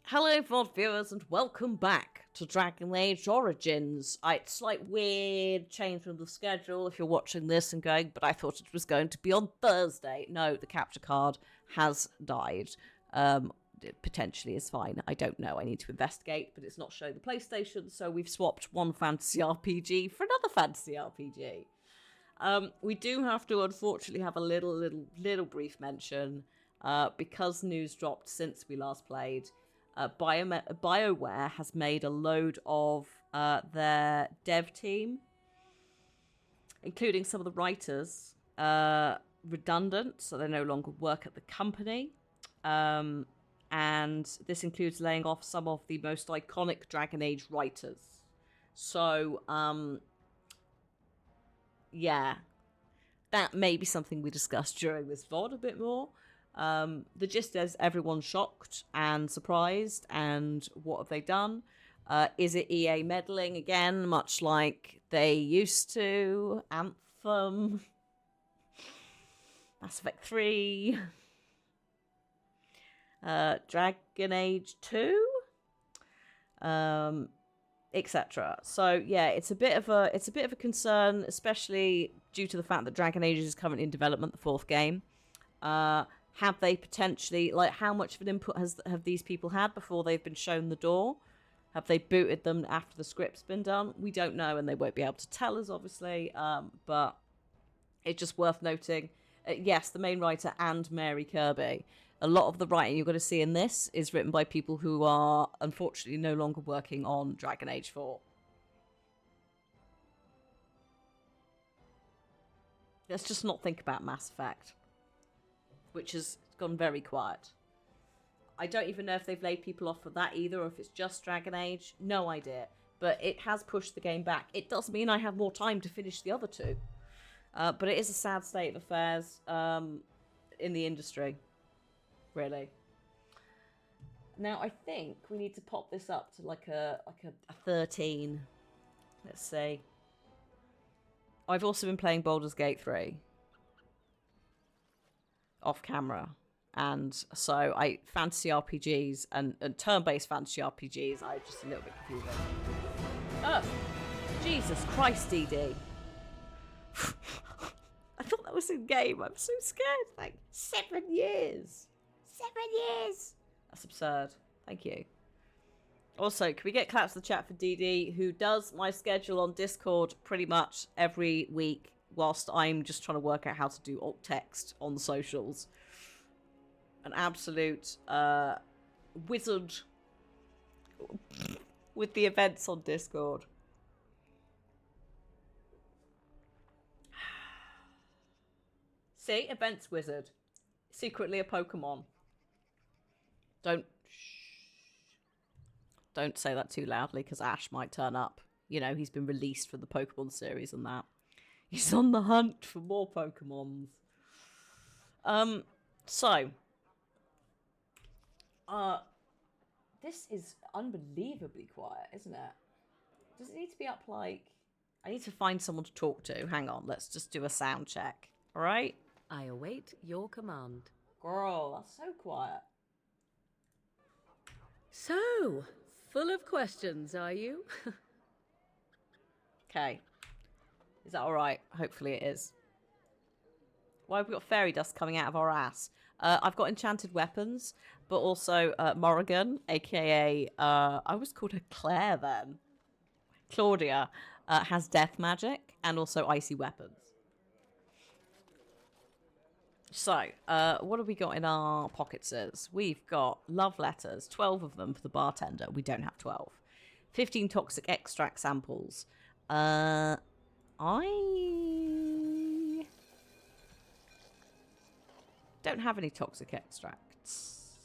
Hello, VOD viewers, and welcome back to Dragon Age Origins. It's like weird change from the schedule if you're watching this and going, but I thought it was going to be on Thursday. No, the capture card has died. It potentially is fine. I don't know. I need to investigate, but it's not showing the PlayStation, so we've swapped one fantasy RPG for another fantasy RPG. We do have to, unfortunately, have a little brief mention because news dropped since we last played. BioWare has made a load of their dev team, including some of the writers, redundant, so they no longer work at the company. And this includes laying off some of the most iconic Dragon Age writers. So, yeah, that may be something we discuss during this VOD a bit more. The gist is everyone's shocked and surprised, and what have they done? Is it EA meddling again, much like they used to? Anthem, Mass Effect 3, Dragon Age 2, etc. So yeah, it's a bit of a concern, especially due to the fact that Dragon Age is currently in development, the fourth game. Have they potentially, how much of an input have these people had before they've been shown the door? Have they booted them after the script's been done? We don't know, and they won't be able to tell us, obviously. But it's just worth noting, yes, the main writer and Mary Kirby. A lot of the writing you're going to see in this is written by people who are, unfortunately, no longer working on Dragon Age 4. Let's just not think about Mass Effect, which has gone very quiet. I don't even know if they've laid people off for that either, or if it's just Dragon Age. No idea. But it has pushed the game back. It does mean I have more time to finish the other two. But it is a sad state of affairs in the industry, really. Now, I think we need to pop this up to like a 13. Let's see. I've also been playing Baldur's Gate 3. Off camera, and so fantasy RPGs and turn-based fantasy RPGs are just a little bit confusing. Oh, Jesus Christ, DD. I thought that was in game. I'm so scared. Like 7 years. 7 years. That's absurd. Thank you. Also, can we get claps to the chat for DD, who does my schedule on Discord pretty much every week, whilst I'm just trying to work out how to do alt text on the socials. An absolute wizard with the events on Discord. See? Events wizard. Secretly a Pokemon. Don't say that too loudly, because Ash might turn up. You know, he's been released from the Pokemon series and that. He's on the hunt for more Pokemons. This is unbelievably quiet, isn't it? Does it need to be up like... I need to find someone to talk to. Hang on, let's just do a sound check. All right? I await your command. Girl, that's so quiet. So, full of questions, are you? Okay. Is that all right? Hopefully it is. Why have we got fairy dust coming out of our ass? I've got enchanted weapons, but also Morrigan, aka I was called her Claire then. Claudia has death magic and also icy weapons. So, what have we got in our pockets? We've got love letters, 12 of them for the bartender. We don't have 12. 15 toxic extract samples. I don't have any toxic extracts.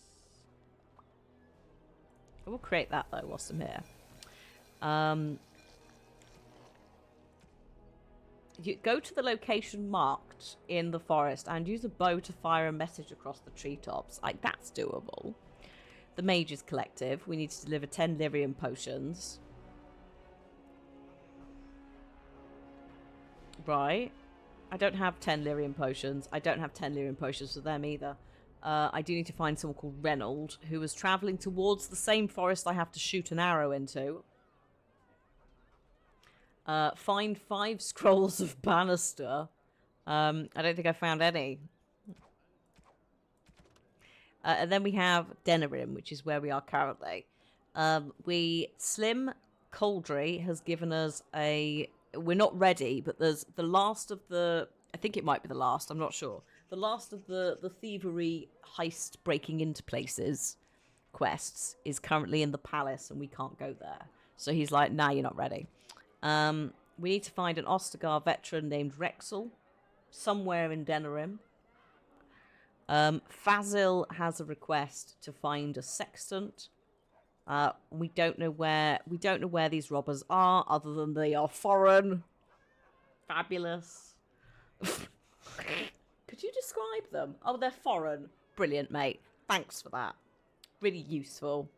I will create that though whilst I'm here. You go to the location marked in the forest and use a bow to fire a message across the treetops. Like, that's doable. The Mages Collective. We need to deliver 10 lyrium potions. Right. I don't have 10 lyrium potions. I don't have 10 lyrium potions for them either. I do need to find someone called Reynold, who is travelling towards the same forest I have to shoot an arrow into. Find 5 scrolls of Bannister. I don't think I found any. And then we have Denerim, which is where we are currently. Slim Coldry has given us a... We're not ready, but there's the last of the... I think it might be the last, I'm not sure. The last of the thievery heist breaking into places quests is currently in the palace, and we can't go there. So he's like, nah, you're not ready. We need to find an Ostagar veteran named Rexel somewhere in Denerim. Fazil has a request to find a sextant. We don't know where these robbers are, other than they are foreign. Fabulous. Could you describe them? Oh, they're foreign. Brilliant, mate. Thanks for that. Really useful.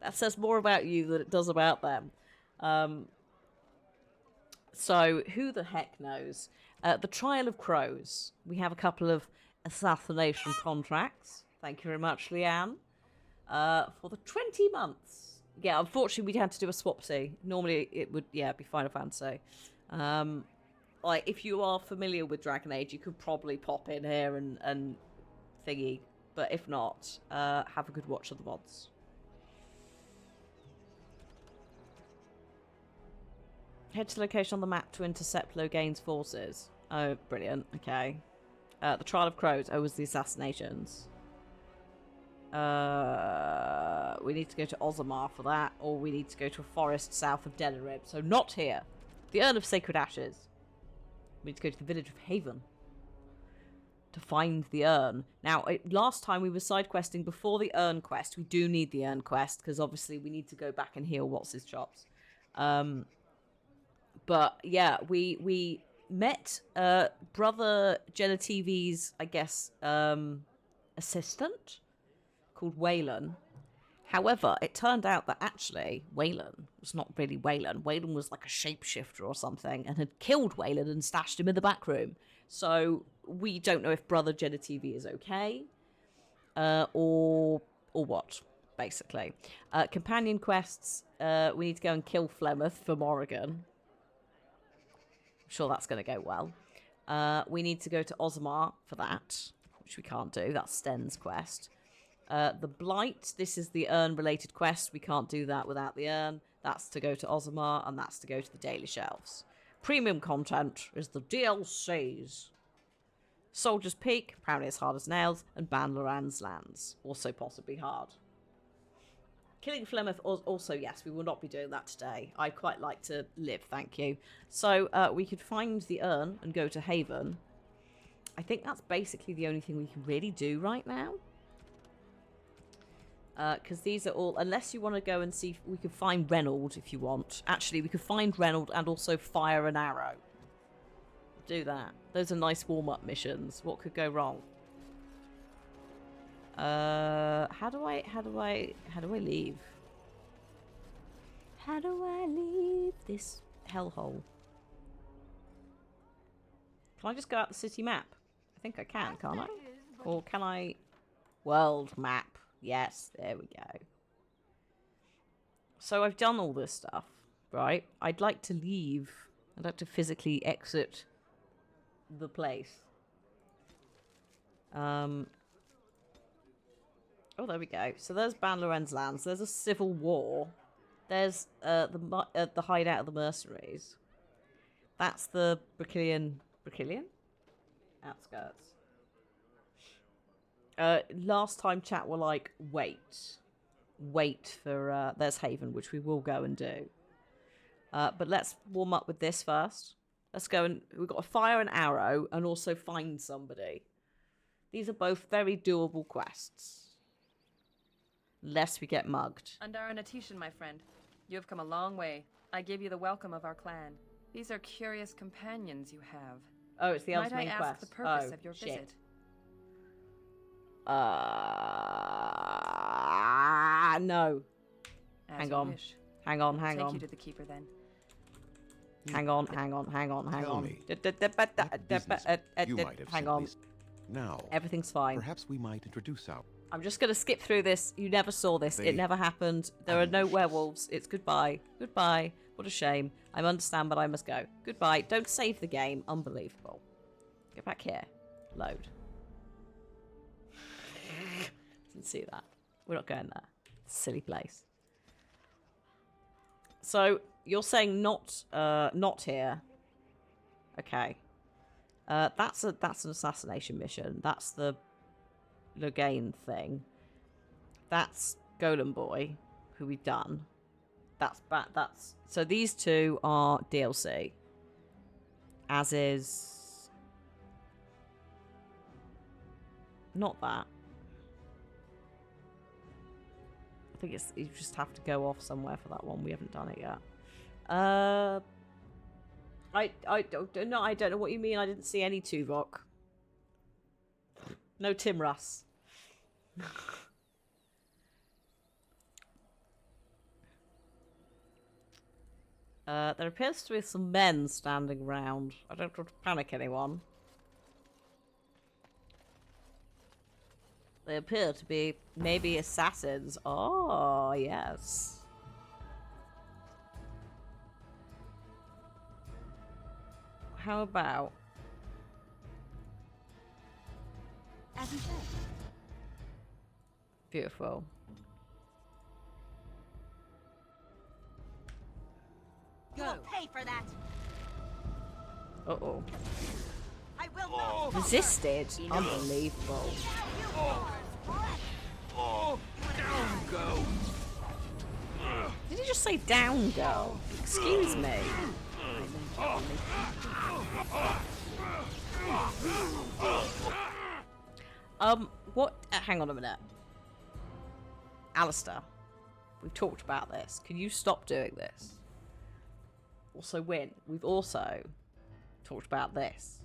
That says more about you than it does about them. So, who the heck knows? The Trial of Crows. We have a couple of assassination contracts. Thank you very much, Leanne. For the 20 months. Yeah, unfortunately, we'd had to do a swapsy. Normally, it would, be Final Fantasy. Like, if you are familiar with Dragon Age, you could probably pop in here and thingy. But if not, have a good watch of the VODs. Head to the location on the map to intercept Loghain's forces. Oh, brilliant. Okay. The Trial of Crows. Oh, was the assassinations. We need to go to Ozamar for that, or we need to go to a forest south of Denerim. So not here. The Urn of Sacred Ashes. We need to go to the village of Haven to find the urn. Now, last time we were side questing before the urn quest. We do need the urn quest because obviously we need to go back and heal What's His Chops. But yeah, we met Brother Genetivi's, I guess, assistant called Waylon. However, it turned out that actually Waylon was not really Waylon. Waylon was like a shapeshifter or something and had killed Waylon and stashed him in the back room. So we don't know if Brother Genetivi is okay, or what, basically. Companion quests, we need to go and kill Flemeth for Morrigan. I'm sure that's going to go well. We need to go to Ozamar for that, which we can't do. That's Sten's quest. The Blight, this is the urn-related quest. We can't do that without the urn. That's to go to Ozamar, and that's to go to the Daily Shelves. Premium content is the DLCs. Soldier's Peak, apparently as hard as nails, and Ban Loran's Lands, also possibly hard. Killing Flemeth, also, yes, we will not be doing that today. I'd quite like to live, thank you. So, we could find the urn and go to Haven. I think that's basically the only thing we can really do right now. Because these are all... Unless you want to go and see... We could find Reynold if you want. Actually, we could find Reynold and also fire an arrow. Do that. Those are nice warm-up missions. What could go wrong? How do I leave? How do I leave this hellhole? Can I just go out the city map? I think I can, can't I? Or can I... World map. Yes, there we go. So I've done all this stuff, right? I'd like to leave. I'd like to physically exit the place. Oh, there we go. So there's Ban Loran's Lands. There's a civil war. There's the hideout of the mercenaries. That's the Brakillian outskirts. Last time chat were like, wait for there's Haven, which we will go and do. But let's warm up with this first. Let's go and we've got to fire an arrow and also find somebody. These are both very doable quests. Lest we get mugged. Andara Natishan, my friend. You have come a long way. I give you the welcome of our clan. These are curious companions you have. Oh, it's the elf's main quest. Might I ask the purpose of your shit. visit? No. As Hang you on. wish. Hang on. Take you to the keeper then. Hang on. Tell me, what business you might have Hang on. simply Now, Everything's fine. perhaps we might introduce our... I'm just going to skip through this. You never saw this. They It never happened. There are no vanished. werewolves. It's goodbye. Goodbye. What a shame. I understand, but I must go. Goodbye. Don't save the game. Unbelievable. Get back here. Load. Didn't see that. We're not going there. Silly place. So you're saying not here. Okay. That's an assassination mission. That's the Loghain thing. That's Golem Boy, who we've done. That's so these two are DLC. As is not that. I think it's you just have to go off somewhere for that one. We haven't done it yet. I don't know. I don't know what you mean. I didn't see any Tuvok. No Tim Russ. There appears to be some men standing around. I don't want to panic anyone. They appear to be maybe assassins. Oh, yes. How about... As you said. Beautiful. You will pay for that. Uh-oh. I will not. Resisted? Unbelievable. Did he just say down, girl? Excuse me. What? Hang on a minute. Alistair, we've talked about this. Can you stop doing this? Also, Win, we've also talked about this.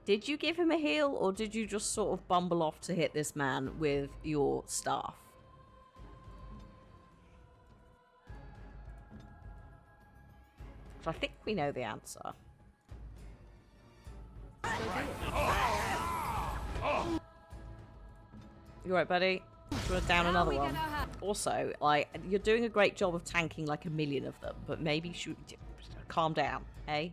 Did you give him a heal, or did you just sort of bumble off to hit this man with your staff? I think we know the answer. You right, buddy? Do you want to down another one? Also, like, you're doing a great job of tanking like a million of them, but maybe you should calm down, eh?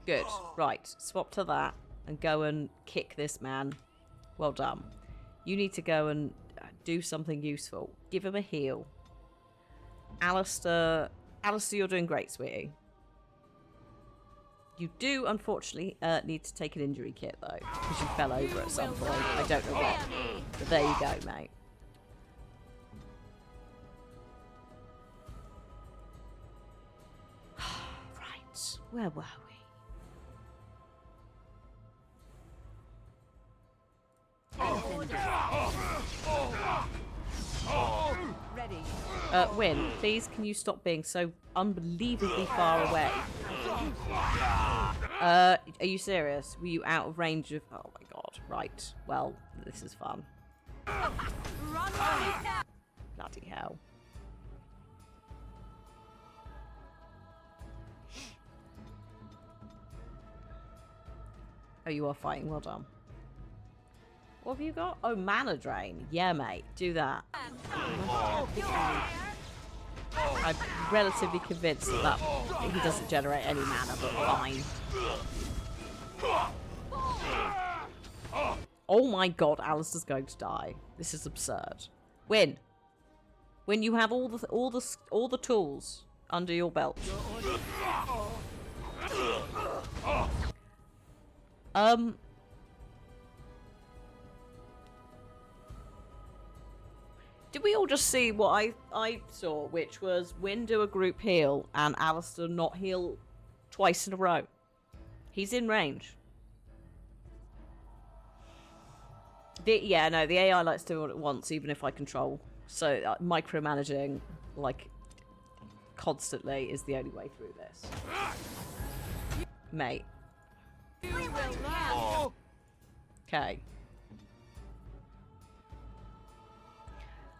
Good. Right, swap to that and go and kick this man. Well done. You need to go and do something useful. Give him a heal. Alistair, you're doing great, sweetie. You do, unfortunately, need to take an injury kit, though, because you fell over at some point. I don't know what. But there you go, mate. Right, where were we? Ready. Win, please, can you stop being so unbelievably far away? Are you serious? Were you out of range of... Oh my god. Right. Well, this is fun. Bloody hell. Oh, you are fighting. Well done. What have you got? Oh, mana drain. Yeah, mate. Do that. I'm relatively convinced that he doesn't generate any mana, but fine. Oh my god, Alistair's going to die. This is absurd. Win. When you have all the tools under your belt. Did we all just see what I saw, which was Win do a group heal and Alistair not heal twice in a row? He's in range. Yeah, no, the AI likes to do it at once, even if I control. So micromanaging, like, constantly is the only way through this. Mate. Okay.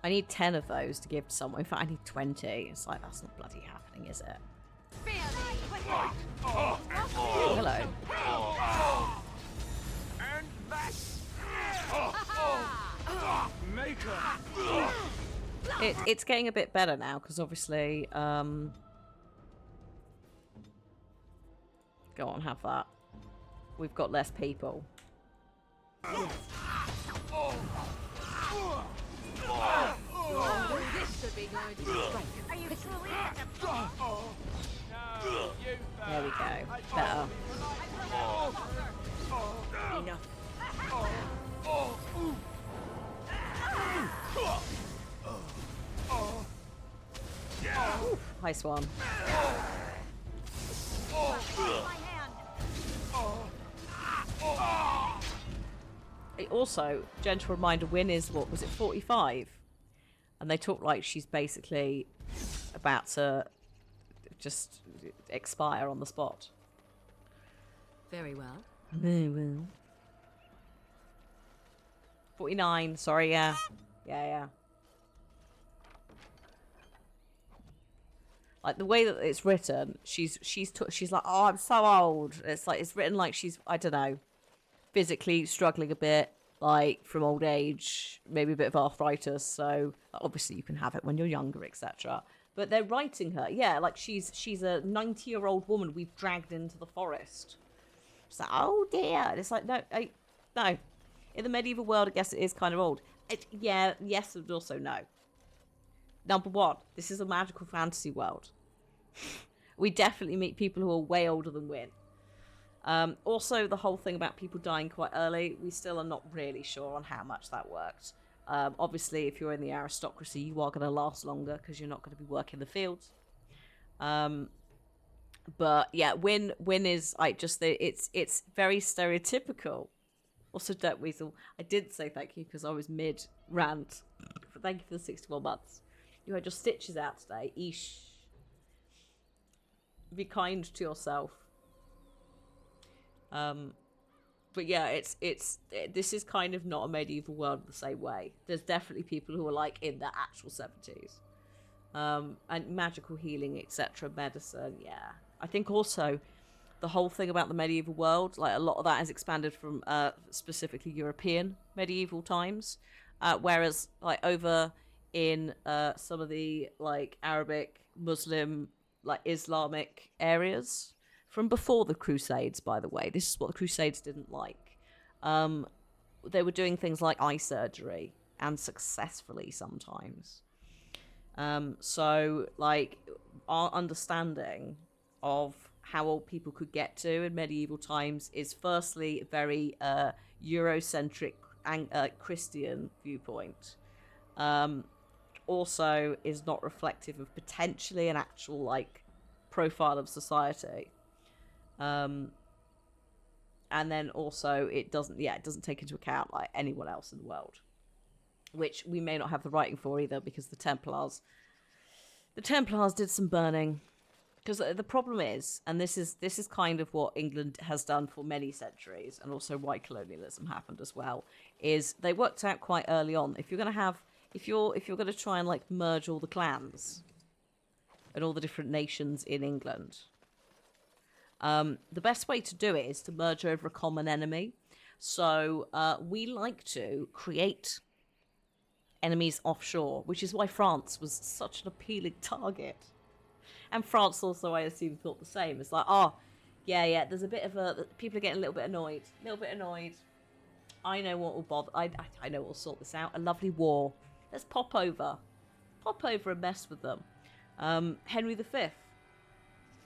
I need 10 of those to give to someone. In fact, I need 20. It's like, that's not bloody happening, is it? Oh, hello. And that. Maker. It's getting a bit better now because obviously, go on, have that. We've got less people. This should be going to be great. Are you truly? There we go. Better. Enough. Nice one. My hand. Also, gentle reminder, Win is, what was it, 45? And they talk like she's basically about to just expire on the spot. Very well. Very well. 49, sorry, yeah. Yeah. Like the way that it's written, she's like, oh, I'm so old. It's like it's written like she's, I don't know, physically struggling a bit, like from old age, maybe a bit of arthritis. So obviously you can have it when you're younger, etc. But they're writing her, yeah, like she's a 90-year-old woman we've dragged into the forest. It's like, oh dear. And it's like, no. In the medieval world, I guess it is kind of old. Yes, and also no. Number one, this is a magical fantasy world. We definitely meet people who are way older than Win. Also, the whole thing about people dying quite early, we still are not really sure on how much that worked. Obviously, if you're in the aristocracy, you are going to last longer because you're not going to be working the fields. But yeah, Win is like just it's very stereotypical. Also, Dirt Weasel, I did say thank you because I was mid rant. But thank you for the 61 months. You had your stitches out today. Eesh. Be kind to yourself. But yeah, this is kind of not a medieval world in the same way. There's definitely people who are like in the actual 70s. And magical healing, etc., medicine, yeah. I think also the whole thing about the medieval world, like a lot of that has expanded from specifically European medieval times, whereas like over in some of the like Arabic, Muslim, like Islamic areas from before the Crusades, by the way, this is what the Crusades didn't like. They were doing things like eye surgery, and successfully sometimes. So like our understanding of how old people could get to in medieval times is firstly a very Eurocentric Christian viewpoint. Also is not reflective of potentially an actual like profile of society. And then also it doesn't take into account like anyone else in the world, which we may not have the writing for either, because the Templars did some burning. Because the problem is, and this is kind of what England has done for many centuries, and also why colonialism happened as well, is they worked out quite early on, if you're going to try and like merge all the clans and all the different nations in England, the best way to do it is to merge over a common enemy. So we like to create enemies offshore, which is why France was such an appealing target. And France also, I assume, thought the same. It's like, oh, yeah, there's a bit of people are getting a little bit annoyed. I know what will bother. I know what will sort this out. A lovely war. Let's pop over and mess with them. Henry V.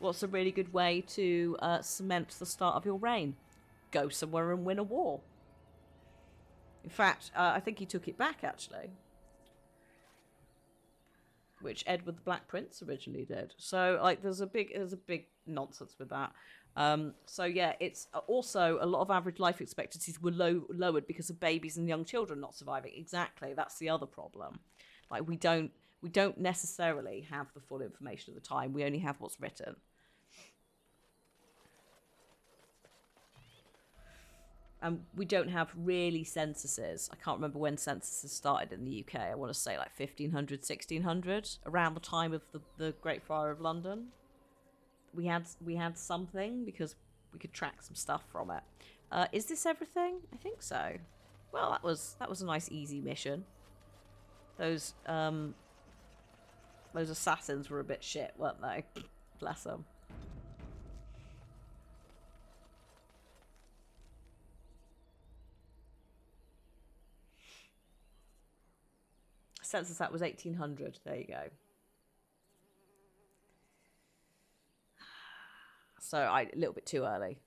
What's a really good way to cement the start of your reign? Go somewhere and win a war. In fact, I think he took it back, actually. Which Edward the Black Prince originally did. So, like, there's a big nonsense with that. So yeah, it's also a lot of average life expectancies were lowered because of babies and young children not surviving. Exactly, that's the other problem. Like, we don't necessarily have the full information at the time. We only have what's written. And we don't have really censuses. I can't remember when censuses started in the UK. I want to say like 1500, 1600, around the time of the Great Fire of London. we had something because we could track some stuff from it. Is this everything? I think so. Well, that was a nice easy mission. Those assassins were a bit shit, weren't they? Bless them. Census that was 1800. There you go. So a little bit too early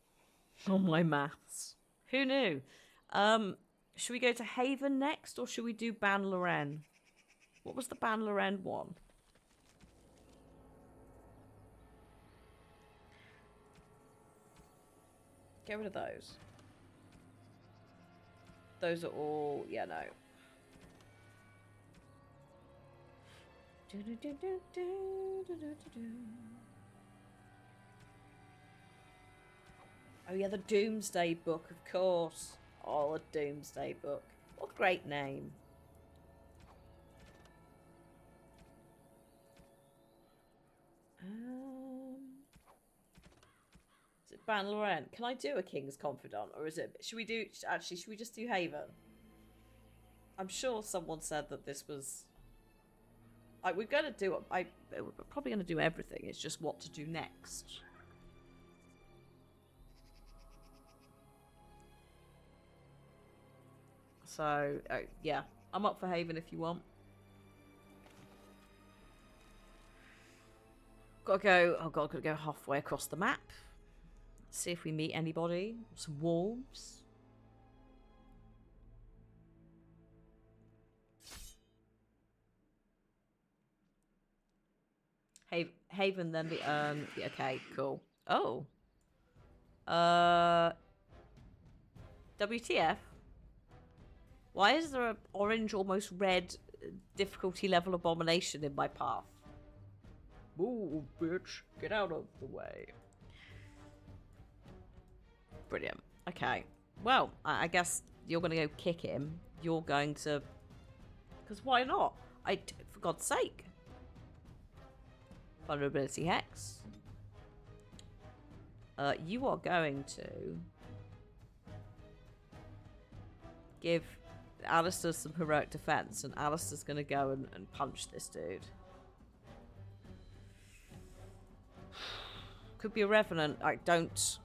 on my maths. Who knew? Should we go to Haven next, or should we do Ban Loren? What was the Ban Loren one? Get rid of those. Those are all... yeah, no. Oh yeah, the Doomsday Book, of course. Oh, the Doomsday Book. What a great name. Is it Ban Loren? Can I do a King's Confidant, or is it? Should we do? Actually, should we just do Haven? I'm sure someone said that this was. We're gonna do. We're probably gonna do everything. It's just what to do next. So yeah, I'm up for Haven if you want. Gotta go. Oh god, gotta go halfway across the map. See if we meet anybody. Some wolves. Haven, then the yeah, okay, cool. Oh. WTF? Why is there an orange, almost red difficulty level abomination in my path? Move, bitch. Get out of the way. Brilliant. Okay. Well, I guess you're going to go kick him. You're going to... because why not? For God's sake. Vulnerability Hex. You are going to... give Alistair some heroic defense, and Alistair's going to go and punch this dude. Could be a Revenant. Don't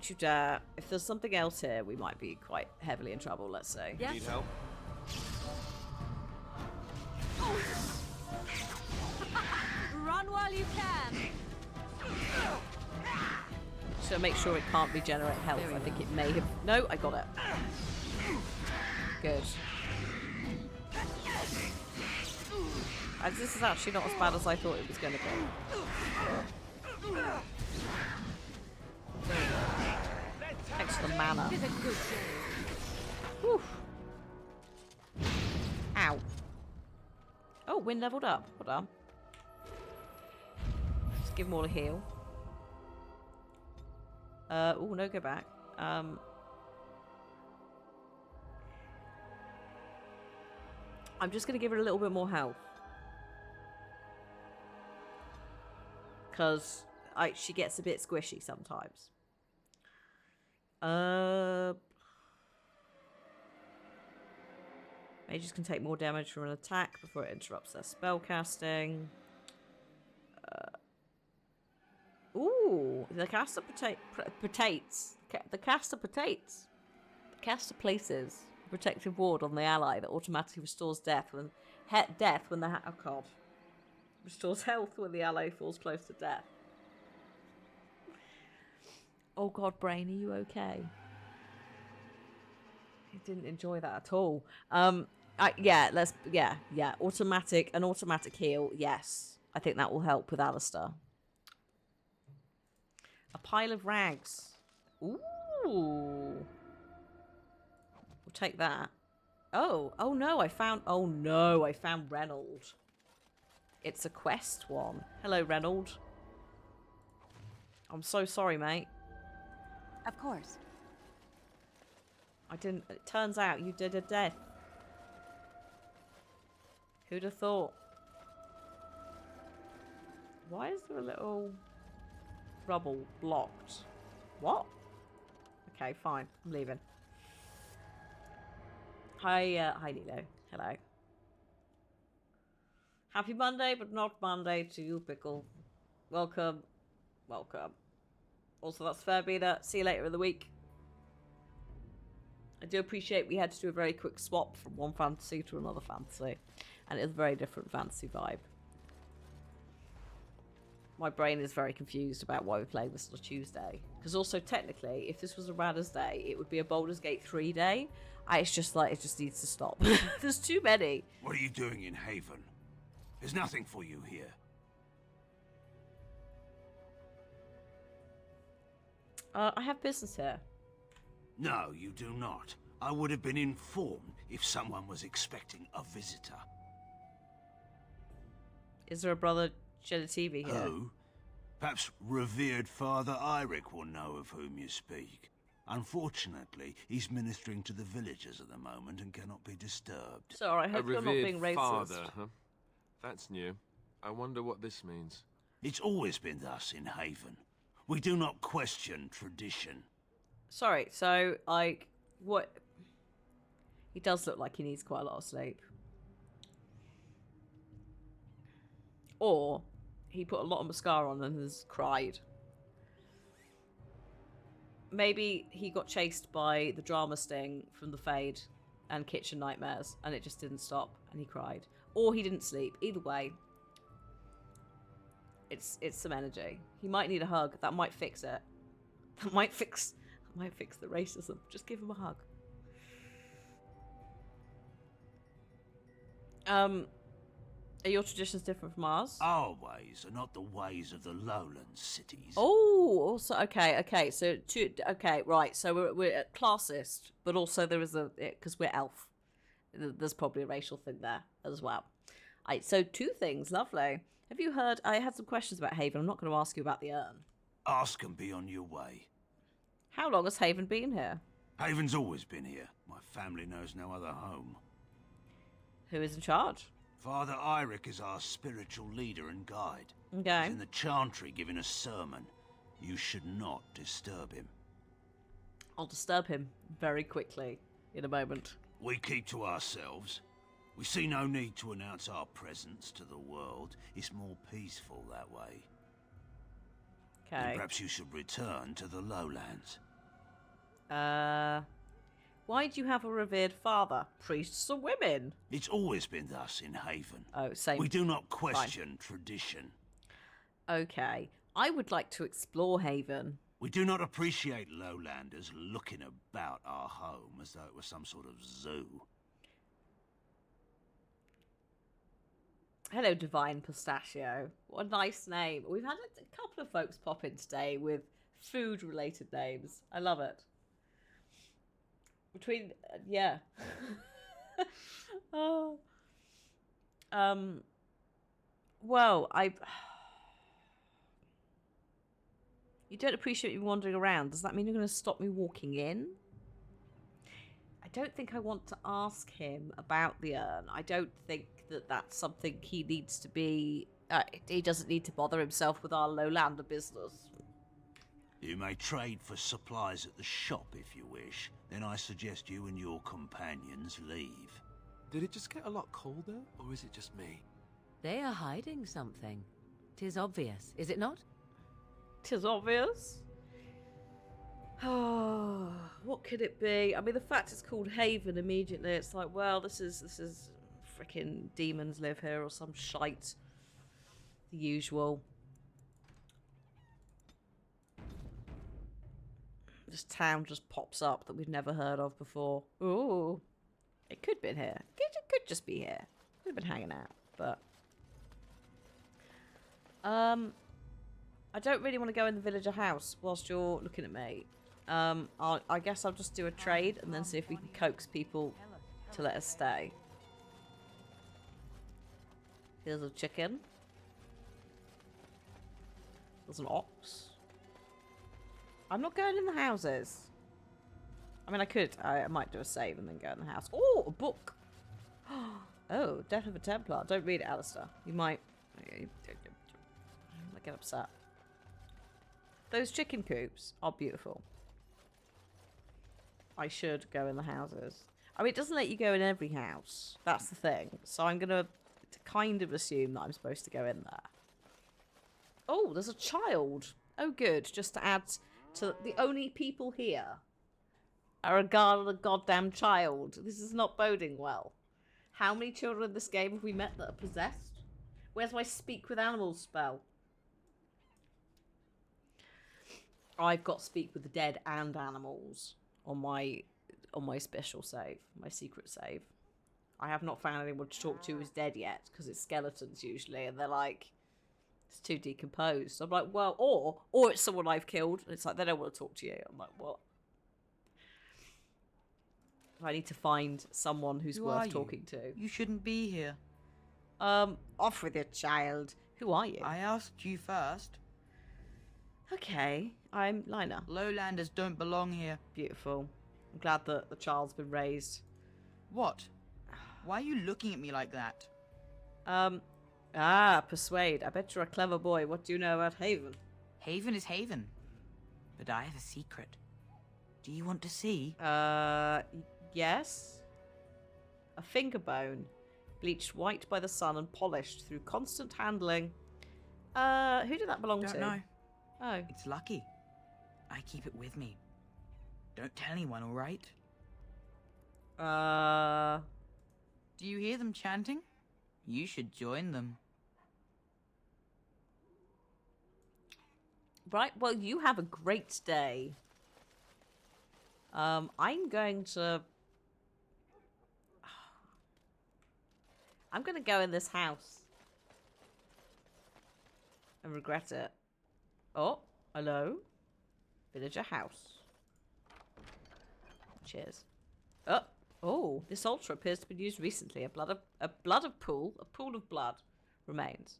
you dare. If there's something else here, we might be quite heavily in trouble, let's say. Yes. Need help? Run while you can. So make sure it can't regenerate health. I think it may have... no, I got it. Good. And this is actually not as bad as I thought it was going to be. Thanks for the mana. Did a good job. Whew. Ow. Oh, Win leveled up. Well done. Just give them all a heal. Oh, no, go back. I'm just going to give her a little bit more health. Because she gets a bit squishy sometimes. Mages can take more damage from an attack before it interrupts their spell casting. Ooh, the caster places a protective ward on the ally that automatically restores death when oh god, restores health when the ally falls close to death. Oh god, Brain, are you okay? I didn't enjoy that at all. Yeah, an automatic heal. Yes, I think that will help with Alistair. A pile of rags. Ooh. We'll take that. Oh no, I found Reynold. It's a quest one. Hello, Reynold. I'm so sorry, mate. Of course. It turns out you did a death. Who'd have thought? Why is there a little... rubble blocked. What? Okay, fine. I'm leaving. Hi Nilo. Hello. Happy Monday, but not Monday to you, Pickle. Welcome. Welcome. Also, that's Fairbina. See you later in the week. I do appreciate we had to do a very quick swap from one fantasy to another fantasy. And it's a very different fantasy vibe. My brain is very confused about why we're playing this on a Tuesday. Because also, technically, if this was a Radha's Day, it would be a Baldur's Gate 3 day. It's just like, it just needs to stop. There's too many. What are you doing in Haven? There's nothing for you here. I have business here. No, you do not. I would have been informed if someone was expecting a visitor. Is there a brother Genitivi here? Who? Perhaps revered Father Eirik will know of whom you speak. Unfortunately, he's ministering to the villagers at the moment and cannot be disturbed. So I hope you're not being racist. Father, huh? That's new. I wonder what this means. It's always been thus in Haven. We do not question tradition. Sorry, so, like, what... He does look like he needs quite a lot of sleep. Or, he put a lot of mascara on and has cried. Maybe he got chased by the drama sting from the Fade and Kitchen Nightmares, and it just didn't stop, and he cried. Or he didn't sleep. Either way, it's some energy. He might need a hug. That might fix it. That might fix the racism. Just give him a hug. Are your traditions different from ours? Our ways are not the ways of the lowland cities. Oh, also okay. So right. So we're classist, but also there is because we're elf. There's probably a racial thing there as well. So two things. Lovely. Have you heard? I had some questions about Haven. I'm not going to ask you about the urn. Ask and be on your way. How long has Haven been here? Haven's always been here. My family knows no other home. Who is in charge? Father Eirik is our spiritual leader and guide. Okay. He's in the chantry giving a sermon. You should not disturb him. I'll disturb him very quickly in a moment. We keep to ourselves. We see no need to announce our presence to the world. It's more peaceful that way. Okay. And perhaps you should return to the lowlands. Why do you have a revered father? Priests are women. It's always been thus in Haven. Oh, same. We do not question tradition. Okay. I would like to explore Haven. We do not appreciate lowlanders looking about our home as though it was some sort of zoo. Hello, Divine Pistachio. What a nice name. We've had a couple of folks pop in today with food-related names. I love it. Between, yeah. Oh. Well, You don't appreciate me wandering around. Does that mean you're going to stop me walking in? I don't think I want to ask him about the urn. I don't think that that's something he needs to be... he doesn't need to bother himself with our lowlander business. You may trade for supplies at the shop if you wish. Then I suggest you and your companions leave. Did it just get a lot colder, or is it just me? They are hiding something. 'Tis obvious, is it not? 'Tis obvious. Oh, what could it be? I mean, the fact it's called Haven immediately, it's like, well, this is freaking demons live here or some shite. The usual. This town just pops up that we've never heard of before. Ooh, it could be in here. It could just be here. We've been hanging out, but I don't really want to go in the villager house whilst you're looking at me. I guess I'll just do a trade and then see if we can coax people to let us stay. Here's a chicken. There's an ox. I'm not going in the houses. I mean, I could. I might do a save and then go in the house. Oh, a book. Oh, Death of a Templar. Don't read it, Alistair. You might get upset. Those chicken coops are beautiful. I should go in the houses. I mean, it doesn't let you go in every house. That's the thing. So I'm going to kind of assume that I'm supposed to go in there. Oh, there's a child. Oh, good. Just to add to the only people here are a goddamn child. This is not boding well. How many children in this game have we met that are possessed? Where's my speak with animals spell? I've got speak with the dead and animals on my special save, my secret save. I have not found anyone to talk to who's dead yet, because it's skeletons usually, and they're like, it's too decomposed. So I'm like, well, or it's someone I've killed, and it's like, they don't want to talk to you. I'm like, what? I need to find someone who's worth talking to. You shouldn't be here. Off with it, child. Who are you? I asked you first. Okay, I'm Lina. Lowlanders don't belong here. Beautiful. I'm glad that the child's been raised. What? Why are you looking at me like that? Persuade. I bet you're a clever boy. What do you know about Haven? Haven is Haven. But I have a secret. Do you want to see? Yes. A finger bone. Bleached white by the sun and polished through constant handling. Who did that belong to? Don't know. Oh. It's lucky. I keep it with me. Don't tell anyone, all right? Do you hear them chanting? You should join them. Right, well, you have a great day. I'm going to go in this house and regret it. Oh, hello. Villager house. Cheers. Oh, this altar appears to be used recently. A pool of blood remains,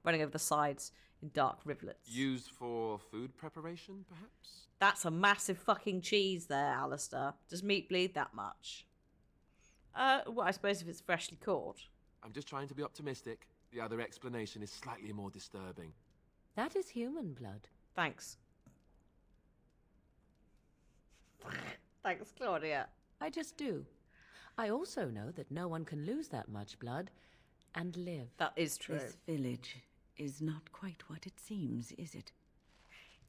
running over the sides in dark rivulets. Used for food preparation, perhaps? That's a massive fucking cheese there, Alistair. Does meat bleed that much? Well, I suppose if it's freshly caught. I'm just trying to be optimistic. The other explanation is slightly more disturbing. That is human blood. Thanks. Thanks, Claudia. I just do. I also know that no one can lose that much blood and live. That is true. This village is not quite what it seems, is it?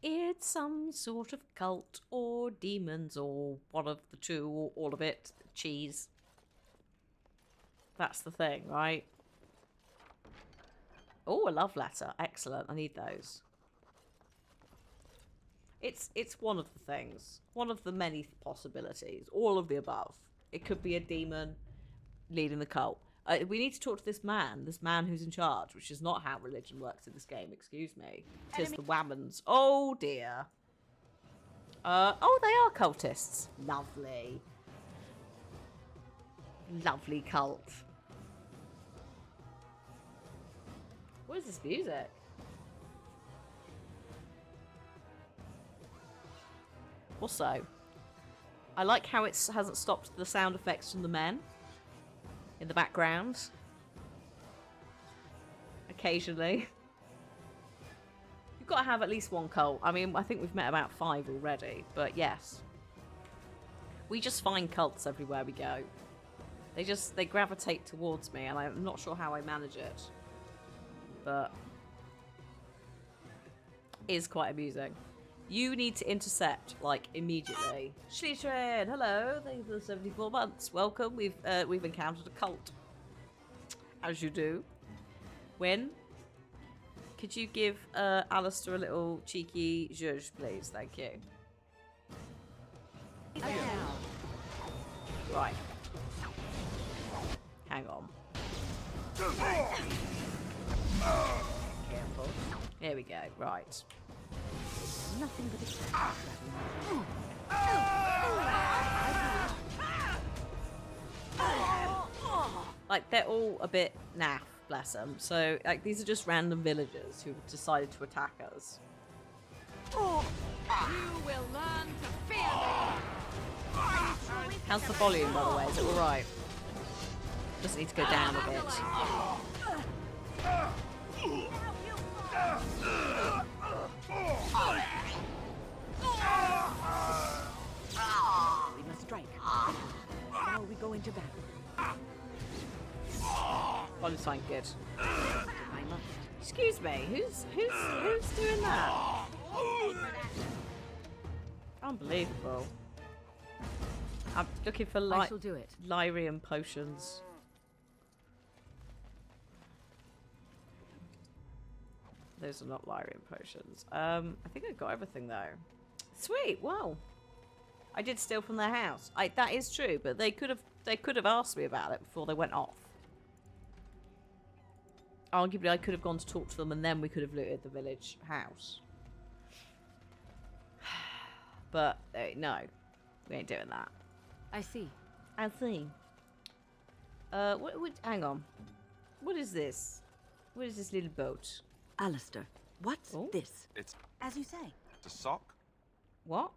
It's some sort of cult or demons or one of the two or all of it. Cheese. That's the thing, right? Oh, a love letter. Excellent. I need those. It's one of the things. One of the many possibilities. All of the above. It could be a demon leading the cult. We need to talk to this man who's in charge, which is not how religion works in this game, excuse me. Tis the Wammons. Oh dear. Oh, they are cultists. Lovely. Lovely cult. What is this music? Also, I like how it hasn't stopped the sound effects from the men in the background. Occasionally. You've got to have at least one cult. I mean, I think we've met about 5 already, but yes. We just find cults everywhere we go. They gravitate towards me, and I'm not sure how I manage it. But it is quite amusing. You need to intercept, like, immediately. Schlitteren, hello. Thank you for the 74 months. Welcome. We've encountered a cult. As you do. When? Could you give Alistair a little cheeky zhuzh, please? Thank you. Right. Hang on. Careful. Here we go. Right. Nothing but Like, they're all a bit naff, bless them. So, like, these are just random villagers who decided to attack us. You will learn to fear me. How's the volume, by the way? Is it alright? Just need to go down a bit. go into battle. Oh, this ain't good. I must. Excuse me, who's doing that? Unbelievable. I'm looking for I shall do it. lyrium potions. Those are not lyrium potions. I think I got everything though. Sweet, wow. I did steal from their house. That is true, but they could have asked me about it before they went off. Arguably, I could have gone to talk to them, and then we could have looted the village house. But no, we ain't doing that. I see. I see. Hang on. What is this? What is this little boat? Alistair, what's Oh. this? It's As you say, a sock? What?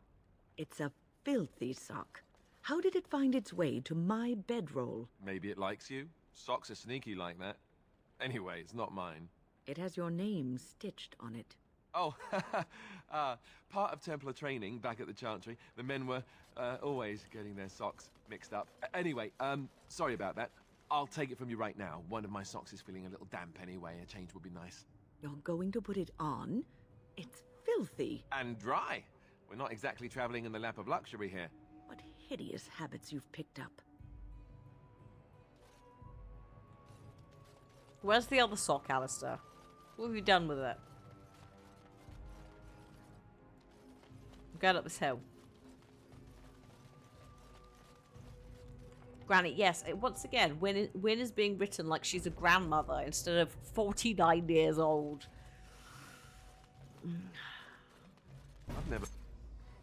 it's a filthy sock. How did it find its way to my bedroll? Maybe it likes you. Socks are sneaky like that. Anyway, it's not mine. It has your name stitched on it. Oh, part of Templar training back at the Chantry. The men were always getting their socks mixed up. Anyway, sorry about that. I'll take it from you right now. One of my socks is feeling a little damp anyway. A change would be nice. You're going to put it on? It's filthy. And dry. We're not exactly traveling in the lap of luxury here. What hideous habits you've picked up. Where's the other sock, Alistair? What have you done with it? I'm going up this hill. Granny, yes, once again, Wyn is being written like she's a grandmother instead of 49 years old. I've never...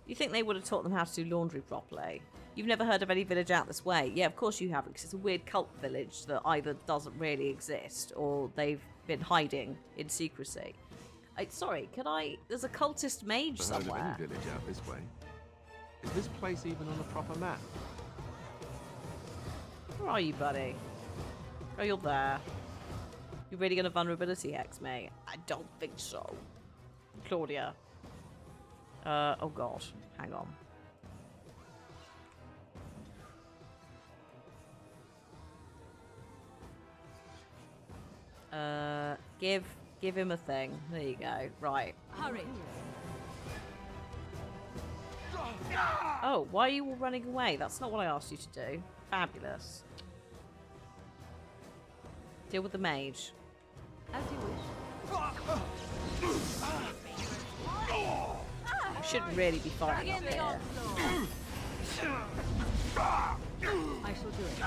You think they would have taught them how to do laundry properly? You've never heard of any village out this way? Yeah, of course you haven't, because it's a weird cult village that either doesn't really exist or they've been hiding in secrecy. Sorry, can I... There's a cultist mage Never heard of somewhere. any village out this way. Is this place even on a proper map? Where are you, buddy? Oh, you're there. You're really gonna vulnerability hex me? I don't think so. Claudia. Oh god. Hang on. Give him a thing. There you go. Right. Hurry. Oh, why are you all running away? That's not what I asked you to do. Fabulous. Deal with the mage. As you wish. I shouldn't really be fighting up here. I shall do it.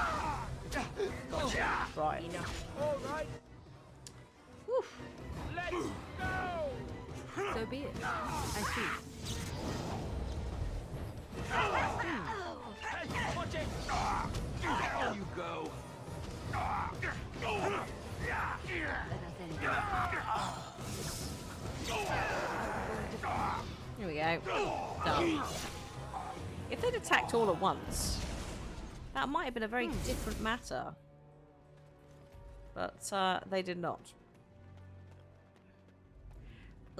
Right. Woof. So be it. I see. Down you go! Here we go. Done. If they'd attacked all at once, that might have been a very different matter. But they did not.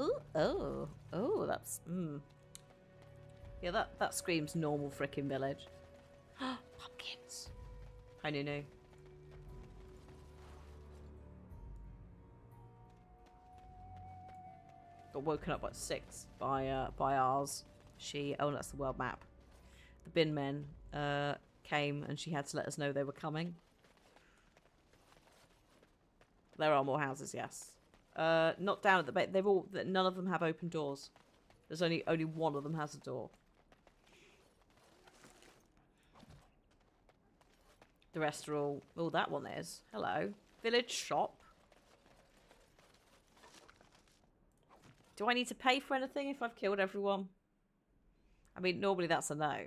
Ooh, oh, that's yeah, that screams normal frickin' village. Pumpkins. Hi, Nunu. Got woken up at 6 by ours. Oh, that's the world map. The bin men came and she had to let us know they were coming. There are more houses, yes. Not down at the base. None of them have open doors. There's only one of them has a door. The rest are all... Oh, that one is. Hello. Village shop. Do I need to pay for anything if I've killed everyone? I mean, normally that's a no.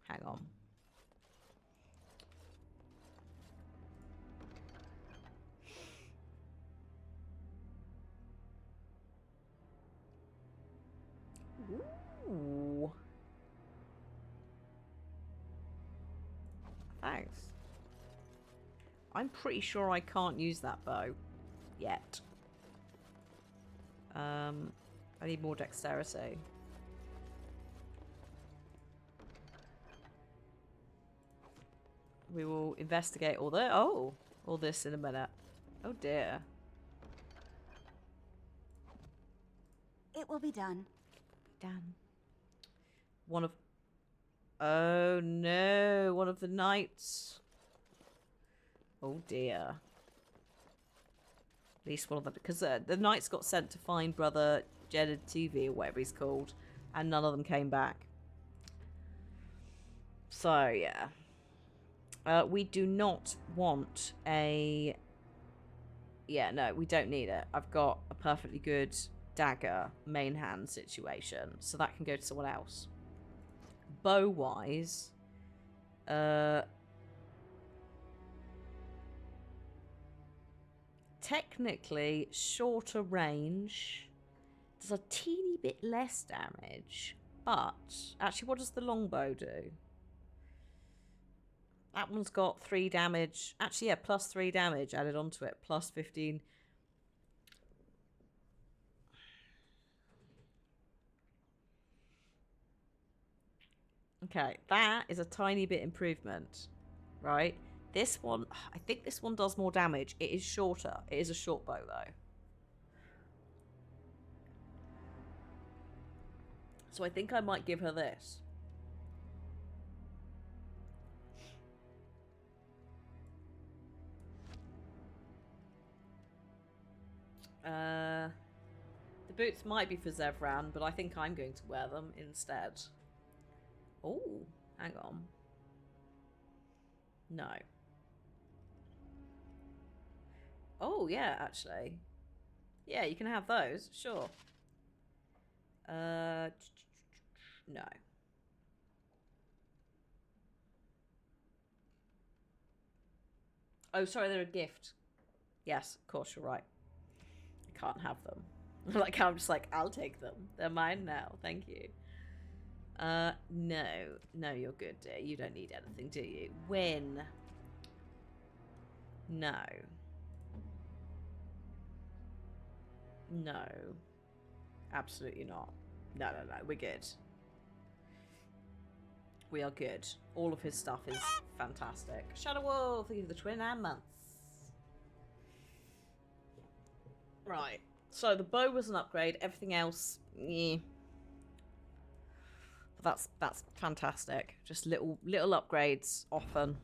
Hang on. Ooh. Thanks. I'm pretty sure I can't use that bow yet. I need more dexterity. We will investigate all this in a minute. Oh dear. It will be done. Damn. Oh no, one of the knights. Oh dear. At least one of them, because the knights got sent to find Brother Jedid TV or whatever he's called, and none of them came back. So yeah. We do not want a... Yeah, no, we don't need it. I've got a perfectly good dagger main hand situation, so that can go to someone else. Bow-wise, technically, shorter range does a teeny bit less damage, but actually, what does the longbow do? That one's got 3 damage. Actually, yeah, plus 3 damage added onto it. Plus 15. Okay, that is a tiny bit improvement, right? This one, I think this one does more damage. It is shorter. It is a short bow, though. So I think I might give her this. The boots might be for Zevran, but I think I'm going to wear them instead. Oh, hang on. No. Oh, yeah, actually. Yeah, you can have those, sure. No. Oh, sorry, they're a gift. Yes, of course, you're right. I can't have them. Like, I'm just like, I'll take them. They're mine now. Thank you. No. No, you're good, dear. You don't need anything, do you? Win. No. No. Absolutely not. No, no, no. We're good. We are good. All of his stuff is fantastic. Shadow Wolf, thank you for the 29 months. Right. So the bow was an upgrade. Everything else, yeah. But that's fantastic. Just little upgrades often.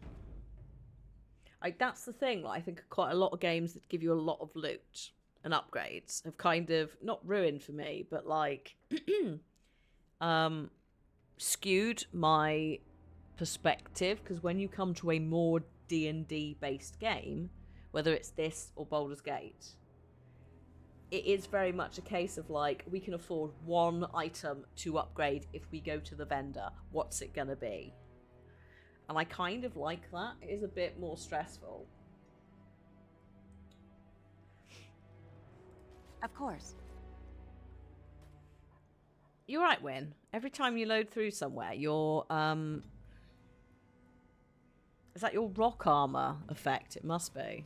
Like, that's the thing. Like, I think quite a lot of games that give you a lot of loot and upgrades have kind of not ruined for me, but like skewed my perspective, because when you come to a more D&D based game, whether it's this or Baldur's Gate, it is very much a case of like, we can afford one item to upgrade if we go to the vendor. What's it gonna be? And I kind of like that. It is a bit more stressful. Of course. You're right, Win. Every time you load through somewhere, your is that your rock armor effect? It must be.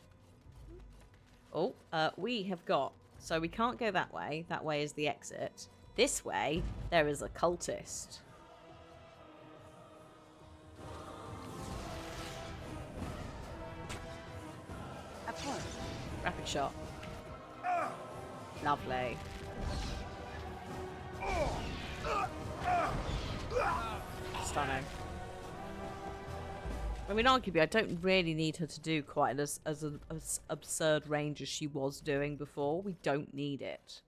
Oh, we have got, so we can't go that way. That way is the exit. This way, there is a cultist. Of course. Rapid shot. Lovely. Stunning. I mean, arguably, I don't really need her to do quite as absurd range as she was doing before. We don't need it.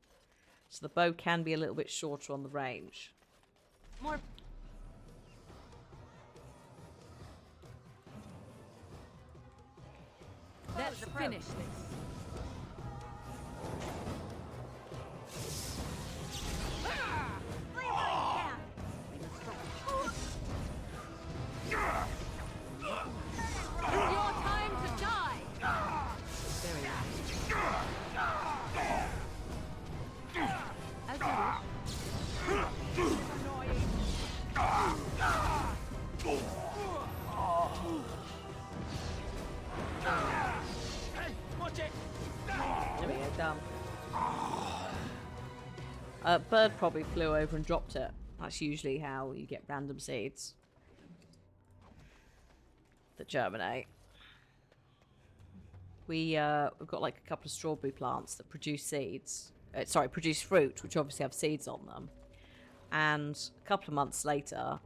So the bow can be a little bit shorter on the range. More. Let's finish this. It's your time to die. As you wish. There we go, done. Bird probably flew over and dropped it. That's usually how you get random seeds. that germinate. We've got like a couple of strawberry plants that produce seeds. Produce fruit, which obviously have seeds on them. And a couple of months later,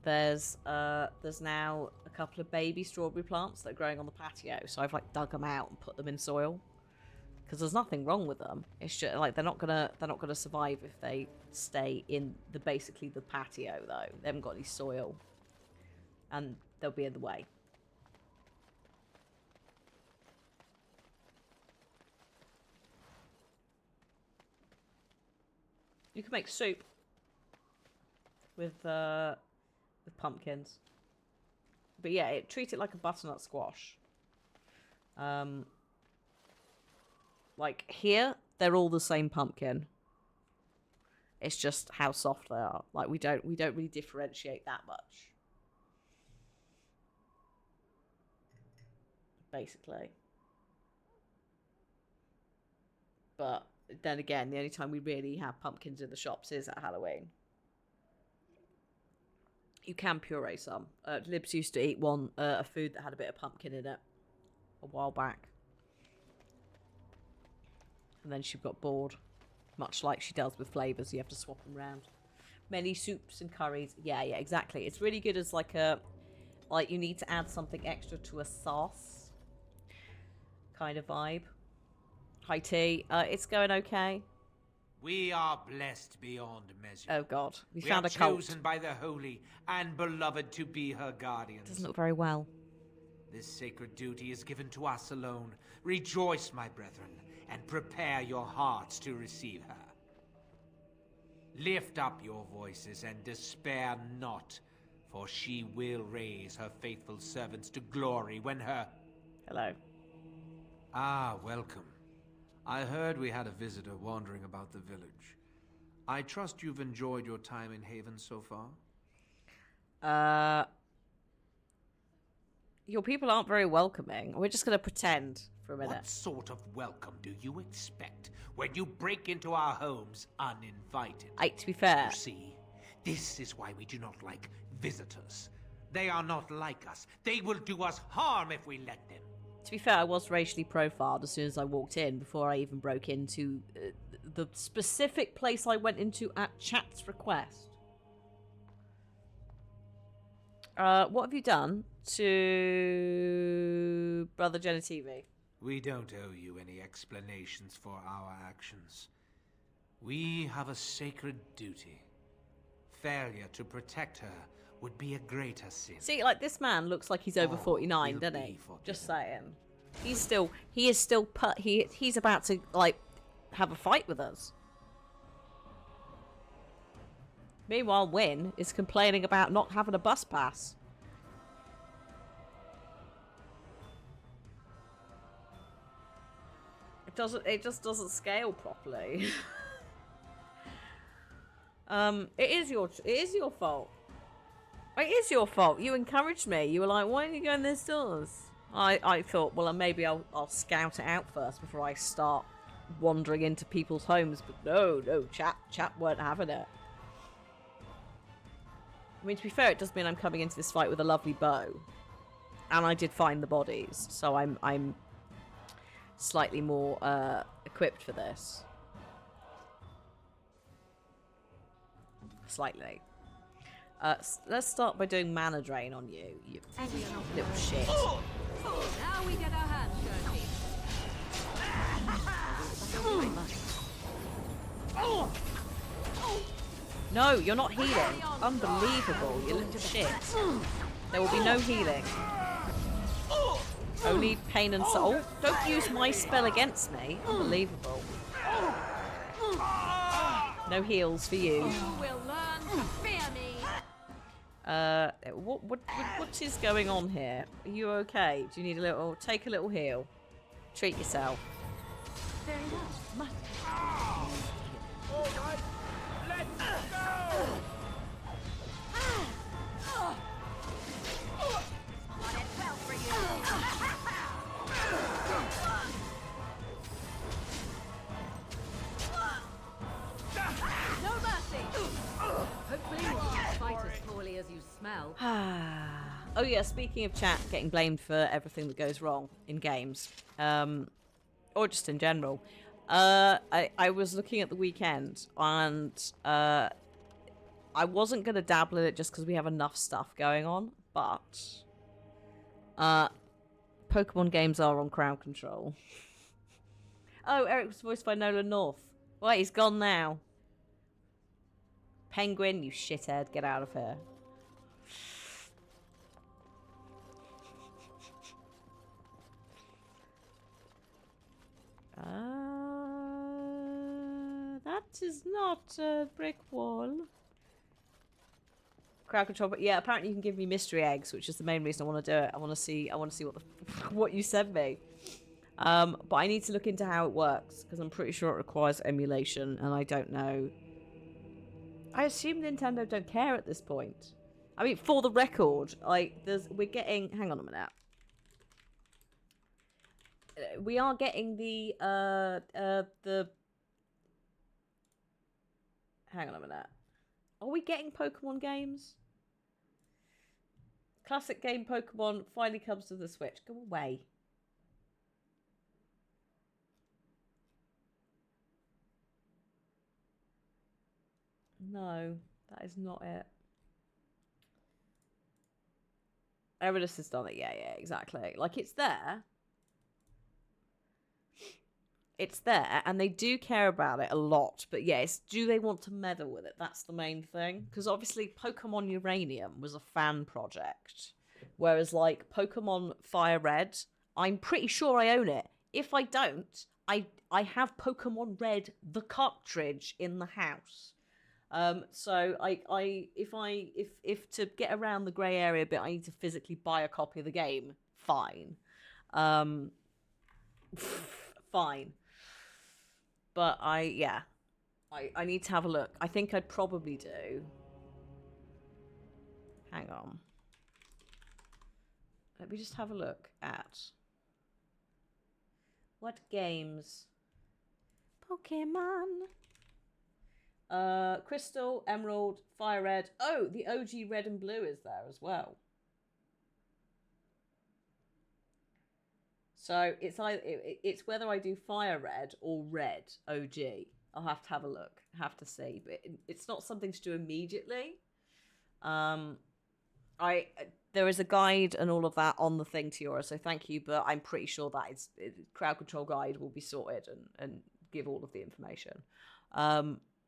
there's now a couple of baby strawberry plants that are growing on the patio. So I've like dug them out and put them in soil because there's nothing wrong with them. It's just like they're not gonna survive if they stay in the patio though. They haven't got any soil, and they'll be in the way. You can make soup with pumpkins. But yeah, treat it like a butternut squash. Like here, they're all the same pumpkin. It's just how soft they are. Like we don't really differentiate that much. Basically. But then again, the only time we really have pumpkins in the shops is at Halloween. You can puree some. Libs used to eat a food that had a bit of pumpkin in it a while back. And then she got bored. Much like she does with flavours, you have to swap them around. Many soups and curries. Yeah, exactly. It's really good as like you need to add something extra to a sauce kind of vibe. Hi T, it's going okay. We are blessed beyond measure. Oh god, we We found are a cult. chosen by the holy and beloved to be her guardians. Doesn't look very well. This sacred duty is given to us alone. Rejoice, my brethren, and prepare your hearts to receive her. Lift up your voices and despair not, for she will raise her faithful servants to glory when her... Hello. Ah, welcome. I heard we had a visitor wandering about the village. I trust you've enjoyed your time in Haven so far? Your people aren't very welcoming. We're just gonna pretend for a minute. What sort of welcome do you expect when you break into our homes uninvited? To be fair, You see, this is why we do not like visitors. They are not like us. They will do us harm if we let them. to be fair, I was racially profiled as soon as I walked in, before I even broke into the specific place I went into at chat's request. What have you done to Brother Genitivi? We don't owe you any explanations for our actions. We have a sacred duty. Failure to protect her would be a greater sin. See, like, this man looks like he's over 49, will doesn't be he? forgiven. Just saying. He's about to, like, have a fight with us. Meanwhile, Wynne is complaining about not having a bus pass. It just doesn't scale properly. It is your fault. It is your fault. You encouraged me. You were like, why don't you go in their stores? I thought, well, maybe I'll scout it out first before I start wandering into people's homes. But no, chat weren't having it. I mean, to be fair, it does mean I'm coming into this fight with a lovely bow. And I did find the bodies, so I'm slightly more equipped for this. Slightly. Let's start by doing mana drain on you, you little shit. Now we get our hands dirty. No, you're not healing. Unbelievable, you little shit. There will be no healing. Only pain and soul. Don't use my spell against me. Unbelievable. No heals for you. You will learn to fear me. What is going on here? Are you okay? Do you need a little? Take a little heal. Treat yourself. Very well. Must. No mercy. Hopefully you won't fight as poorly as you smell. Oh yeah, speaking of chat getting blamed for everything that goes wrong in games, or just in general, I was looking at the weekend and I wasn't gonna dabble in it just because we have enough stuff going on, but Pokemon games are on crowd control. Oh, Eric was voiced by Nolan North. Wait, he's gone now. Penguin, you shithead, get out of here. That is not a brick wall. Crowd control, but yeah, apparently you can give me mystery eggs, which is the main reason I want to do it. I want to see what the what you sent me. But I need to look into how it works because I'm pretty sure it requires emulation, and I don't know. I assume Nintendo don't care at this point. I mean, for the record, we're getting. Hang on a minute. We are getting the. Hang on a minute. Are we getting Pokemon games? Classic game Pokemon finally comes to the Switch. Go away. No, that is not it. Eridus has done it. Yeah, exactly. Like, it's there. It's there, and they do care about it a lot. But yes, do they want to meddle with it? That's the main thing. Because obviously Pokemon Uranium was a fan project. Whereas, like, Pokemon Fire Red, I'm pretty sure I own it. If I don't, I have Pokemon Red, the cartridge, in the house. So if to get around the grey area a bit, I need to physically buy a copy of the game. Fine. Fine. But I need to have a look. I think I'd probably do. Hang on. Let me just have a look at what games. Pokemon. Crystal, Emerald, Fire Red. Oh, the OG Red and Blue is there as well. So it's whether I do Fire Red or Red OG. I'll have to have a look. Have to see, but it's not something to do immediately. There is a guide and all of that on the thing, Tiora. So thank you, but I'm pretty sure that crowd control guide will be sorted and give all of the information.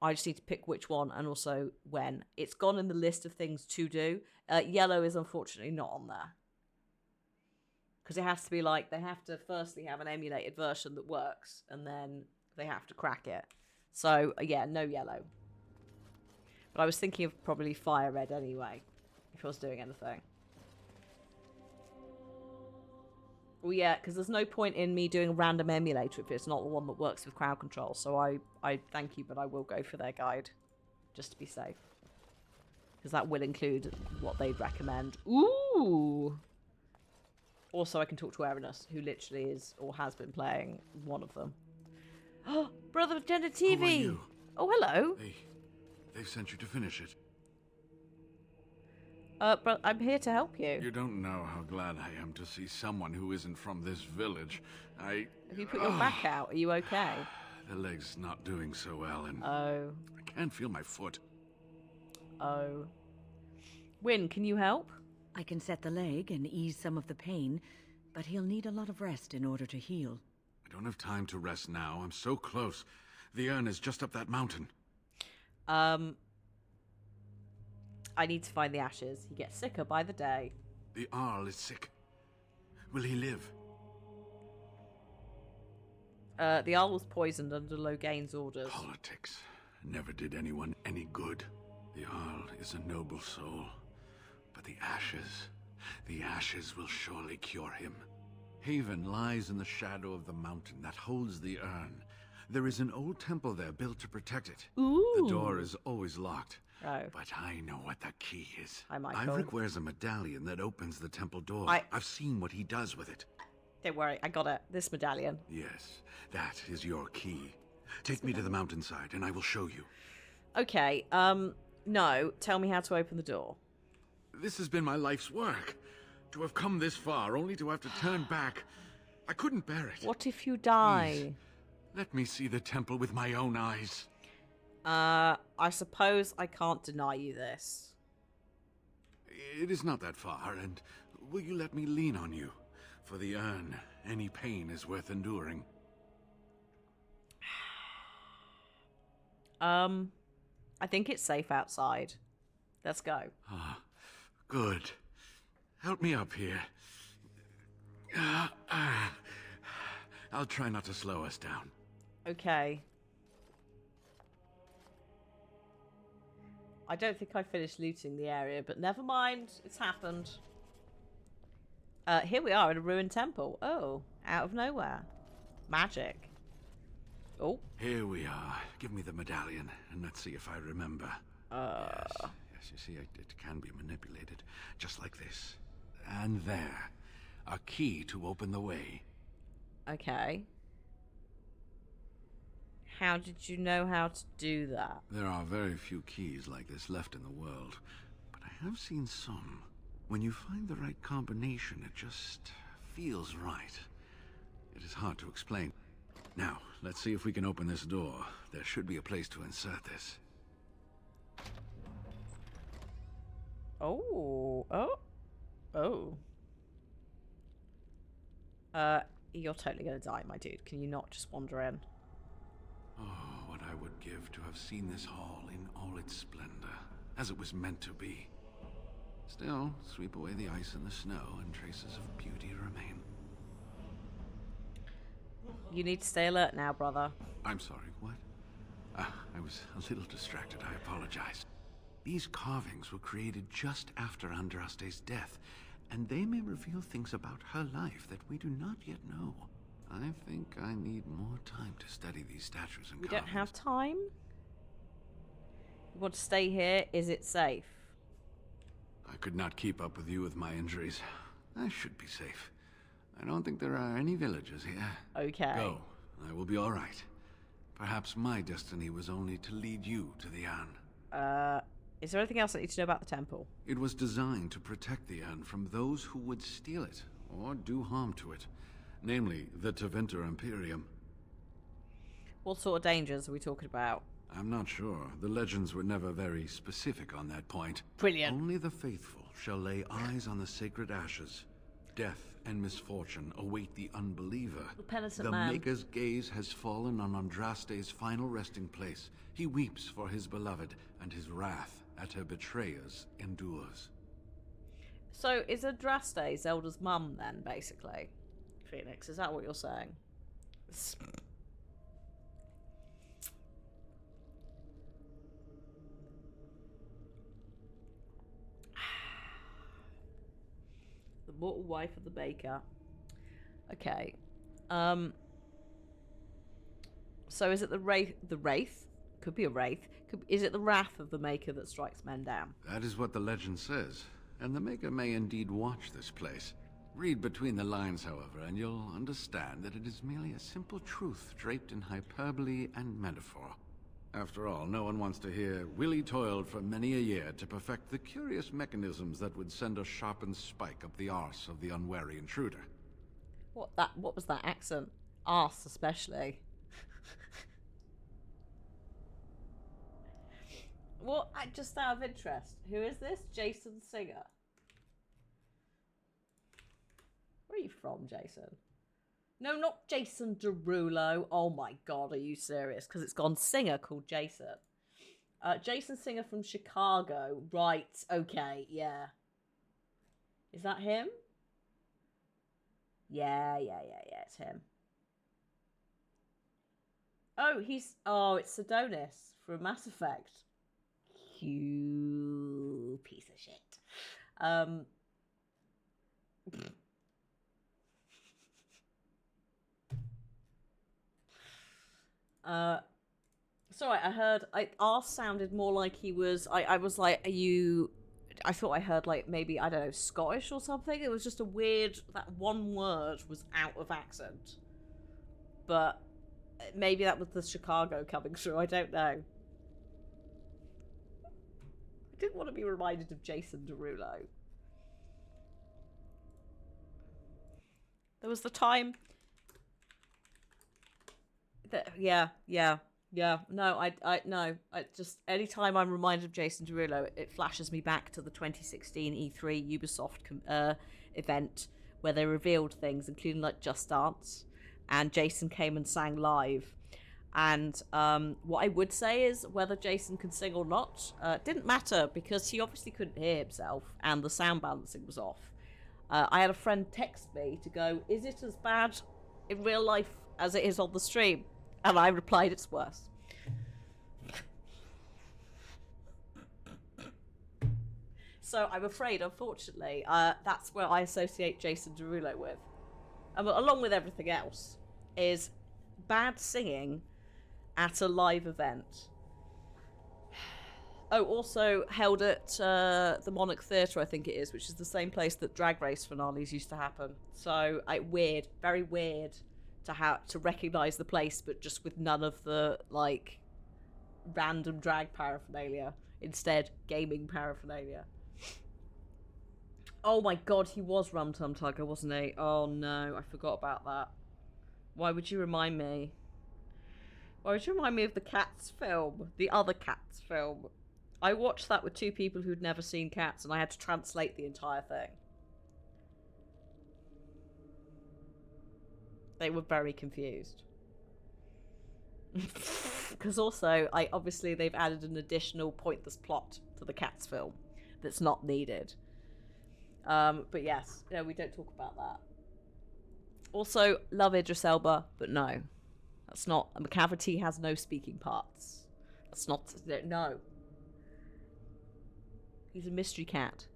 I just need to pick which one and also when. It's gone in the list of things to do. Yellow is unfortunately not on there. Because it has to be like, they have to firstly have an emulated version that works, and then they have to crack it. So, yeah, no yellow. But I was thinking of probably Fire Red anyway, if I was doing anything. Well, yeah, because there's no point in me doing a random emulator if it's not the one that works with crowd control. So I thank you, but I will go for their guide, just to be safe. Because that will include what they'd recommend. Ooh! Also, I can talk to Erinus, who literally is, or has been playing one of them. Oh, Brother of Gender TV! Who are you? Oh, hello! They've sent you to finish it. But I'm here to help you. You don't know how glad I am to see someone who isn't from this village. Have you put your back out? Are you okay? The leg's not doing so well, and Oh. I can't feel my foot. Oh. Wynne, can you help? I can set the leg and ease some of the pain, but he'll need a lot of rest in order to heal. I don't have time to rest now. I'm so close. The urn is just up that mountain. I need to find the ashes. He gets sicker by the day. The Arl is sick. Will he live? The Arl was poisoned under Loghain's orders. Politics never did anyone any good. The Arl is a noble soul. But the ashes will surely cure him. Haven lies in the shadow of the mountain that holds the urn. There is an old temple there built to protect it. Ooh. The door is always locked. Oh. But I know what the key is. Hi, Michael. Iverick wears a medallion that opens the temple door. I've seen what he does with it. Don't worry, I got it. This medallion. Yes, that is your key. Take me to the mountainside and I will show you. Okay, no. Tell me how to open the door. This has been my life's work. To have come this far, only to have to turn back. I couldn't bear it. What if you die? Please, let me see the temple with my own eyes. I suppose I can't deny you this. It is not that far, and will you let me lean on you? For the urn, any pain is worth enduring. I think it's safe outside. Let's go. Ah, good. Help me up here. I'll try not to slow us down. Okay. I don't think I finished looting the area, but never mind. It's happened. Here we are in a ruined temple. Oh, out of nowhere. Magic. Oh. Here we are. Give me the medallion, and let's see if I remember. Yes, you see, it can be manipulated. Just like this. And there. A key to open the way. Okay. How did you know how to do that? There are very few keys like this left in the world, but I have seen some. When you find the right combination, it just feels right. It is hard to explain. Now, let's see if we can open this door. There should be a place to insert this. Oh. You're totally gonna die, my dude. Can you not just wander in? Oh, what I would give to have seen this hall in all its splendor, as it was meant to be. Still, sweep away the ice and the snow, and traces of beauty remain. You need to stay alert now, brother. I'm sorry, what? I was a little distracted, I apologize. These carvings were created just after Andraste's death, and they may reveal things about her life that we do not yet know. I think I need more time to study these statues and carvings. We don't have time? You want to stay here? Is it safe? I could not keep up with you with my injuries. I should be safe. I don't think there are any villagers here. Okay. Go. I will be all right. Perhaps my destiny was only to lead you to the urn. Is there anything else I need to know about the temple? It was designed to protect the urn from those who would steal it or do harm to it. Namely, the Tevinter Imperium. What sort of dangers are we talking about? I'm not sure. The legends were never very specific on that point. Brilliant. Only the faithful shall lay eyes on the sacred ashes. Death and misfortune await the unbeliever. The penitent the man. Maker's gaze has fallen on Andraste's final resting place. He weeps for his beloved, and his wrath at her betrayers endures. So is Andraste Zelda's mum then, basically? Phoenix, is that what you're saying? The mortal wife of the baker. Okay. So is it the wraith? The wraith? Could be a wraith. Is it the wrath of the Maker that strikes men down? That is what the legend says, and the Maker may indeed watch this place. Read between the lines, however, and you'll understand that it is merely a simple truth draped in hyperbole and metaphor. After all, no one wants to hear Willie toiled for many a year to perfect the curious mechanisms that would send a sharpened spike up the arse of the unwary intruder. What was that accent? Arse, especially. What? Just out of interest, who is this? Jason Singer. Where are you from, Jason? No, not Jason Derulo. Oh my god, are you serious? Because it's gone Singer called Jason. Jason Singer from Chicago. Right, okay, yeah. Is that him? Yeah, it's him. Oh, it's Sidonis from Mass Effect. You piece of shit. Sorry, I heard Arse sounded more like he was. I was like, are you? I thought I heard like maybe, I don't know, Scottish or something. It was just a weird, that one word was out of accent. But maybe that was the Chicago coming through. I don't know. I didn't want to be reminded of Jason Derulo. There was the time that no, I just anytime I'm reminded of Jason Derulo, it flashes me back to the 2016 E3 Ubisoft event where they revealed things, including like Just Dance, and Jason came and sang live. And what I would say is whether Jason can sing or not didn't matter, because he obviously couldn't hear himself and the sound balancing was off. I had a friend text me to go, is it as bad in real life as it is on the stream? And I replied, it's worse. So I'm afraid, unfortunately, that's where I associate Jason Derulo with. Along with everything else, is bad singing at a live event. Oh, also held at the Monarch Theatre, I think it is, which is the same place that Drag Race finales used to happen. So, weird, very weird to recognise the place, but just with none of the, like, random drag paraphernalia. Instead, gaming paraphernalia. Oh my god, he was Rum Tum Tugger, wasn't he? Oh no, I forgot about that. Why would you remind me? Why would you remind me of the Cats film? The other Cats film. I watched that with two people who'd never seen Cats, and I had to translate the entire thing. They were very confused. Because also, obviously they've added an additional pointless plot to the Cats film that's not needed. But yes, we don't talk about that. Also, love Idris Elba, but no. That's not... McCavity has no speaking parts. That's not... No. He's a mystery cat.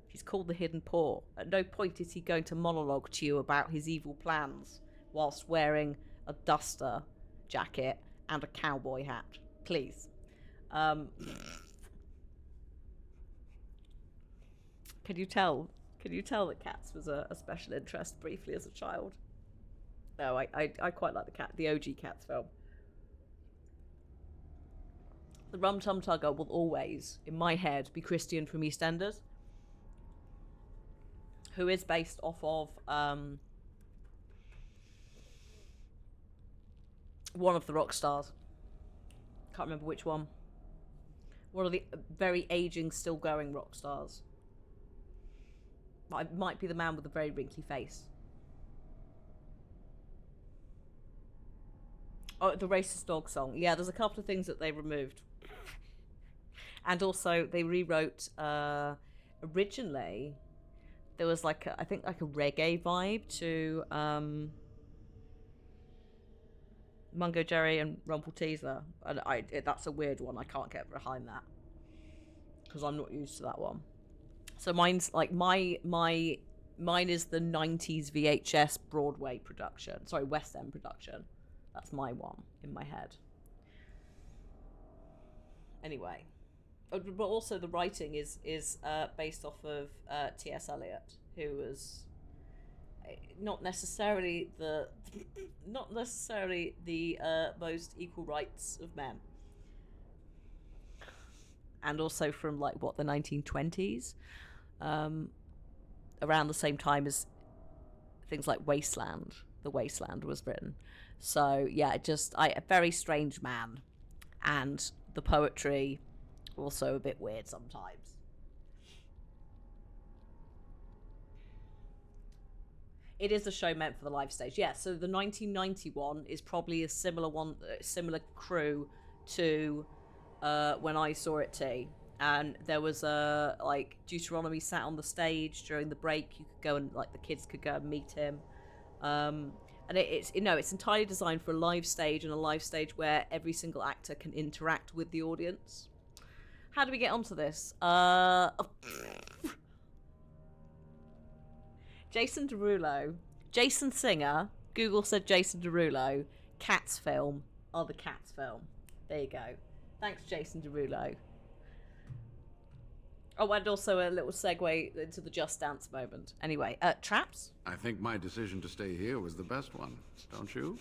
He's called the Hidden Paw. At no point is he going to monologue to you about his evil plans whilst wearing a duster jacket and a cowboy hat. Please. Can you tell that Cats was a special interest briefly as a child? No, I quite like the OG Cats film. The Rum Tum Tugger will always, in my head, be Christian from EastEnders, who is based off of one of the rock stars. Can't remember which one. One of the very aging, still going rock stars. It might be the man with the very wrinkly face. Oh, the Racist Dog song. Yeah, there's a couple of things that they removed. And also, they rewrote, originally, there was I think a reggae vibe to Mungo Jerry and Rumple Teaser. And that's a weird one. I can't get behind that. Because I'm not used to that one. So mine's like, mine is the 90s VHS Broadway production. Sorry, West End production. That's my one in my head. Anyway. But also the writing is based off of T.S. Eliot, who was not necessarily the most equal rights of men. And also from the 1920s, around the same time as things like Wasteland. The Wasteland was written. So yeah, a very strange man, and the poetry also a bit weird sometimes. It is a show meant for the live stage. Yeah, so the 1991 is probably a similar crew to When I Saw It Tea. And there was Deuteronomy sat on the stage during the break. You could go and the kids could go and meet him. And it's entirely designed for a live stage, and a live stage where every single actor can interact with the audience. How do we get onto this? Jason Derulo, Jason Singer. Google said Jason Derulo. Cats film. Other Cats film. There you go. Thanks, Jason Derulo. Oh, and also a little segue into the Just Dance moment. Anyway, traps? I think my decision to stay here was the best one, don't you?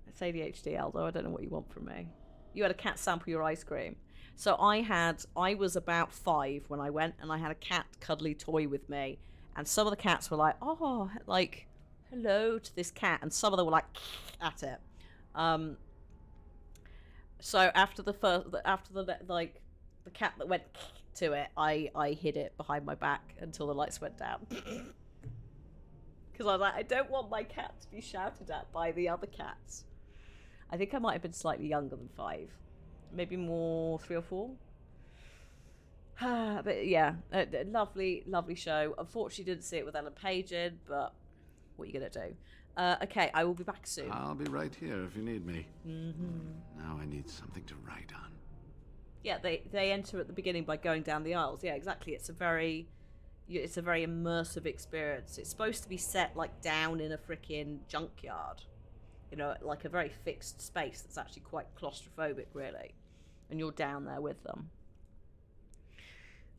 It's ADHD, Aldo. I don't know what you want from me. You had a cat sample your ice cream. So I was about 5 when I went, and I had a cat cuddly toy with me, And some of the cats were like, oh, like, hello to this cat. And some of them were like, at it. So after the cat that went to it, I hid it behind my back until the lights went down. Because I was like, I don't want my cat to be shouted at by the other cats. I think I might have been slightly younger than 5. Maybe more 3 or 4. But yeah, a lovely, lovely show. Unfortunately, didn't see it with Ellen Page in, but what are you going to do? Okay, I will be back soon. I'll be right here if you need me. Now I need something to write on. Yeah, they enter at the beginning by going down the aisles. Yeah, exactly. It's a very immersive experience. It's supposed to be set like down in a freaking junkyard, you know, like a very fixed space that's actually quite claustrophobic, really, and you're down there with them.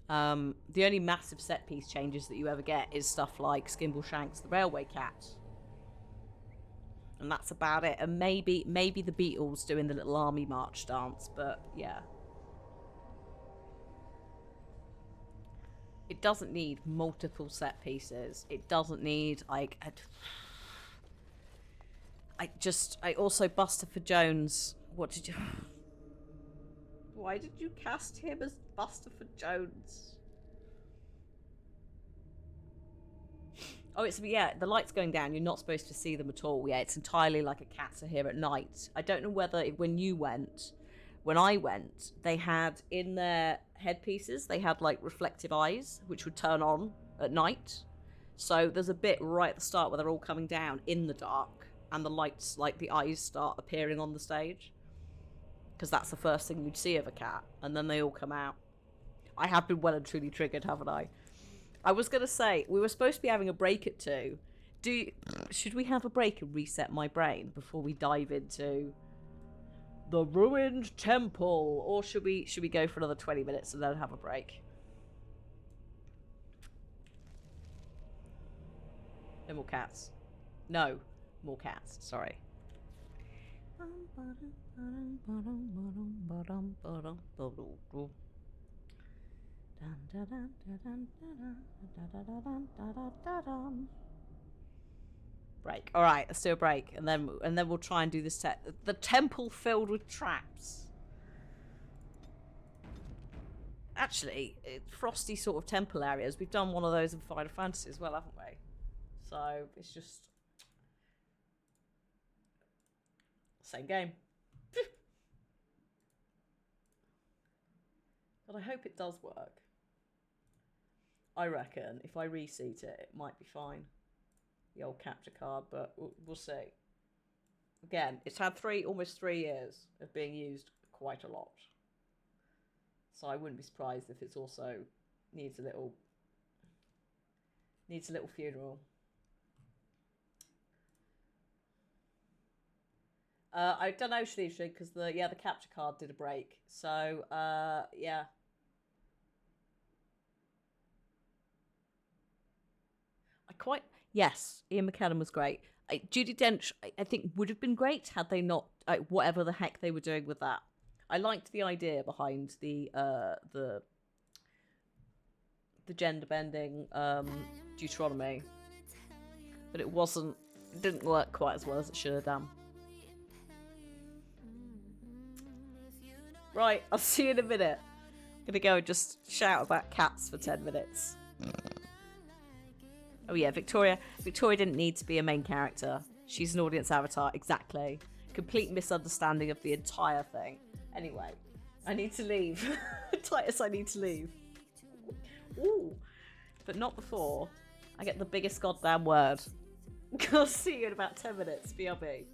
The only massive set piece changes that you ever get is stuff like Skimbleshanks the railway cat, and that's about it. And maybe the Beatles doing the little army march dance, but yeah. It doesn't need multiple set pieces. It doesn't need, like... I also, Bustopher Jones... What did you... Why did you cast him as Bustopher Jones? Oh, it's... Yeah, the light's going down. You're not supposed to see them at all. Yeah, it's entirely like a cats are here at night. I don't know whether when you went... When I went, they had in their headpieces, they had like reflective eyes, which would turn on at night. So there's a bit right at the start where they're all coming down in the dark, and the lights, like the eyes, start appearing on the stage. Because that's the first thing you'd see of a cat, and then they all come out. I have been well and truly triggered, haven't I? I was going to say, we were supposed to be having a break at 2. Should we have a break and reset my brain before we dive into... the ruined temple, or should we go for another 20 minutes and then have a break? No more cats. No more cats. Sorry. Break. All right, let's do a break, and then we'll try and do this set. The temple filled with traps. Actually, frosty sort of temple areas. We've done one of those in Final Fantasy as well, haven't we? So it's just same game. But I hope it does work. I reckon if I reseat it, it might be fine. The old capture card, but we'll see. Again, it's had almost 3 years of being used quite a lot. So I wouldn't be surprised if it's also needs a little funeral. I don't know, Shalisha, because the capture card did a break. So yeah. Yes, Ian McKellen was great. Judi Dench, I think, would have been great had they not, whatever the heck they were doing with that. I liked the idea behind the gender bending Deuteronomy, but it didn't work quite as well as it should have done. Right, I'll see you in a minute. I'm gonna go and just shout about cats for 10 minutes. Oh yeah, Victoria didn't need to be a main character. She's an audience avatar, exactly. Complete misunderstanding of the entire thing. Anyway, I need to leave. Titus, I need to leave. Ooh, but not before I get the biggest goddamn word. I'll see you in about 10 minutes, BRB.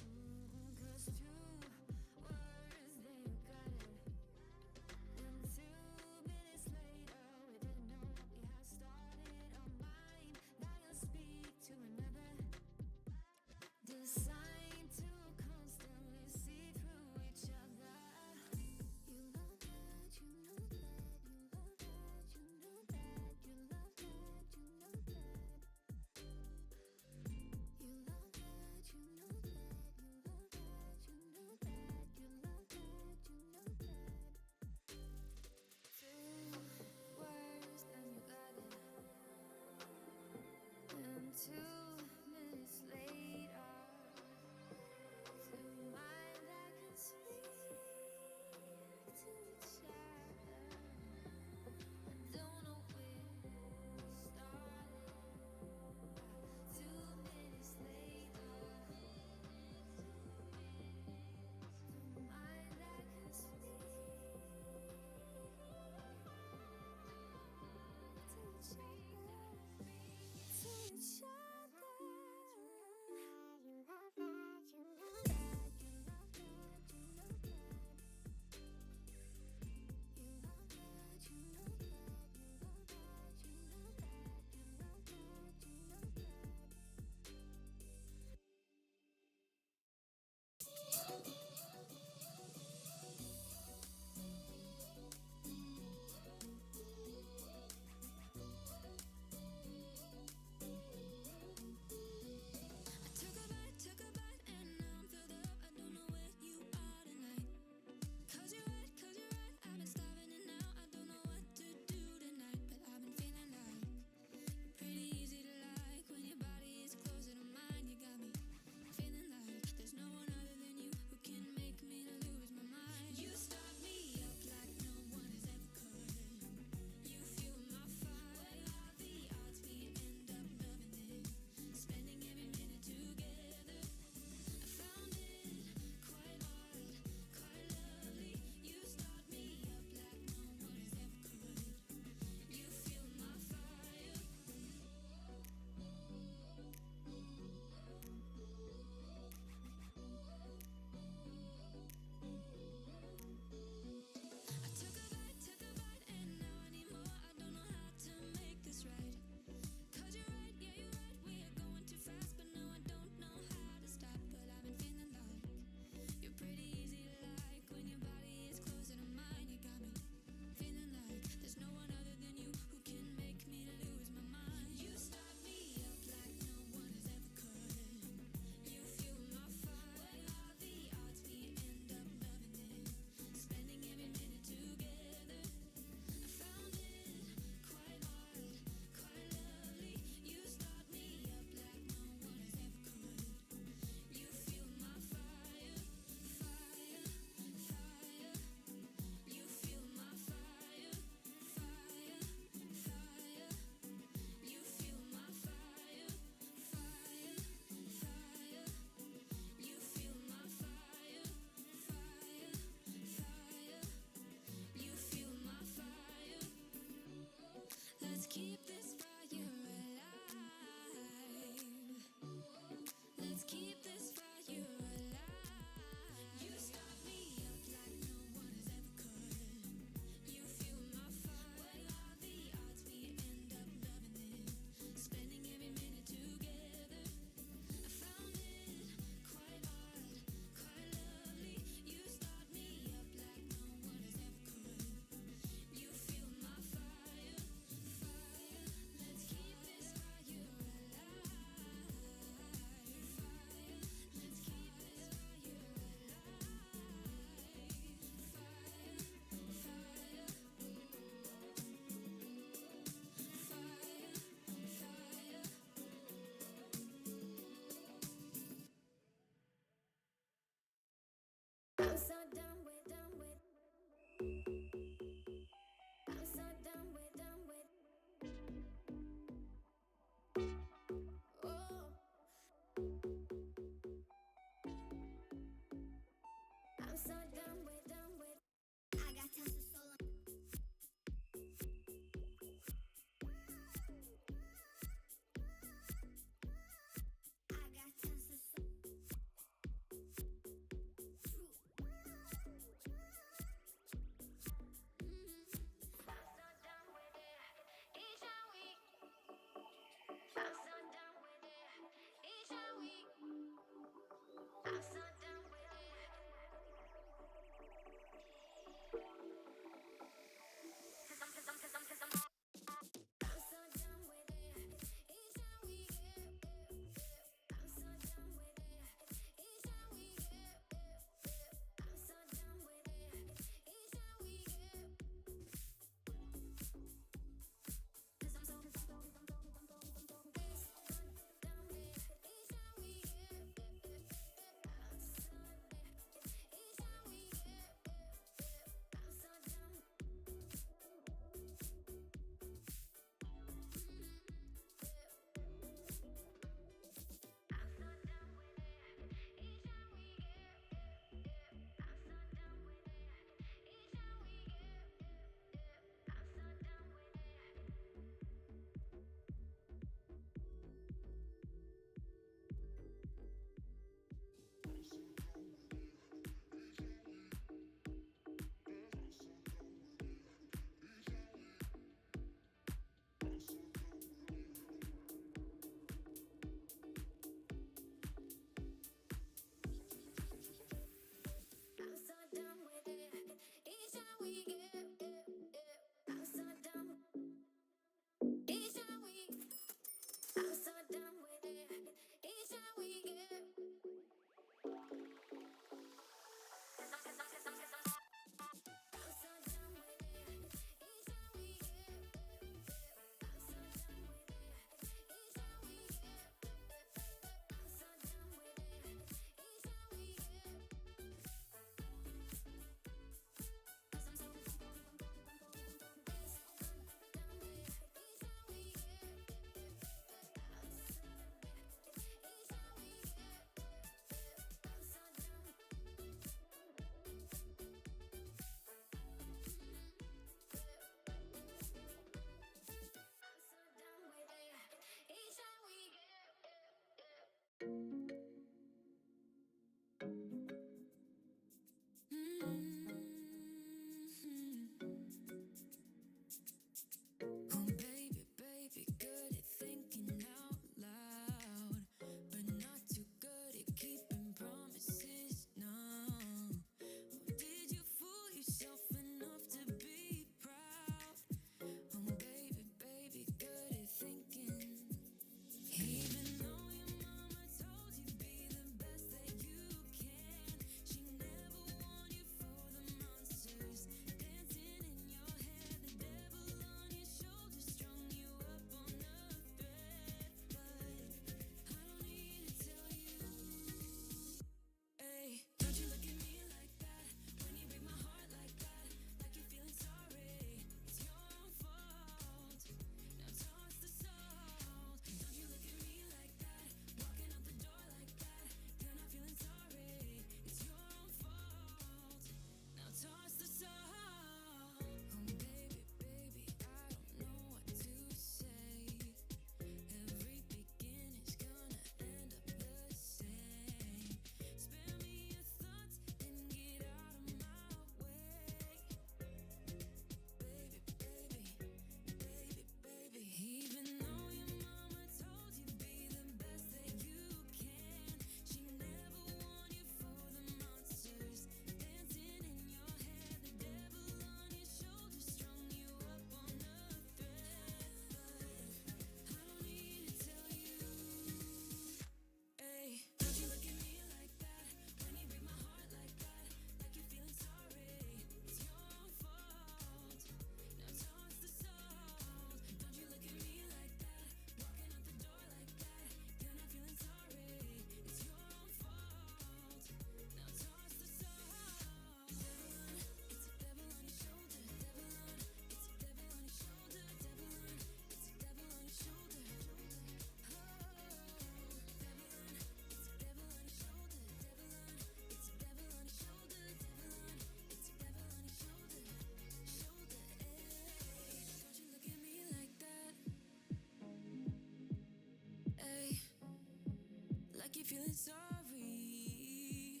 like you're feeling sorry.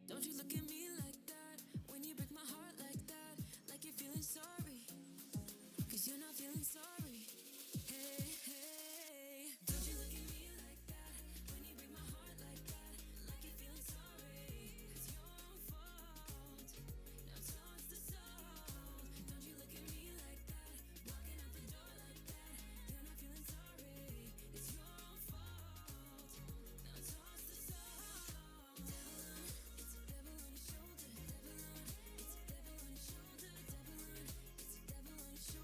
Don't you look at me like that when you break my heart like that, like you're feeling sorry. 'Cause you're not feeling sorry. Hey, hey. Don't you look at me like that when you break my heart like that, like you're feeling sorry. It's your fault. Now toss the soul. Don't you look at me like that, walking out the door like that. You're not feeling sorry. It's your fault. Now toss the soul. Devil on, it's a devil on your shoulder. Devil on, it's a devil on your shoulder. Devil on, it's a devil on your shoulder.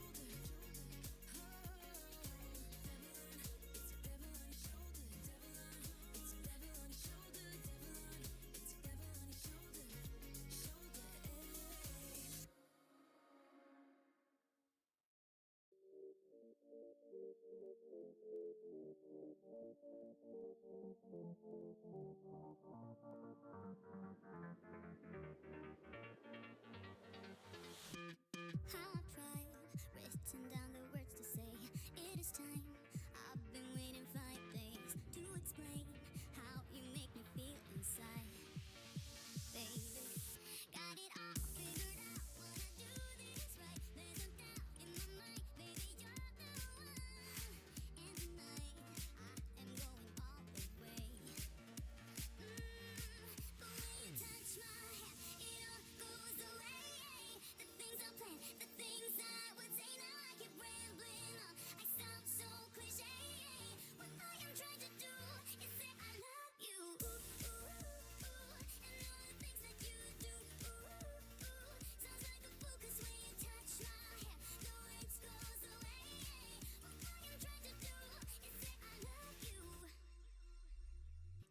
How I've tried, written down the words to say. It is time. I've been waiting 5 days to explain how you make me feel inside. Baby, got it all figured out. Wanna do this right. There's no doubt in my mind. Baby, you're the one. And tonight, I am going all the way. The way you touch my hair, it all goes away. The things I planned, the things I would say, now I keep rambling on. I sound so cliche. What I am trying to do is say I love you. Ooh, ooh, ooh. And all the things that you do. Ooh, ooh. Sounds like a fool 'cause when you touch my hair, the words goes away. What I am trying to do is say I love you.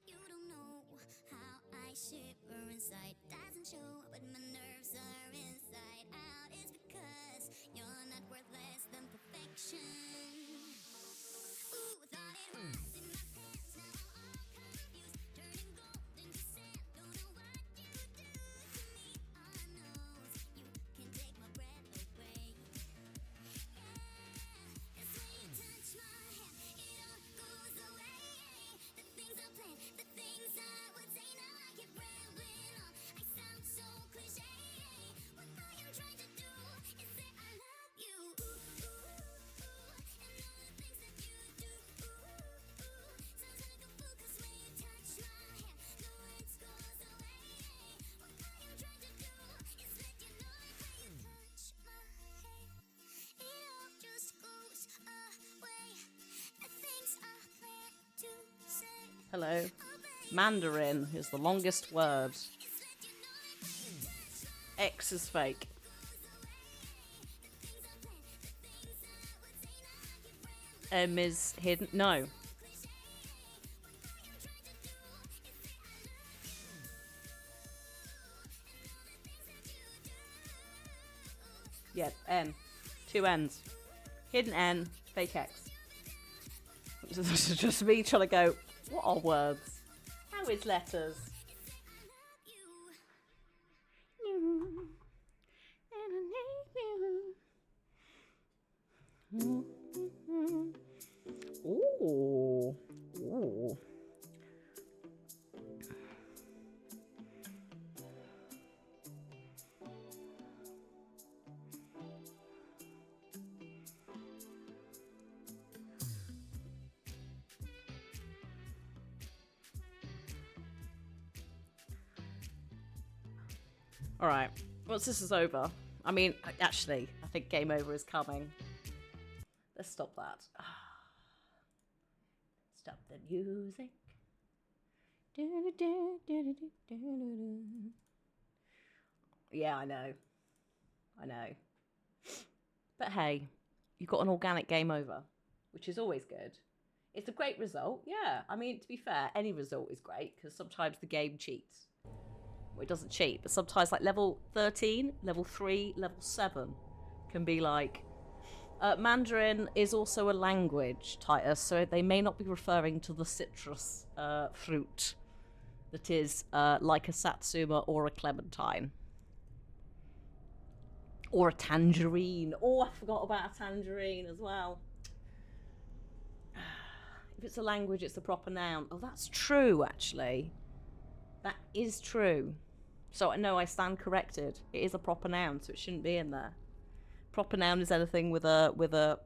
You don't know how I shiver inside. Doesn't show, but my nerves are inside out. It's because you're not worth less than perfection. Ooh, thought it was in my pants. Now I'm all confused. Turning gold into sand. Don't know what you do to me. All I know is you can take my breath away. Yeah, 'cause when you touch my hair, it all goes away. The things I planned, the things I would say, now I keep rambling on. I sound so cliche. What I am trying to do is say I love you. Ooh, ooh, ooh. And all the things that you do. Ooh, ooh. Sounds like a fool 'cause when you touch my hair, the words goes away. What I am trying to do is let you know that when you touch my hair, it all just goes away. The things I plan to say. Hello. Mandarin is the longest word. X is fake. M is hidden. No. Yep, N. 2 N's. Hidden N, fake X. This is just me trying to go, what are words? How is letters? Ooh. Ooh. Alright, once this is over, I mean, actually, I think game over is coming. Let's stop that. Stop the music. Yeah, I know. I know. But hey, you got an organic game over, which is always good. It's a great result, yeah. I mean, to be fair, any result is great, because sometimes the game cheats. Well, it doesn't cheat, but sometimes like level 13, level 3, level 7 can be like... Mandarin is also a language, Titus, so they may not be referring to the citrus fruit that is like a satsuma or a clementine. Or a tangerine. Oh, I forgot about a tangerine as well. If it's a language, it's a proper noun. Oh, that's true, actually. That is true. So, no, I stand corrected. It is a proper noun, so it shouldn't be in there. Proper noun is anything with a...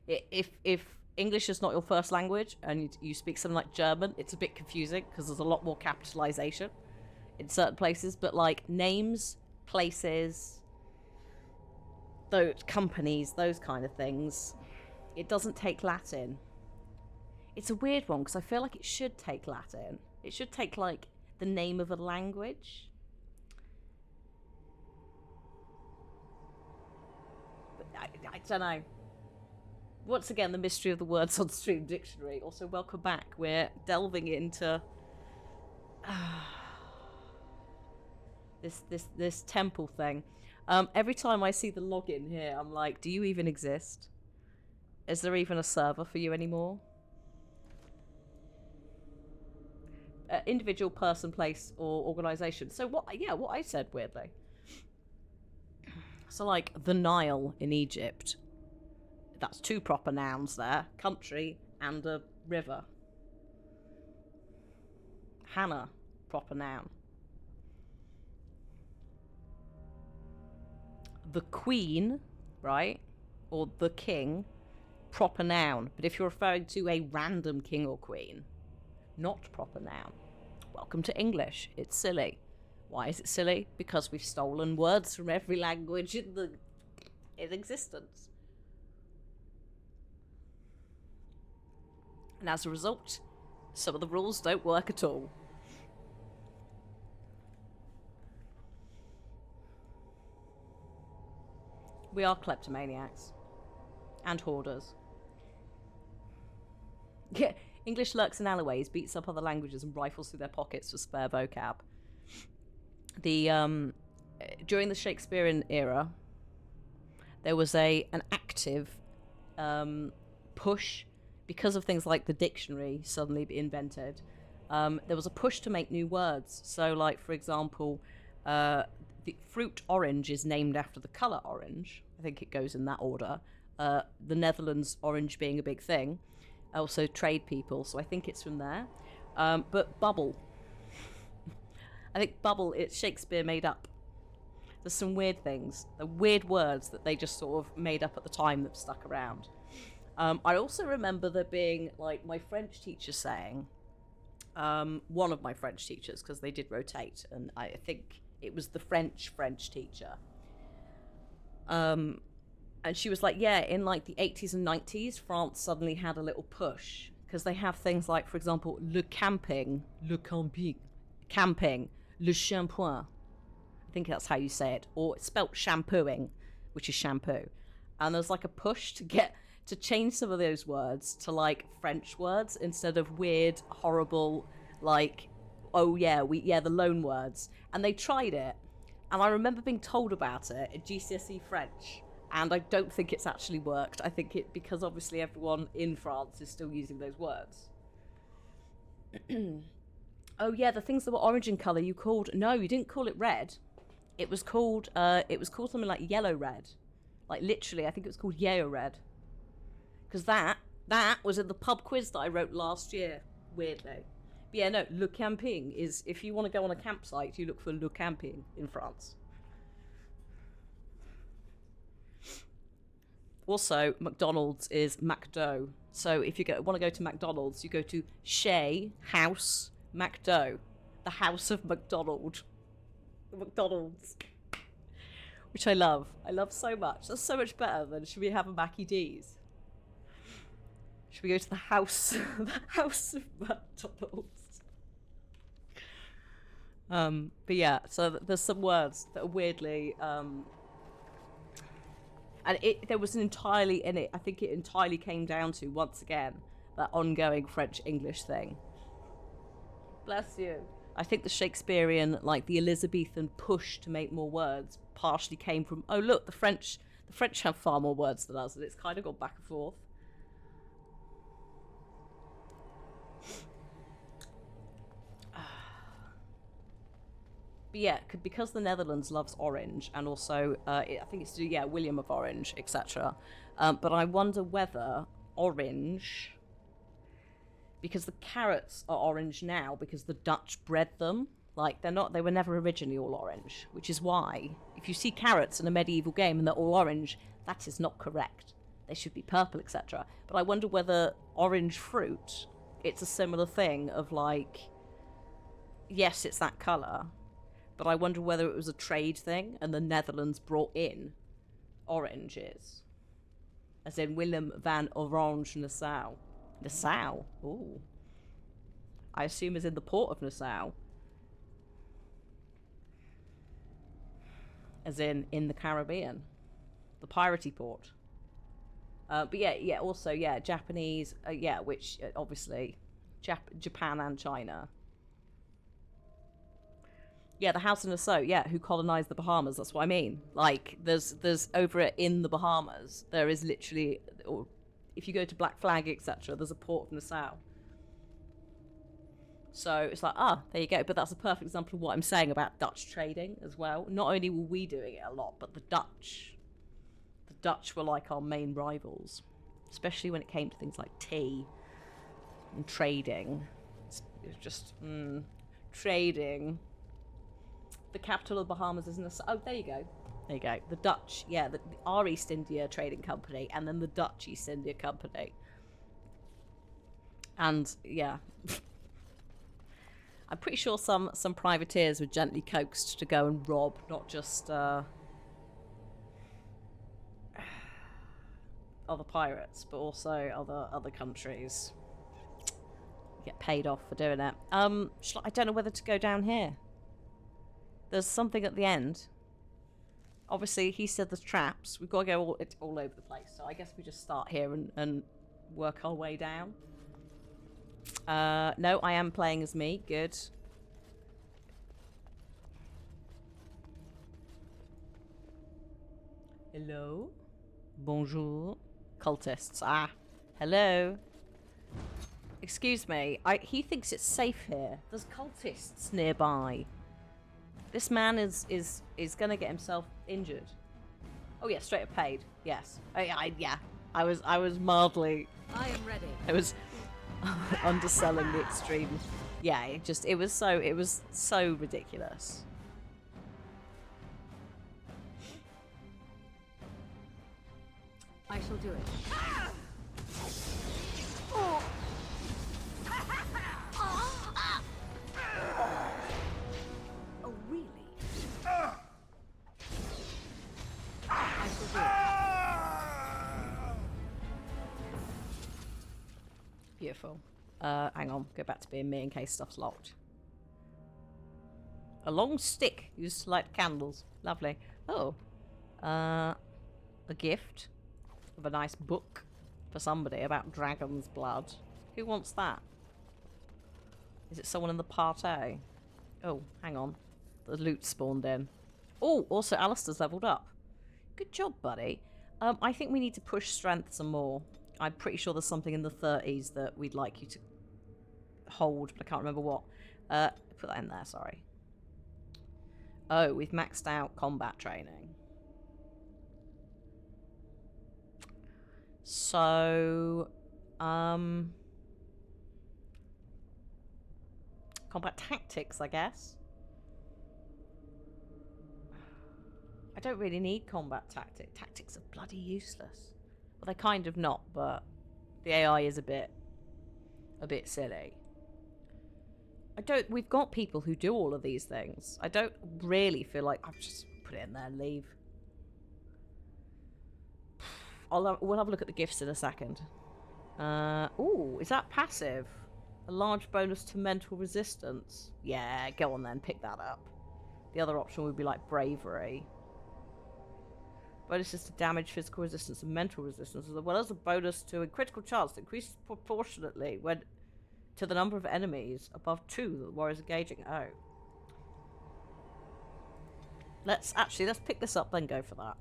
If English is not your first language and you speak something like German, it's a bit confusing because there's a lot more capitalization in certain places. But, like, names, places, those companies, those kind of things, it doesn't take Latin. It's a weird one because I feel like it should take Latin. It should take, like, the name of a language. I don't know. Once again, the mystery of the words on Stream Dictionary. Also, welcome back. We're delving into this temple thing. Every time I see the login here, I'm like, do you even exist? Is there even a server for you anymore? Individual, person, place, or organization. So what? Yeah, what I said weirdly. So, like, the Nile in Egypt. That's two proper nouns there. Country and a river. Hannah, proper noun. The Queen, right? Or the King, proper noun. But if you're referring to a random king or queen, not proper noun. Welcome to English. It's silly. Why is it silly? Because we've stolen words from every language in existence. And as a result, some of the rules don't work at all. We are kleptomaniacs. And hoarders. Yeah, English lurks in alleyways, beats up other languages, and rifles through their pockets for spare vocab. During the Shakespearean era, there was an active push, because of things like the dictionary suddenly being invented. There was a push to make new words. So, like, for example, the fruit orange is named after the colour orange. I think it goes in that order. The Netherlands orange being a big thing. Also trade people, so I think it's from there. But bubble. I think bubble, it's Shakespeare made up. There's some weird things. The weird words that they just sort of made up at the time that stuck around. I also remember there being, like, my French teacher saying, one of my French teachers, because they did rotate, and I think it was the French teacher. And she was like, yeah, in, like, the 80s and 90s, France suddenly had a little push, because they have things like, for example, camping, le shampoing. I think that's how you say it. Or it's spelt shampooing, which is shampoo. And there's, like, a push to change some of those words to, like, French words instead of weird, horrible, like, oh yeah, the loan words. And they tried it, and I remember being told about it at GCSE French, and I don't think it's actually worked. I think because obviously everyone in France is still using those words. Oh yeah, the things that were orange in colour you didn't call it red. It was called something like yellow red. Like, literally, I think it was called yellow red. Because that was in the pub quiz that I wrote last year, weirdly. But yeah, no, le camping is, if you want to go on a campsite, you look for le camping in France. Also, McDonald's is McDo. So if you want to go to McDonald's, you go to Chez House McDo, the house of McDonald's, which I love. I love so much. That's so much better than should we have a Mackie D's? Should we go to the house of McDonald's? But yeah, so there's some words that are weirdly, and there was entirely in it. I think it entirely came down to, once again, that ongoing French-English thing. Bless you. I think the Shakespearean, like the Elizabethan push to make more words, partially came from, oh look, the French have far more words than us, and it's kind of gone back and forth. But yeah, because the Netherlands loves orange, and also I think it's William of Orange, etc. But I wonder whether orange because the carrots are orange now because the Dutch bred them. Like, they were never originally all orange, which is why if you see carrots in a medieval game and they're all orange, that is not correct. They should be purple, etc. But I wonder whether orange fruit, it's a similar thing of like, yes, it's that colour, but I wonder whether it was a trade thing and the Netherlands brought in oranges. As in Willem van Orange Nassau. Nassau? Ooh. I assume is in the port of Nassau. As in the Caribbean. The piratey port. But yeah, also, yeah, Japanese, which obviously, Japan and China. Yeah, the House of Nassau, yeah, who colonized the Bahamas, that's what I mean. Like, there's over in the Bahamas, there is literally, or if you go to Black Flag, etc., there's a port of Nassau. So it's like, there you go. But that's a perfect example of what I'm saying about Dutch trading as well. Not only were we doing it a lot, but the Dutch were like our main rivals, especially when it came to things like tea and trading. It was just trading. The capital of the Bahamas is Nassau. Oh, there you go. There you go. The Dutch, yeah, our East India Trading Company, and then the Dutch East India Company. And yeah, I'm pretty sure some privateers were gently coaxed to go and rob, not just other pirates, but also other countries. Get paid off for doing it. I don't know whether to go down here. There's something at the end. Obviously, he said there's traps. We've got to go all over the place. So I guess we just start here and work our way down. No, I am playing as me. Good. Hello? Bonjour. Cultists. Hello. Excuse me. He thinks it's safe here. There's cultists nearby. This man is gonna get himself injured. Oh yeah, straight up paid. Yes. Yeah. I was mildly. I am ready. I was underselling the extreme. Yeah, it was so ridiculous. I shall do it. Oh, really? I shall do it. Beautiful. Hang on, go back to being me in case stuff's locked. A long stick used to light candles. Lovely. Oh. A gift of a nice book for somebody about dragon's blood. Who wants that? Is it someone in the party? Oh, hang on. The loot spawned in. Oh, also Alistair's leveled up. Good job, buddy. I think we need to push strength some more. I'm pretty sure there's something in the 30s that we'd like you to hold, but I can't remember what. Put that in there, sorry. Oh, we've maxed out combat training. So, combat tactics, I guess. I don't really need combat tactics. Tactics are bloody useless. Well, they're kind of not, but the AI is a bit silly. We've got people who do all of these things. I don't really feel like I've just put it in there and leave. We'll have a look at the gifts in a second. Ooh, is that passive? A large bonus to mental resistance. Yeah, go on then, pick that up. The other option would be like bravery. Bonuses to damage, physical resistance, and mental resistance, as well as a bonus to a critical chance that increases proportionately when to the number of enemies above 2 that the warrior is engaging. Oh. Let's pick this up, then go for that.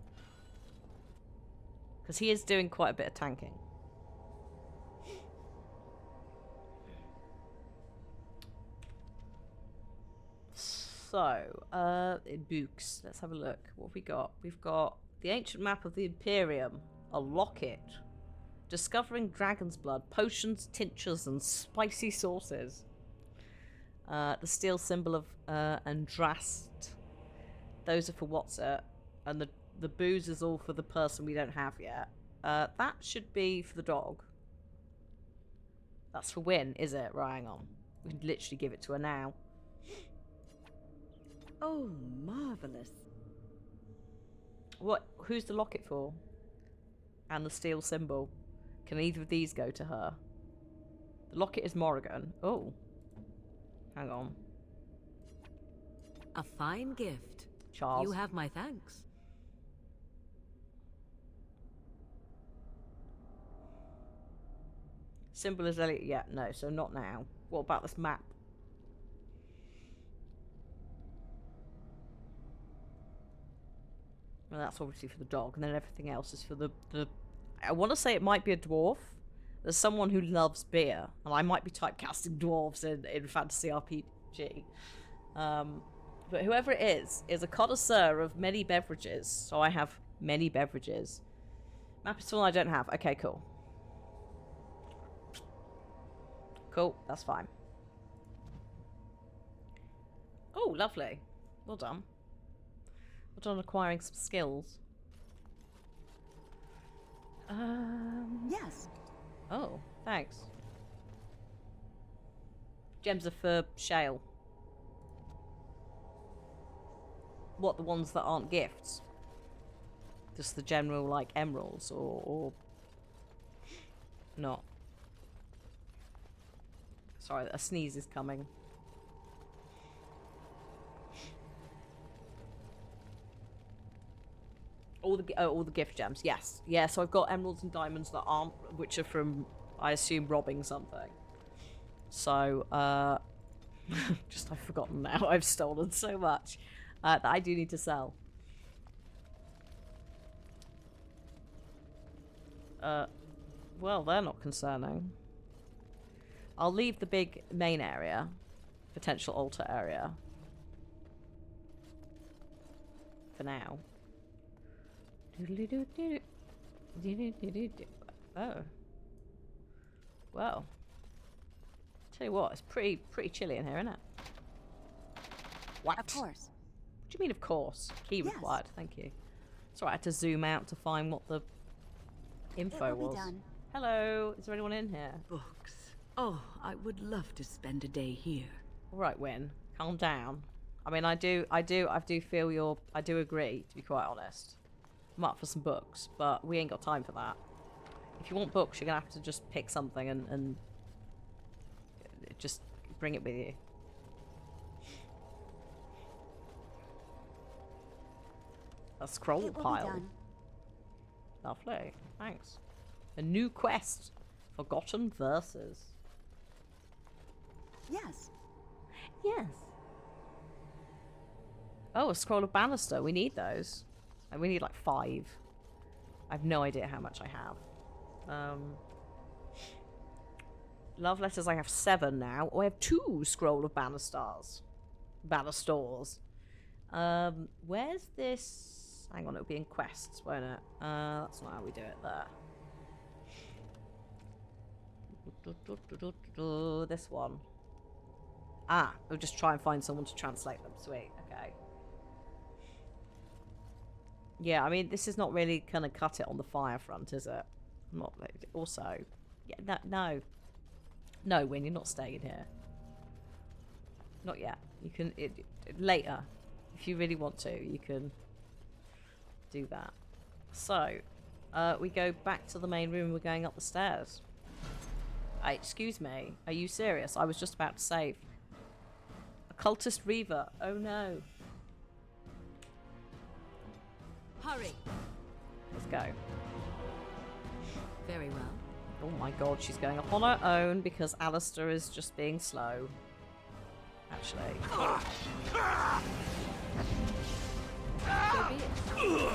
Because he is doing quite a bit of tanking. So, books. Let's have a look. What have we got? We've got the ancient map of the Imperium, a locket, Discovering dragon's blood, potions, tinctures, and spicy sauces. The steel symbol of Andrast. Those are for what's it, and the booze is all for the person we don't have yet. That should be for the dog. That's for Win, is it? Right, hang on. We can literally give it to her now. Oh, marvelous. What? Who's the locket for? And the steel symbol. Can either of these go to her? The locket is Morrigan. Oh. Hang on. A fine gift. Charles. You have my thanks. Symbol is Elliot. Yeah, no, so not now. What about this map? Well, that's obviously for the dog, and then everything else is for the I want to say it might be a dwarf. There's someone who loves beer, and I might be typecasting dwarves in fantasy RPG. But whoever it is a connoisseur of many beverages, so I have many beverages. Map is one I don't have. Okay, cool. Cool, that's fine. Oh, lovely. Well done. Well done acquiring some skills. Yes. Oh, thanks. Gems are for Shale. What, the ones that aren't gifts? Just the general, like, emeralds, or... not? Sorry, a sneeze is coming. All the gift gems, yes. Yeah, so I've got emeralds and diamonds that aren't, which are from, I assume, robbing something. So, just I've forgotten now. I've stolen so much that I do need to sell. Well, they're not concerning. I'll leave the big main area, potential altar area, for now. Oh. Well. Tell you what, it's pretty chilly in here, isn't it? What? Of course. What do you mean, of course? Key required, thank you. Sorry, I had to zoom out to find what the info was. Done. Hello, is there anyone in here? Books. Oh, I would love to spend a day here. All right, Win, calm down. I mean, I do feel your... I do agree, to be quite honest. I'm up for some books, but we ain't got time for that. If you want books, you're gonna have to just pick something and just bring it with you. A scroll pile. Lovely, thanks. A new quest. Forgotten Verses. Yes. Yes. Oh, a scroll of Bannister. We need those. And we need like 5. I have no idea how much I have. Love letters, I have 7 now. Oh, I have 2 scroll of Bannisters. Bannisters. Where's this? Hang on, it'll be in quests, won't it? That's not how we do it there. This one. Ah, we'll just try and find someone to translate them. Sweet, okay. Yeah, I mean, this is not really gonna cut it on the fire front, is it? Not also. Yeah, no. No, Win, you're not staying here. Not yet. You can later, if you really want to, you can do that. So, we go back to the main room. We're going up the stairs. Hey, excuse me. Are you serious? I was just about to save. Occultist Reaver. Oh no. Hurry. Let's go. Very well. Oh my god, she's going up on her own because Alistair is just being slow. Actually. So be it.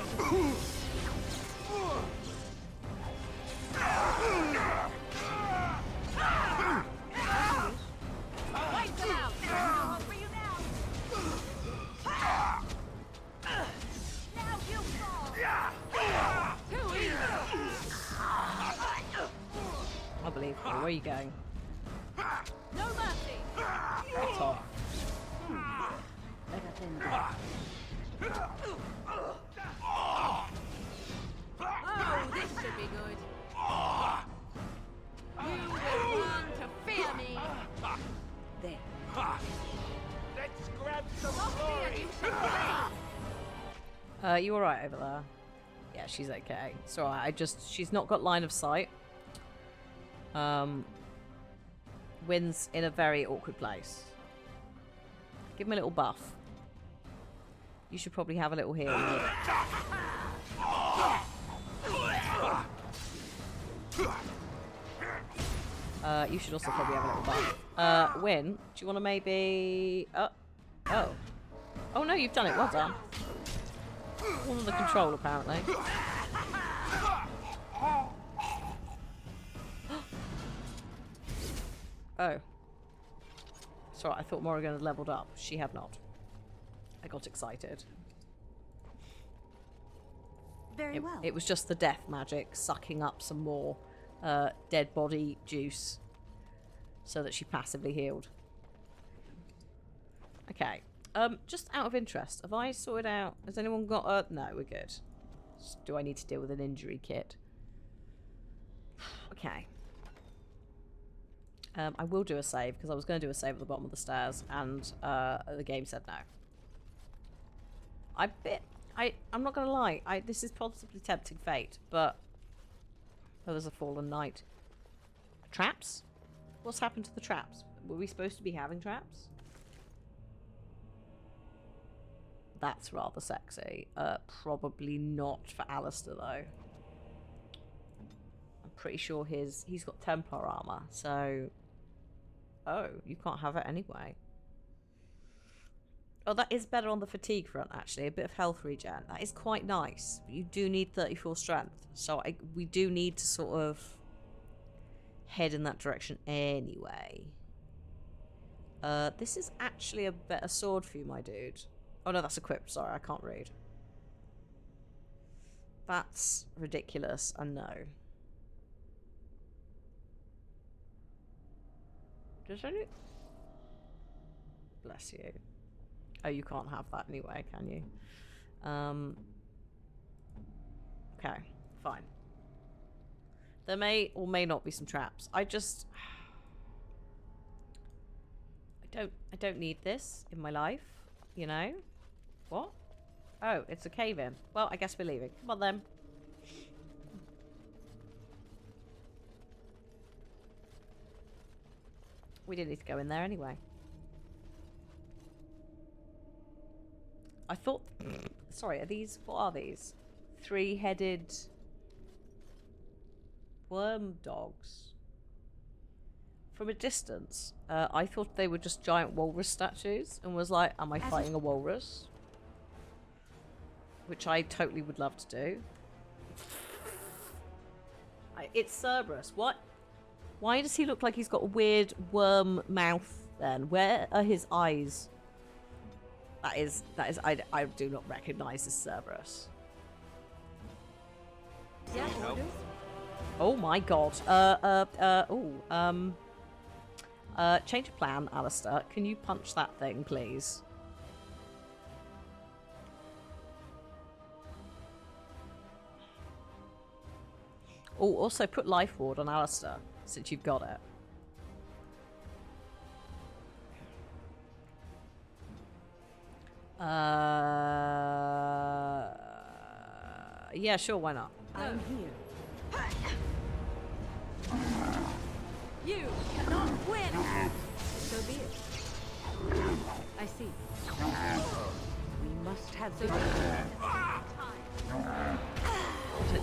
Wipe them out! I'll help for you now! Now you fall! Too easy! I believe you. Where are you going? No mercy. Get off. Oh, this should be good. You will learn to fear me. There. Let's grab some Not fear, you should flee. You alright over there? Yeah, she's okay. It's alright. She's not got line of sight. Wynn's in a very awkward place. Give him a little buff. You should probably have a little heal. You should also probably have a little buff. Wynn, do you want to maybe... Oh. Oh no, you've done it. Well done. All under control, apparently. Oh. Sorry, I thought Morrigan had leveled up. She had not. I got excited. Very well. It was just the death magic sucking up some more dead body juice so that she passively healed. Okay. Just out of interest, have I sorted out... Has anyone got a... No, we're good. Do I need to deal with an injury kit? Okay. I will do a save, because I was going to do a save at the bottom of the stairs, and the game said no. I'm not going to lie, this is possibly tempting fate, but... Oh, there's a fallen knight. Traps? What's happened to the traps? Were we supposed to be having traps? That's rather sexy. Probably not for Alistair, though. I'm pretty sure he's got Templar armor, so... Oh, you can't have it anyway. Oh, that is better on the fatigue front, actually. A bit of health regen. That is quite nice. But you do need 34 strength. So we do need to sort of head in that direction anyway. This is actually a better sword for you, my dude. Oh no, that's equipped. Sorry, I can't read. That's ridiculous, and no. Does any... Bless you. Oh, you can't have that anyway, can you? Okay, fine. There may or may not be some traps. I don't need this in my life, you know? What? Oh, it's a cave-in. Well, I guess we're leaving. Come on then. We didn't need to go in there anyway. I thought... Sorry, are these... What are these? Three-headed... worm dogs. From a distance, I thought they were just giant walrus statues and was like, am I fighting a walrus? Which I totally would love to do. It's Cerberus. What? Why does he look like he's got a weird worm mouth then? Where are his eyes? That is I do not recognise this Cerberus. Yeah, Oh my god. Change of plan, Alistair. Can you punch that thing, please? Oh, also put Life Ward on Alistair, since you've got it. Yeah, sure, why not? I'm here. You cannot win. So be it. I see. We must have the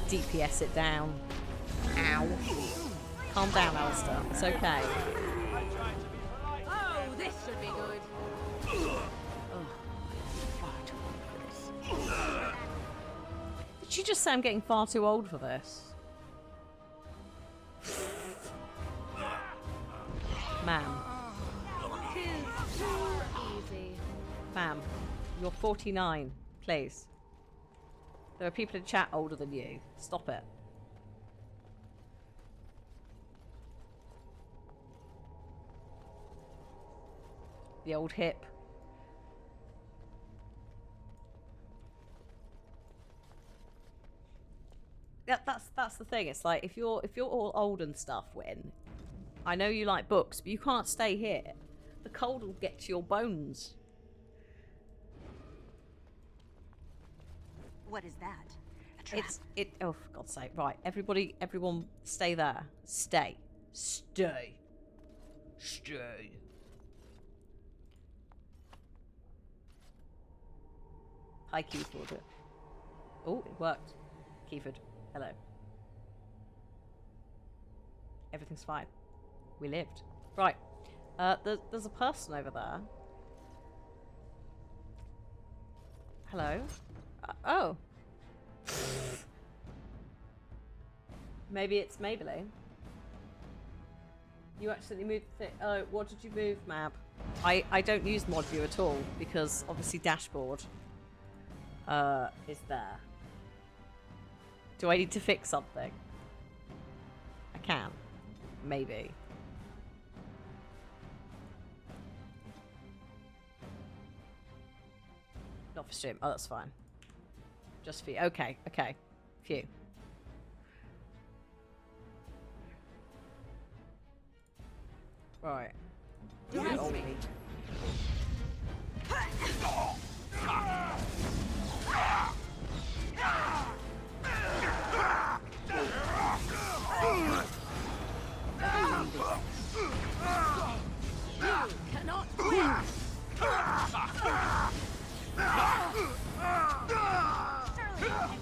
DPS it down. Ow. Calm down, Alistair. It's okay. Oh, this should be good. Did she just say I'm getting far too old for this? Ma'am. Tis too easy. Ma'am, you're 49. Please. There are people in chat older than you. Stop it. The old hip. Yeah, that's the thing. It's like if you're all old and stuff, Win, I know you like books, but you can't stay here. The cold will get to your bones. What is that? A trap? Oh, for God's sake! Right, everyone, stay there. Stay. Hi, Keyford. Oh, it worked. Keyford, hello. Everything's fine. We lived. Right. There's a person over there. Hello. Oh. Maybe it's Maybelline. You accidentally moved the thing. Oh, what did you move, Mab? I don't use mod view at all because obviously dashboard is there. Do I need to fix something? I can. Maybe. Not for stream. Oh, that's fine. Just for you. Okay, okay. Phew. Right. Cannot win.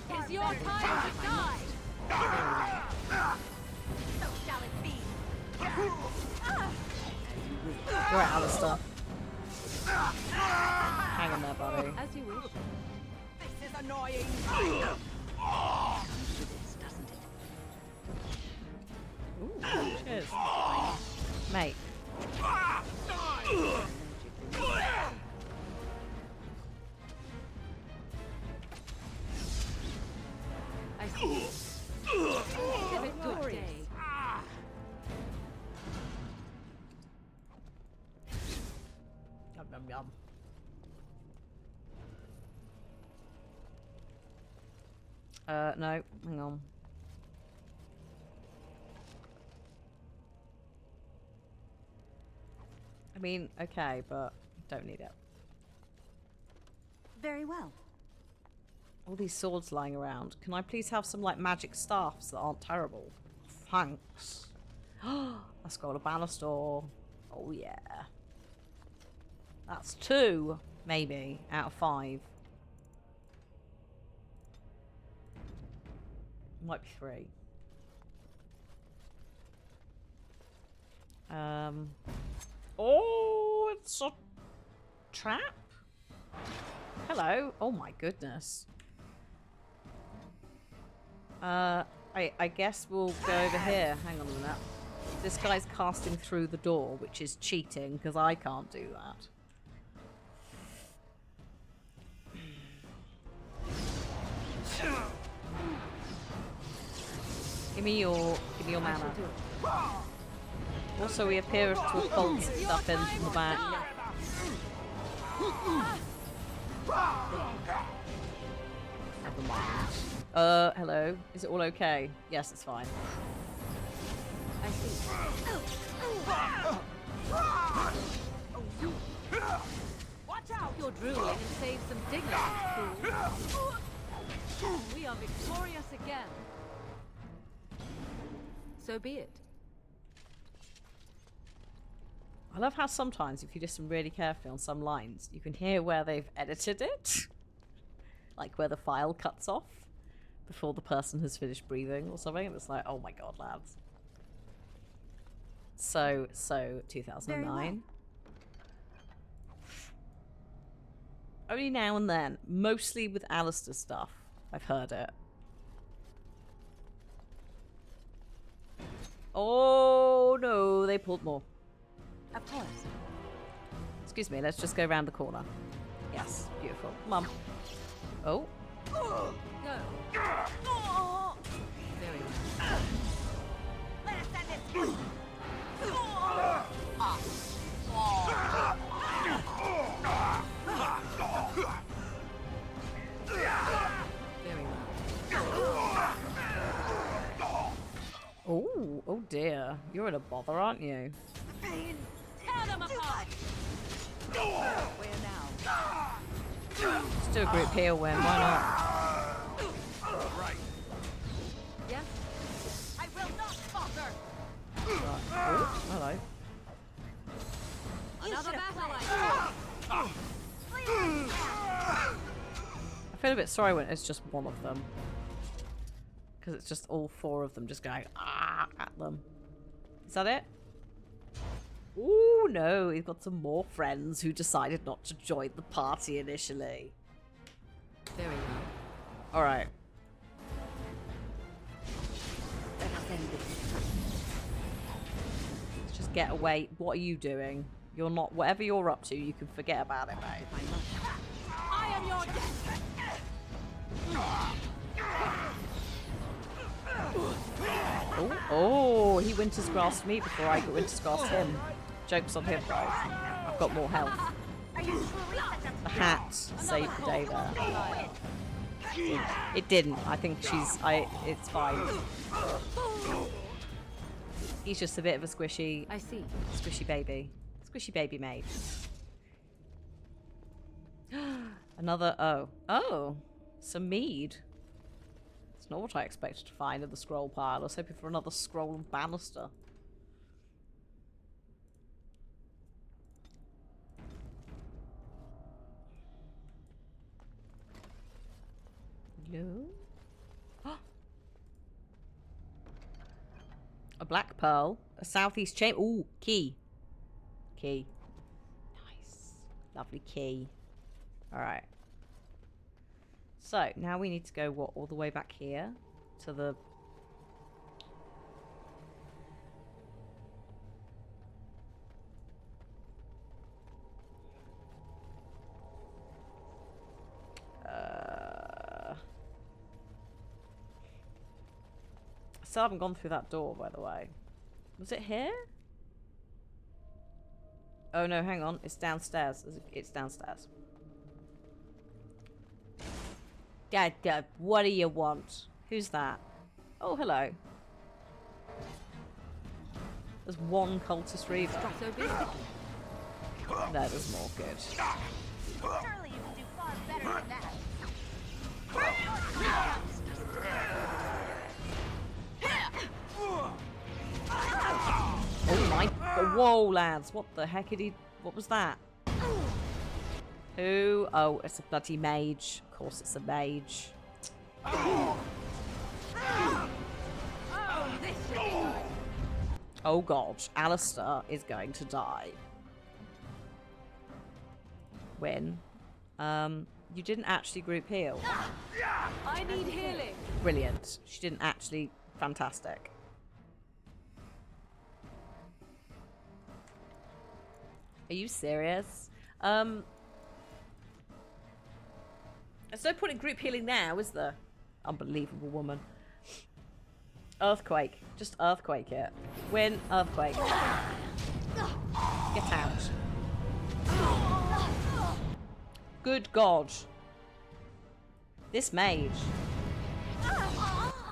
It's your time to die. So shall it be. Right, Alistair. Hang on there, buddy. As you wish. This is annoying. Ooh, cheers. Mate. I see. Have a good day. Yum, yum, yum. No, hang on. I mean, okay, but don't need it. Very well. All these swords lying around. Can I please have some, like, magic staffs that aren't terrible? Thanks. A scroll of Banastor. Oh, yeah. That's 2, maybe, out of 5. Might be 3. Oh, it's a trap? Hello. Oh my goodness. I guess we'll go over here. Hang on a minute. This guy's casting through the door, which is cheating because I can't do that. Give me your mana. Also, we appear to have pulled stuff in from the back. Never mind. Hello. Is it all okay? Yes, it's fine. I see. Watch out! You're drooling and save some dignity, fool. We are victorious again. So be it. I love how sometimes, if you listen really carefully on some lines, you can hear where they've edited it. Like where the file cuts off before the person has finished breathing or something. And it's like, oh my god, lads. So 2009. Only now and then. Mostly with Alistair stuff. I've heard it. Oh no, they pulled more. Of course. Excuse me, let's just go around the corner. Yes, beautiful. Mum. Oh. Go. Very well. Let us end this. having a bother, aren't you? Tear them apart. Where now? Let's do a group heal win, why not? Right. Yes. I will not falter. Right. Oh, hello. Another battle I feel a bit sorry when it's just one of them. Because it's just all four of them just going at them. Is that it? Ooh, no, he's got some more friends who decided not to join the party initially. Very well. Alright. Let's just get away. What are you doing? You're not. Whatever you're up to, you can forget about it, mate. I am your death. Oh, he winter's grassed me before I got winter's grassed him. Joke's on him, guys. I've got more health. The hat saved the day there. It didn't. I think it's fine. He's just a bit of a squishy. I see. Squishy baby. Squishy baby mate. Another. Oh. Some mead. It's not what I expected to find in the scroll pile. I was hoping for another scroll and banister. No. A black pearl. A southeast chamber. Ooh, key. Key. Nice. Lovely key. Alright. So, now we need to go, what, all the way back here? To the... Still haven't gone through that door, by the way. Was it here? Oh no, hang on. It's downstairs. It's downstairs. Dad, what do you want? Who's that? Oh, hello. There's one cultist reaver. So busy. No, there's more. Good. Surely you can do far better than that. Oh my... Whoa, lads. What the heck did he... What was that? Who? Oh, it's a bloody mage. Of course it's a mage. Oh god. Alistair is going to die. When? You didn't actually group heal. I need healing. Brilliant. She didn't actually... Fantastic. Are you serious? There's no point in group healing now, is there? Unbelievable woman. Earthquake. Just earthquake it. Win. Earthquake. Get out. Good God. This mage.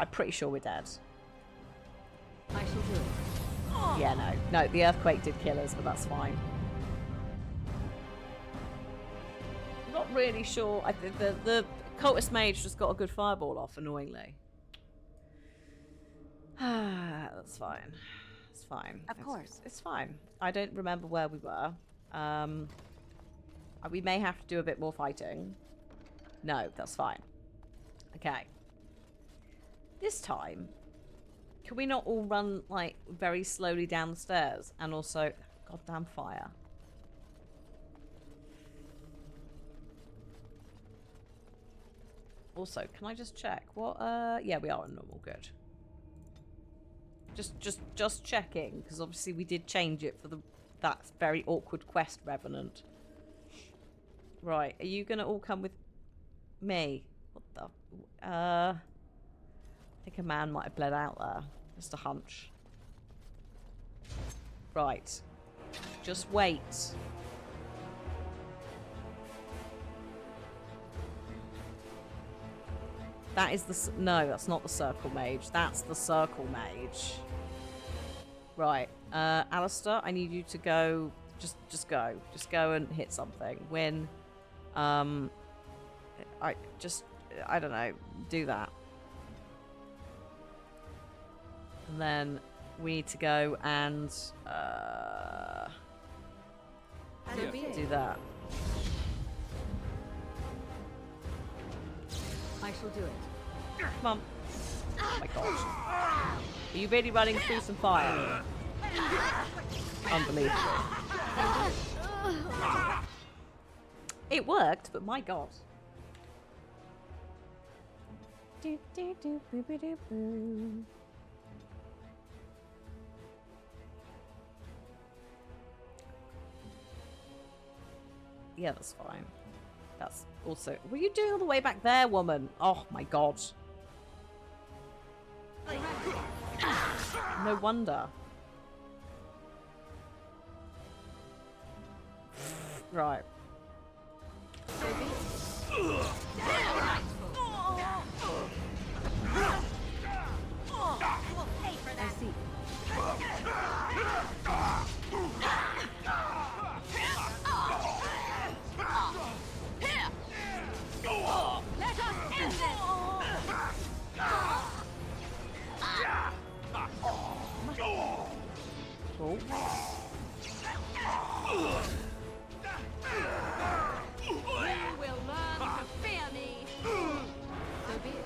I'm pretty sure we're dead. I shall do it. Yeah, no. No, the earthquake did kill us, but that's fine. Not really sure. I think the cultist mage just got a good fireball off, annoyingly. That's fine. It's fine. Of course. It's fine. I don't remember where we were. We may have to do a bit more fighting. No, that's fine. Okay. This time, can we not all run, like, very slowly down the stairs? And also, goddamn fire. Also, can I just check? What, yeah, we are on normal, good. Just checking, because obviously we did change it for that very awkward quest, Revenant. Right, are you gonna all come with me? What the... I think a man might have bled out there. Just a hunch. Right. Just wait. That is the... No, that's not the circle mage. That's the circle mage. Right. Alistair, I need you to go. Just go. Just go and hit something. Win. I don't know. Do that. And then we need to go and do that. I shall do it. Come on. Oh my gosh. Are you really running through some fire? Unbelievable. It worked, but my god. Yeah, that's fine. That's also... What are you doing all the way back there, woman? Oh my god. No wonder. Right. I see. Let us end this! Cool. You will learn to fear me! So be it.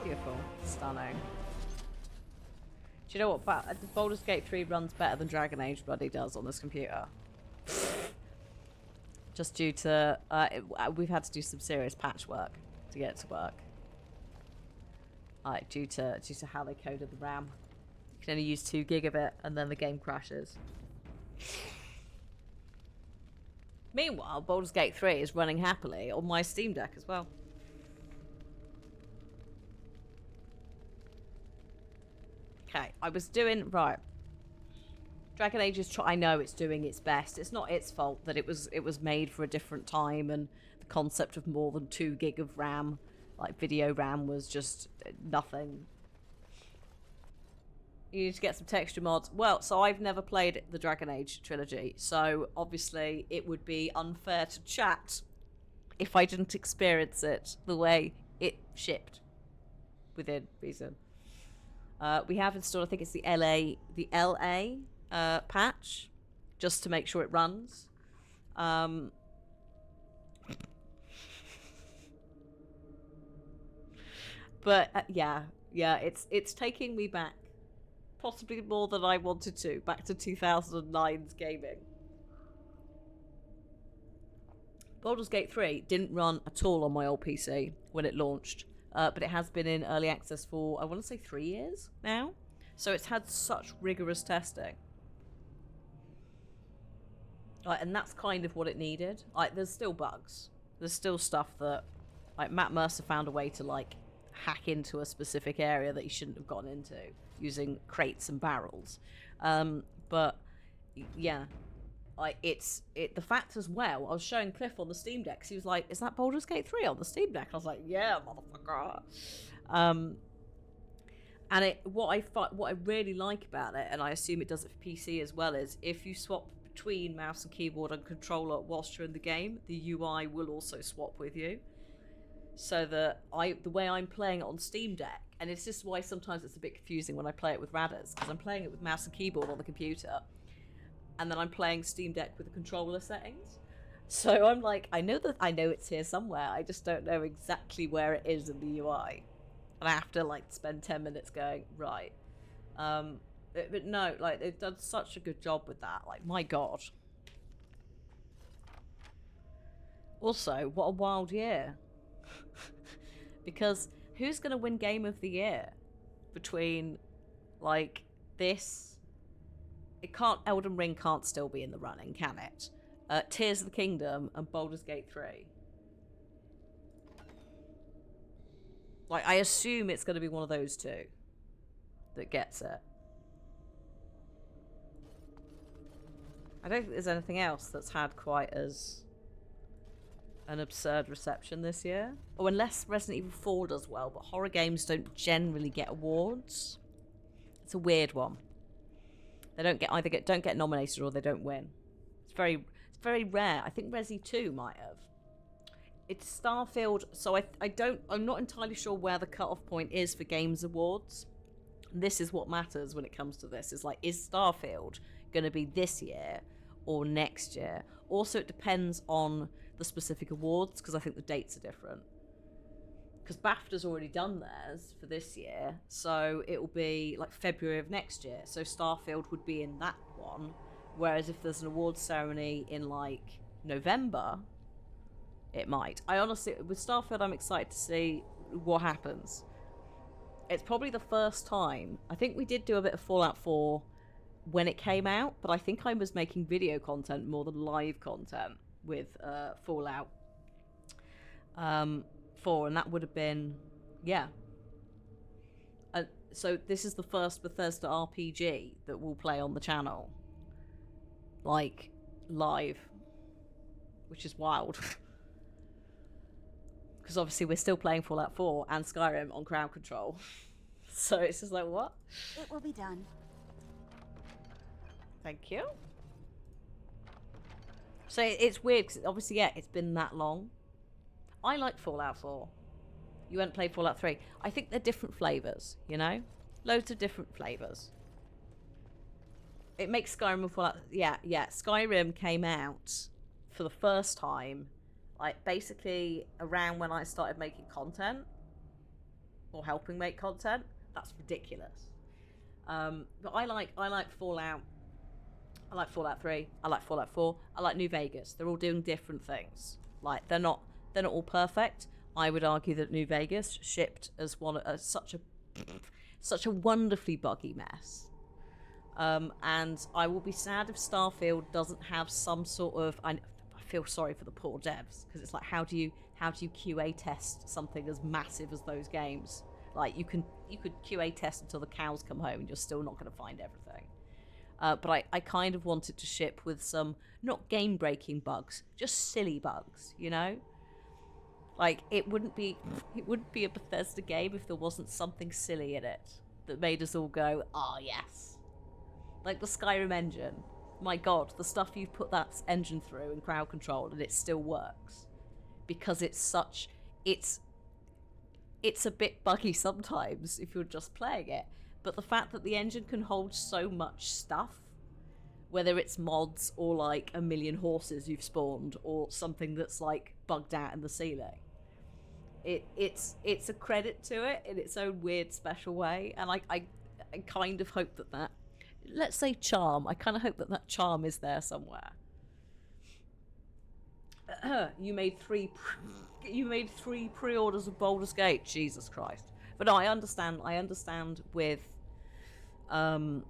Beautiful. Stunning. Do you know what? Baldur's Gate 3 runs better than Dragon Age bloody does on this computer. Just due to... we've had to do some serious patchwork to get it to work. Due to how they coded the RAM. You can only use 2 gig of it, and then the game crashes. Meanwhile, Baldur's Gate 3 is running happily on my Steam Deck as well. Okay, I was doing... Right. Dragon Age is... I know it's doing its best. It's not its fault that it was made for a different time, and the concept of more than 2 gig of RAM, like video RAM, was just nothing. You need to get some texture mods. Well, so I've never played the Dragon Age trilogy, so obviously it would be unfair to chat if I didn't experience it the way it shipped within reason. We have installed, I think it's the LA patch, just to make sure it runs. But yeah, it's taking me back. Possibly more than I wanted to. Back to 2009's gaming. Baldur's Gate 3 didn't run at all on my old PC when it launched. But it has been in early access for, I want to say 3 years now. So it's had such rigorous testing. And that's kind of what it needed. There's still bugs. There's still stuff that... Matt Mercer found a way to, hack into a specific area that he shouldn't have gone into using crates and barrels. But yeah, the fact as well, I was showing Cliff on the Steam Deck, he was like, is that Baldur's Gate 3 on the Steam Deck? I was like, yeah, motherfucker. And what I really like about it, and I assume it does it for PC as well, is if you swap between mouse and keyboard and controller whilst you're in the game, the UI will also swap with you. So that the way I'm playing it on Steam Deck, and it's just why sometimes it's a bit confusing when I play it with Radders, because I'm playing it with mouse and keyboard on the computer, and then I'm playing Steam Deck with the controller settings. So I'm like, I know it's here somewhere, I just don't know exactly where it is in the UI. And I have to spend 10 minutes going, right. But no, they've done such a good job with that, my god. Also, what a wild year. Because who's going to win Game of the Year between this? Elden Ring can't still be in the running, can it? Tears of the Kingdom and Baldur's Gate 3. I assume it's going to be one of those two that gets it. I don't think there's anything else that's had quite as an absurd reception this year. Oh, unless Resident Evil 4 does well, but horror games don't generally get awards. It's a weird one. They don't get nominated or they don't win. It's very rare. I think Resi 2 might have. It's Starfield, so I'm not entirely sure where the cutoff point is for Games Awards. This is what matters when it comes to this. It's like, is Starfield going to be this year or next year? Also, it depends on the specific awards, because I think the dates are different. Because BAFTA's already done theirs for this year, so it will be like February of next year. So Starfield would be in that one, whereas if there's an awards ceremony in like November, it might. I honestly, with Starfield, I'm excited to see what happens. It's probably the first time. I think we did do a bit of Fallout 4 when it came out, but I think I was making video content more than live content with Fallout 4, and that would have been, yeah. So this is the first Bethesda RPG that we'll play on the channel, like live, which is wild. Because obviously we're still playing Fallout 4 and Skyrim on crowd control. So it's just like, what? It will be done. Thank you. So it's weird, because obviously, yeah, it's been that long. I like Fallout 4. You won't play Fallout 3. I think they're different flavours, you know? Loads of different flavours. It makes Skyrim and Fallout... Yeah. Skyrim came out for the first time, like, basically around when I started making content. Or helping make content. That's ridiculous. But I like Fallout. I like Fallout 3. I like Fallout 4. I like New Vegas. They're all doing different things. Like, they're not all perfect. I would argue that New Vegas shipped as such a wonderfully buggy mess. And I will be sad if Starfield doesn't have some sort of... I feel sorry for the poor devs, because it's like, how do you QA test something as massive as those games? Like, you could QA test until the cows come home and you're still not going to find everything. But I kind of want it to ship with some, not game-breaking bugs, just silly bugs, you know? Like, it wouldn't be a Bethesda game if there wasn't something silly in it that made us all go, ah, yes. Like the Skyrim engine. My god, the stuff you've put that engine through in crowd control and it still works. Because it's a bit buggy sometimes if you're just playing it. But the fact that the engine can hold so much stuff, whether it's mods or like a million horses you've spawned or something that's like bugged out in the ceiling, it's a credit to it in its own weird special way. And I kind of hope that let's say charm, I kind of hope that charm is there somewhere. You made three pre-orders of Baldur's Gate. Jesus Christ. But no, I understand with no,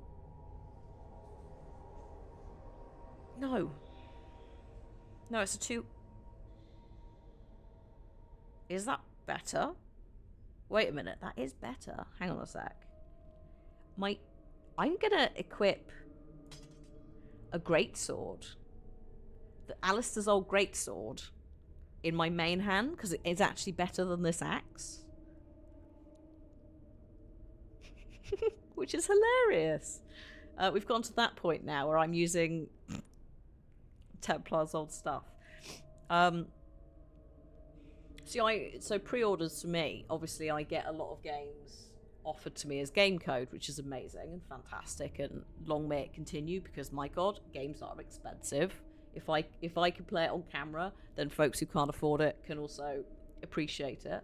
it's a 2. Is that better? Wait a minute, that is better. Hang on a sec. I'm gonna equip a greatsword, Alistair's old greatsword, in my main hand, because it is actually better than this axe. Which is hilarious. We've gone to that point now where I'm using Templar's old stuff. So pre-orders for me, obviously I get a lot of games offered to me as game code, which is amazing and fantastic, and long may it continue, because my god, games are expensive. If I can play it on camera, then folks who can't afford it can also appreciate it.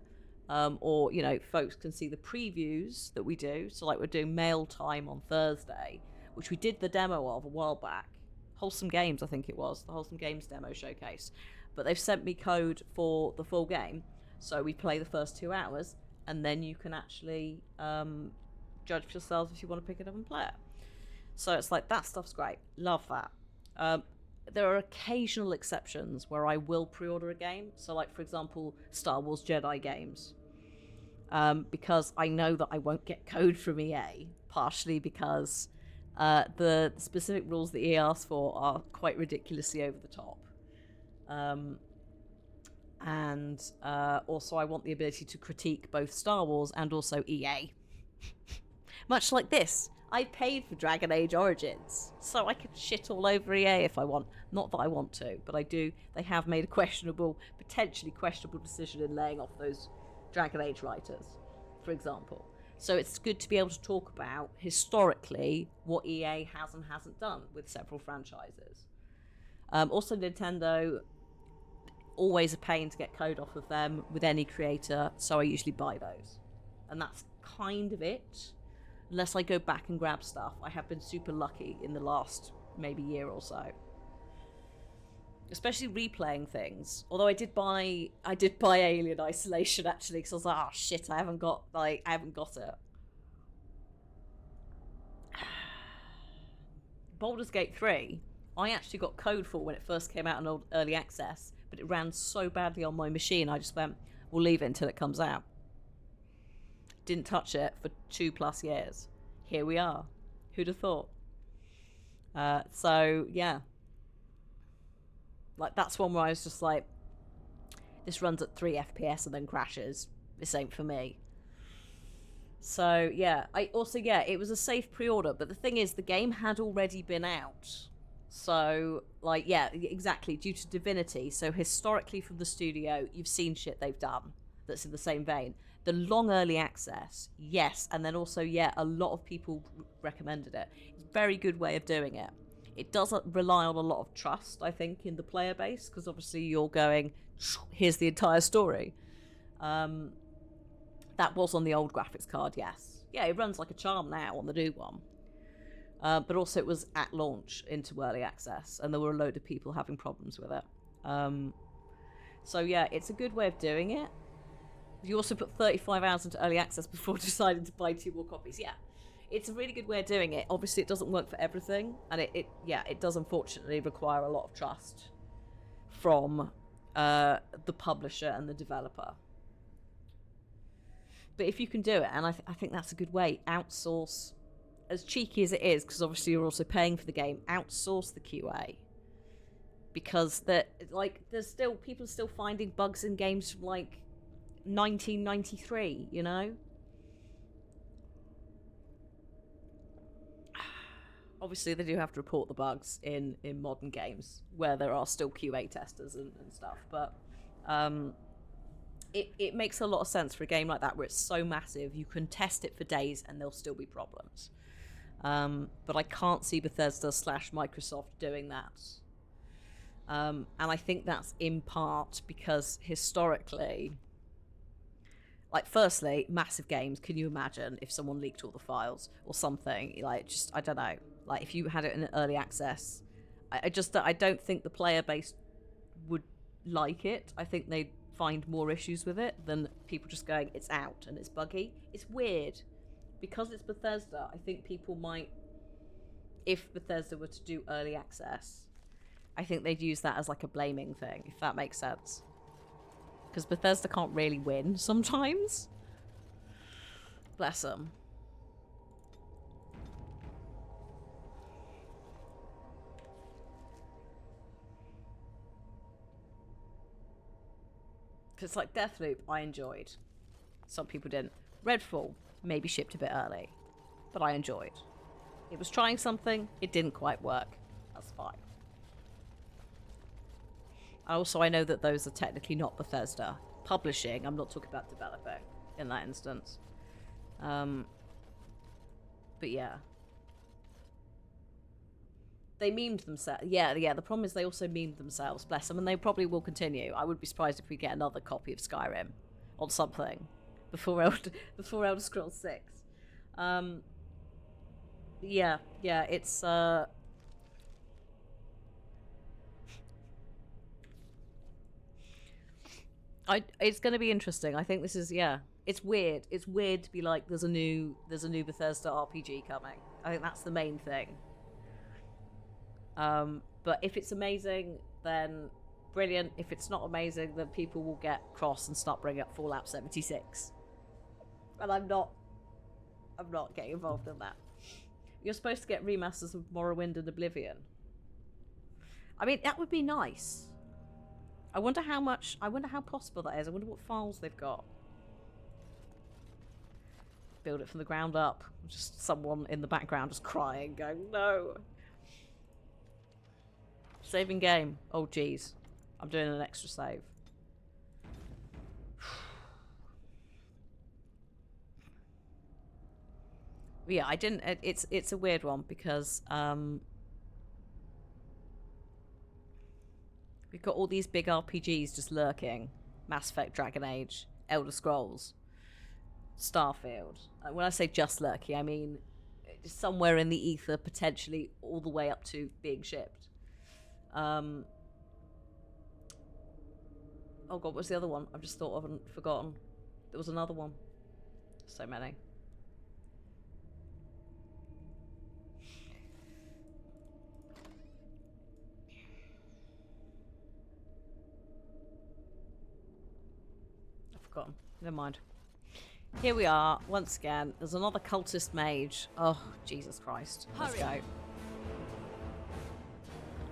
Or, you know, folks can see the previews that we do. So, like, we're doing Mail Time on Thursday, which we did the demo of a while back. Wholesome Games, I think it was. The Wholesome Games demo showcase. But they've sent me code for the full game. So we play the first 2 hours, and then you can actually judge for yourselves if you want to pick it up and play it. So it's like, that stuff's great. Love that. There are occasional exceptions where I will pre-order a game. So, like, for example, Star Wars Jedi games. Because I know that I won't get code from EA, partially because the specific rules that EA asks for are quite ridiculously over the top. And also I want the ability to critique both Star Wars and also EA. Much like this. I paid for Dragon Age Origins, so I can shit all over EA if I want. Not that I want to, but I do. They have made a potentially questionable decision in laying off those Dragon Age writers, for example. So it's good to be able to talk about, historically, what EA has and hasn't done with several franchises. Also, Nintendo, always a pain to get code off of them with any creator, so I usually buy those. And that's kind of it. Unless I go back and grab stuff. I have been super lucky in the last maybe year or so. Especially replaying things. Although I did buy Alien Isolation actually, because I was like, oh shit, I haven't got it. Baldur's Gate 3, I actually got code for when it first came out in early access, but it ran so badly on my machine, I just went, we'll leave it until it comes out. Didn't touch it for 2+ years. Here we are. Who'd have thought? So, yeah. Like, that's one where I was just like, this runs at 3 FPS and then crashes. This ain't for me. So, yeah. It was a safe pre-order, but the thing is, the game had already been out. So, like, yeah, exactly, due to Divinity. So, historically from the studio, you've seen shit they've done that's in the same vein. The long early access, yes, and then also, yeah, a lot of people recommended it. It's a very good way of doing it. It doesn't rely on a lot of trust, I think, in the player base, because obviously you're going, here's the entire story. That was on the old graphics card, yes. Yeah, it runs like a charm now on the new one. But also it was at launch into early access, and there were a load of people having problems with it. So yeah, it's a good way of doing it. You also put 35 hours into early access before deciding to buy 2 more copies. Yeah, it's a really good way of doing it. Obviously, it doesn't work for everything, and it does unfortunately require a lot of trust from the publisher and the developer. But if you can do it, and I think that's a good way, outsource, as cheeky as it is, because obviously you're also paying for the game, outsource the QA. Because there's still people are still finding bugs in games from like 1993, you know? Obviously, they do have to report the bugs in modern games where there are still QA testers and stuff, but it makes a lot of sense for a game like that where it's so massive, you can test it for days and there'll still be problems. But I can't see Bethesda / Microsoft doing that. And I think that's in part because historically, like, firstly, massive games, can you imagine if someone leaked all the files or something? Like, just, I don't know. Like, if you had it in early access, I don't think the player base would like it. I think they'd find more issues with it than people just going, it's out and it's buggy. It's weird. Because it's Bethesda, I think people might, if Bethesda were to do early access, I think they'd use that as like a blaming thing, if that makes sense. Because Bethesda can't really win sometimes. Bless them. Because like Deathloop, I enjoyed. Some people didn't. Redfall maybe shipped a bit early, but I enjoyed. It was trying something, it didn't quite work. That's fine. Also, I know that those are technically not Bethesda. Publishing, I'm not talking about developing in that instance. But yeah. They memed themselves. Yeah, the problem is they also memed themselves, bless them, and they probably will continue. I would be surprised if we get another copy of Skyrim on something before Elder Scrolls 6. Yeah, it's it's going to be interesting. I think this is, yeah, it's weird. It's weird to be like, there's a new Bethesda RPG coming. I think that's the main thing. But if it's amazing, then brilliant. If it's not amazing, then people will get cross and start bringing up Fallout 76. And I'm not getting involved in that. You're supposed to get remasters of Morrowind and Oblivion. I mean, that would be nice. I wonder how possible that is. I wonder what files they've got. build it from the ground up. Just someone in the background just crying, going, no. Saving game. Oh, geez. I'm doing an extra save. Yeah, I didn't. It's a weird one because we've got all these big RPGs just lurking. Mass Effect, Dragon Age, Elder Scrolls, Starfield. When I say just lurking, I mean somewhere in the ether, potentially all the way up to being shipped. Oh god, what's the other one? I've just thought of and forgotten. There was another one. So many. I've forgotten. Never mind. Here we are, once again. There's another cultist mage. Oh, Jesus Christ. Let's go.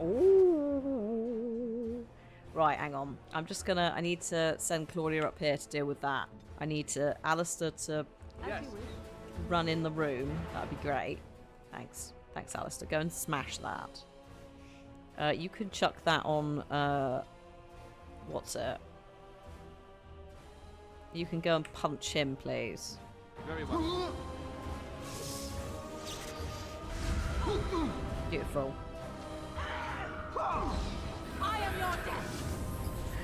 Ooh. Right, hang on. I'm just gonna... I need to send Claudia up here to deal with that. I need to... Alistair to run in the room. That'd be great. Thanks. Thanks, Alistair. Go and smash that. You can chuck that on... what's it? You can go and punch him, please. Very well. Beautiful. I am your death.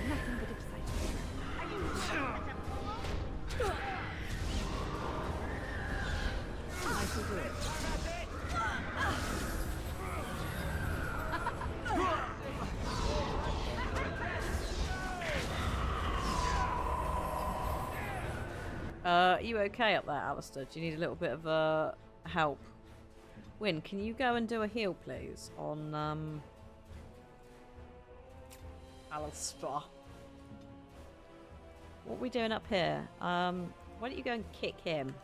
Nothing but excitement. Are you sure it's a I shall do it. Are you okay up there, Alistair? Do you need a little bit of help? Wyn, can you go and do a heal, please, on Alistair? What are we doing up here? Why don't you go and kick him?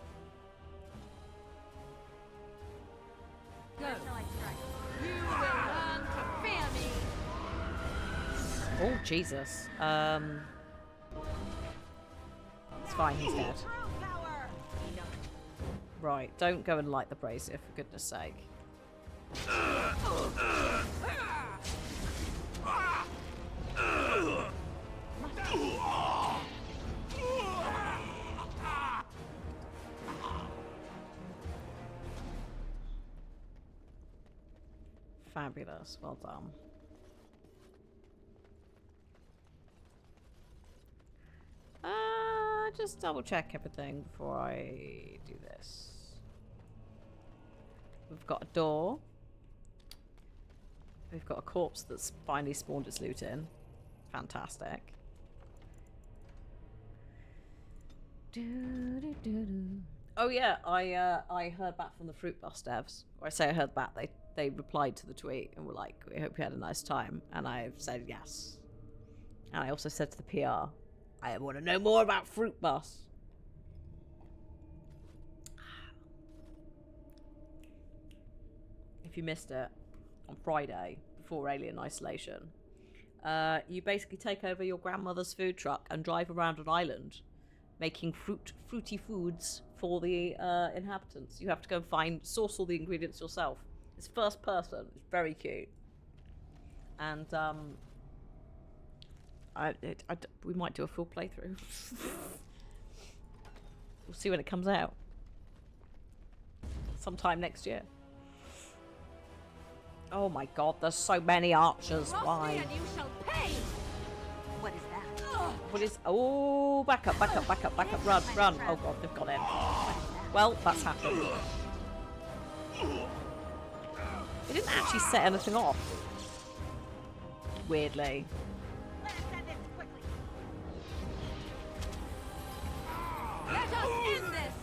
Go. You will learn to fear me. Oh, Jesus. It's fine, he's dead. Right, don't go and light the brazier, for goodness sake. Fabulous, well done. Just double check everything before I do this. We've got a door. We've got a corpse that's finally spawned its loot in. Fantastic. Oh yeah, I heard back from the Fruit Bus devs. Or I say I heard back, they replied to the tweet and were like, we hope you had a nice time. And I've said yes. And I also said to the PR, I want to know more about Fruit Bus. If you missed it, on Friday, before Alien Isolation, you basically take over your grandmother's food truck and drive around an island, making fruity foods for the inhabitants. You have to go and source all the ingredients yourself. It's first person. It's very cute. And we might do a full playthrough. We'll see when it comes out. Sometime next year. Oh my god, there's so many archers. Why? And you shall pay. What is that? What is... Oh, back up, back up, back up, back up. Run, run. Oh god, they've got in. Well, that's happened. It didn't actually set anything off. Weirdly. Let us end this quickly. Let us end this.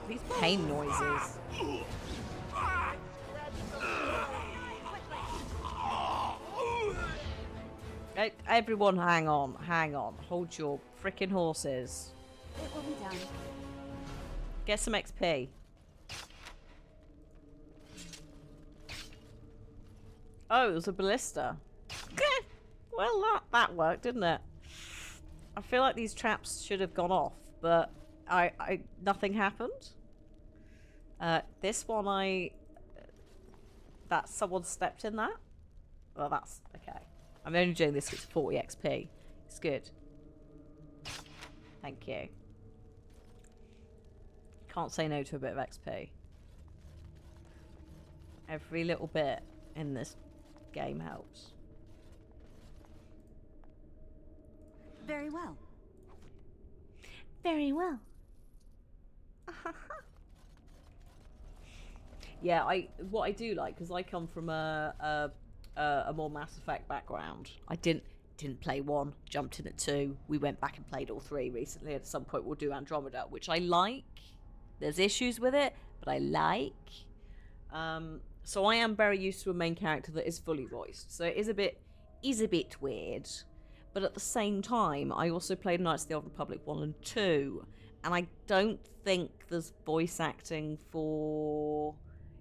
These pain noises. Everyone, hang on, hang on. Hold your frickin' horses. It will be done. Get some XP. Oh, it was a ballista. Well, that worked, didn't it? I feel like these traps should have gone off, but nothing happened. This one, that someone stepped in that. Well, that's okay. I'm only doing this because it's 40 XP. It's good. Thank you. Can't say no to a bit of XP. Every little bit in this game helps. Very well. Very well. Yeah, what I do like, because I come from a more Mass Effect background. I didn't play 1, jumped in at 2. We went back and played all 3 recently. At some point we'll do Andromeda, which I like. There's issues with it, but I like. So I am very used to a main character that is fully voiced. So it is a bit weird. But at the same time, I also played Knights of the Old Republic 1 and 2. And I don't think there's voice acting for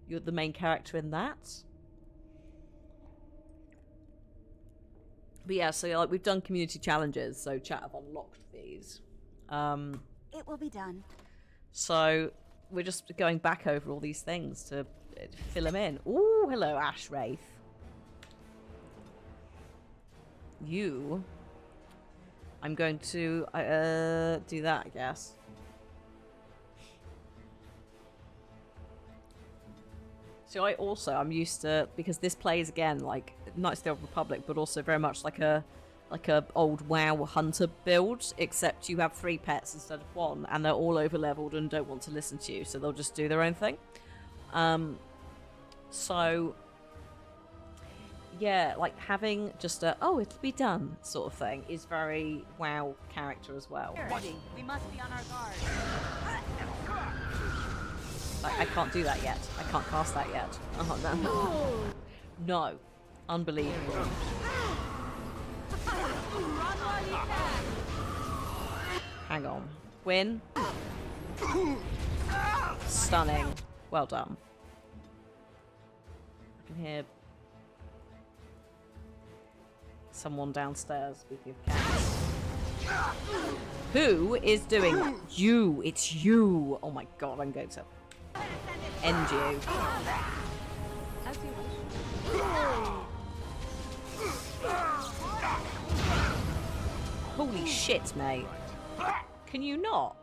the main character in that. But yeah, so like we've done community challenges, so chat have unlocked these. It will be done. So we're just going back over all these things to fill them in. Ooh, hello, Ash Wraith. I'm going to do that, I guess. So I'm used to, because this plays again like Knights of the Old Republic, but also very much like a old WoW hunter build, except you have 3 pets instead of 1, and they're all over leveled and don't want to listen to you, so they'll just do their own thing. So yeah, like having just it'll be done sort of thing is very WoW character as well. Ready. We must be on our guard. I can't do that yet. I can't cast that yet. Oh no. No. Unbelievable. Hang on. Win. Stunning. Well done. I can hear someone downstairs, speaking of cats. Who is doing that? You. It's you. Oh my god, I'm going to end you. As you wish. Holy shit, mate. Can you not?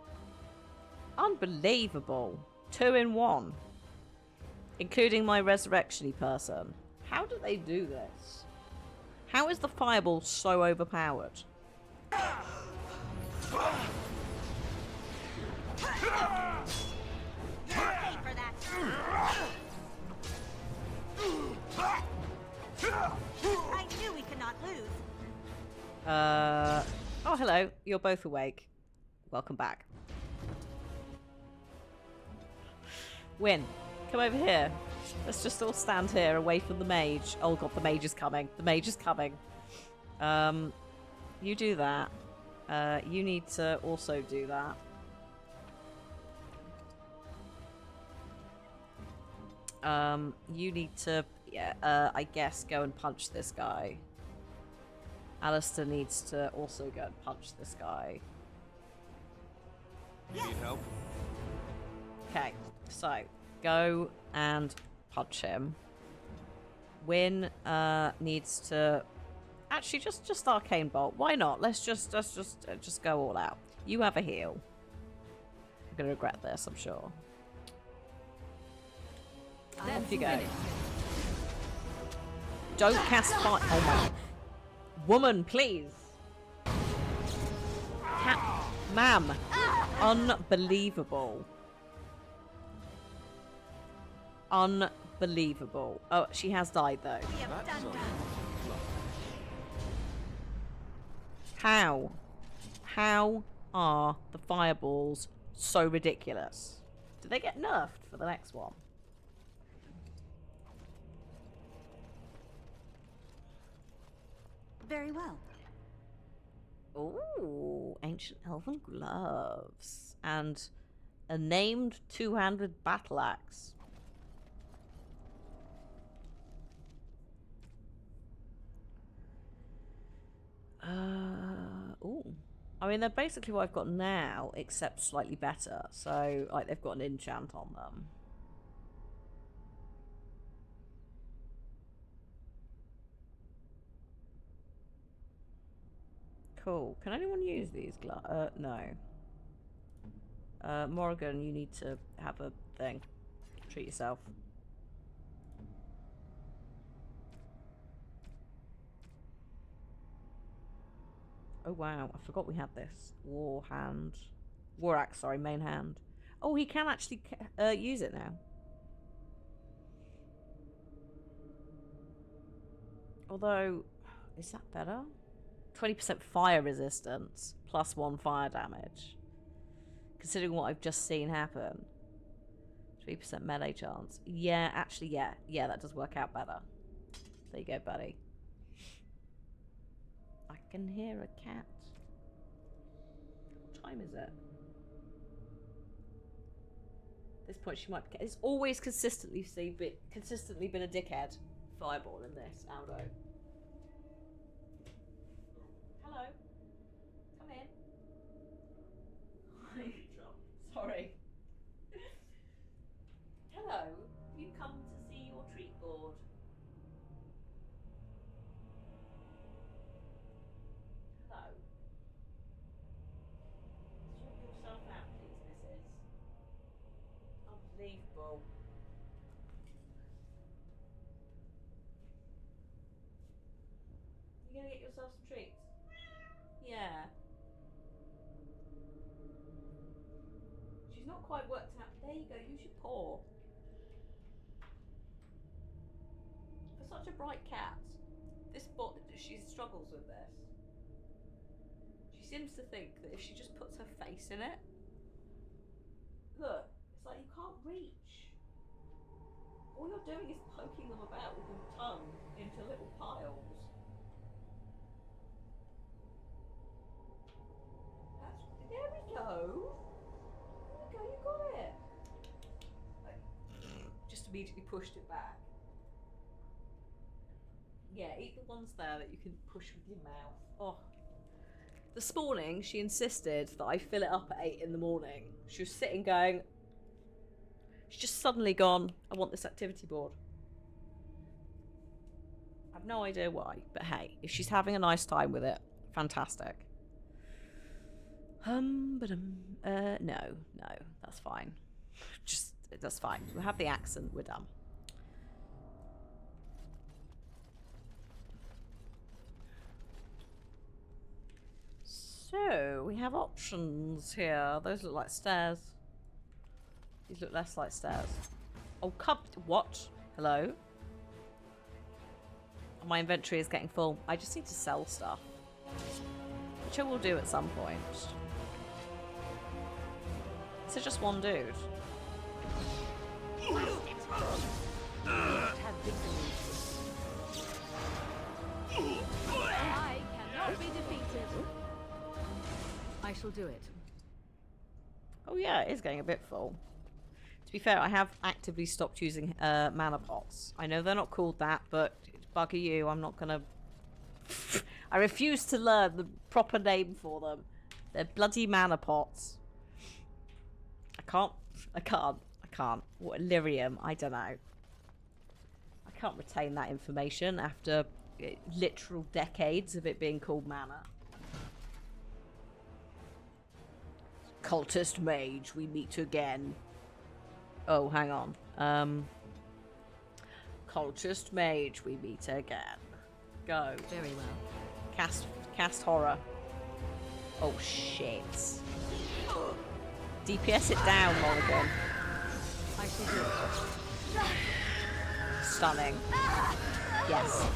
Unbelievable. 2 in 1. Including my resurrection-y person. How do they do this? How is the fireball so overpowered? I knew we could not lose. Oh, hello. You're both awake. Welcome back. Win. Come over here. Let's just all stand here away from the mage. Oh god, the mage is coming. The mage is coming. You do that. You need to also do that. You need to, I guess, go and punch this guy. Alistair needs to also go and punch this guy. You need help? Okay, so go and punch him. Win needs to actually just arcane bolt. Why not? Let's just go all out. You have a heal. I'm gonna regret this, I'm sure. Off you go. Don't cast fire. Oh my. Woman, please. Ma'am. Unbelievable. Unbelievable. Oh, she has died though. How? How are the fireballs so ridiculous? Do they get nerfed for the next one? Very well. Ooh, ancient elven gloves. And a named two-handed battle axe. mean, they're basically what I've got now, except slightly better. So, like, they've got an enchant on them. Cool. Can anyone use these no. Morrigan, you need to have a thing. Treat yourself. Oh wow, I forgot we had this. War axe, sorry, main hand. Oh, he can actually use it now. Although, is that better? 20% fire resistance, +1 fire damage. Considering what I've just seen happen. 3% melee chance. Yeah, actually, yeah. Yeah, that does work out better. There you go, buddy. I can hear a cat. What time is it? At this point, she might be. It's always consistently been a dickhead. Fireball in this, Aldo. Hello. Come in. Sorry. Hello. You come to see your treat board. Hello. Sort yourself out, please, missus. Unbelievable. You gonna get yourself some treats? Yeah. She's not quite worked out. There you go, use your paw. For such a bright cat, she struggles with this. She seems to think that if she just puts her face in it, look, it's like you can't reach. All you're doing is poking them about with your tongue into little piles. There we go. There we go, you got it. Just immediately pushed it back. Yeah, eat the ones there that you can push with your mouth. Oh. This morning, she insisted that I fill it up at 8 in the morning. She was sitting going... She's just suddenly gone, I want this activity board. I have no idea why, but hey, if she's having a nice time with it, fantastic. No, that's fine. That's fine. We'll have the accent, we're done. So, we have options here. Those look like stairs. These look less like stairs. Oh, what? Hello? My inventory is getting full. I just need to sell stuff. Which I will do at some point. Is it just one dude? I cannot be defeated. I shall do it. Oh yeah, it is getting a bit full. To be fair, I have actively stopped using mana pots. I know they're not called that, but bugger you, I'm not gonna... I refuse to learn the proper name for them. They're bloody mana pots. I can't. What, lyrium? I don't know. I can't retain that information after literal decades of it being called mana. Cultist mage, we meet again. Oh, hang on. Cultist mage, we meet again. Go. Very well. Cast horror. Oh shit. DPS it down, Morrigan. I shall do it. Stunning. Yes.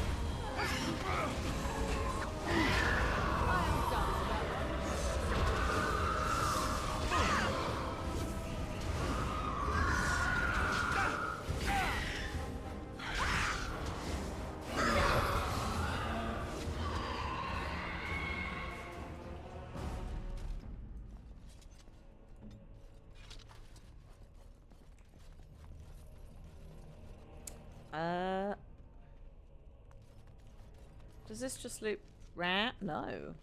Does this just loop rat? No.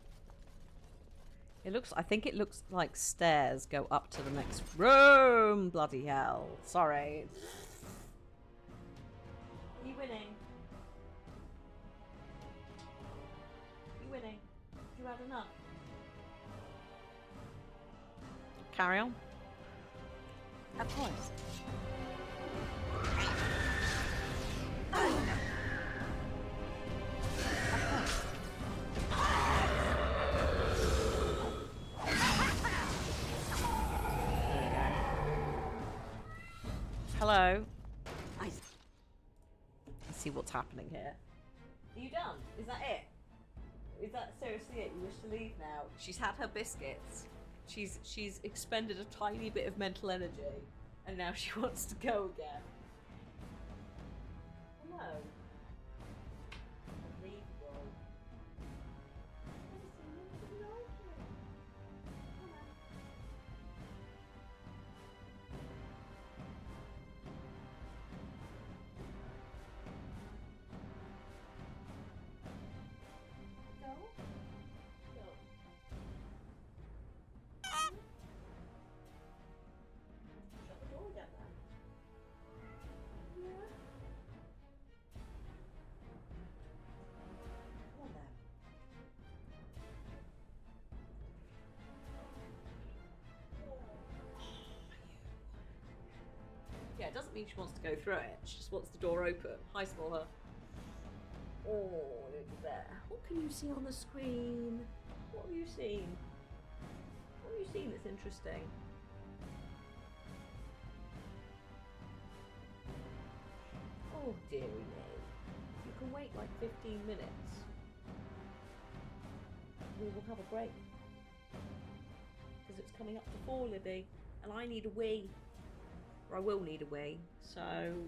I think it looks like stairs go up to the next room. Bloody hell. Sorry. Are you winning? You winning? Have you had enough? Carry on. Of course. Hello. I see what's happening here. Are you done? Is that it? Is that seriously it? You wish to leave now? She's had her biscuits. She's expended a tiny bit of mental energy, and now she wants to go again. No. Unbelievable. Yeah, it doesn't mean she wants to go through it. She just wants the door open. Hi, Smaller. Oh, look at that. What can you see on the screen? What have you seen? What have you seen that's interesting? Oh, dearie me. You can wait like 15 minutes. We will have a break. Because it's coming up to 4, Libby. And I need a wee. Or I will need a wee. So,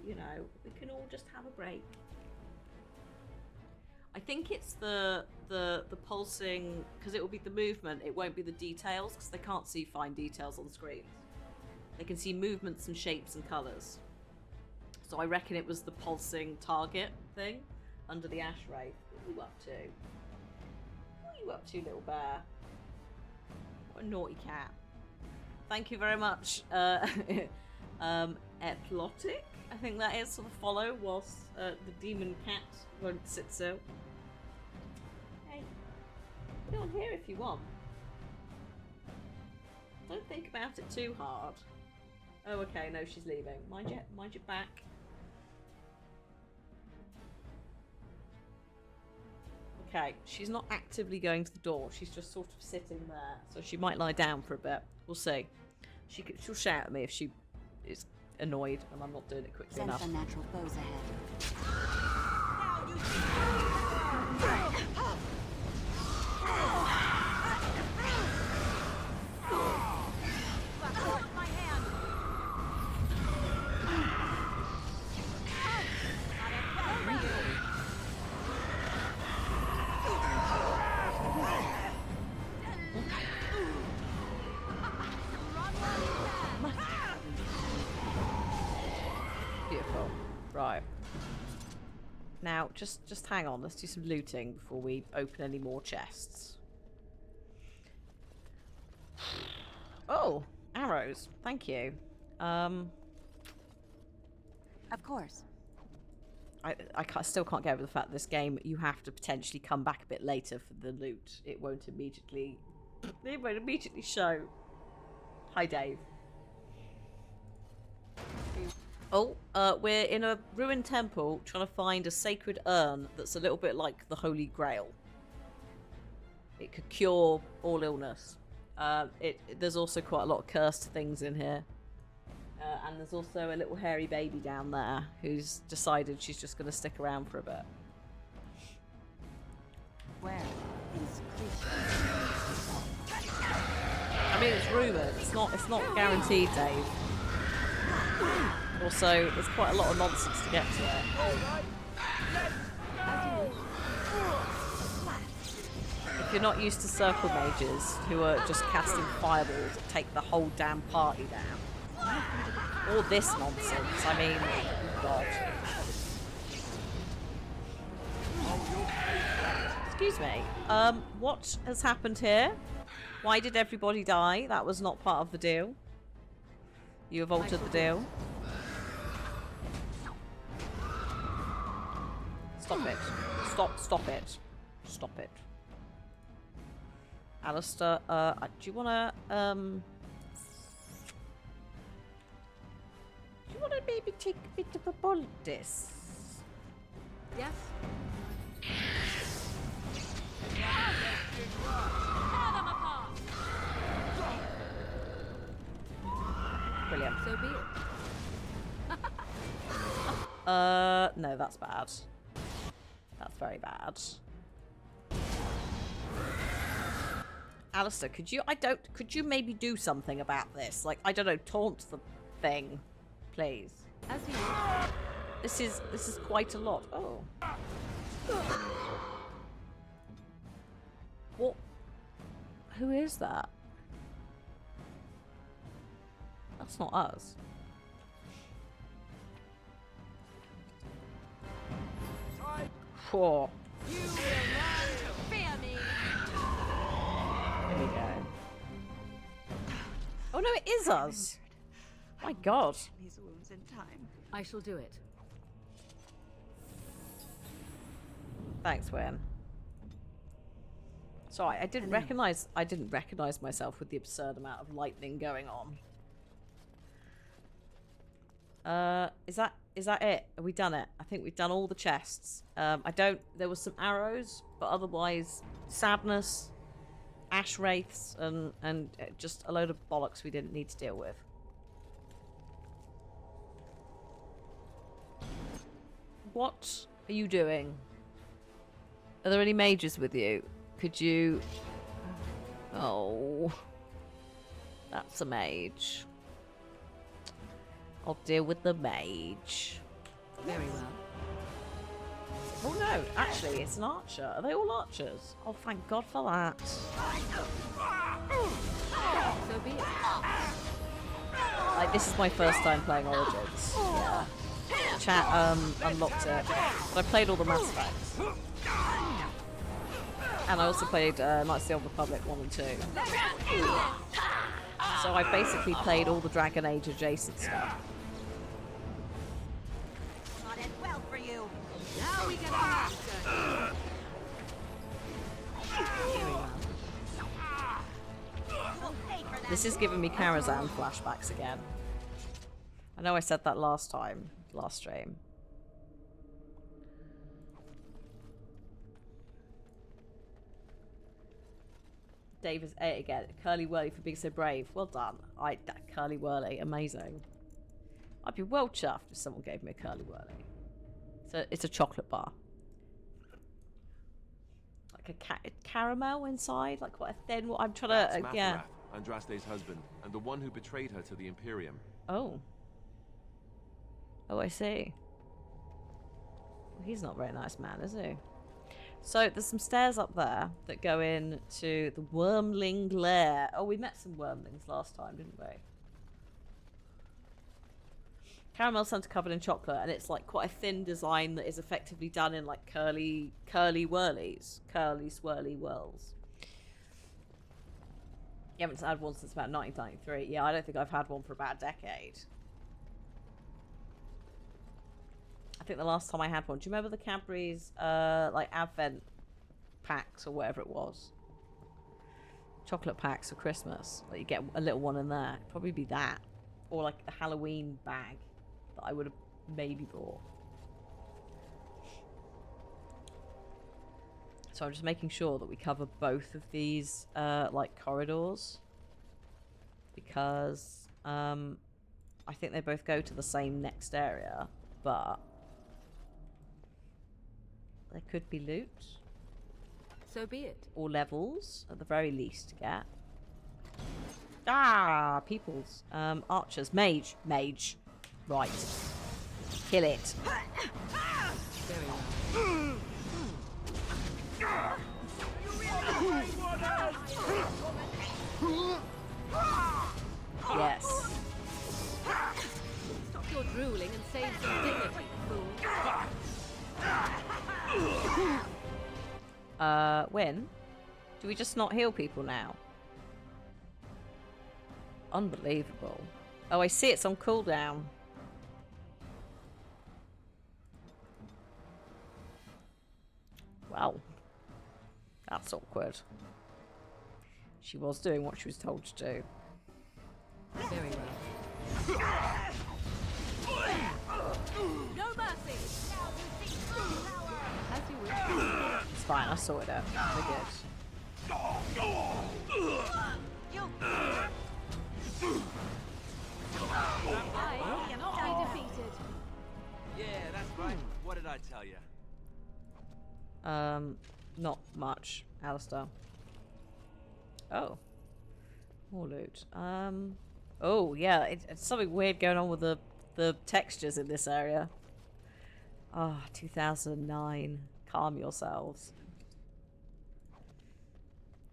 you know, we can all just have a break. I think it's the pulsing, because it will be the movement, it won't be the details, because they can't see fine details on screens. They can see movements and shapes and colours. So I reckon it was the pulsing target thing under the ash wraith. What are you up to? What are you up to, little bear? What a naughty cat. Thank you very much, Eplotic, I think that is, for the follow, whilst the demon cat won't sit still. Hey, get on here if you want. Don't think about it too hard. Oh, okay, no, she's leaving. Mind your back. Okay, she's not actively going to the door. She's just sort of sitting there, so she might lie down for a bit. We'll see. She'll shout at me if she is annoyed and I'm not doing it quickly enough. Sense unnatural foes ahead. Beautiful. Right. Now, just hang on. Let's do some looting before we open any more chests. Oh, arrows. Thank you. Of course. I still can't get over the fact that this game, you have to potentially come back a bit later for the loot. It won't immediately show. Hi, Dave. Oh, we're in a ruined temple trying to find a sacred urn that's a little bit like the Holy Grail. It could cure all illness. There's also quite a lot of cursed things in here. And there's also a little hairy baby down there who's decided she's just going to stick around for a bit. Where is I mean, it's rumoured. It's not guaranteed, Dave. Also, there's quite a lot of nonsense to get to it. If you're not used to circle mages who are just casting fireballs that take the whole damn party down, all this nonsense, I mean, God. Excuse me, what has happened here? Why did everybody die? That was not part of the deal. You have altered the deal. Stop it. Stop it. Stop it. Alistair, do you wanna, do you wanna maybe take a bit of a ball at this? Yes. Brilliant. So be it. No, that's bad. That's very bad. Alistair, could you maybe do something about this? Like, I don't know, taunt the thing, please. As you This is quite a lot. Oh. What? Who is that? That's not us. Whoa. You will learn to fear me. There we go. Oh no, it is us. My God. These wounds in time. I shall do it. Thanks, Wynn. Sorry, I didn't recognize myself with the absurd amount of lightning going on. Is that it? Have we done it? I think we've done all the chests. There was some arrows, but otherwise sadness, ash wraiths, and just a load of bollocks we didn't need to deal with. What are you doing? Are there any mages with you? Could you... Oh... That's a mage. I'll deal with the mage. Very well. Oh no, actually, it's an archer. Are they all archers? Oh, thank God for that. So be it. Like, this is my first time playing Origins. Yeah. Chat unlocked it. But I played all the Mass Effects. And I also played Knights of the Old Republic 1 and 2. So I basically played all the Dragon Age adjacent stuff. Not end well for you. Now we get our This is giving me Karazhan flashbacks again. I know I said that last stream. Dave is 8 again. Curly Whirly for being so brave. Well done. That Curly Whirly, amazing. I'd be well chuffed if someone gave me a Curly Whirly. So it's a chocolate bar. Like a caramel inside, like quite a thin one. I'm trying to, yeah. Andraste's husband, and the one who betrayed her to the Imperium. Oh. Oh, I see. Well, he's not a very nice man, is he? So there's some stairs up there that go in to the Wormling Lair. Oh, we met some Wormlings last time, didn't we? Caramel Center covered in chocolate, and it's like quite a thin design that is effectively done in like curly whirlies, curly swirly whirls. You haven't had one since about 1993. Yeah, I don't think I've had one for about a decade. I think the last time I had one. Do you remember the Cadbury's like Advent packs or whatever it was? Chocolate packs for Christmas. Like you get a little one in there. It'd probably be that, or like the Halloween bag that I would have maybe bought. So I'm just making sure that we cover both of these like corridors, because I think they both go to the same next area, but there could be loot. So be it. Or levels, at the very least, to get. Ah, peoples. Archers. Mage. Right. Kill it. Very well. Yes. Stop your drooling and save some dignity, fool. When? Do we just not heal people now? Unbelievable. Oh, I see it's on cooldown. Wow. That's awkward. She was doing what she was told to do. Very well. No mercy! As you wish. It's fine, I sorted it. We're good. I am not be defeated. Yeah, that's right. What did I tell you? Not much, Alistair. Oh. More loot. Oh, yeah, it's something weird going on with the textures in this area. Ah, 2009. Calm yourselves.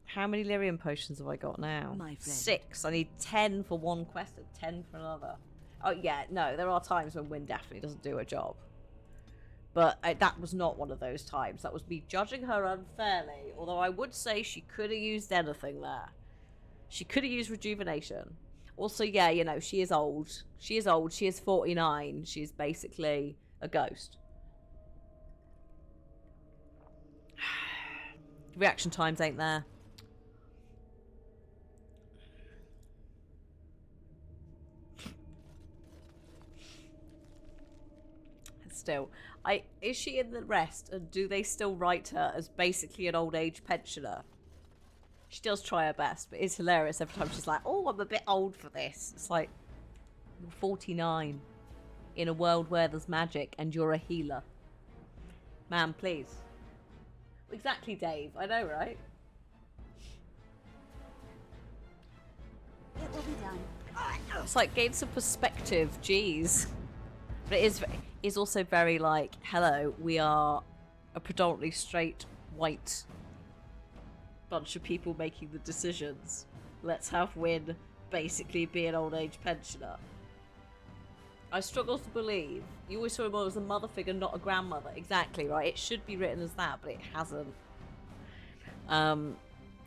How many lyrium potions have I got now? My friend. 6. I need 10 for one quest and 10 for another. Oh, yeah, no, there are times when Wynne definitely doesn't do her job. But that was not one of those times. That was me judging her unfairly. Although I would say she could have used anything there. She could have used rejuvenation. Also, yeah, you know, she is old. She is old. She is 49. She's basically a ghost. Reaction times ain't there. Still, is she in the rest, and do they still write her as basically an old age pensioner? She does try her best, but it's hilarious every time she's like, "Oh, I'm a bit old for this." It's like, you're 49 in a world where there's magic and you're a healer. Man, please. Exactly, Dave. I know, right? It will be done. It's like gain some perspective. Jeez. But it is also very like, hello, we are a predominantly straight white bunch of people making the decisions. Let's have Wynne basically be an old age pensioner. I struggle to believe. You always saw him as a mother figure, not a grandmother. Exactly, right? It should be written as that, but it hasn't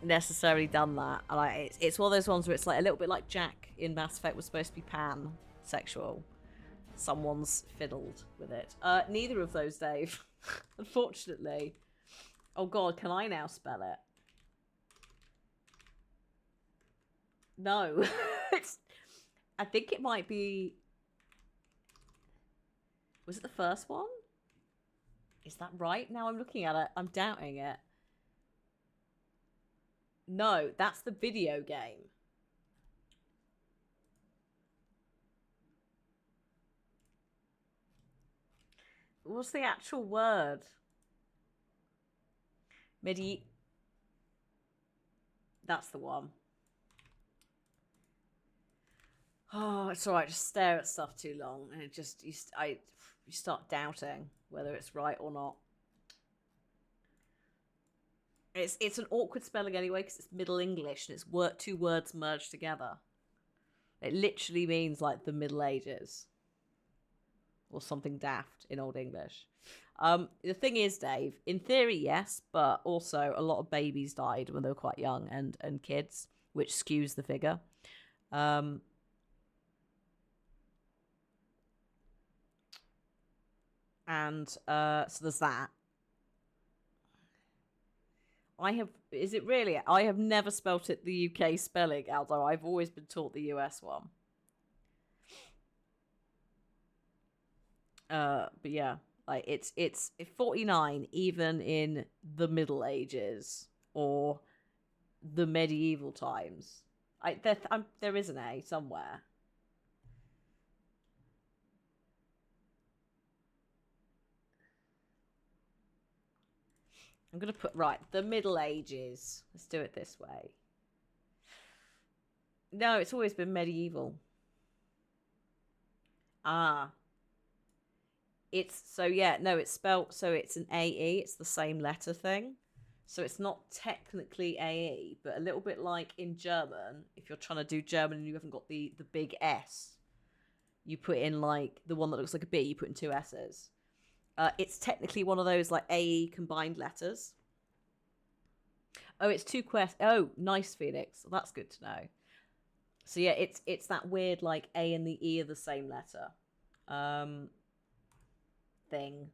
necessarily done that. And it's one of those ones where it's like a little bit like Jack in Mass Effect was supposed to be pansexual. Someone's fiddled with it. Neither of those, Dave. Unfortunately. Oh god, can I now spell it? No. I think it might be... Was it the first one? Is that right? Now I'm looking at it. I'm doubting it. No, that's the video game. What's the actual word? That's the one. Oh, it's alright. Just stare at stuff too long, and it just you start doubting whether it's right or not. It's an awkward spelling anyway because it's Middle English and it's two words merged together. It literally means like the Middle Ages. Or something daft in Old English. The thing is, Dave, in theory, yes, but also a lot of babies died when they were quite young and kids, which skews the figure. So there's that. Is it really? I have never spelt it the UK spelling, although I've always been taught the US one. But yeah, like it's 49 even in the Middle Ages or the medieval times. There is an A somewhere. I'm gonna put the Middle Ages. Let's do it this way. No, it's always been medieval. Ah. It's spelt so it's an AE, it's the same letter thing. So it's not technically AE, but a little bit like in German, if you're trying to do German and you haven't got the big S, you put in like the one that looks like a B, you put in two S's. It's technically one of those like AE combined letters. Oh, it's two quests. Oh, nice, Phoenix. Well, that's good to know. So yeah, it's that weird like A and the E are the same letter thing.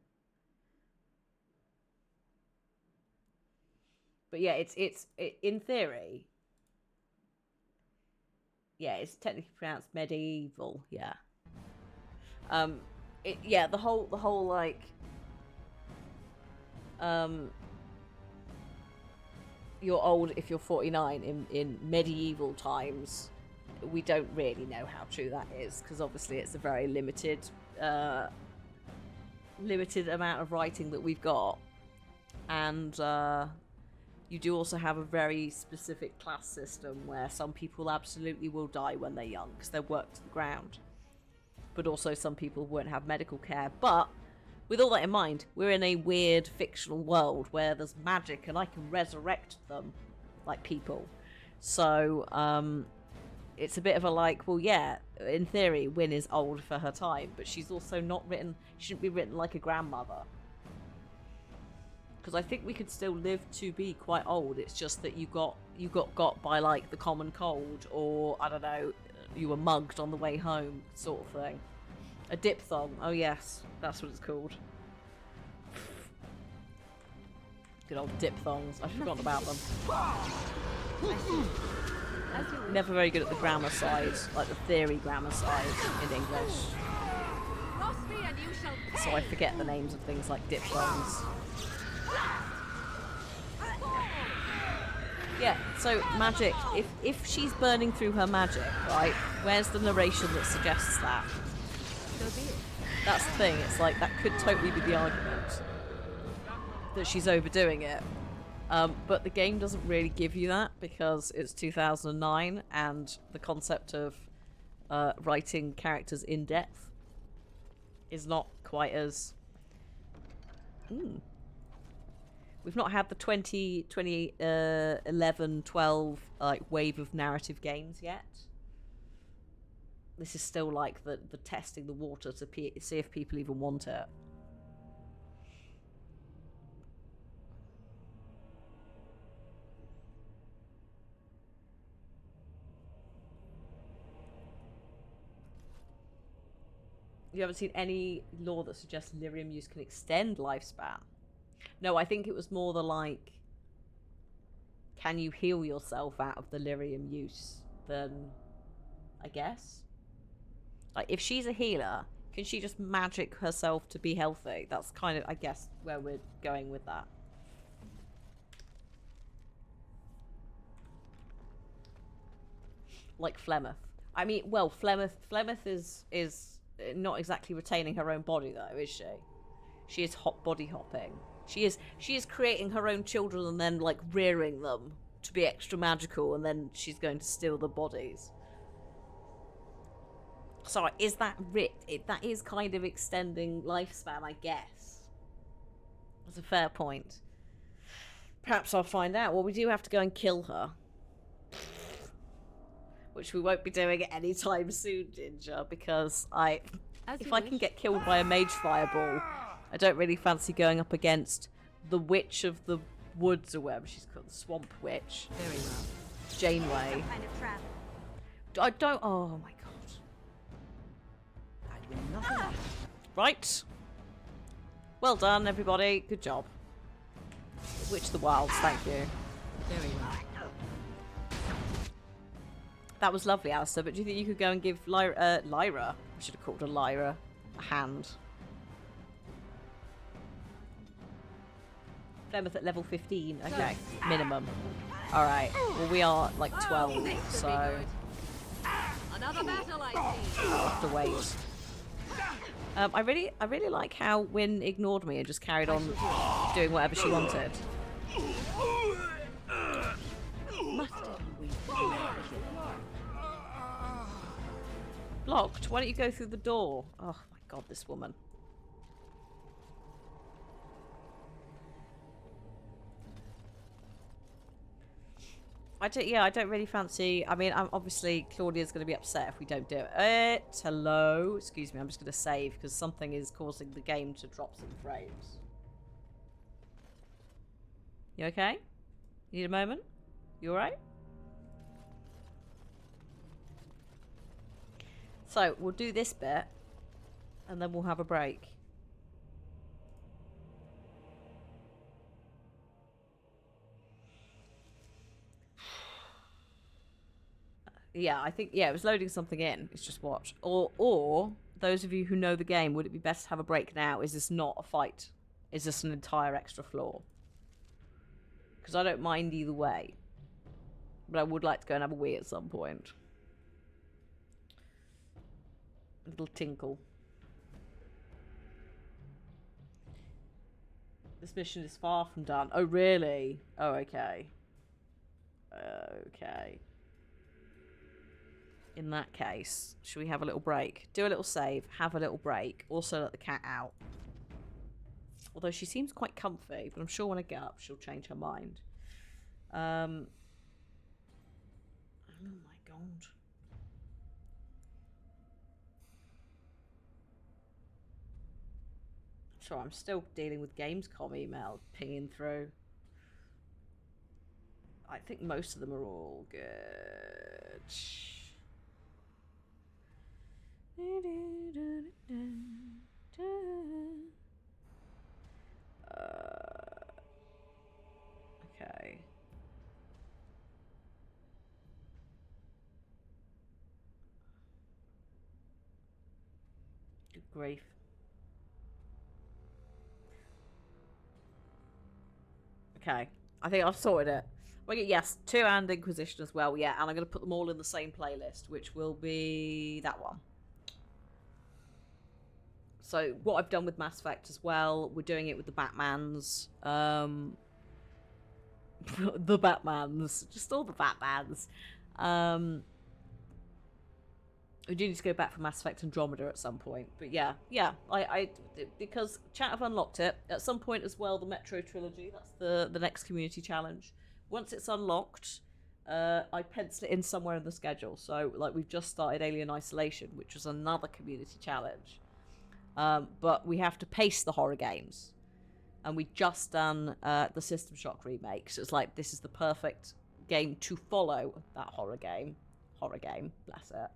But yeah, it's in theory. Yeah, it's technically pronounced medieval. Yeah. Yeah, the whole like you're old if you're 49 in medieval times. We don't really know how true that is because obviously it's a very limited amount of writing that we've got, and you do also have a very specific class system where some people absolutely will die when they're young because they're worked to the ground, but also some people won't have medical care. But with all that in mind, we're in a weird fictional world where there's magic and I can resurrect them like people. So it's a bit of a like, well, yeah, in theory, Wynne is old for her time, but she's also not written, she shouldn't be written like a grandmother. Because I think we could still live to be quite old. It's just that you got by like the common cold, or I don't know, you were mugged on the way home, sort of thing. A diphthong. Oh yes, that's what it's called. Good old diphthongs. I've forgotten about them. Never very good at the grammar side, like the theory grammar side in English. So I forget the names of things like diphthongs. Yeah, so magic, if she's burning through her magic, right, where's the narration that suggests that? That's the thing, it's like, that could totally be the argument, that she's overdoing it. But the game doesn't really give you that, because it's 2009, and the concept of writing characters in depth is not quite as... We've not had the 2011-12 like wave of narrative games yet. This is still like the testing the water to see if people even want it. You haven't seen any law that suggests lyrium use can extend lifespan? No, I think it was more the like, can you heal yourself out of the lyrium use than, I guess. Like, if she's a healer, can she just magic herself to be healthy? That's kind of, I guess, where we're going with that. Like Flemeth. I mean, well, Flemeth is not exactly retaining her own body, though, is she? She is body hopping. She is creating her own children and then like rearing them to be extra magical, and then she's going to steal the bodies. So is that that is kind of extending lifespan, I guess. That's a fair point. Perhaps I'll find out. Well, we do have to go and kill her, which we won't be doing anytime soon, Ginger, because if I can get killed by a mage fireball, I don't really fancy going up against the Witch of the Woods, or whatever she's called, the Swamp Witch. Very well. Janeway. Kind of travel. I don't. Oh my god. I'd win nothing. Right. Well done, everybody. Good job. Witch of the Wilds. Thank you. Very well. That was lovely, Alistair. But do you think you could go and give Lyra? I should have called her Lyra. A hand. Flemeth at level 15. Okay, minimum. All right. Well, we are like 12, so Another battle, I see. I'll have to wait. I really like how Wynne ignored me and just carried on doing whatever she wanted. Blocked? Why don't you go through the door? Oh my god, this woman. I don't really fancy... I mean, obviously, Claudia's going to be upset if we don't do it. Hello? Excuse me, I'm just going to save, because something is causing the game to drop some frames. You okay? You need a moment? You alright? So we'll do this bit, and then we'll have a break. Yeah, I think, yeah, it was loading something in. It's just watch. Or those of you who know the game, would it be best to have a break now? Is this not a fight? Is this an entire extra floor? Because I don't mind either way. But I would like to go and have a wee at some point. A little tinkle. This mission is far from done. Oh, really? Oh, okay. Okay. In that case, should we have a little break? Do a little save, have a little break. Also let the cat out. Although she seems quite comfy, but I'm sure when I get up, she'll change her mind. Oh my god. Sure, I'm still dealing with Gamescom email pinging through. I think most of them are all good. Okay. Good grief. Okay. I think I've sorted it. Well, yes, 2 and Inquisition as well, yeah, and I'm going to put them all in the same playlist, which will be that one. So what I've done with Mass Effect as well, we're doing it with the Batmans. The Batmans. Just all the Batmans. We do need to go back for Mass Effect Andromeda at some point. But yeah, because chat have unlocked it. At some point as well, the Metro Trilogy, that's the next community challenge. Once it's unlocked, I pencil it in somewhere in the schedule. So, like, we've just started Alien Isolation, which was another community challenge. But we have to pace the horror games. And we just done the System Shock remake. So it's like, this is the perfect game to follow that horror game. Horror game, bless it.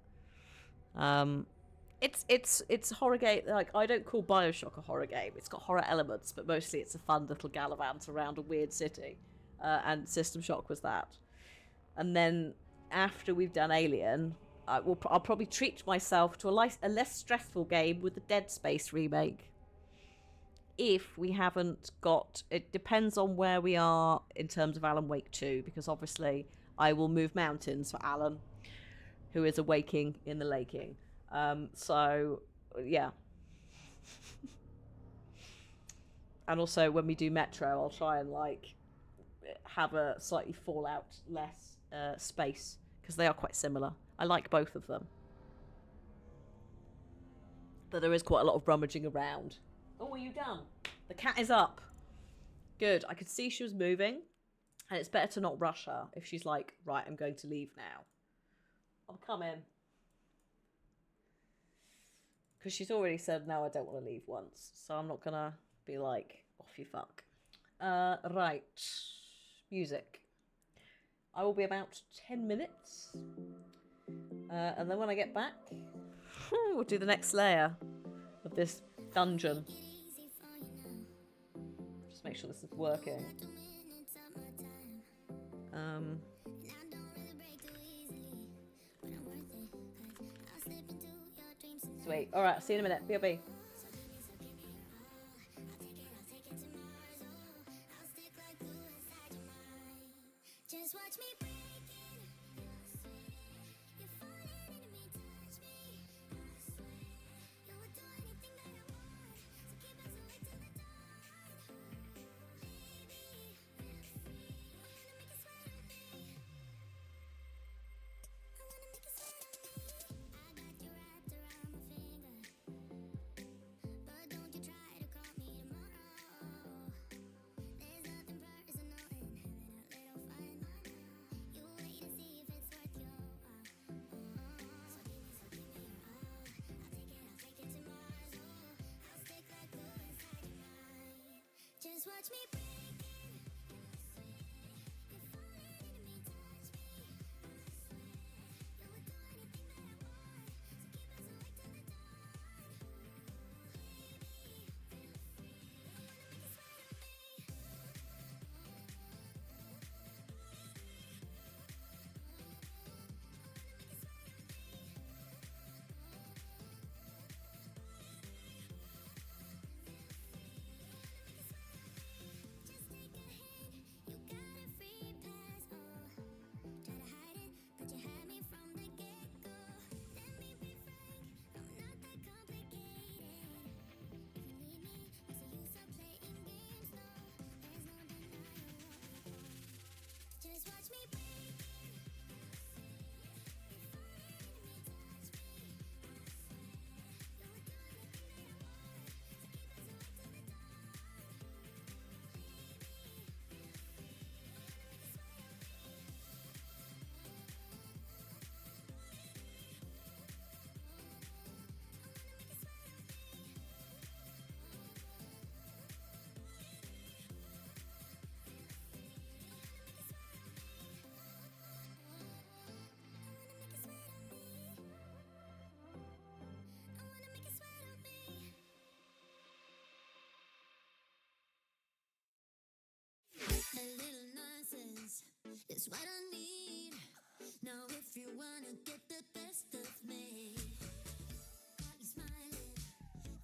It's horror game. Like, I don't call BioShock a horror game. It's got horror elements, but mostly it's a fun little gallivant around a weird city. And System Shock was that. And then after we've done Alien, I'll probably treat myself to a less stressful game with the Dead Space remake. If we haven't got... It depends on where we are in terms of Alan Wake 2, because obviously I will move mountains for Alan, who is awaking in the laking. So, yeah. And also, when we do Metro, I'll try and, like, have a slightly Fallout less space, because they are quite similar. I like both of them. But there is quite a lot of rummaging around. Oh, are you done? The cat is up. Good. I could see she was moving, and it's better to not rush her if she's like, right, I'm going to leave now. I'll come in. Because she's already said, no, I don't want to leave once. So I'm not going to be like, off you fuck. Right. Music. I will be about 10 minutes. And then when I get back, we'll do the next layer of this dungeon. Just make sure this is working. Sweet. Alright, I'll see you in a minute. B.O.B. Just watch me break it. You're falling into me, touch me. I swear, you would do anything that I want. So keep us awake till the dawn. Baby, we're free. I wanna make you sweat on me. I wanna make you sweat on me. I got you wrapped around my finger, but don't you try to call me tomorrow. There's nothing personal in having a little fun. You wait and see if it's worth your while. So give me your all. I'll take it to Mars. I'll stick like glue inside your mind. Just watch me break it. You're falling into me, touch me. I swear, you would do anything that I want. So keep us is what I need. Now, if you wanna get the best of me, got you smiling,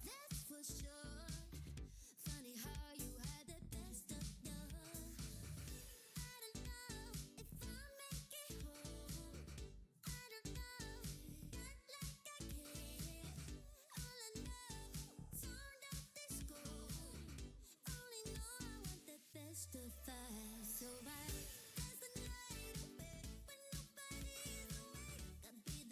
that's for sure. Funny how you had the best of love. I don't know if I'll make it home. I don't know, not like I care. All I know, turned out this gold. Only know I want the best of us. So I dance the night away when nobody's awake. I'll be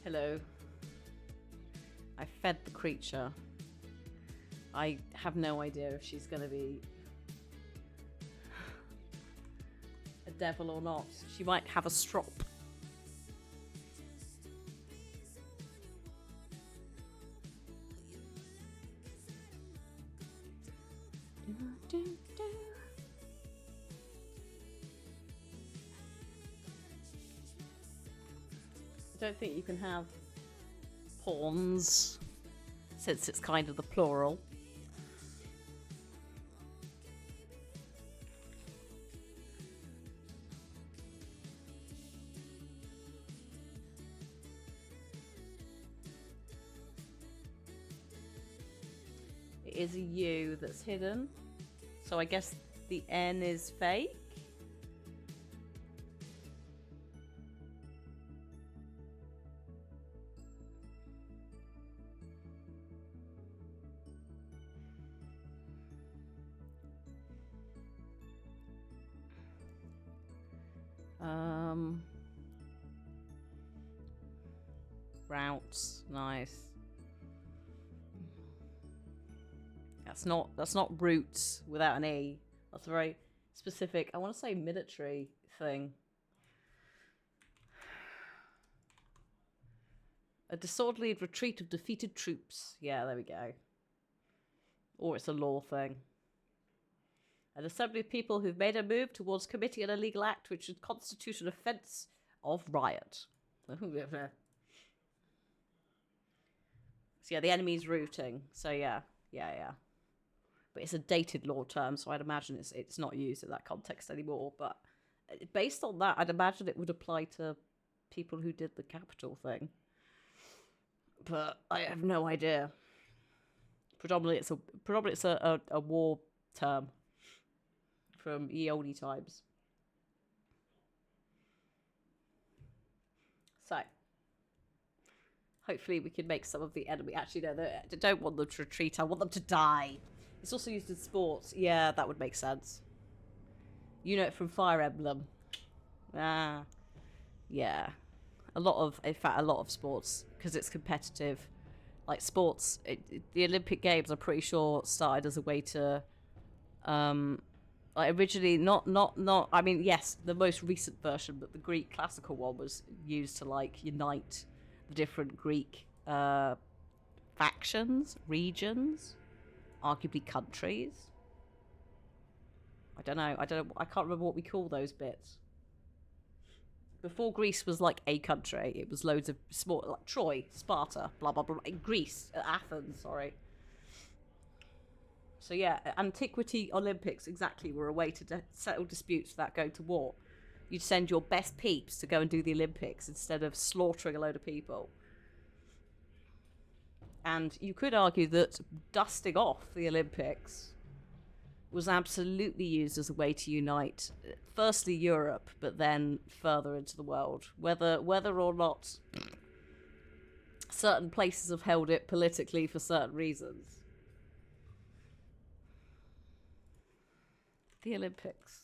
Hello. I fed the creature. I have no idea if she's going to be a devil or not. She might have a strop. I don't think you can have pawns, since it's kind of the plural. It is a U that's hidden, so I guess the N is fake. Routes, nice. That's not roots without an E. That's a very specific, I want to say military thing. A disorderly retreat of defeated troops. Yeah, there we go. Or it's a law thing. An assembly of people who've made a move towards committing an illegal act which would constitute an offence of riot. So yeah, the enemy's routing. So yeah. But it's a dated law term, so I'd imagine it's not used in that context anymore. But based on that, I'd imagine it would apply to people who did the capital thing. But I have no idea. Predominantly, it's a war term from ye olde times. So, hopefully we can make some of the enemy... Actually, no, I don't want them to retreat. I want them to die. It's also used in sports. Yeah, that would make sense. You know it from Fire Emblem. Ah. Yeah. In fact, a lot of sports, because it's competitive. Like sports, the Olympic Games, I'm pretty sure, started as a way to... like originally, I mean, yes, the most recent version, but the Greek classical one was used to, like, unite the different Greek factions, regions, arguably countries. I don't know, I can't remember what we call those bits. Before Greece was like a country, it was loads of small, like Troy, Sparta, blah blah blah, in Greece, Athens, sorry. So yeah, Antiquity Olympics exactly were a way to settle disputes without going to war. You'd send your best peeps to go and do the Olympics instead of slaughtering a load of people. And you could argue that dusting off the Olympics was absolutely used as a way to unite, firstly Europe, but then further into the world. Whether or not certain places have held it politically for certain reasons. The Olympics.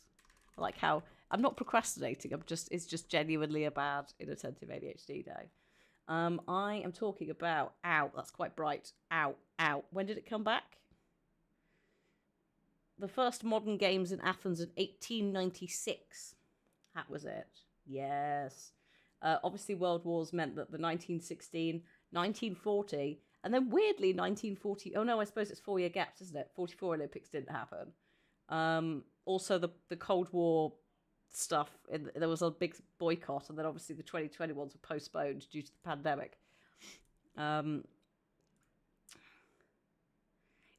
I like how I'm not procrastinating. It's just genuinely a bad inattentive ADHD day. I am talking about that's quite bright. When did it come back? The first modern games in Athens in 1896. That was it. Yes. Obviously, World Wars meant that the 1916, 1940, and then weirdly 1940. Oh no, I suppose it's 4-year gaps, isn't it? 44 Olympics didn't happen. Also, the Cold War stuff, there was a big boycott, and then obviously the 2020 ones were postponed due to the pandemic.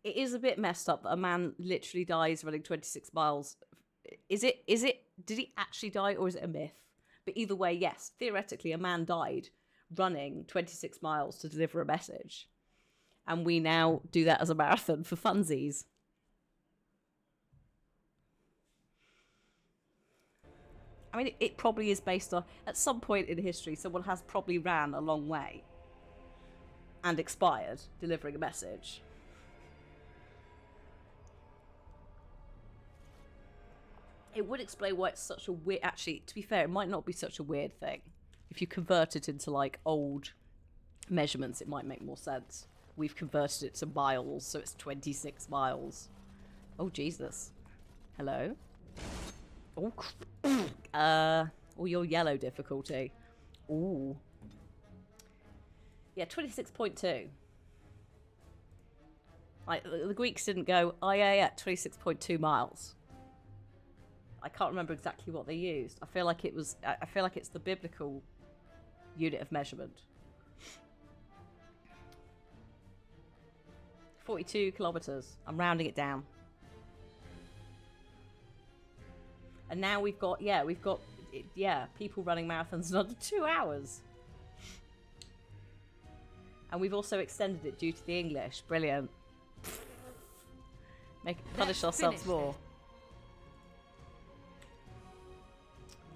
It is a bit messed up that a man literally dies running 26 miles. Did he actually die, or is it a myth? But either way, yes, theoretically a man died running 26 miles to deliver a message. And we now do that as a marathon for funsies. I mean, it probably is based on, at some point in history, someone has probably ran a long way and expired delivering a message. It would explain why it's such a weird... Actually, to be fair, it might not be such a weird thing if you convert it into, like, old measurements, it might make more sense. We've converted it to miles, so it's 26 miles. Oh, Jesus. Hello? Oh, oh, your yellow difficulty. Ooh. Yeah, 26.2. Like, the Greeks didn't go, oh yeah, 26.2 miles. I can't remember exactly what they used. I feel like it's the biblical unit of measurement. 42 kilometers. I'm rounding it down. And now we've got people running marathons in under 2 hours. And we've also extended it due to the English. Brilliant. Punish ourselves more.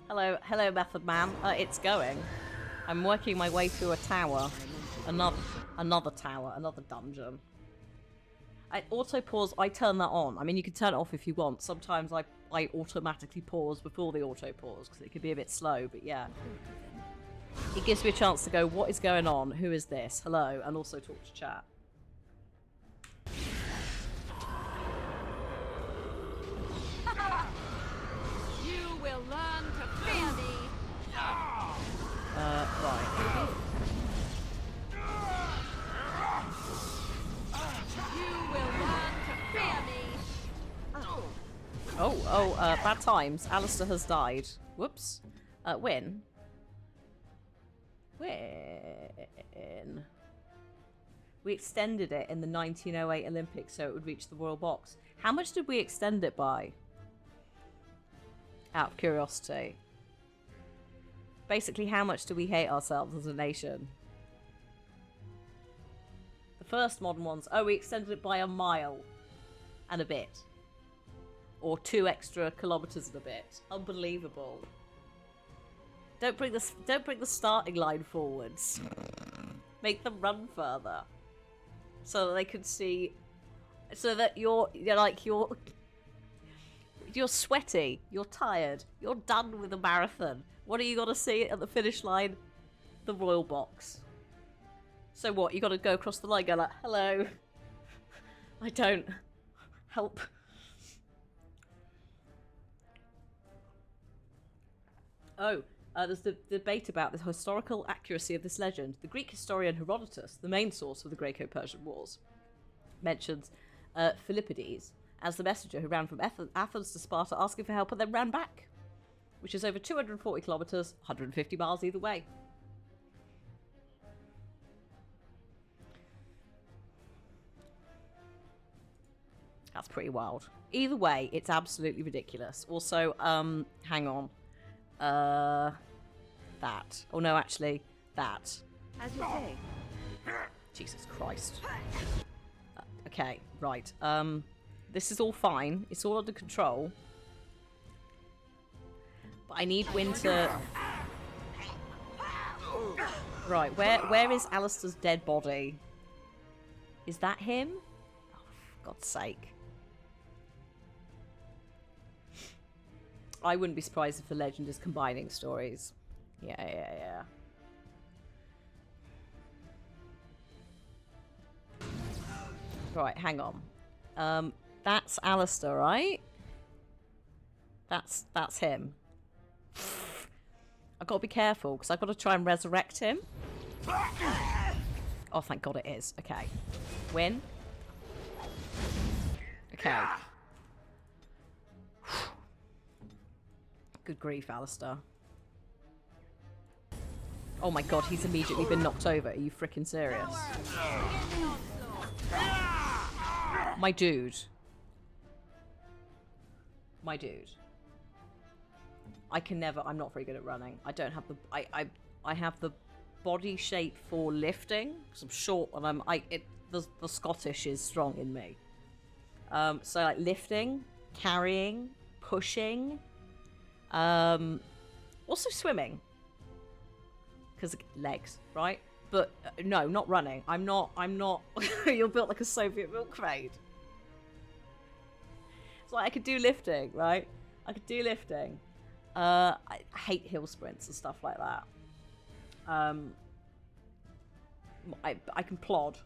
Hello, Method Man. It's going. I'm working my way through a tower. Another tower, another dungeon. Auto pause, I turn that on. I mean, you can turn it off if you want. Sometimes I automatically pause before the auto pause because it can be a bit slow, but yeah. It gives me a chance to go, what is going on? Who is this? Hello, and also talk to chat. You will learn to fear me. Right. You will learn to fear me. Bad times. Alistair has died. Whoops. When? We extended it in the 1908 Olympics so it would reach the Royal Box. How much did we extend it by? Out of curiosity. Basically, how much do we hate ourselves as a nation? The first modern ones. Oh, we extended it by a mile and a bit. Or 2 extra kilometers and a bit. Unbelievable. Don't bring the starting line forwards. Make them run further. So that they can see, so that you're sweaty, you're tired, you're done with a marathon. What are you gonna see at the finish line? The Royal Box. So what, you gotta go across the line, go like, hello. I don't. Help. Oh, there's the debate about the historical accuracy of this legend. The Greek historian Herodotus, the main source of the Greco-Persian Wars, mentions Philippides as the messenger who ran from Athens to Sparta asking for help and then ran back, which is over 240 kilometers, 150 miles either way. That's pretty wild. Either way, it's absolutely ridiculous. Also, hang on. That. Oh no, actually, that. As you say. Jesus Christ. Okay, right. This is all fine. It's all under control. But I need Winter. Right, where is Alistair's dead body? Is that him? Oh, for God's sake. I wouldn't be surprised if the legend is combining stories. Yeah. Right, hang on. That's Alistair, right? That's him. I've got to be careful, because I've got to try and resurrect him. Oh, thank God it is. Okay. Win. Okay. Good grief, Alistair. Oh my God, he's immediately been knocked over. Are you freaking serious? My dude. My dude. I'm not very good at running. I don't have the, I have the body shape for lifting, because I'm short and the Scottish is strong in me. So like lifting, carrying, pushing, also swimming, because legs, right? But no, not running. I'm not you're built like a Soviet milk crate. It's like I could do lifting, right? I could do lifting. I hate hill sprints and stuff like that. I can plod.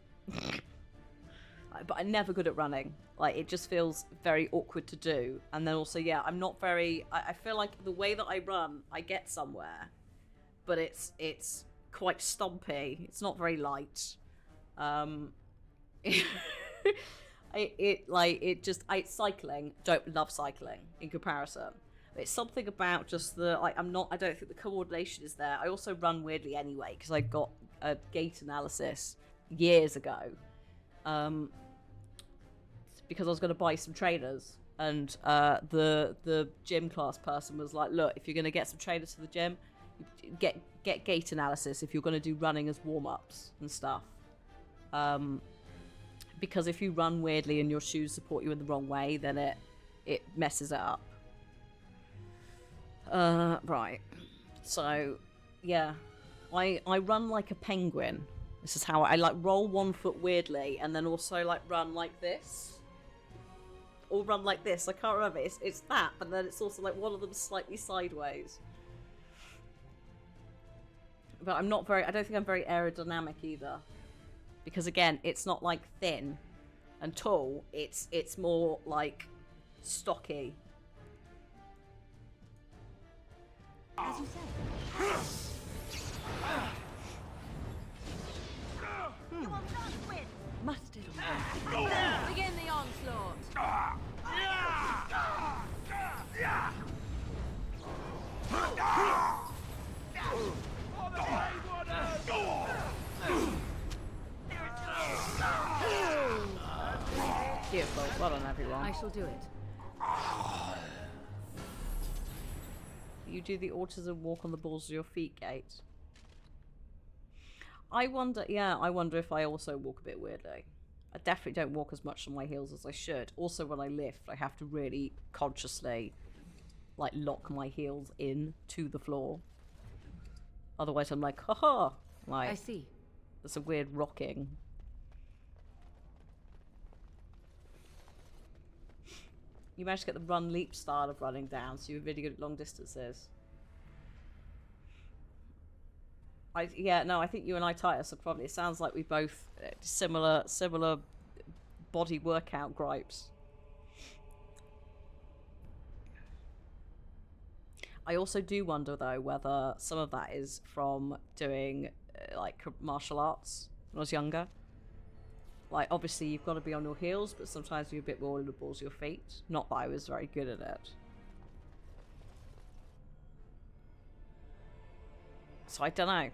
But I'm never good at running. Like, it just feels very awkward to do. And then also, yeah, I'm not very... I feel like the way that I run, I get somewhere. But it's quite stumpy. It's not very light. Cycling. Don't love cycling in comparison. It's something about just the... Like, I don't think the coordination is there. I also run weirdly anyway, because I got a gait analysis years ago. Because I was going to buy some trainers, and the gym class person was like, look, if you're going to get some trainers for the gym, get gait analysis if you're going to do running as warm-ups and stuff. Because if you run weirdly and your shoes support you in the wrong way, then it messes it up. Right. So, yeah. I run like a penguin. This is how I like roll one foot weirdly and then also like run like this. Or run like this. I can't remember. It's that, but then it's also like one of them slightly sideways. But I don't think I'm very aerodynamic either. Because again, it's not like thin and tall. It's more like stocky. As you say. You will not win. Must it Begin the onslaught. Beautiful. Well done, everyone. I shall do it. You do the autism walk on the balls of your feet gait. I wonder if I also walk a bit weirdly. I definitely don't walk as much on my heels as I should. Also, when I lift, I have to really consciously, like, lock my heels in to the floor. Otherwise, I'm like, haha. Like, I see. There's a weird rocking. You managed to get the run leap style of running down, so you're really good at long distances. I think you and I, Titus, are probably... It sounds like we both similar body workout gripes. I also do wonder, though, whether some of that is from doing like martial arts when I was younger. Like, obviously, you've got to be on your heels, but sometimes you're a bit more on the balls of your feet. Not that I was very good at it. So I don't know.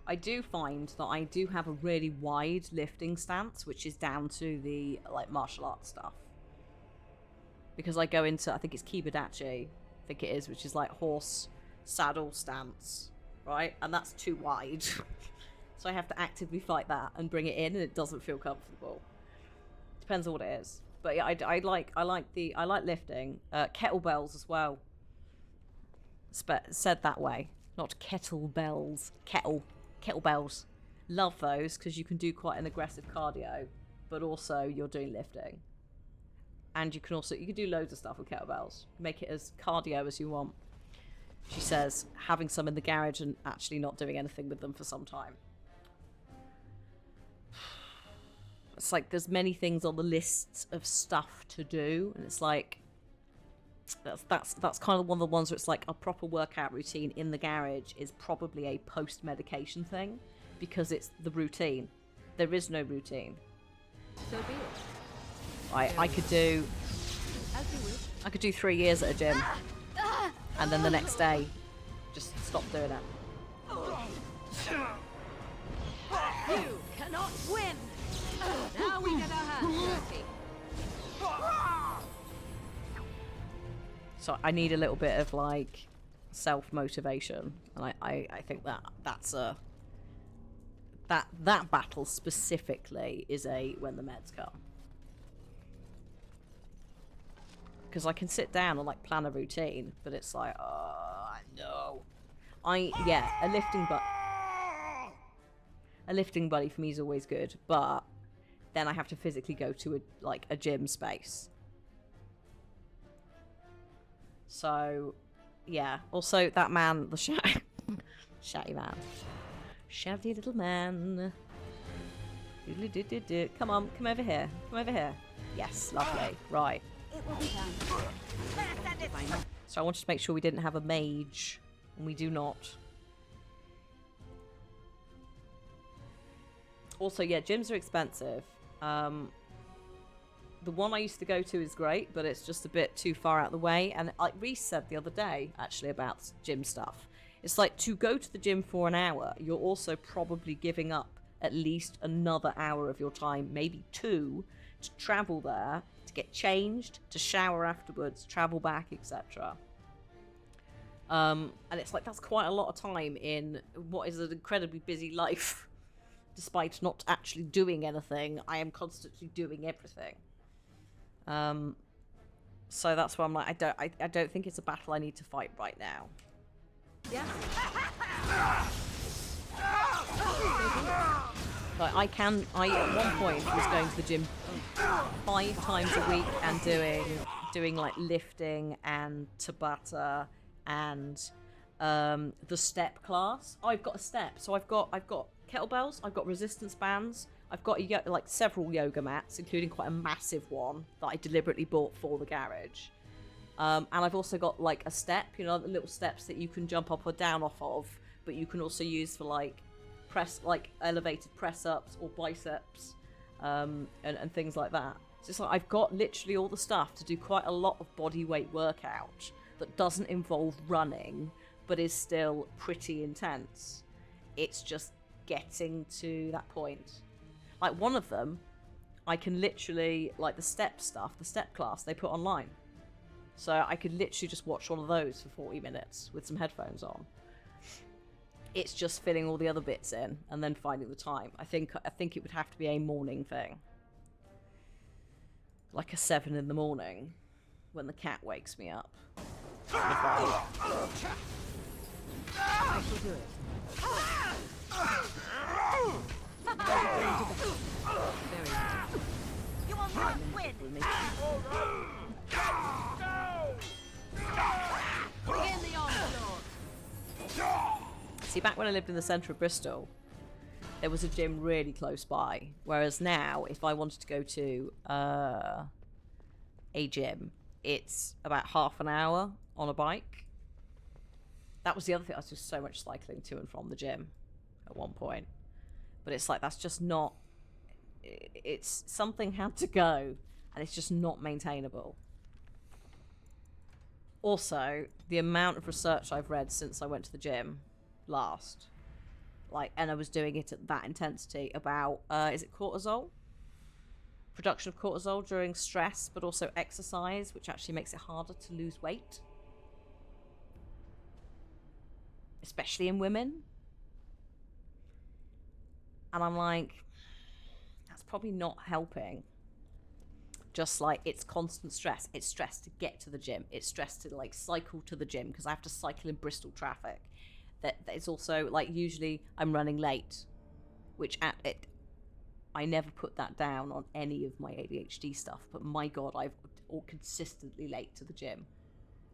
I do find that I do have a really wide lifting stance, which is down to the like martial arts stuff. Because I go into, I think it's Kibadachi, I think it is, which is like horse saddle stance, right? And that's too wide. So I have to actively fight that and bring it in, and it doesn't feel comfortable. Depends on what it is. But yeah, I like lifting. Kettlebells as well. Said that way, not kettlebells. Kettlebells. Love those because you can do quite an aggressive cardio, but also you're doing lifting. And you can do loads of stuff with kettlebells. Make it as cardio as you want. She says, having some in the garage and actually not doing anything with them for some time. It's like there's many things on the list of stuff to do, and it's like that's kind of one of the ones where it's like a proper workout routine in the garage is probably a post-medication thing because it's the routine. There is no routine. So be it. I could do As you wish. I could do 3 years at a gym and then the next day just stop doing it. You cannot win. Now we get our hands dirty. So I need a little bit of like self-motivation, and I think that's a that battle specifically is a when the meds come, because I can sit down and like plan a routine, but it's like no, a lifting buddy for me is always good, but then I have to physically go to a gym space. So, yeah. Also, that man, the Shatty man. Shabby little man. Doodly-doo-doo-doo. Come on, come over here. Come over here. Yes, lovely. Right. It will be done. So I wanted to make sure we didn't have a mage, and we do not. Also, yeah, gyms are expensive. The one I used to go to is great, but it's just a bit too far out of the way. And like Reese said the other day, actually, about gym stuff, it's like to go to the gym for an hour, you're also probably giving up at least another hour of your time, maybe 2, to travel there, to get changed, to shower afterwards, travel back, etc. And it's like that's quite a lot of time in what is an incredibly busy life. Despite not actually doing anything, I am constantly doing everything. So that's why I'm like, I don't think it's a battle I need to fight right now. Yeah. Like I at one point was going to the gym 5 times a week and doing like lifting and Tabata and the step class. Oh, I've got a step, so I've got kettlebells, I've got resistance bands, I've got like several yoga mats, including quite a massive one that I deliberately bought for the garage. And I've also got like a step, you know, the little steps that you can jump up or down off of, but you can also use for like elevated press ups or biceps, and things like that. So it's like I've got literally all the stuff to do quite a lot of body weight workout that doesn't involve running, but is still pretty intense. It's just getting to that point. Like one of them, I can literally, like the step stuff, the step class they put online. So I could literally just watch one of those for 40 minutes with some headphones on. It's just filling all the other bits in and then finding the time. I think it would have to be a morning thing. Like a 7 in the morning when the cat wakes me up. I shall do it. You will not win. Begin the onslaught. See, back when I lived in the centre of Bristol, there was a gym really close by. Whereas now, if I wanted to go to a gym, it's about half an hour on a bike. That was the other thing. I was just so much cycling to and from the gym at one point. But it's like, that's just not... It's something had to go, and it's just not maintainable. Also, the amount of research I've read since I went to the gym last, and I was doing it at that intensity about, is it cortisol? Production of cortisol during stress, but also exercise, which actually makes it harder to lose weight. Especially in women. And I'm like, that's probably not helping. Just like, it's constant stress. It's stress to get to the gym. It's stress to like cycle to the gym because I have to cycle in Bristol traffic. That it's also like, usually I'm running late, which I never put that down on any of my ADHD stuff, but my God, I've all consistently late to the gym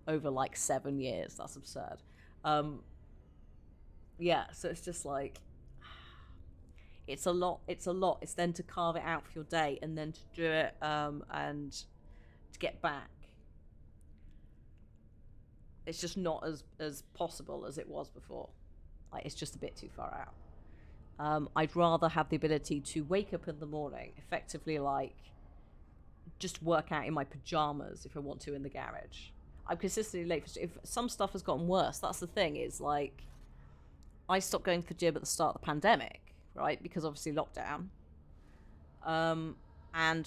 over like 7 years. That's absurd. Yeah, so it's just like, it's a lot. It's then to carve it out for your day and then to do it and to get back. It's just not as possible as it was before. Like, it's just a bit too far out. I'd rather have the ability to wake up in the morning, effectively like just work out in my pajamas if I want to in the garage. I'm consistently late. If some stuff has gotten worse, that's the thing, is like, I stopped going to the gym at the start of the pandemic, right? Because obviously lockdown. And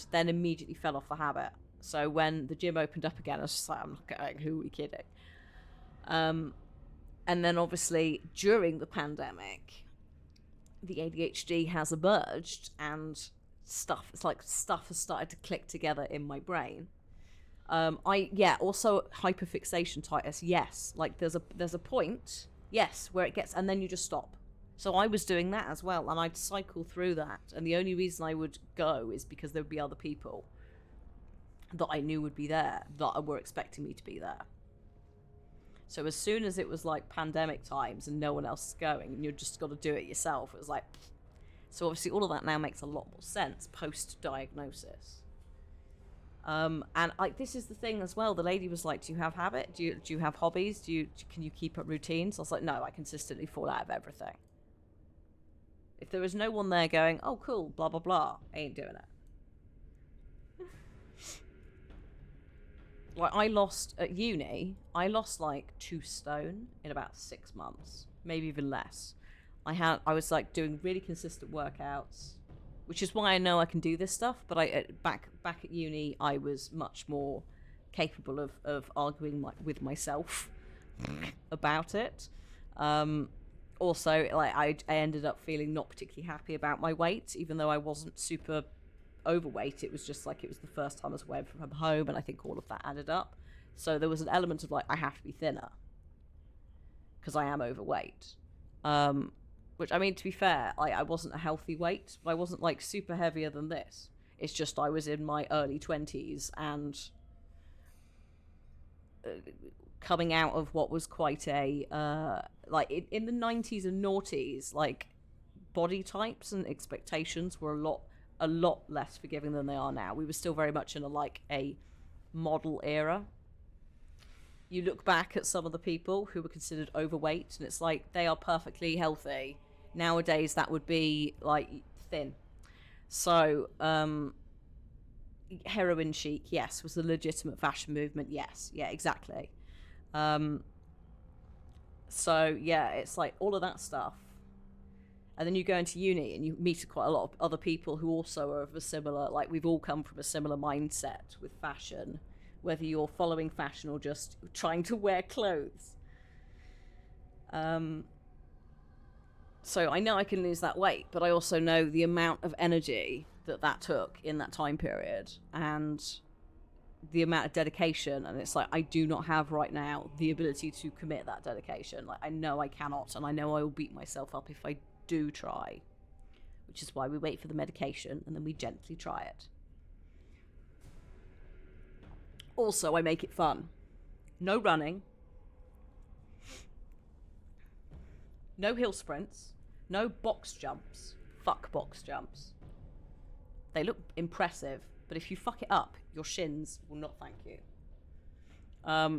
then immediately fell off the habit. So when the gym opened up again, I was just like, I'm not going, who are we kidding? And then obviously during the pandemic, the ADHD has emerged and stuff has started to click together in my brain. Also hyperfixation titus, yes. Like there's a point, yes, where it gets, and then you just stop. So I was doing that as well, and I'd cycle through that, and the only reason I would go is because there would be other people that I knew would be there, that were expecting me to be there. So as soon as it was like pandemic times and no one else is going and you're just got to do it yourself, it was like, so obviously all of that now makes a lot more sense post-diagnosis. And like this is the thing as well. The lady was like, "Do you have habit? Do you have hobbies? Can you keep up routines?" I was like, "No, I consistently fall out of everything." If there was no one there going, "Oh, cool, blah blah blah," I ain't doing it. Like I lost at uni, I lost like 2 stone in about 6 months, maybe even less. I was like doing really consistent workouts, which is why I know I can do this stuff. But back at uni, I was much more capable of arguing with myself about it. Also, like I ended up feeling not particularly happy about my weight, even though I wasn't super overweight. It was just like it was the first time I was away from home, and I think all of that added up. So there was an element of like I have to be thinner because I am overweight. Which, I mean, to be fair, I wasn't a healthy weight. I wasn't, like, super heavier than this. It's just I was in my early 20s and coming out of what was quite a, like, in the 90s and noughties, like, body types and expectations were a lot less forgiving than they are now. We were still very much in a model era. You look back at some of the people who were considered overweight, and it's like, they are perfectly healthy. Nowadays, that would be, like, thin. So, heroin chic, yes. Was the legitimate fashion movement? Yes. Yeah, exactly. So, yeah, it's like all of that stuff. And then you go into uni and you meet quite a lot of other people who also are of a similar, like, we've all come from a similar mindset with fashion, whether you're following fashion or just trying to wear clothes. So I know I can lose that weight, but I also know the amount of energy that took in that time period and the amount of dedication. And it's like, I do not have right now the ability to commit that dedication. Like, I know I cannot, and I know I will beat myself up if I do try, which is why we wait for the medication and then we gently try it. Also, I make it fun. No running. No hill sprints. No box jumps. Fuck box jumps. They look impressive, but if you fuck it up, your shins will not thank you.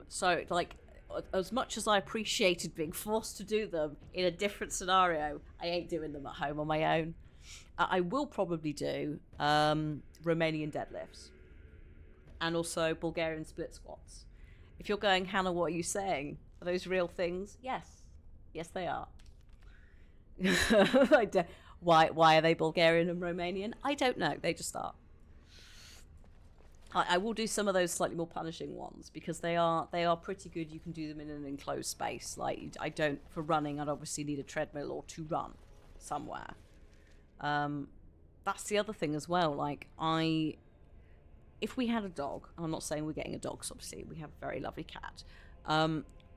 So, like, as much as I appreciated being forced to do them in a different scenario, I ain't doing them at home on my own. I will probably do Romanian deadlifts. And also Bulgarian split squats. If you're going, Hannah, what are you saying? Are those real things? Yes. Yes, they are. Why are they Bulgarian and Romanian? I don't know. They just are. I will do some of those slightly more punishing ones because they are pretty good. You can do them in an enclosed space. Like, I don't, for running, I'd obviously need a treadmill or to run somewhere. That's the other thing as well. Like, if we had a dog, and I'm not saying we're getting a dog, so obviously we have a very lovely cat,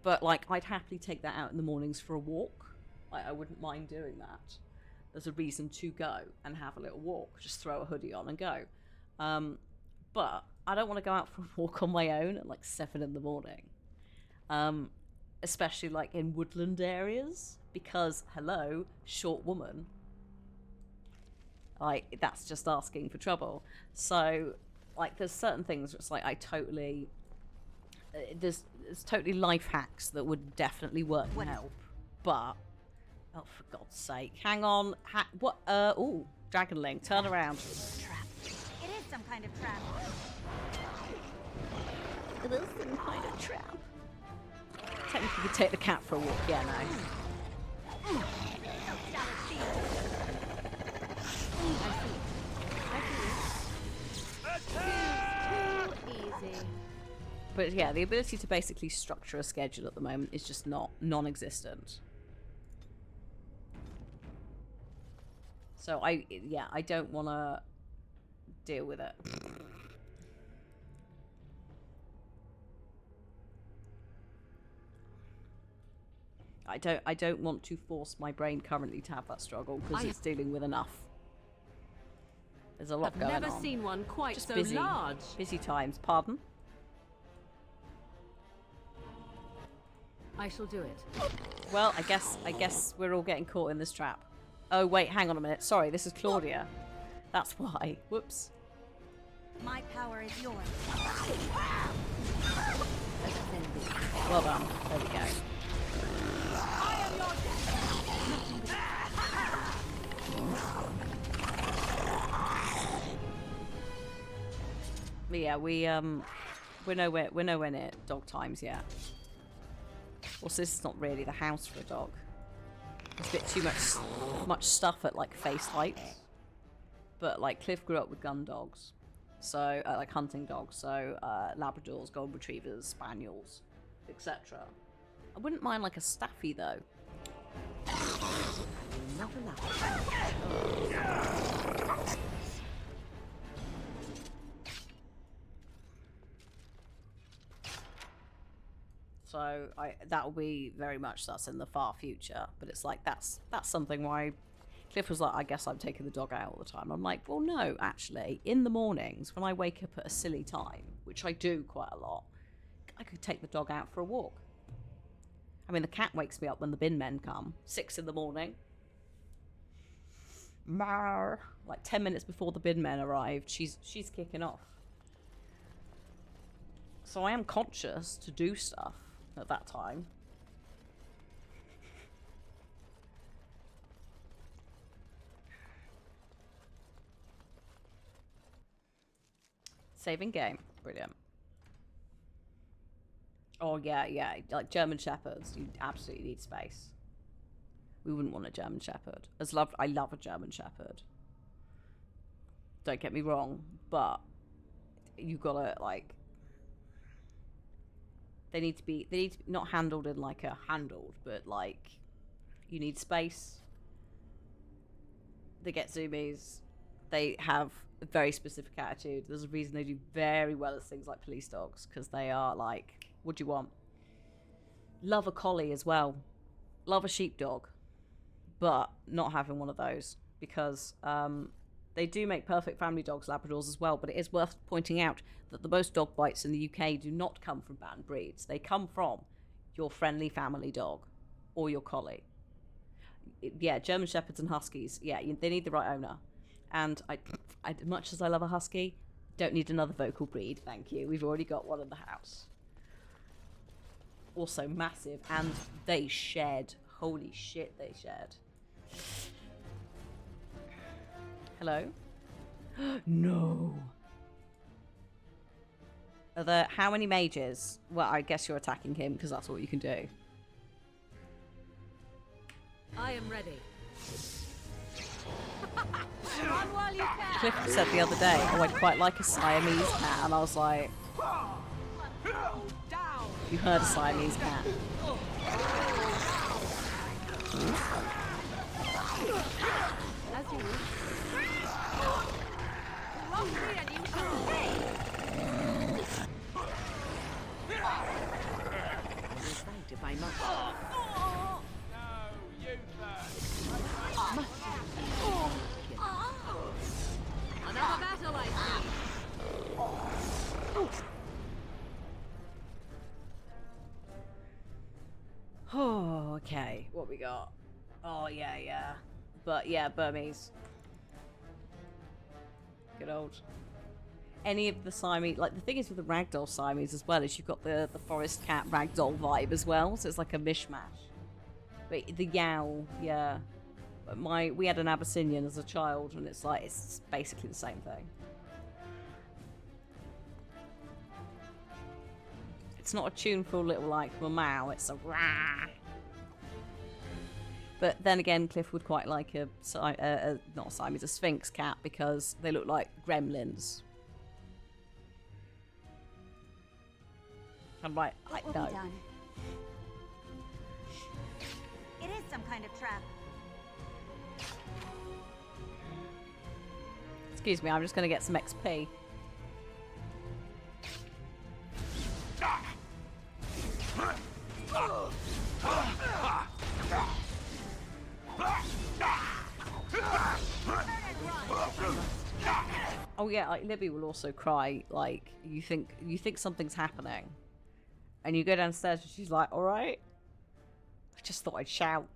but like I'd happily take that out in the mornings for a walk. Like, I wouldn't mind doing that. There's a reason to go and have a little walk. Just throw a hoodie on and go. But I don't want to go out for a walk on my own at like 7 in the morning, especially like in woodland areas because, hello, short woman. Like, that's just asking for trouble. So, like, there's certain things where it's like I totally... There's totally life hacks that would definitely work and help. But, oh, for God's sake. Hang on. What? Ooh, Dragonling. Turn around. Trap. It is some kind of trap. It is some kind of trap. Technically, you could take the cat for a walk. Yeah, no. But yeah, the ability to basically structure a schedule at the moment is just non-existent. So I don't want to deal with it. I don't want to force my brain currently to have that struggle because it's dealing with enough. There's a lot going on. I've never seen one quite just so busy, large. Busy times. Pardon? I shall do it. Well, I guess we're all getting caught in this trap. Oh wait, hang on a minute. Sorry, this is Claudia. That's why. Whoops. My power is yours. Well done. There we go. But yeah, we're nowhere near dog times yet. Also, this is not really the house for a dog. There's a bit too much stuff at like face height. But like Cliff grew up with gun dogs, so like hunting dogs, so Labradors, Golden Retrievers, Spaniels, etc. I wouldn't mind like a Staffy though. Not allowed. So that will be very much that's in the far future, but it's like that's something why Cliff was like, I guess I'm taking the dog out all the time. I'm like, well, no, actually, in the mornings when I wake up at a silly time, which I do quite a lot, I could take the dog out for a walk. I mean, the cat wakes me up when the bin men come, 6 in the morning. Mar, like 10 minutes before the bin men arrived, she's kicking off. So I am conscious to do stuff at that time. Saving game. Brilliant. Oh, yeah. Like German Shepherds, you absolutely need space. We wouldn't want a German Shepherd. I love a German Shepherd. Don't get me wrong, but you gotta, like... They need to be not handled in like a handled, but like... You need space. They get zoomies. They have a very specific attitude. There's a reason they do very well as things like police dogs, because they are like, what do you want? Love a collie as well. Love a sheepdog, but not having one of those, because they do make perfect family dogs, Labradors as well, but it is worth pointing out that the most dog bites in the UK do not come from banned breeds. They come from your friendly family dog or your collie. Yeah, German Shepherds and Huskies, yeah, they need the right owner. And I, much as I love a husky, don't need another vocal breed, thank you. We've already got one in the house. Also massive, and they shed. Holy shit, they shed. Hello? No. Are there how many mages? Well, I guess you're attacking him because that's what you can do. I am ready. Run while you can. Cliff said the other day, oh, I'd quite like a Siamese cat, and I was like, you heard a Siamese cat. As you wish. Lock me and you shall obey. Right, if I must. Another battle, I see. Oh, okay. What we got? Oh, yeah. But yeah, Burmese. Good old. Any of the Siamese, like the thing is with the ragdoll Siamese as well, is you've got the forest cat ragdoll vibe as well, so it's like a mishmash. But the Yow, yeah. We had an Abyssinian as a child, and it's like, it's basically the same thing. It's not a tuneful little like meow, it's a rah. But then again, Cliff would quite like not a Siamese, a Sphinx cat, because they look like gremlins. I'm like, What will no. be done? It is some kind of trap. Excuse me, I'm just going to get some XP. Oh yeah, like Libby will also cry. Like you think something's happening, and you go downstairs and she's like, "All right," I just thought I'd shout.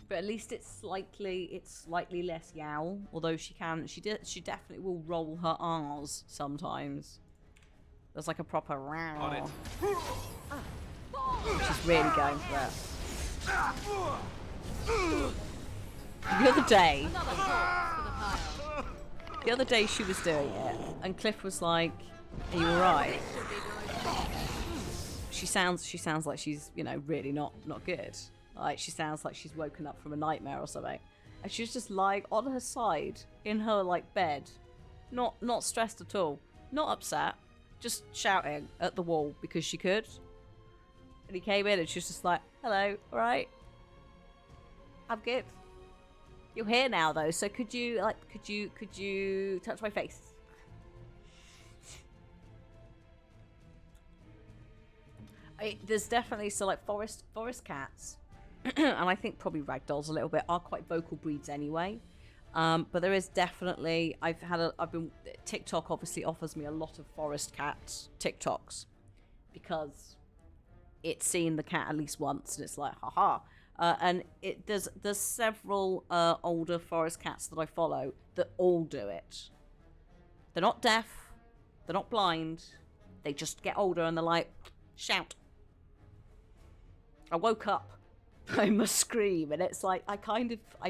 But at least it's slightly less yowl. Although she definitely will roll her R's sometimes. There's like a proper row. On it. She's really going for it. The other day she was doing it, and Cliff was like, "Are you alright?" She sounds like she's, you know, really not good. Like, she sounds like she's woken up from a nightmare or something. And she was just lying on her side in her, like, bed. Not stressed at all. Not upset. Just shouting at the wall because she could. And he came in and she was just like, "Hello, alright? I'm good. You're here now, though, so could you touch my face?" There's definitely, so like forest cats, and I think probably ragdolls a little bit, are quite vocal breeds anyway. But there is definitely, TikTok obviously offers me a lot of forest cats TikToks because it's seen the cat at least once and it's like, haha. And there's several older forest cats that I follow that all do it. They're not deaf, they're not blind, they just get older and they're like, shout. I woke up, I must scream, and it's like, I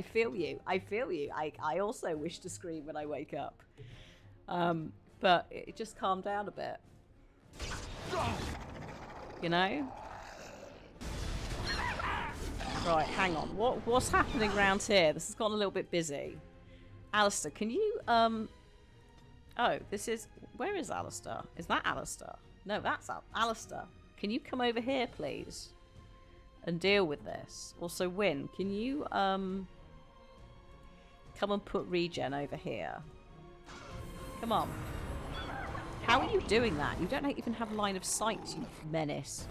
feel you. I also wish to scream when I wake up. But it just calmed down a bit. You know? Right, hang on. What's happening around here? This has gotten a little bit busy. Alistair, can you, Oh, this is... Where is Alistair? Is that Alistair? No, that's Alistair. Can you come over here, please? And deal with this. Also, Wynne, can you, come and put regen over here? Come on. How are you doing that? You don't even have line of sight, you menace.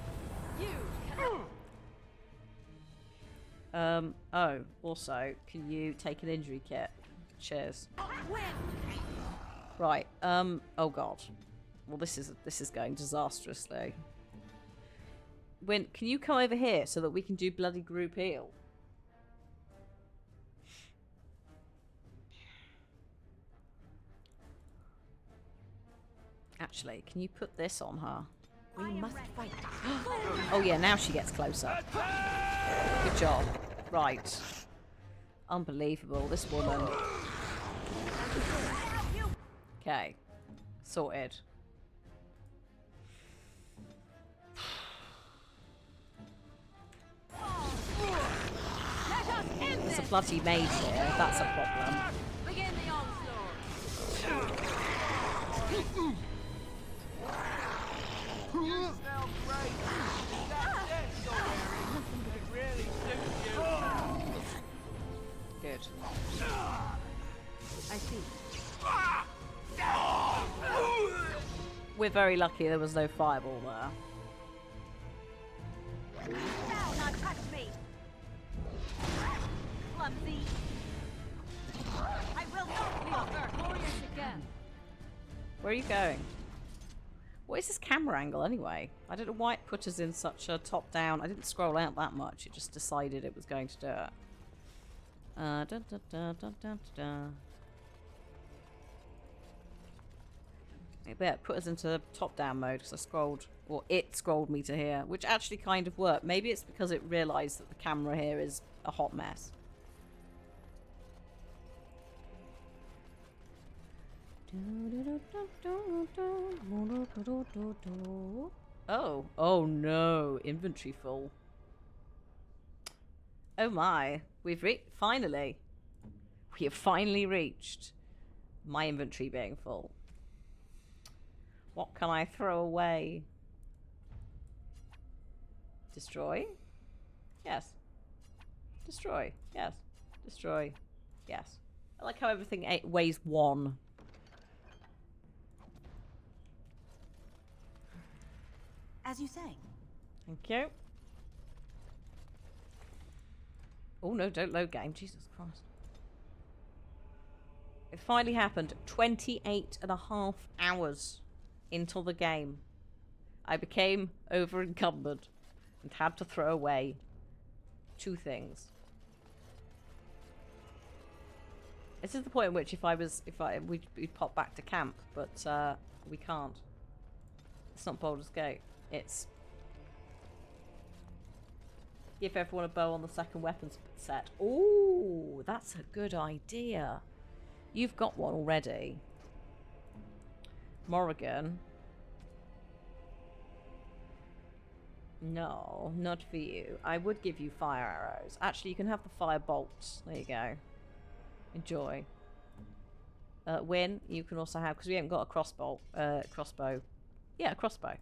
Oh, also, can you take an injury kit? Cheers. Right, oh god. Well, this is going disastrously. Wynne, can you come over here so that we can do bloody group heal? Actually, can you put this on her? We must fight. Oh yeah, now she gets closer. Good job. Right. Unbelievable, this woman. Okay. Sorted. There's a bloody mage here, that's a problem. Begin the onslaught. Good. I see. We're very lucky there was no fireball there. Shall not touch me! Clumsy! I will not conquer! Glorious again. Where are you going? What is this camera angle anyway? I don't know why it put us in such a top down. I didn't scroll out that much. It just decided it was going to do it. It put us into top down mode because I scrolled, or it scrolled me to here, which actually kind of worked. Maybe it's because it realised that the camera here is a hot mess. Oh no, inventory full. Oh my, we have finally reached my inventory being full. What can I throw away? Destroy? Yes. Destroy? Yes. Destroy? Yes. I like how everything weighs 1. As you say. Thank you. Oh no, don't load game. Jesus Christ. It finally happened. 28.5 hours into the game. I became over encumbered and had to throw away 2 things. This is the point at which we'd pop back to camp, but we can't. It's not Baldur's Gate. It's give everyone a bow on the second weapons set. Ooh, that's a good idea. You've got one already. Morrigan. No, not for you. I would give you fire arrows. Actually, you can have the fire bolts. There you go. Enjoy. Win, you can also have, because we haven't got a crossbow. Yeah, a crossbow.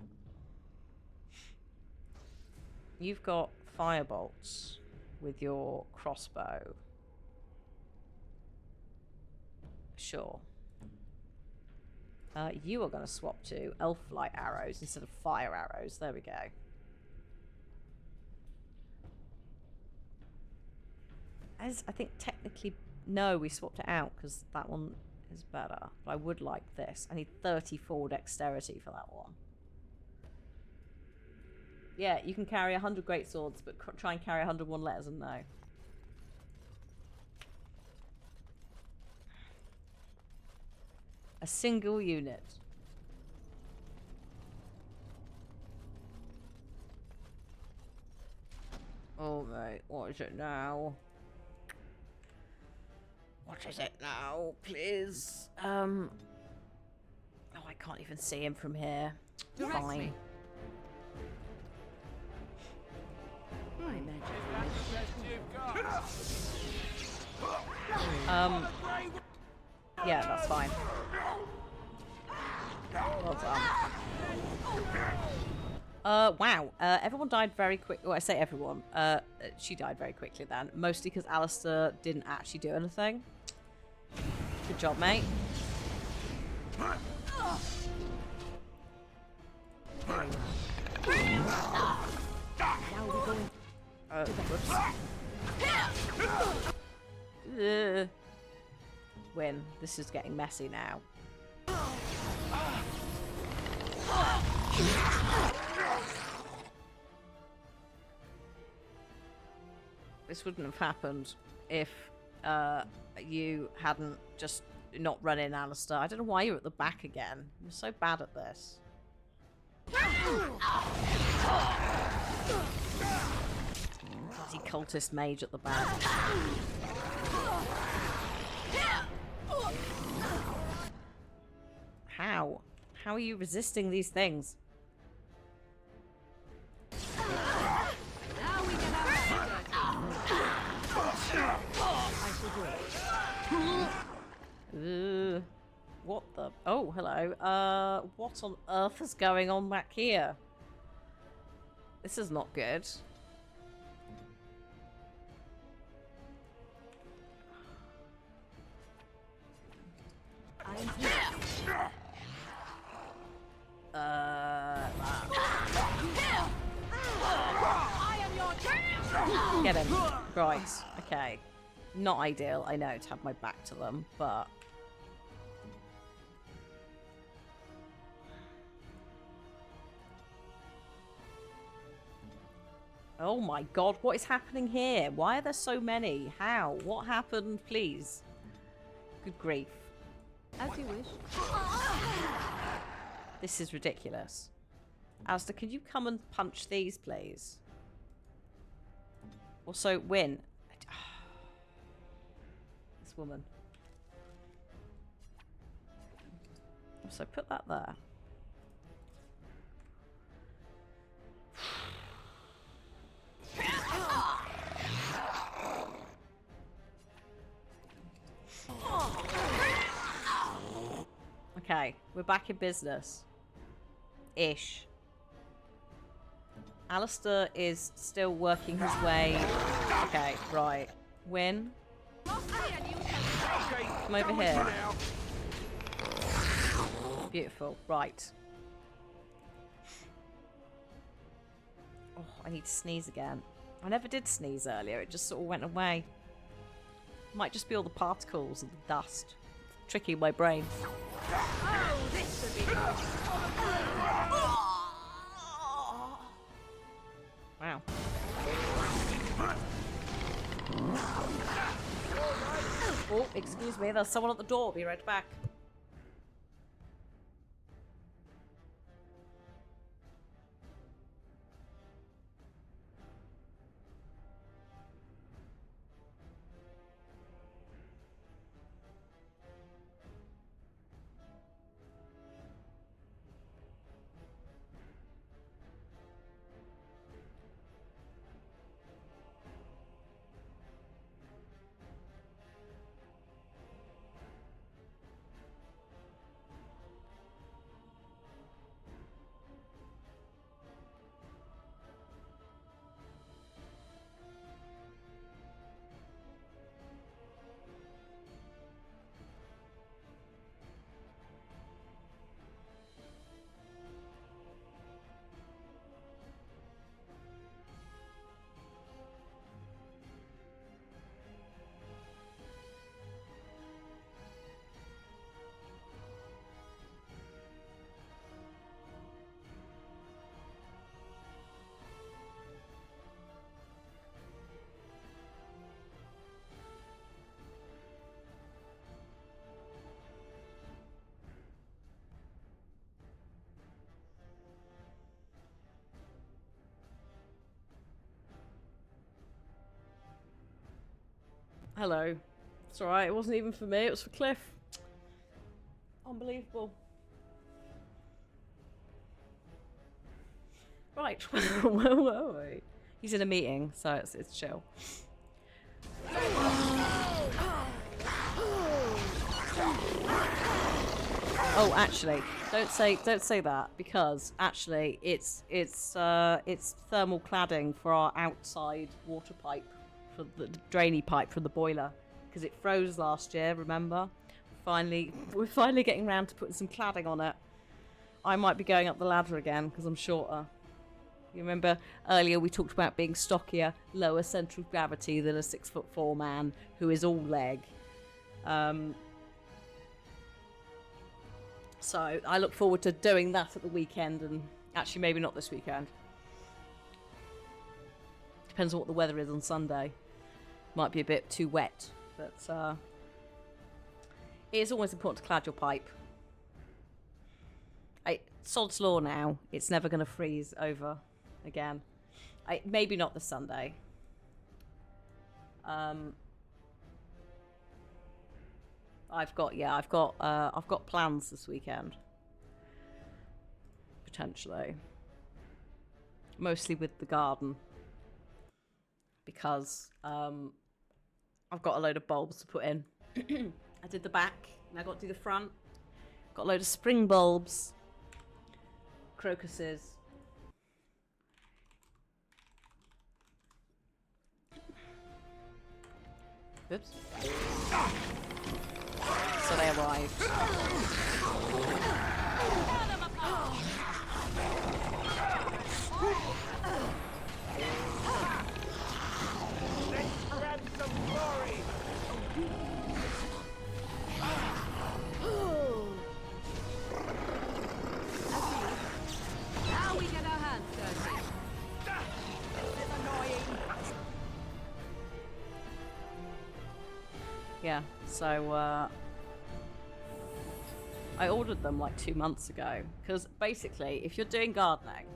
You've got fire bolts with your crossbow. Sure. You are going to swap to elf light arrows instead of fire arrows. There we go. As I think technically, no, we swapped it out because that one is better. But I would like this. I need 34 dexterity for that one. Yeah, you can carry 100 great swords, but try and carry 101 letters and no. A single unit. Oh mate, what is it now? What is it now, please? Oh, I can't even see him from here. Fine. Yeah, that's fine. Well done. Wow. Everyone died very quick. Well, I say everyone. She died very quickly then. Mostly because Alistair didn't actually do anything. Good job, mate. Now we're going. Win. This is getting messy now. This wouldn't have happened if you hadn't just not run in, Alistair. I don't know why you're at the back again. You're so bad at this. Bloody cultist mage at the back. How? How are you resisting these things? Now we can have What the? Oh, hello. What on earth is going on back here? This is not good. Get him. Right. Okay. Not ideal, I know, to have my back to them, but... Oh my god, what is happening here? Why are there so many? How? What happened, please? Good grief. As you wish. This is ridiculous. Alistair, can you come and punch these, please? Also, win. This woman. So put that there. Okay, we're back in business. Ish. Alistair is still working his way. Okay, right. Win. Come over here. Beautiful. Right. Oh, I need to sneeze again. I never did sneeze earlier. It just sort of went away. Might just be all the particles and the dust. It's tricky in my brain. Oh, this should be good. Wow. Oh, excuse me, there's someone at the door. Be right back. Hello. It's alright, it wasn't even for me, it was for Cliff. Unbelievable. Right, where were we? He's in a meeting, so it's chill. Oh, actually, don't say that, because actually it's thermal cladding for our outside water pipe, for the drainy pipe from the boiler, because it froze last year. Remember? We're finally getting round to putting some cladding on it. I might be going up the ladder again because I'm shorter. You remember earlier we talked about being stockier, lower central of gravity than a 6'4" man who is all leg. So I look forward to doing that at the weekend, and actually maybe not this weekend. Depends on what the weather is on Sunday. Might be a bit too wet, but it is always important to clad your pipe. Sod's law now, it's never going to freeze over again. Maybe not this Sunday. I've got plans this weekend. Potentially. Mostly with the garden. Because I've got a load of bulbs to put in. I did the back, and I got to do the front. Got a load of spring bulbs. Crocuses. Oops. So they arrived. Now we get our hands dirty. It's annoying. Yeah, so I ordered them like 2 months ago, because basically if you're doing gardening,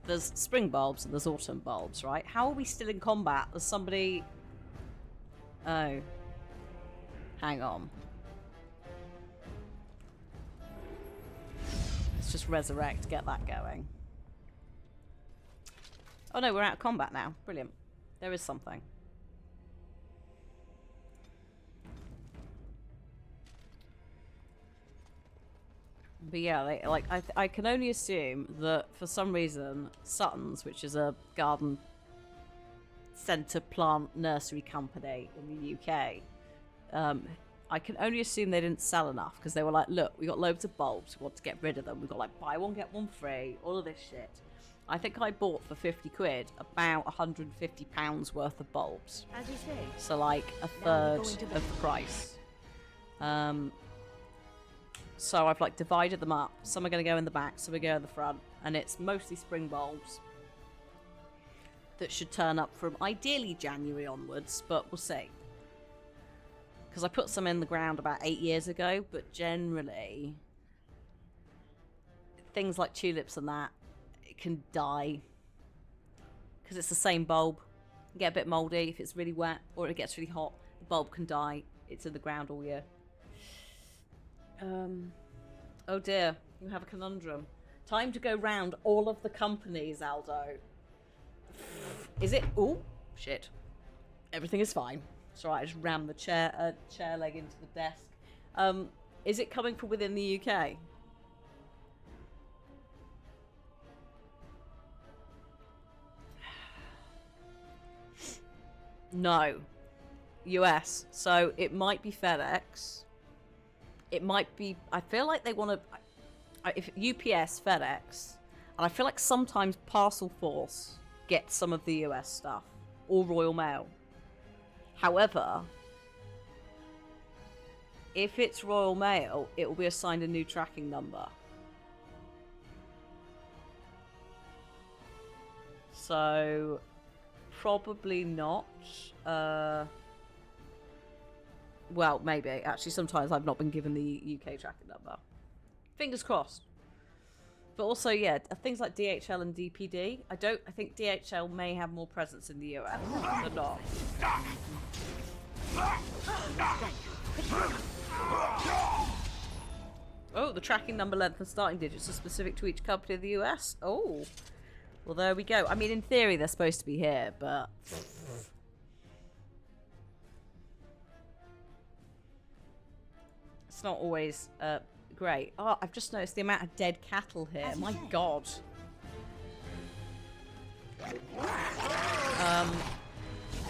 there's spring bulbs and there's autumn bulbs, right? How are we still in combat? There's somebody... Oh. Hang on. Let's just resurrect, get that going. Oh no, we're out of combat now. Brilliant. There is something. But yeah, I can only assume that for some reason Sutton's, which is a garden centre plant nursery company in the UK, I can only assume they didn't sell enough, because they were like, look, we got loads of bulbs, we want to get rid of them, we've got like buy one get one free, all of this shit. I think I bought for 50 quid about £150 worth of bulbs. As you say. So like a third of the price. So I've like divided them up. Some are going to go in the back, some are going to go in the front, and it's mostly spring bulbs. that should turn up from ideally January onwards, but we'll see. Because I put some in the ground about 8 years ago, but generally things like tulips and that, it can die because it's the same bulb. You get a bit mouldy if it's really wet or it gets really hot. The bulb can die. It's in the ground all year. Oh dear, you have a conundrum. Time to go round all of the companies, Aldo. Is it? Oh shit! Everything is fine. It's alright. I just rammed the chair leg into the desk. Is it coming from within the UK? No. US. So it might be FedEx. It might be... I feel like they want to... If UPS, FedEx, and I feel like sometimes Parcel Force gets some of the US stuff. Or Royal Mail. However, if it's Royal Mail, it will be assigned a new tracking number. So... probably not. Well, maybe. Actually, sometimes I've not been given the UK tracking number. Fingers crossed. But also, yeah, things like DHL and DPD. I think DHL may have more presence in the US than not. Oh, the tracking number length and starting digits are specific to each company in the US. Oh. Well, there we go. I mean, in theory, they're supposed to be here, but... it's not always great. Oh, I've just noticed the amount of dead cattle here. My God.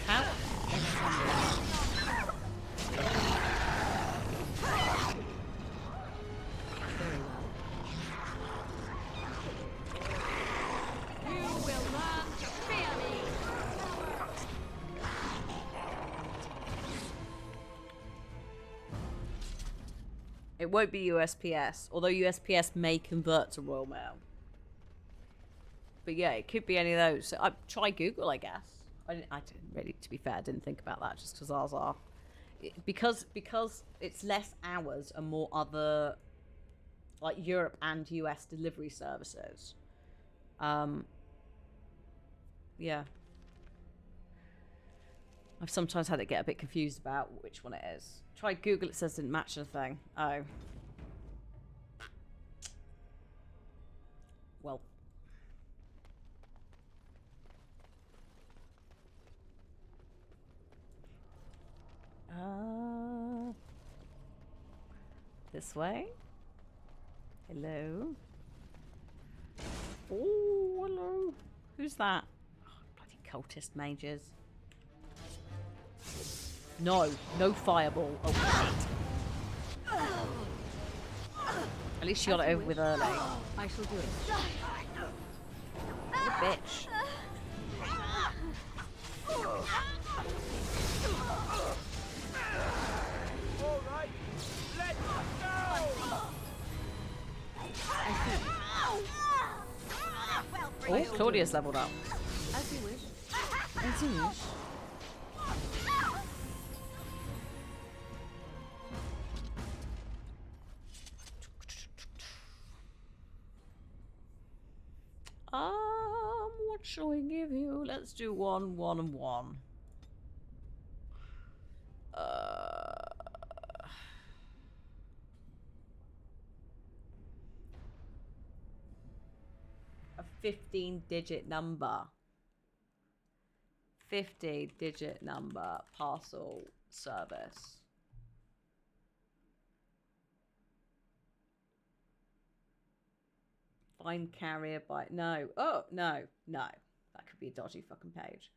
How... It won't be USPS, although USPS may convert to Royal Mail. But yeah, it could be any of those. So try Google, I guess. I didn't really, to be fair, I didn't think about that just because ours are. Because it's less hours and more other, like Europe and US delivery services. Yeah. I've sometimes had it get a bit confused about which one it is. Try Google, it says didn't match anything. Oh. Well. This way. Hello. Oh, hello. Who's that? Oh, bloody cultist mages. No, no fireball. Oh, shit. At least you got it over with early. I shall do it. You bitch. Alright, let's go! Oh, Claudia's leveled up. As you wish. As you wish. What shall we give you? Let's do 1, 1, and 1. A 15-digit number. 50-digit number parcel service. Find carrier by... No. Oh, no. No. That could be a dodgy fucking page.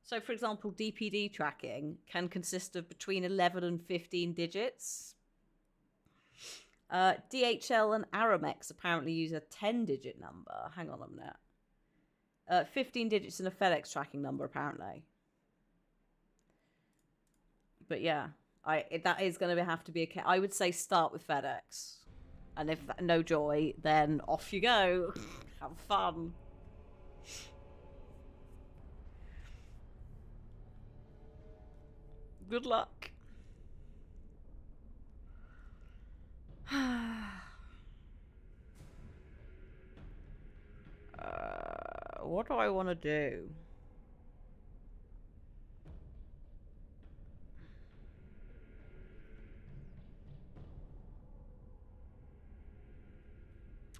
So, for example, DPD tracking can consist of between 11 and 15 digits. DHL and Aramex apparently use a 10-digit number. Hang on a minute. 15 digits in a FedEx tracking number, apparently. But yeah, that is going to have to be I would say start with FedEx. And if no joy, then off you go. Have fun. Good luck. What do I want to do?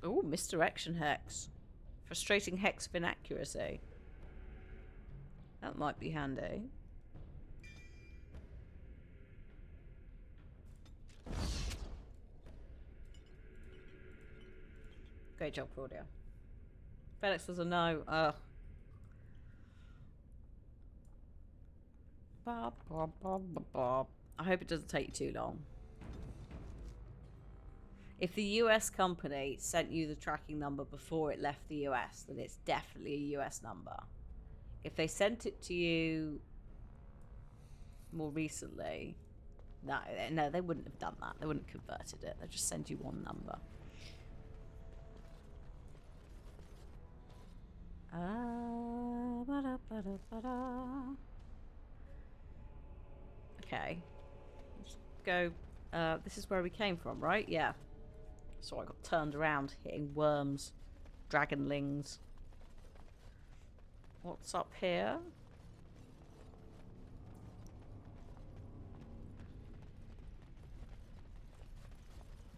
Oh, misdirection hex. Frustrating hex of inaccuracy. That might be handy. Great job, Claudia. Felix was a no. Ugh. Bob, bob, bob, bob, bob. I hope it doesn't take you too long. If the US company sent you the tracking number before it left the US, then it's definitely a US number. If they sent it to you more recently, no, they wouldn't have done that. They wouldn't have converted it. They'd just send you one number. Okay. Let's go. This is where we came from, right? Yeah. So I got turned around hitting worms, dragonlings. What's up here?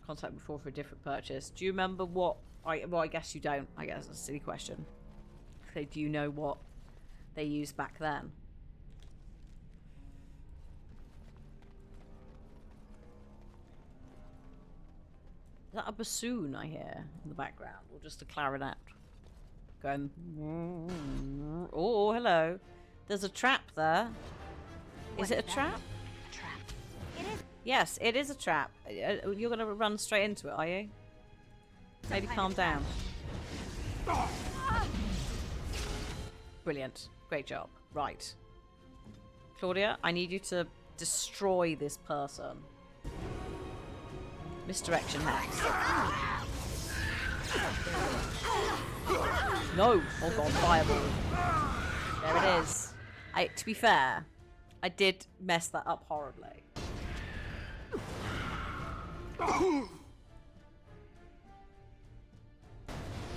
Contact before for a different purchase. Do you remember what? Well, I guess you don't. I guess that's a silly question. So do you know what they used back then? Is that a bassoon I hear in the background, or just a clarinet going? Oh, hello. There's a trap there. Is it a trap? A trap. It is. Yes, it is a trap. You're gonna run straight into it, are you? Maybe calm down. Brilliant. Great job. Right. Claudia, I need you to destroy this person. Misdirection hex. No! Oh god, fireball. There it is. To be fair, I did mess that up horribly.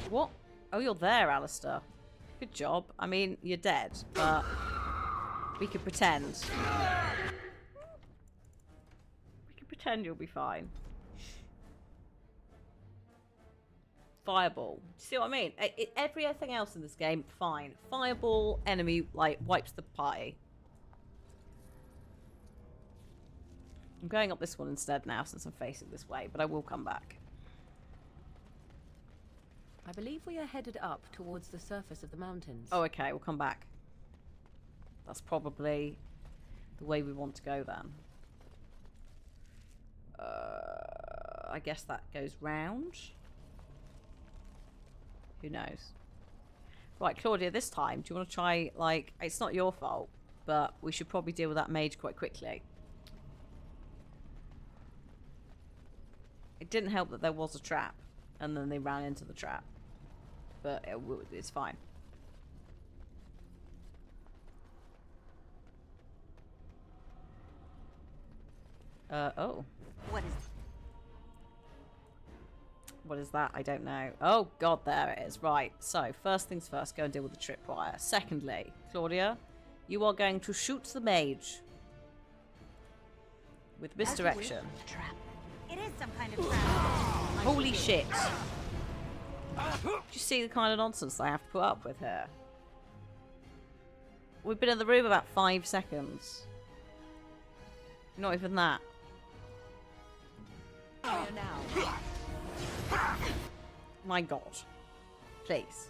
What? Oh, you're there, Alistair. Good job. I mean, you're dead, but we could pretend. We can pretend you'll be fine. Fireball. Do you see what I mean? Everything else in this game, fine. Fireball, enemy, like, wipes the party. I'm going up this one instead now since I'm facing this way, but I will come back. I believe we are headed up towards the surface of the mountains. Oh, okay, we'll come back. That's probably the way we want to go then. I guess that goes round. Who knows? Right, Claudia, this time, do you want to try, like, it's not your fault, but we should probably deal with that mage quite quickly. It didn't help that there was a trap, and then they ran into the trap. But it's fine. Oh. What is that? I don't know. Oh, God, there it is. Right, so first things first, go and deal with the tripwire. Secondly, Claudia, you are going to shoot the mage with misdirection. Trap. It is some kind of trap. Holy shit. Do you see the kind of nonsense I have to put up with here? We've been in the room about 5 seconds. Not even that. My god. Please.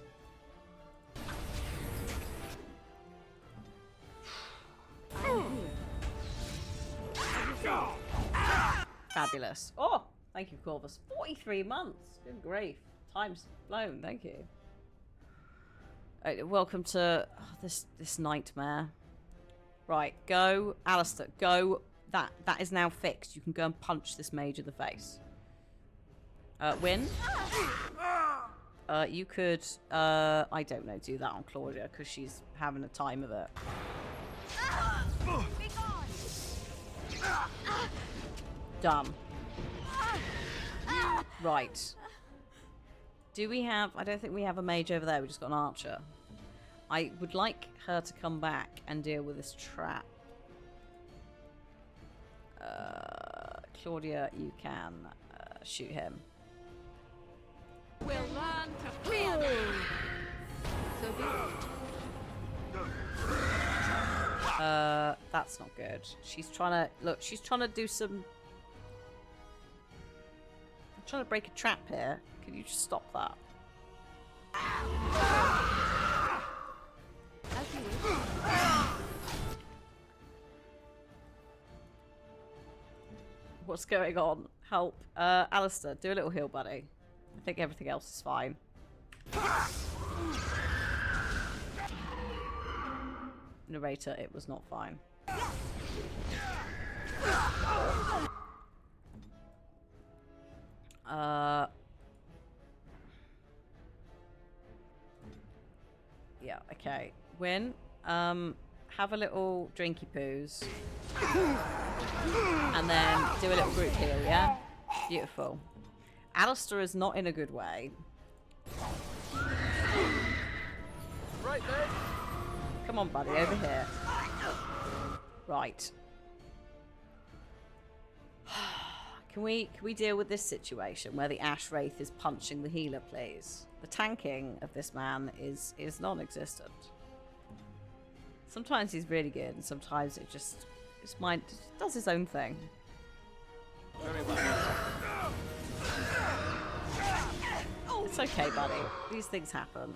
Fabulous. Oh, thank you, Corvus. 43 months. Good grief. Time's blown. Thank you. Welcome to this nightmare. Right, go, Alistair. Go. That is now fixed. You can go and punch this mage in the face. Win? You could, I don't know, do that on Claudia, because she's having a time of it. Dumb. Right. Do we have... I don't think we have a mage over there. We just got an archer. I would like her to come back and deal with this trap. Claudia, you can shoot him. We'll learn to fear them. So be it. That's not good. She's trying to... Look, she's trying to do some... I'm trying to break a trap here. Can you just stop that? As you wish. What's going on? Help. Alistair, do a little heal, buddy. I think everything else is fine. Narrator, it was not fine. Yeah, okay. Win. Have a little drinky poos. And then do a little group heal, yeah? Beautiful. Alistair is not in a good way. Right there. Come on, buddy, over here. Right. Can we deal with this situation where the Ash Wraith is punching the healer, please? The tanking of this man is non-existent. Sometimes he's really good, and sometimes his mind does his own thing. Very well. It's okay, buddy. These things happen.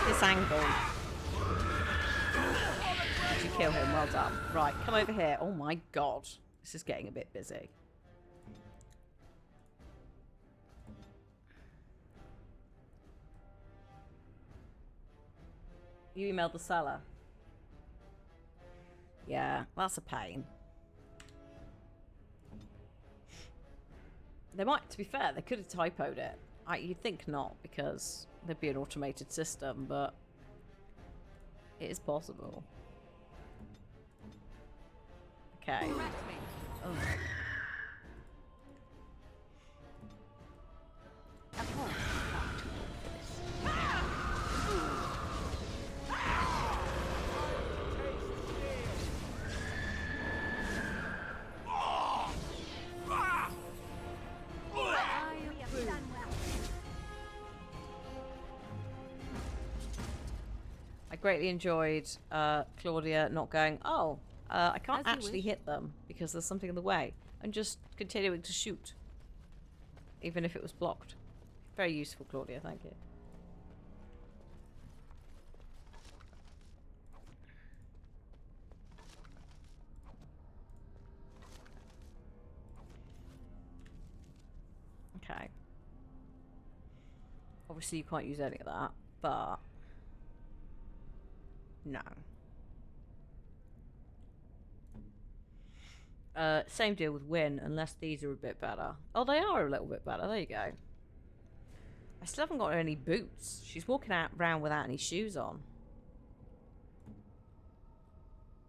This angle. Did you kill him? Well done. Right, come over here. Oh my god. This is getting a bit busy. You emailed the seller. Yeah, that's a pain. They might, to be fair, they could have typoed it. You'd think not, because there'd be an automated system, but it is possible. Okay. Oh. I greatly enjoyed Claudia not going, oh, I can't actually hit them because there's something in the way, and just continuing to shoot, even if it was blocked. Very useful, Claudia, thank you. Okay. Obviously you can't use any of that, but... No. Same deal with Win, unless these are a bit better. Oh, they are a little bit better. There you go. I still haven't got any boots. She's walking around without any shoes on.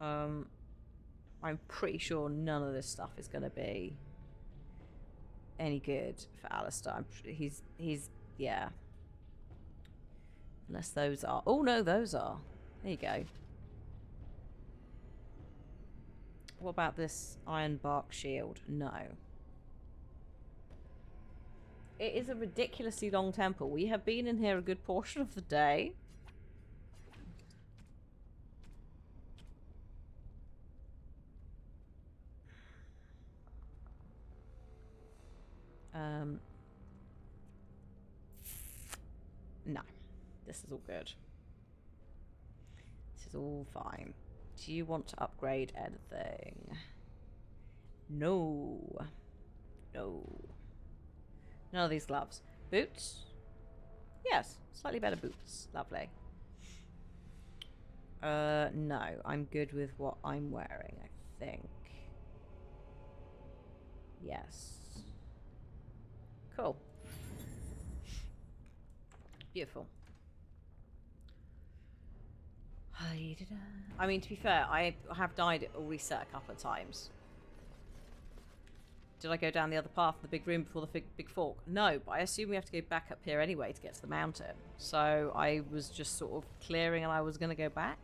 I'm pretty sure none of this stuff is going to be any good for Alistair. He's yeah. Unless those are. Oh no, those are. There you go. What about this iron bark shield? No. It is a ridiculously long temple. We have been in here a good portion of the day. No. This is all good. This is all fine. Do you want to upgrade anything? No. No. None of these gloves. Boots? Yes. Slightly better boots. Lovely. No. I'm good with what I'm wearing, I think. Yes. Cool. Beautiful. I mean, to be fair, I have died or reset a couple of times. Did I go down the other path of the big room before the big fork? No, but I assume we have to go back up here anyway to get to the mountain. So I was just sort of clearing and I was going to go back.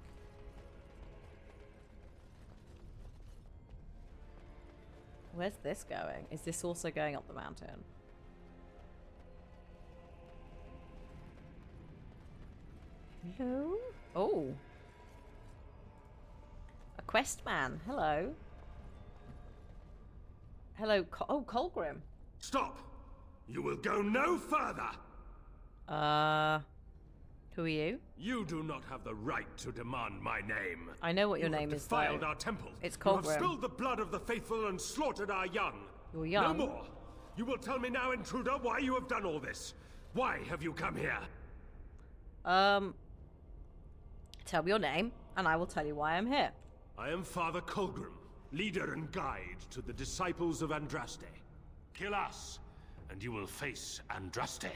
Where's this going? Is this also going up the mountain? Hello? Oh. A quest man. Hello. Hello. Oh, Colgrim. Stop! You will go no further! Who are you? You do not have the right to demand my name. I know what your name is, though. You have defiled our temple. It's You have Colgrim. spilled the blood of the faithful and slaughtered our young. You're young? No more. You will tell me now, intruder, why you have done all this. Why have you come here? Tell me your name, and I will tell you why I'm here. I am Father Colgrim, leader and guide to the disciples of Andraste. Kill us, and you will face Andraste.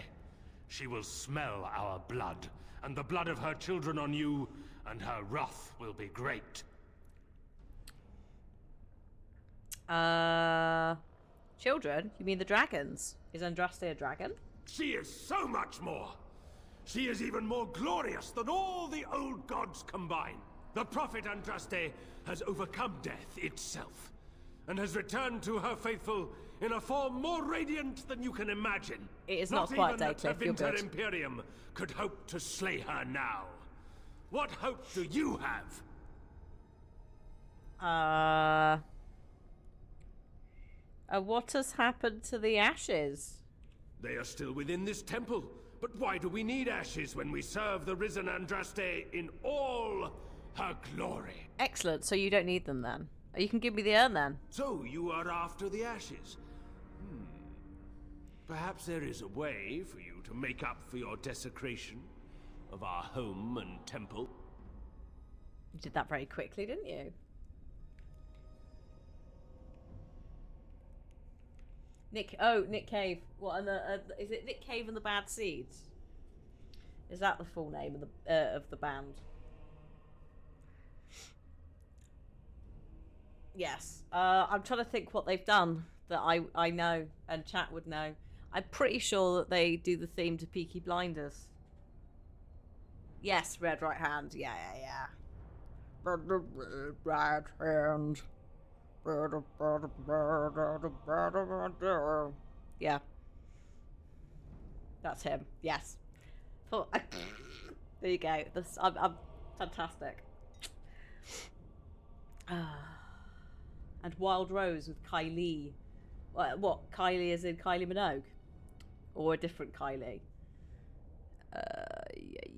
She will smell our blood, and the blood of her children on you, and her wrath will be great. Children? You mean the dragons? Is Andraste a dragon? She is so much more! She is even more glorious than all the old gods combined. The prophet Andraste has overcome death itself, and has returned to her faithful in a form more radiant than you can imagine. It is not quite even Daycliff, the you're Winter good. Imperium could hope to slay her now. What hope do you have? What has happened to the ashes? They are still within this temple, but why do we need ashes when we serve the risen Andraste in all her glory? Excellent, so you don't need them then. You can give me the urn then. So you are after the ashes? Perhaps there is a way for you to make up for your desecration of our home and temple. You did that very quickly, didn't you? Nick Cave. What? And is it Nick Cave and the Bad Seeds? Is that the full name of the band? Yes. I'm trying to think what they've done that I know and chat would know. I'm pretty sure that they do the theme to Peaky Blinders. Yes, Red Right Hand. Yeah. Right Hand. Yeah. That's him. Yes. There you go. I'm fantastic. And Wild Rose with Kylie. What? Kylie is in Kylie Minogue? Or a different Kylie?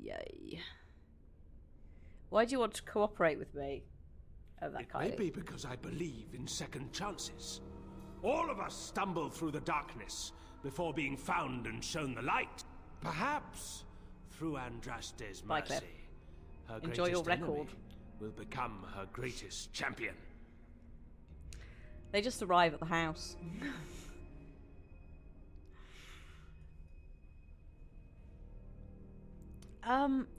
Yay. Why do you want to cooperate with me? Oh, that Kylie. Maybe because I believe in second chances. All of us stumble through the darkness before being found and shown the light. Perhaps through Andraste's Bye, Cliff. mercy, her Enjoy your greatest enemy record. will become her greatest champion. They just arrive at the house.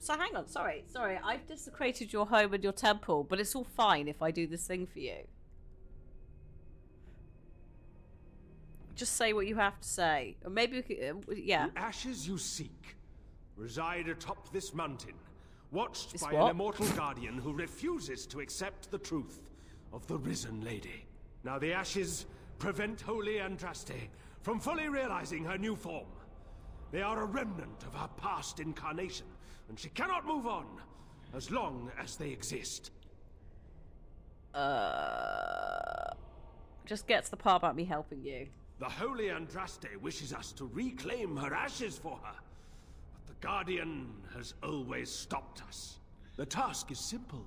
So hang on, sorry. I've desecrated your home and your temple, but it's all fine if I do this thing for you. Just say what you have to say. Or maybe we could, yeah. The ashes you seek reside atop this mountain, watched This by what? an immortal guardian who refuses to accept the truth of the risen lady. Now the ashes prevent Holy Andraste from fully realizing her new form. They are a remnant of her past incarnation, and she cannot move on as long as they exist. Just get to the part about me helping you. The Holy Andraste wishes us to reclaim her ashes for her, but the Guardian has always stopped us. The task is simple.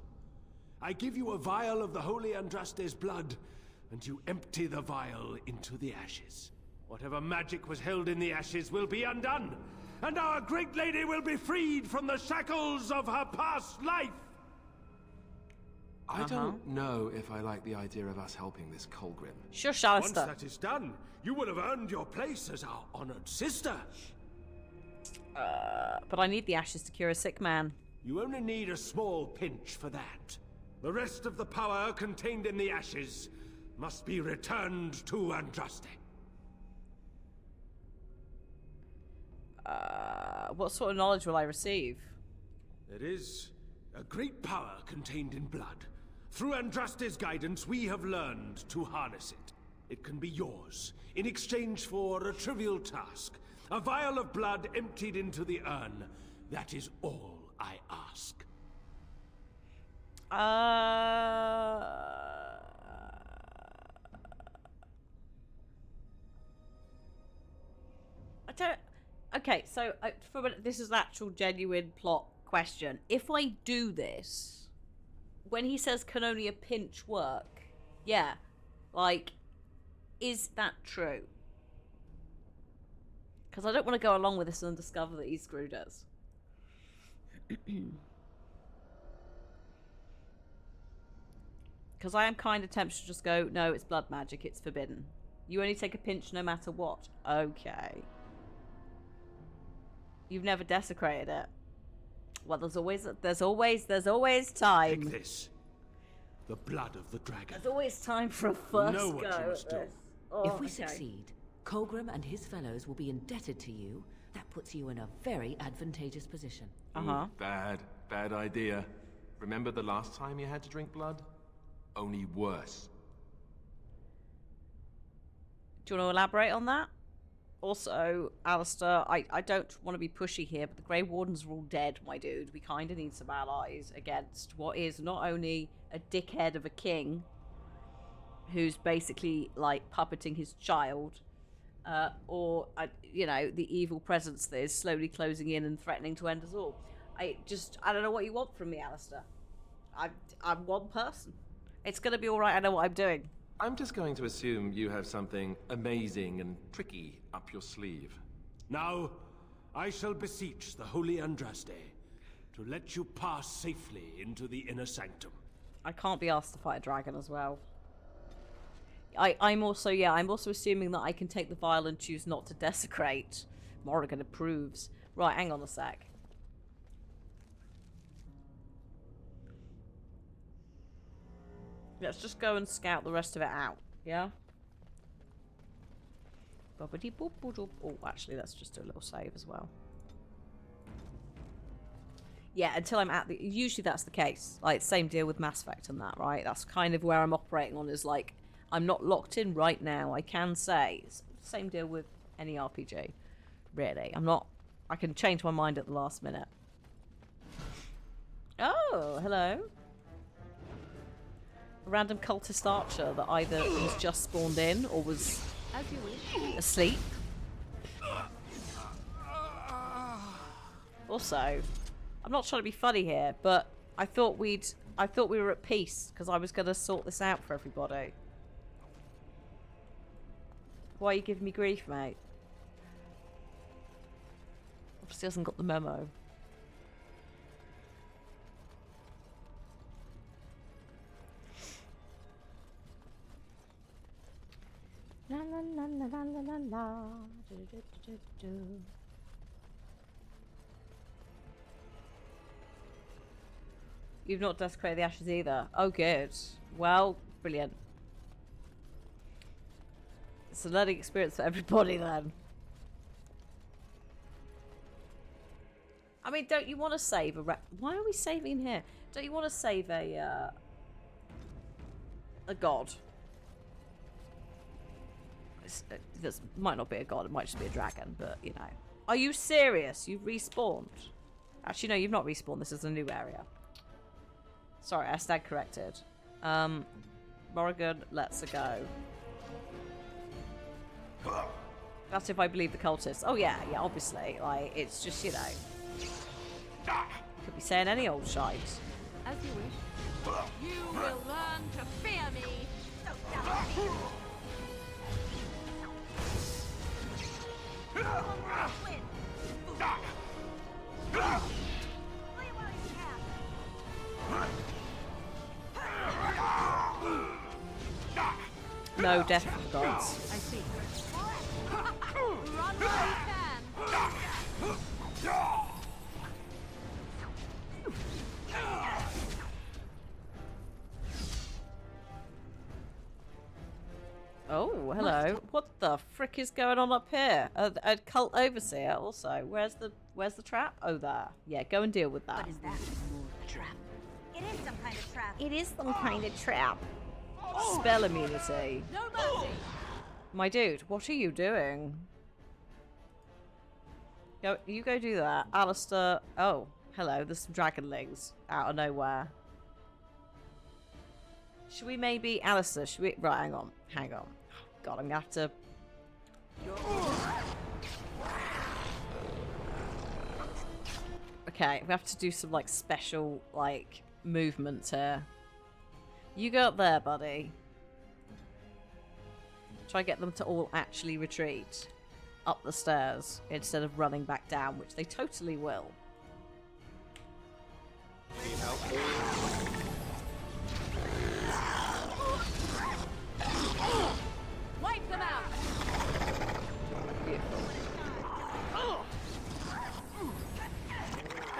I give you a vial of the Holy Andraste's blood, and you empty the vial into the ashes. Whatever magic was held in the ashes will be undone, and our great lady will be freed from the shackles of her past life. I don't know if I like the idea of us helping this Colgrim. Shush, Once Alistair. that is done, you will have earned your place as our honored sister. But I need the ashes to cure a sick man. You only need a small pinch for that. The rest of the power contained in the ashes must be returned to Andraste. What sort of knowledge will I receive? There is a great power contained in blood. Through Andraste's guidance, we have learned to harness it. It can be yours, in exchange for a trivial task. A vial of blood emptied into the urn. That is all I ask. I don't... Okay, so this is an actual genuine plot question. If I do this, when he says can only a pinch work, yeah, like, is that true? Because I don't want to go along with this and discover that he's screwed us. Because I am kind of tempted to just go, no, it's blood magic, it's forbidden. You only take a pinch no matter what. Okay. You've never desecrated it. Well, there's always time. Take this. The blood of the dragon. There's always time for a first Know what go you at must do. this. Oh, If we okay. succeed, Colgrim and his fellows will be indebted to you. That puts you in a very advantageous position. Bad idea. Remember the last time you had to drink blood? Only worse. Do you want to elaborate on that? Also, Alistair, I don't want to be pushy here, but the Grey Wardens are all dead, my dude. We kind of need some allies against what is not only a dickhead of a king, who's basically, like, puppeting his child, or, you know, the evil presence that is slowly closing in and threatening to end us all. I don't know what you want from me, Alistair. I'm one person. It's going to be alright, I know what I'm doing. I'm just going to assume you have something amazing and tricky up your sleeve. Now, I shall beseech the Holy Andraste to let you pass safely into the inner sanctum. I can't be asked to fight a dragon as well. I'm also assuming that I can take the vial and choose not to desecrate. Morrigan approves. Right, hang on a sec. Let's just go and scout the rest of it out, yeah? Oh, actually, let's just do a little save as well. Yeah, until I'm at the... Usually that's the case. Like, same deal with Mass Effect and that, right? That's kind of where I'm operating on, is like, I'm not locked in right now, I can say. It's the same deal with any RPG, really. I'm not... I can change my mind at the last minute. Oh, hello. A random cultist archer that either was just spawned in or was As you wish. asleep. Also, I'm not trying to be funny here, but I thought we were at peace because I was going to sort this out for everybody. Why are you giving me grief, mate? Obviously hasn't got the memo. La la la la la la la la. Do, do, do, do, do. You've not desecrated the ashes either. Oh, good. Well, brilliant. It's a learning experience for everybody then. I mean, don't you want to save a why are we saving here? Don't you want to save a god? This might not be a god, it might just be a dragon, but you know. Are you serious? You've respawned. Actually, no, you've not respawned. This is a new area. Sorry, I stand corrected. Morrigan, let's go. That's if I believe the cultists. Oh yeah, yeah, obviously. Like, it's just, you know. Could be saying any old shite. As you wish. You will learn to fear me. So down. No death for the gods. I see. Run while you can. Oh, hello. What the frick is going on up here? A cult overseer also. Where's the trap? Oh, there. Yeah, go and deal with that. What is that? A trap. It is some kind of trap. It is some kind of trap. Spell immunity. No mercy. My dude, what are you doing? You go do that. Alistair. Oh, hello. There's some dragonlings out of nowhere. Should we maybe... Alistair, should we... Right, hang on. Hang on. God, I'm gonna have to... Okay, we have to do some, like, special, like, movements here. You go up there, buddy. Try to get them to all actually retreat up the stairs instead of running back down, which they totally will. Need help? Wipe them out. Beautiful.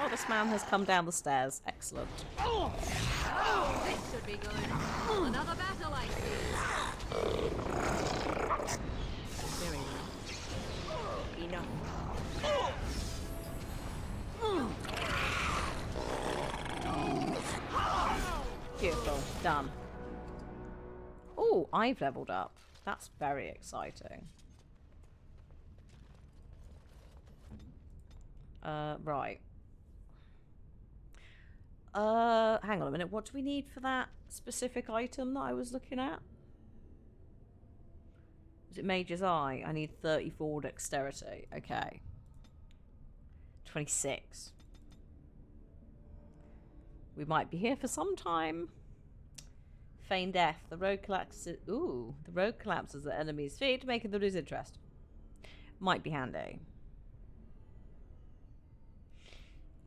Oh, this man has come down the stairs. Excellent. Oh, this should be good. Another battle, I see. Very well. Enough. Beautiful. Done. Oh, I've leveled up. That's very exciting. Right. Hang on a minute. What do we need for that specific item that I was looking at? Is it Mage's Eye? I need 34 dexterity. Okay. 26. We might be here for some time. Feign death. The road collapses. Ooh, the road collapses at enemies' feet, making them lose interest. Might be handy.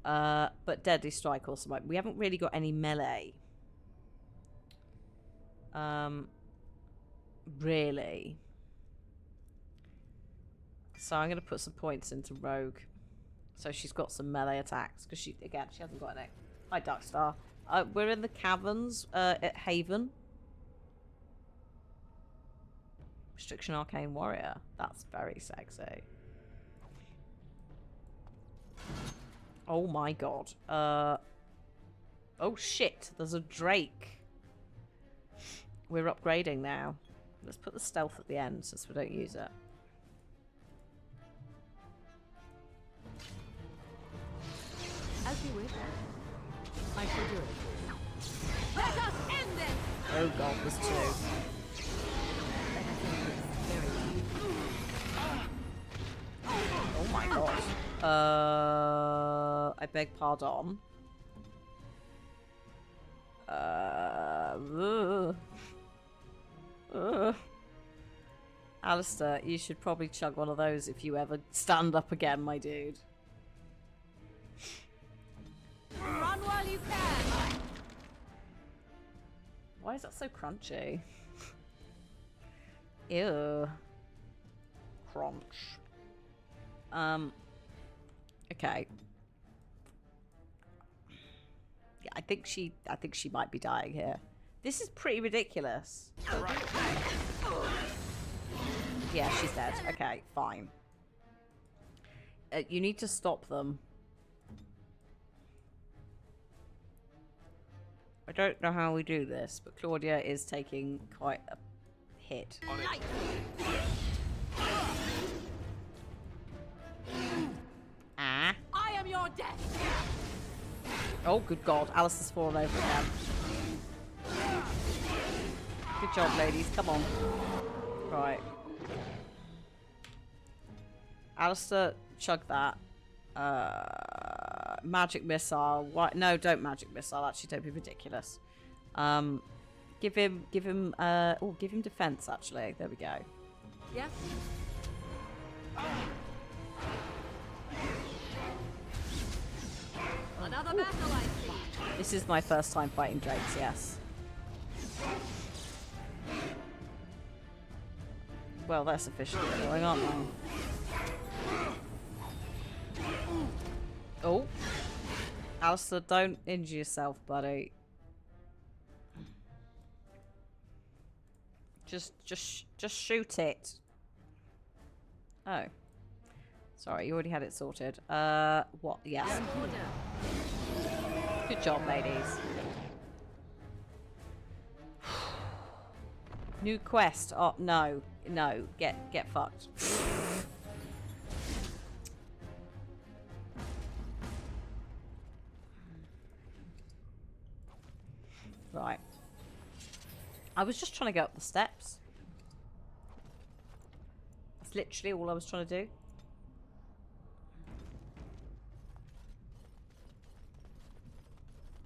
But Deadly Strike also might. We haven't really got any melee. Really. So I'm going to put some points into Rogue. So she's got some melee attacks. Because she hasn't got any. Hi, Darkstar. We're in the caverns at Haven. Restriction Arcane Warrior. That's very sexy. Oh my god. Oh shit, there's a Drake. We're upgrading now. Let's put the stealth at the end since we don't use it. As you wish. I shall do it. Let us end this! Oh god, there's two. Oh my god. I beg pardon. Alistair, you should probably chug one of those if you ever stand up again, my dude. Run while you can! Why is that so crunchy? Ew. Crunch. Okay. Yeah, I think she might be dying here. This is pretty ridiculous. Yeah, she's dead. Okay, fine. You need to stop them. I don't know how we do this, but Claudia is taking quite a hit. On it. Ah. I am your death! Oh, good God. Alice has fallen over again. Good job, ladies. Come on. Right. Alistair, chug that. Magic missile. What? No, don't magic missile. Actually, don't be ridiculous. Give him defense. Actually, there we go. Yes. Another battle, I see. This is my first time fighting drakes. Yes. Well, that's officially going on now. Oh. Alistair, don't injure yourself, buddy. Just shoot it. Oh. Sorry, you already had it sorted. What? Yes. Good job, ladies. New quest. Oh, no. No. Get fucked. Right. I was just trying to go up the steps. That's literally all I was trying to do.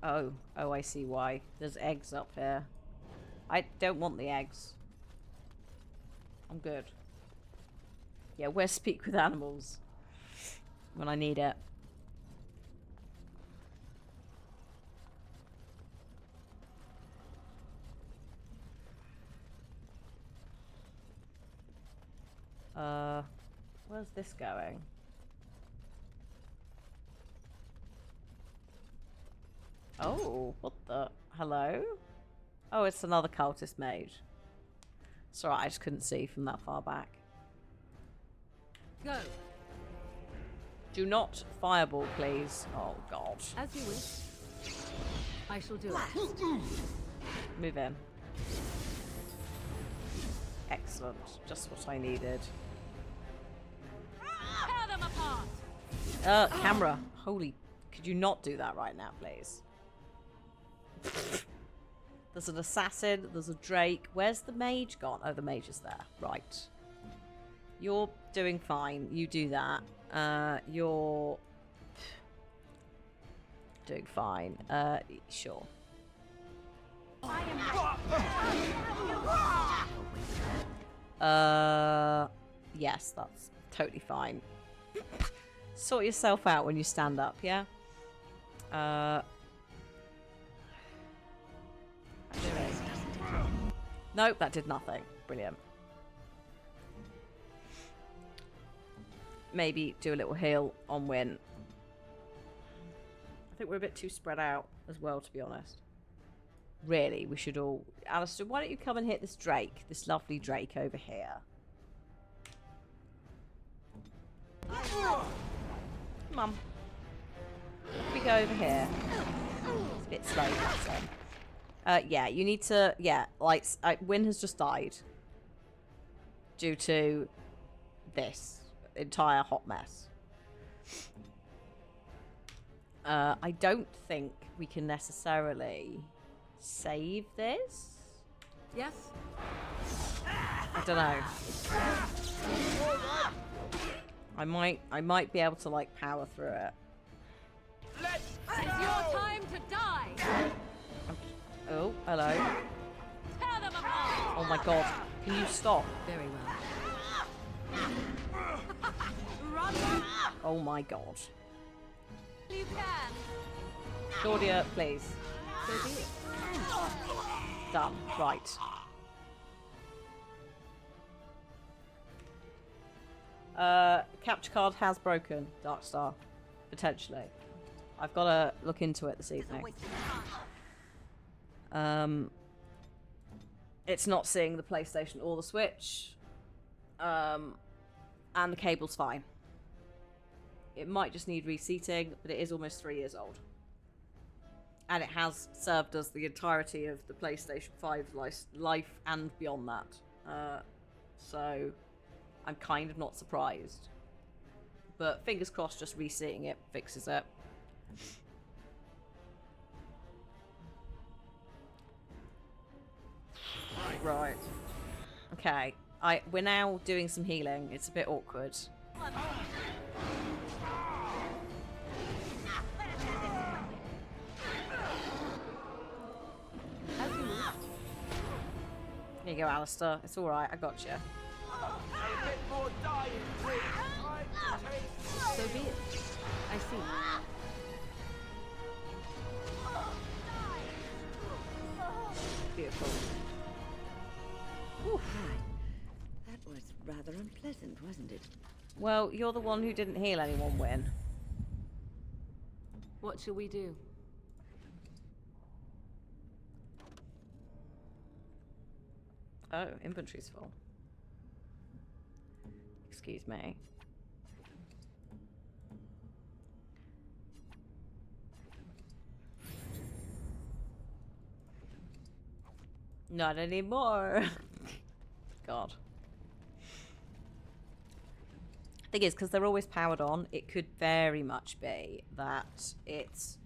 Oh, I see why. There's eggs up here. I don't want the eggs. I'm good. Yeah, where's Speak with Animals? When I need it. Where's this going? Oh, what the? Hello? Oh, it's another cultist mage. Sorry, I just couldn't see from that far back. Go. Do not fireball, please. Oh, God. As you wish. I shall do it. Move in. Excellent. Just what I needed. Tear them apart. Camera. Holy... Could you not do that right now, please? There's an assassin. There's a Drake. Where's the mage gone? Oh, the mage is there. Right. You're doing fine. You do that. You're... doing fine. Sure. Yes, that's totally fine. Sort yourself out when you stand up, yeah? Nope, that did nothing. Brilliant. Maybe do a little heal on Win. I think we're a bit too spread out as well, to be honest. Really, we should all... Alistair, why don't you come and hit this Drake? This lovely Drake over here. Come on. We go over here. It's a bit slow, that's yeah, you need to... Yeah, like, Win has just died. Due to this entire hot mess. I don't think we can necessarily save this. Yes. I don't know. I might be able to like power through it. It's your time to die. Oh, hello. Tear them apart. Oh my god. Can you stop? Very well. Run. Oh my god. You can. Claudia, please. So be it. Done. Right. Capture card has broken, Darkstar. Potentially. I've got to look into it this evening. It's not seeing the PlayStation or the Switch. And the cable's fine. It might just need reseating, but it is almost 3 years old. And it has served us the entirety of the PlayStation 5 life and beyond that. So I'm kind of not surprised. But fingers crossed, just reseating it fixes it. Right. Okay. We're now doing some healing. It's a bit awkward. Here you go, Alistair. It's alright, I got you. So be it. I see. Beautiful. Whew. That Was rather unpleasant, wasn't it? Well, you're the one who didn't heal anyone, Win. What shall we do? Oh, inventory's full. Excuse me. Not anymore. God. Thing is, because they're always powered on, it could very much be that it's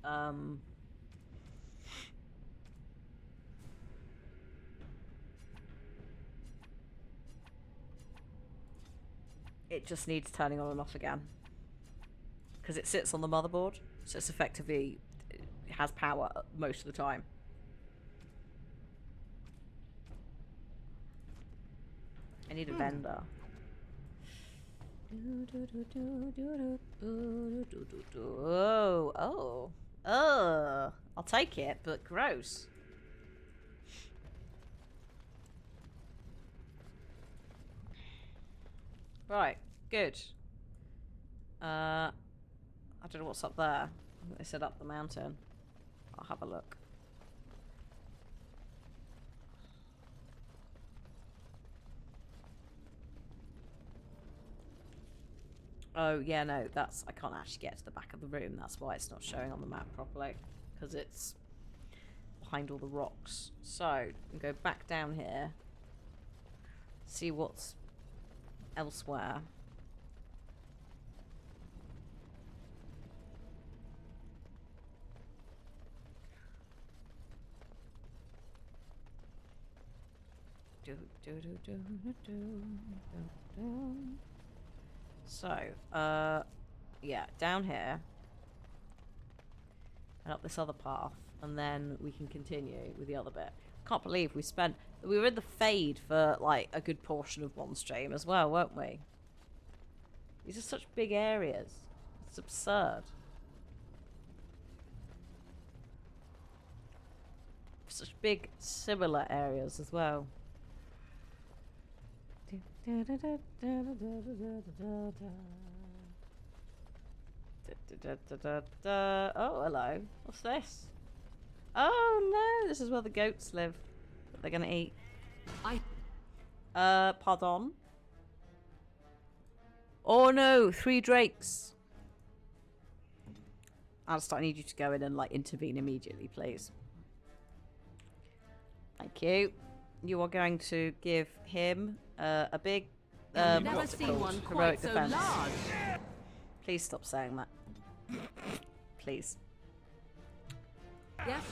it just needs turning on and off again. Because it sits on the motherboard, so it's effectively, it has power most of the time. I need a vendor. Oh. I'll take it, but gross. Right, good. I don't know what's up there. I think they said up the mountain. I'll have a look. Oh, yeah, no, that's... I can't actually get to the back of the room. That's why it's not showing on the map properly. Because it's behind all the rocks. So, we go back down here. See what's elsewhere. So, yeah, down here and up this other path, and then we can continue with the other bit. Can't believe we were in the Fade for like a good portion of one stream as well, weren't we? These are such big areas. It's absurd. Such big similar areas as well. Oh, hello. What's this? Oh no, this is where the goats live. What they're gonna eat. Pardon? Oh no, 3 drakes. Alistair, I need you to go in and like intervene immediately, please. Thank you. You are going to give him a big never seen one quite so defense. large. Please stop saying that. Please. Yes.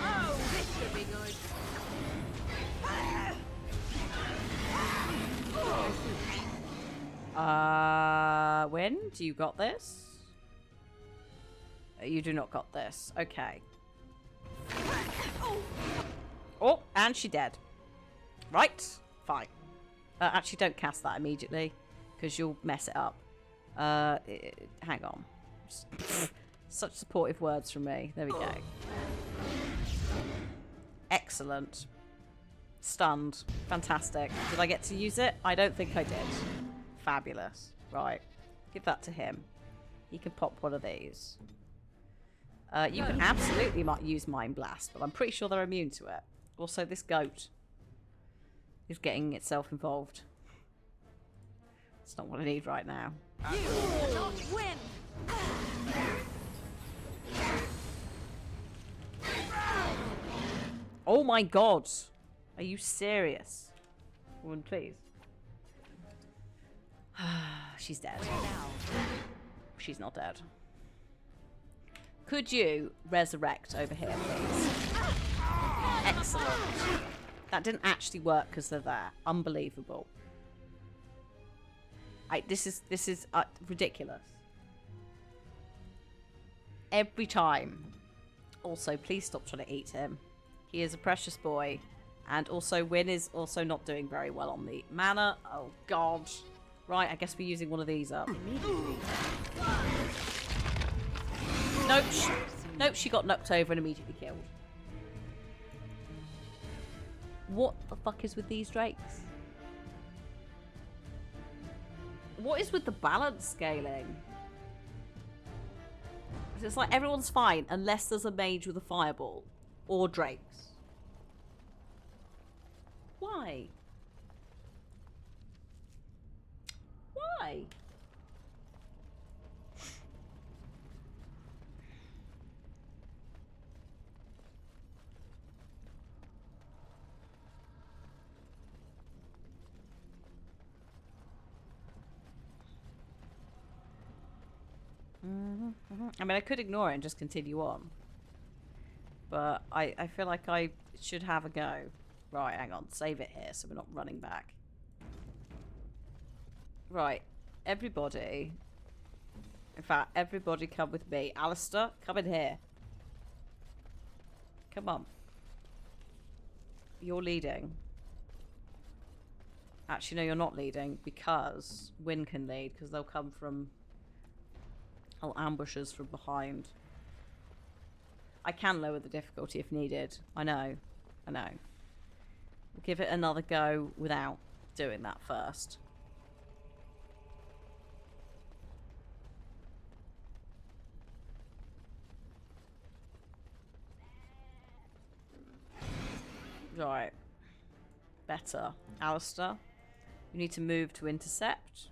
Oh, this should be good. Win, do you got this? You do not got this. Okay. Oh, and she dead. Right, fine. Actually, don't cast that immediately, because you'll mess it up. Hang on. Such supportive words from me. There we go. Excellent. Stunned. Fantastic. Did I get to use it? I don't think I did. Fabulous. Right. Give that to him. He can pop one of these. You can absolutely use Mind Blast, but I'm pretty sure they're immune to it. Also, this goat is getting itself involved. It's not what I need right now. You cannot win. Oh my god! Are you serious? Woman, please. She's dead. She's not dead. Could you resurrect over here, please? Excellent. That didn't actually work because they're there. Unbelievable. This is ridiculous. Every time. Also, please stop trying to eat him. He is a precious boy. And also, Win is also not doing very well on the mana. Oh, God. Right, I guess we're using one of these up. Nope. Nope, she got knocked over and immediately killed. What the fuck is with these drakes? What is with the balance scaling? It's like everyone's fine unless there's a mage with a fireball. Or drakes. Why? Why? I mean, I could ignore it and just continue on. But I feel like I should have a go. Right, hang on. Save it here so we're not running back. Right. Everybody. In fact, everybody come with me. Alistair, come in here. Come on. You're leading. Actually, no, you're not leading because Wynne can lead because they'll come from... I'll ambush us from behind. I can lower the difficulty if needed. I know. I know. We'll give it another go without doing that first. Right. Better. Alistair, you need to move to intercept.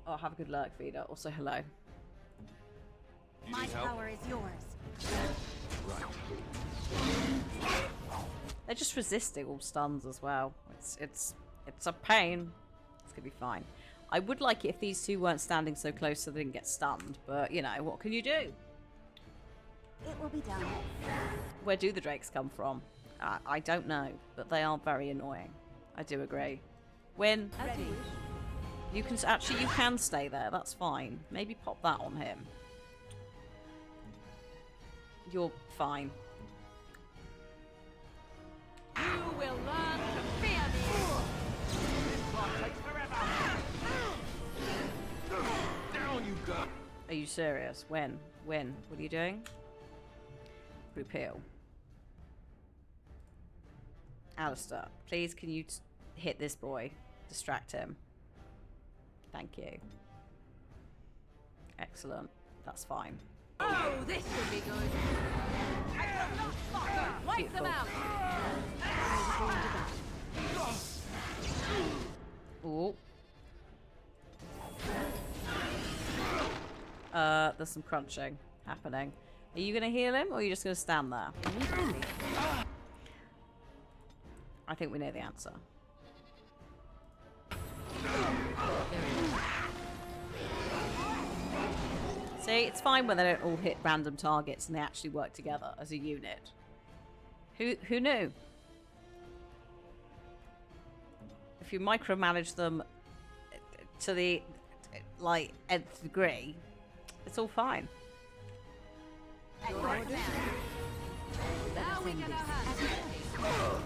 Oh, have a good luck, Vida. Also, hello. My power is yours. They're just resisting all stuns as well. It's a pain. It's gonna be fine. I would like it if these two weren't standing so close so they didn't get stunned, but you know, what can you do? It will be done. Where do the drakes come from? I don't know, but they are very annoying. I do agree. Wynne, Ready. you can actually you can stay there. That's fine. Maybe pop that on him. You're fine. You will learn to fear me. Down you go. Are you serious? When? What are you doing? Repeal. Alistair, please can you hit this boy? Distract him. Thank you. Excellent. That's fine. Oh, this will be good. I will not falter. Wipe them out. Ooh. There's some crunching happening. Are you gonna heal him or are you just gonna stand there? I think we know the answer. See, it's fine when they don't all hit random targets and they actually work together as a unit. Who knew? If you micromanage them to the like nth degree, it's all fine. Now we can have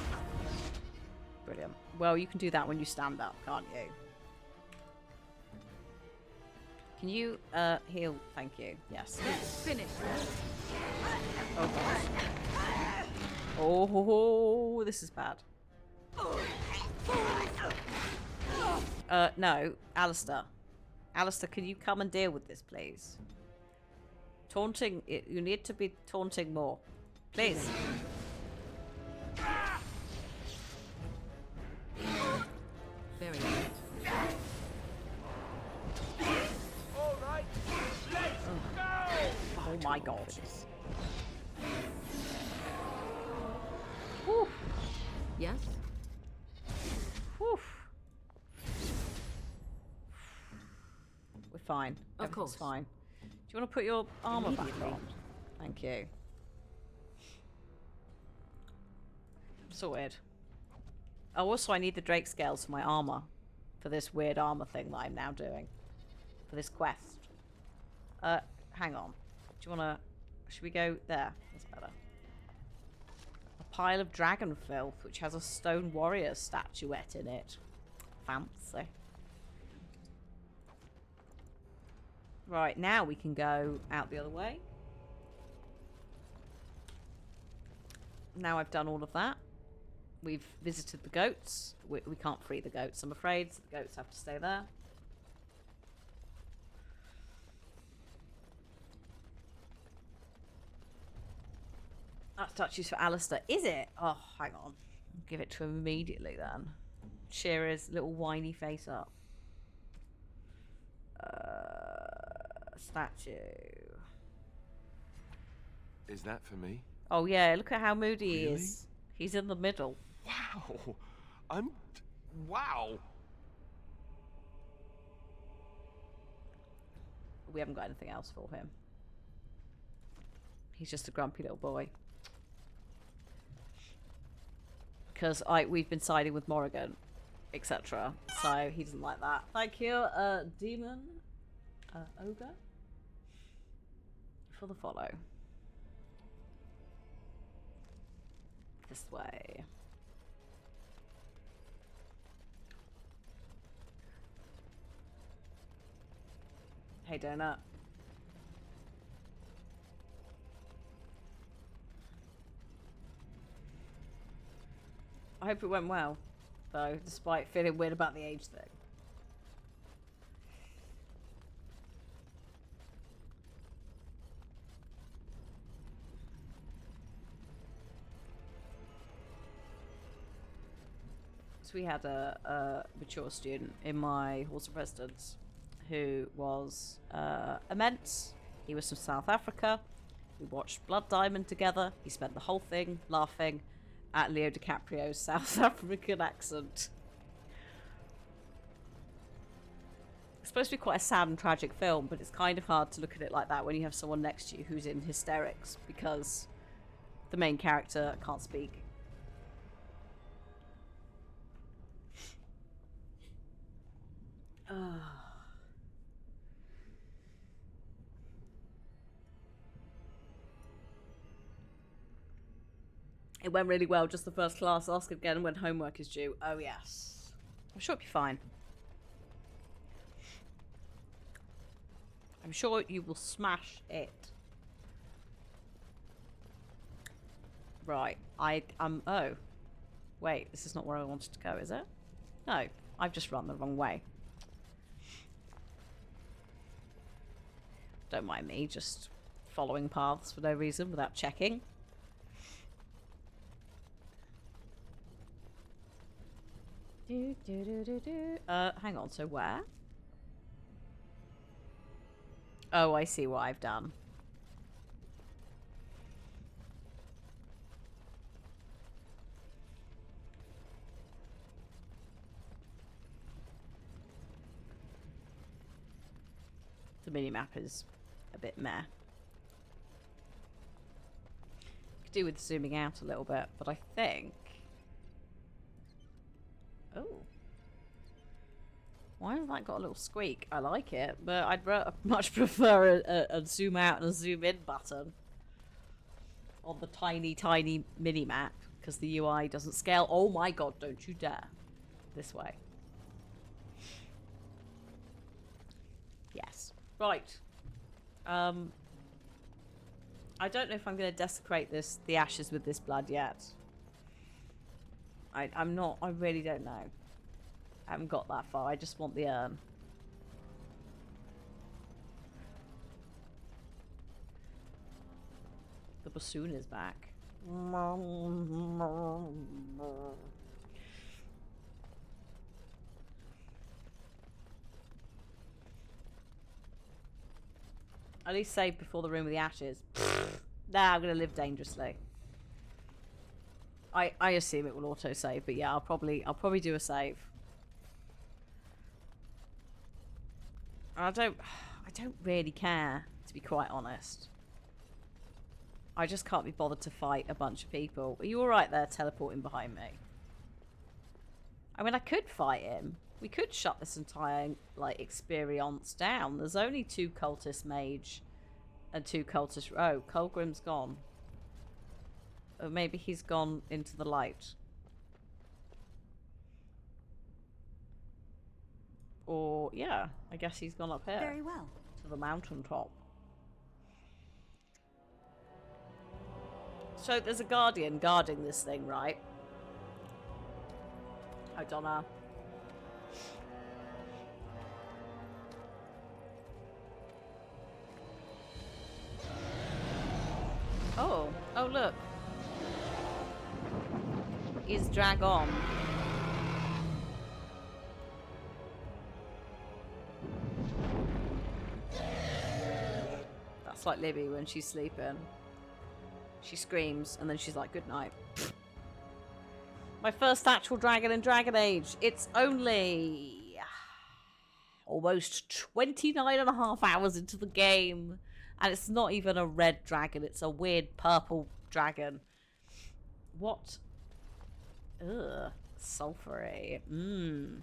Brilliant. Well, you can do that when you stand up, can't you? Can you heal? Thank you. Yes. finish. Oh gosh. Oh, this is bad. No, Alistair. Alistair, can you come and deal with this, please? Taunting, you need to be taunting more. Please. Very good. All right, let's go. Oh my god. Whew. Yes? Whew. We're fine. Of Everything's course. fine. Do you want to put your armor back on? Thank you. Sorted. Oh, also I need the Drake scales for my armor. For this weird armor thing that I'm now doing. For this quest. Hang on. Do you want to... Should we go there? That's better. A pile of dragon filth, which has a stone warrior statuette in it. Fancy. Right, now we can go out the other way. Now I've done all of that. We've visited the goats. We can't free the goats, I'm afraid, so the goats have to stay there. That statue's for Alistair. Is it? Oh, hang on. I'll give it to him immediately then. Cheer his little whiny face up. Statue. Is that for me? Oh yeah, look at how moody he Really? is. He's in the middle. Wow. Wow. We haven't got anything else for him. He's just a grumpy little boy. Because we've been siding with Morrigan, etc. So he doesn't like that. Thank you, Demon Ogre, for the follow. This way. Hey, Donut. I hope it went well, though, despite feeling weird about the age thing. So we had a mature student in my halls of residence who was immense. He was from South Africa. We watched Blood Diamond together. He spent the whole thing laughing at Leo DiCaprio's South African accent. It's supposed to be quite a sad and tragic film, but it's kind of hard to look at it like that when you have someone next to you who's in hysterics because the main character can't speak. It went really well, just the first class. Ask again when homework is due. Oh, yes. I'm sure it'll be fine. I'm sure you will smash it. Right. Oh. Wait, this is not where I wanted to go, is it? No, I've just run the wrong way. Don't mind me, just following paths for no reason without checking. Hang on, so where? Oh, I see what I've done. The minimap is a bit meh. Could do with zooming out a little bit, but I think... Oh. Why has that got a little squeak? I like it, but I'd much prefer a zoom out and a zoom in button on the tiny, tiny mini-map, because the UI doesn't scale. Oh my god, don't you dare. This way. Yes. Right. I don't know if I'm going to desecrate the ashes with this blood yet. I'm not, I really don't know. I haven't got that far, I just want the urn. The bassoon is back. At least save before the room with the ashes. Nah, I'm gonna live dangerously. I assume it will auto save, but yeah, I'll probably do a save. I don't really care, to be quite honest. I just can't be bothered to fight a bunch of people. Are you alright there, teleporting behind me? I mean, I could fight him. We could shut this entire, like, experience down. There's only 2 cultist mage and 2 cultist... Oh, Colgrim's gone. Or maybe he's gone into the light. Or, yeah, I guess he's gone up here. Very well. To to the mountaintop. So there's a guardian guarding this thing, right? I don't know. Oh look. Is Dragon. That's like Libby when she's sleeping. She screams and then she's like, good night. My first actual dragon in Dragon Age. It's only almost 29 and a half hours into the game. And it's not even a red dragon. It's a weird purple dragon. What? Ugh. Sulfury. Mmm.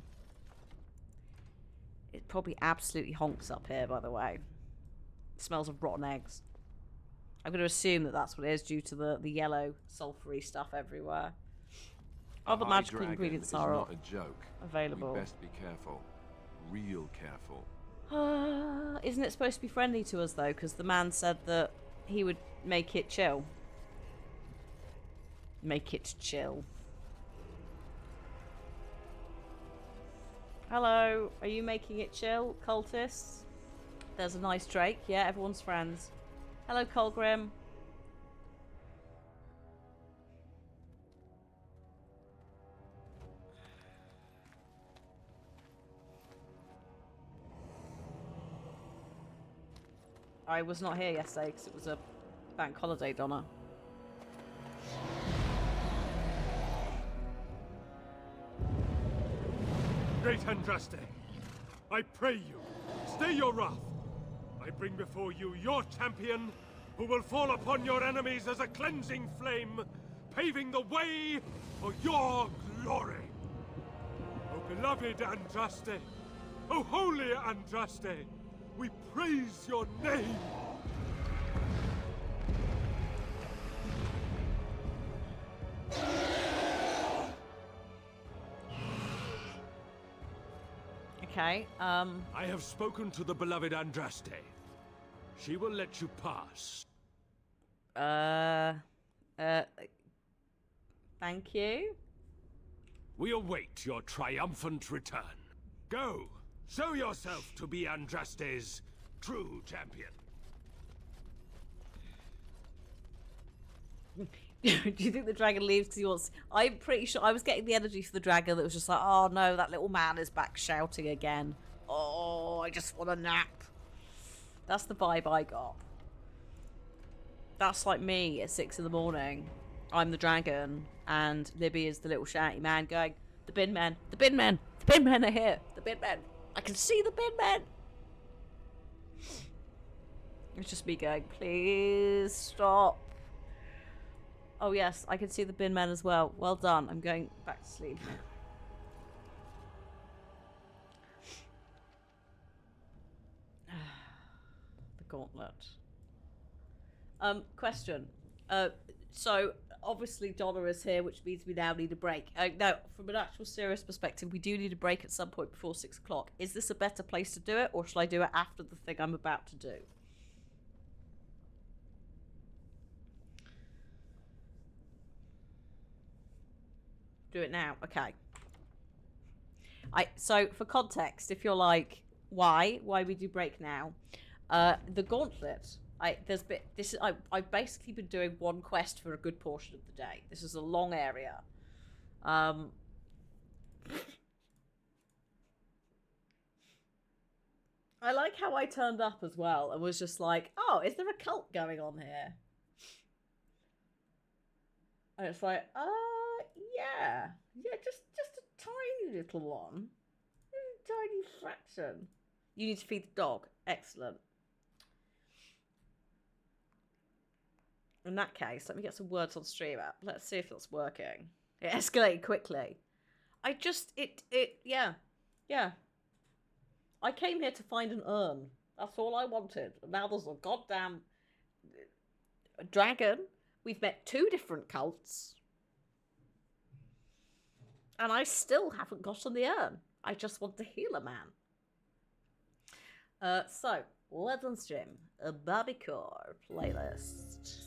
It probably absolutely honks up here, by the way. It smells of rotten eggs. I'm going to assume that that's what it is due to the yellow sulfury stuff everywhere. Other magical ingredients are not a joke. Available. We best be careful. Real careful. Isn't it supposed to be friendly to us, though? Because the man said that he would make it chill. Make it chill. Hello, are you making it chill, cultists? There's a nice Drake. Yeah, everyone's friends. Hello, Colgrim. I was not here yesterday because it was a bank holiday, Donna. Great Andraste, I pray you, stay your wrath. I bring before you your champion, who will fall upon your enemies as a cleansing flame, paving the way for your glory. O beloved Andraste, O holy Andraste, we praise your name. Okay, I have spoken to the beloved Andraste. She will let you pass. Thank you. We await your triumphant return. Go, show yourself to be Andraste's true champion. Do you think the dragon leaves because he wants... I'm pretty sure I was getting the energy for the dragon that was just like, oh no, that little man is back shouting again. Oh, I just want a nap. That's the vibe I got. That's like me at 6 in the morning. I'm the dragon, and Libby is the little shouty man going, the bin men, the bin men, the bin men are here, the bin men. I can see the bin men. It's just me going, please stop. Oh yes, I can see the bin men as well. Well done. I'm going back to sleep. The gauntlet. Question. So obviously Donna is here, which means we now need a break. No, from an actual serious perspective, we do need a break at some point before 6 o'clock. Is this a better place to do it, or shall I do it after the thing I'm about to do? Do it now. Okay. So for context, if you're like, why we do break now? The gauntlet. I've basically been doing one quest for a good portion of the day. This is a long area. I like how I turned up as well and was just like, oh, is there a cult going on here? And it's like, yeah, just a tiny little one, a tiny fraction. You need to feed the dog. Excellent. In that case, let me get some words on stream app. Let's see if that's working. It escalated quickly. Yeah. I came here to find an urn. That's all I wanted. And now there's a goddamn dragon. We've met 2 different cults. And I still haven't gotten the urn. I just want to heal a man. So, Legends Gym, a Bobbycore playlist.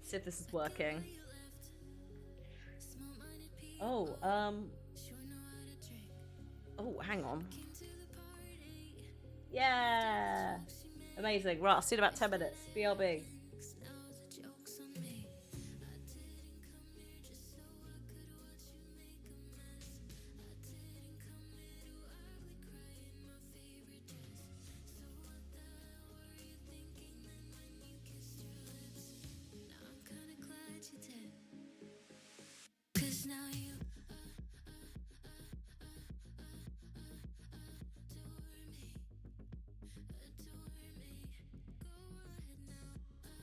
See if this is working. Oh, oh, hang on. Yeah! Amazing. Right, I'll see you in about 10 minutes. BRB. Cause now you adore me. Go ahead now.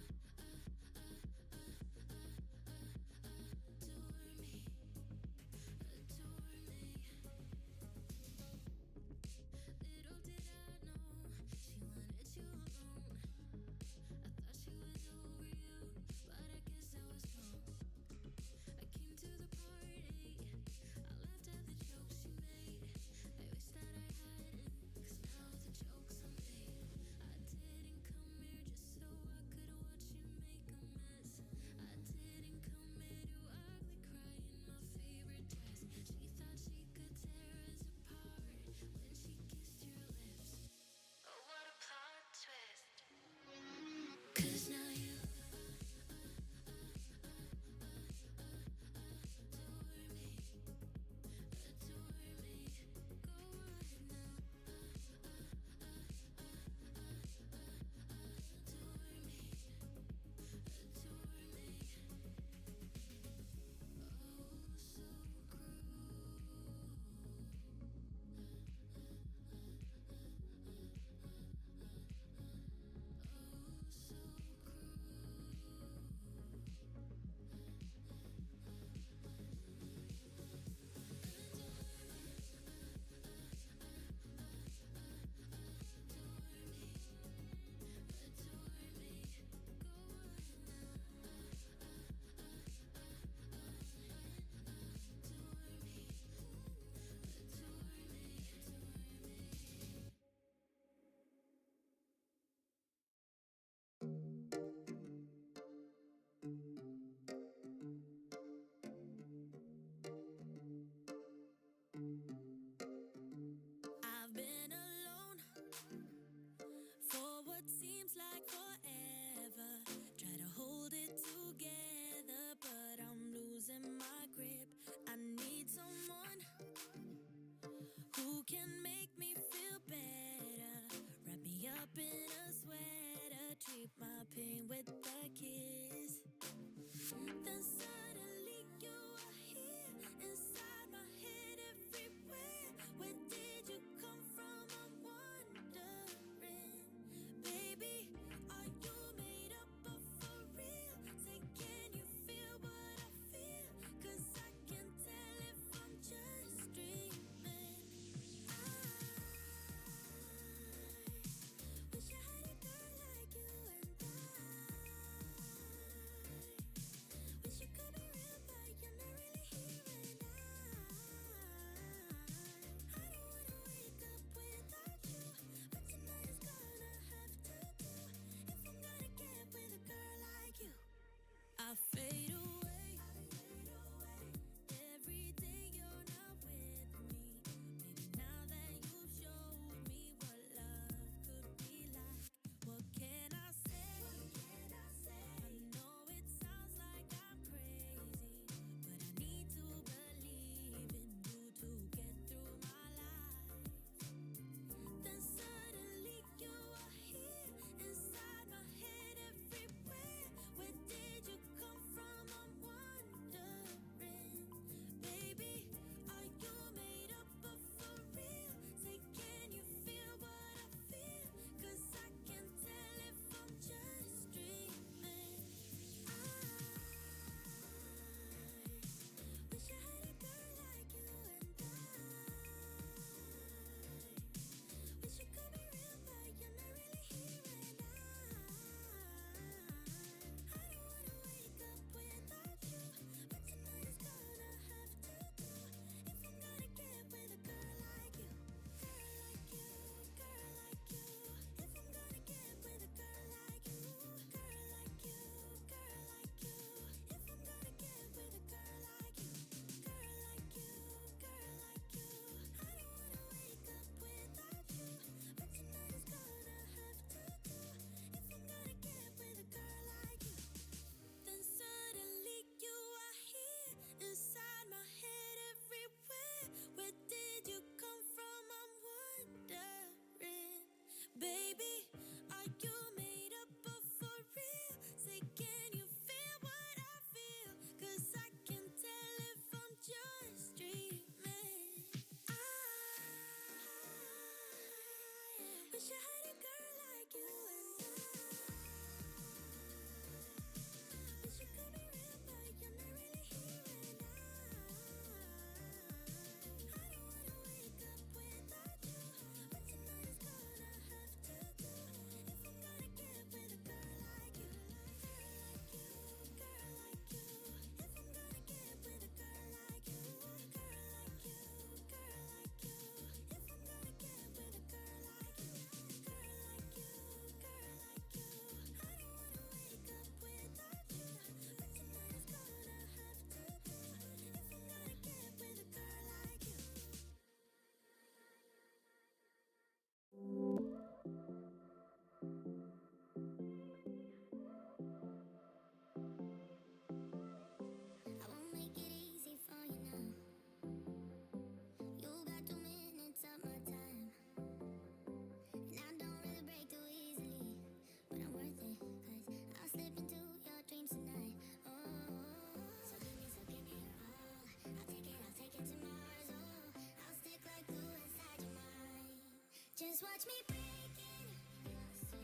Just watch me break in. I swear,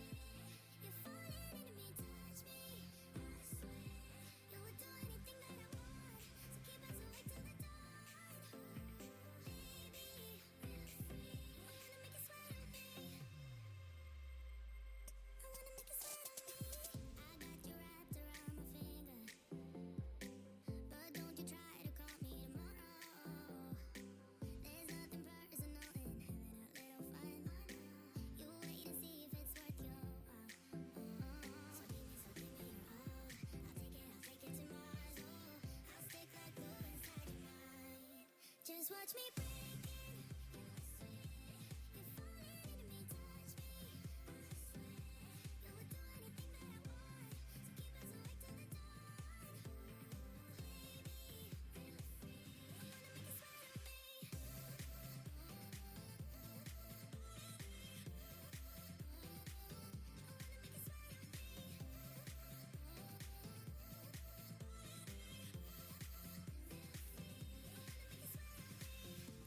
you're falling into me, touch me. I swear, you would do anything that I want. So keep us awake till the dawn. Baby, feel free. I wanna make you sweat on me. I wanna make you sweat on me. I got you wrapped around my finger, but don't you try to call me tomorrow. There's nothing personal in having a little fun. You wait and see if it's worth your while. So give me your all. I'll take it to Mars. Oh, I'll stick like glue inside your mind. Just watch me break in. I swear, you're falling into me, touch me. I swear, you would do anything that I want. So keep us awake till the dawn. Baby, feel free. I wanna make you sweat on me.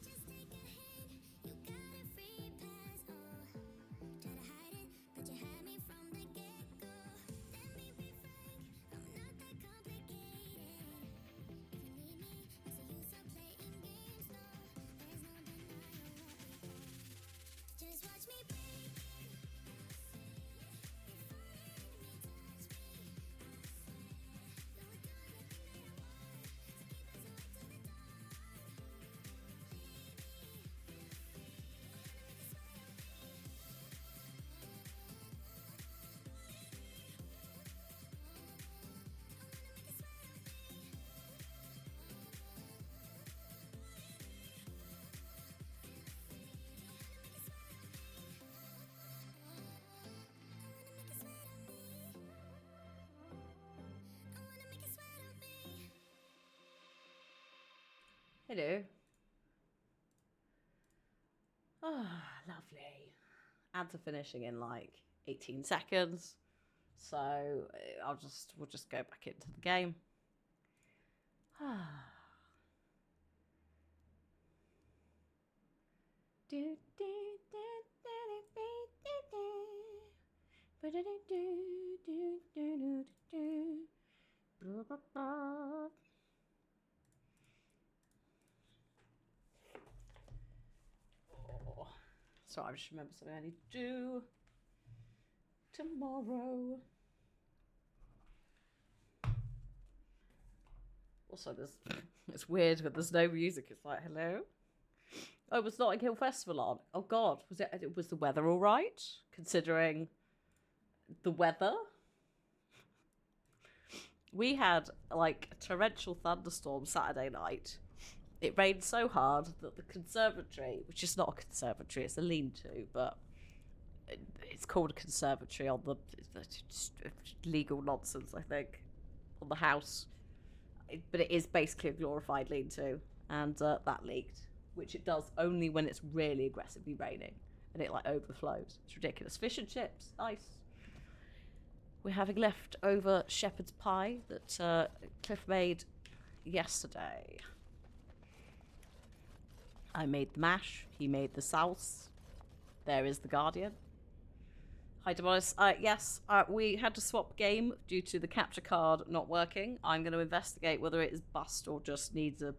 Just take a hint, you got a free pass. Oh, try to hide it, but you had me from the get-go. Let me be frank, I'm not that complicated. If you need me, I see you stop playing games. No, there's no denying what we got. Just watch me break in. You're falling into me, touch me. I swear, you would do anything that I want. So keep us awake till the dawn. Hello. Ah, lovely. Ads are finishing in like 18 seconds. So we'll just go back into the game. So I just remember something I need to do tomorrow. Also, it's weird, but there's no music. It's like, hello? Oh, it was Notting Hill Festival on. Oh God, was the weather all right? Considering the weather? We had like a torrential thunderstorm Saturday night. It rained so hard that the conservatory, which is not a conservatory, it's a lean-to, but it's called a conservatory on the legal nonsense, I think, on the house. But it is basically a glorified lean-to, and that leaked, which it does only when it's really aggressively raining, and it like overflows. It's ridiculous. Fish and chips, nice. We're having leftover shepherd's pie that Cliff made yesterday. I made the mash, he made the sauce. There is the Guardian. Hi, Demonis. Yes, we had to swap game due to the capture card not working. I'm going to investigate whether it is bust or just needs a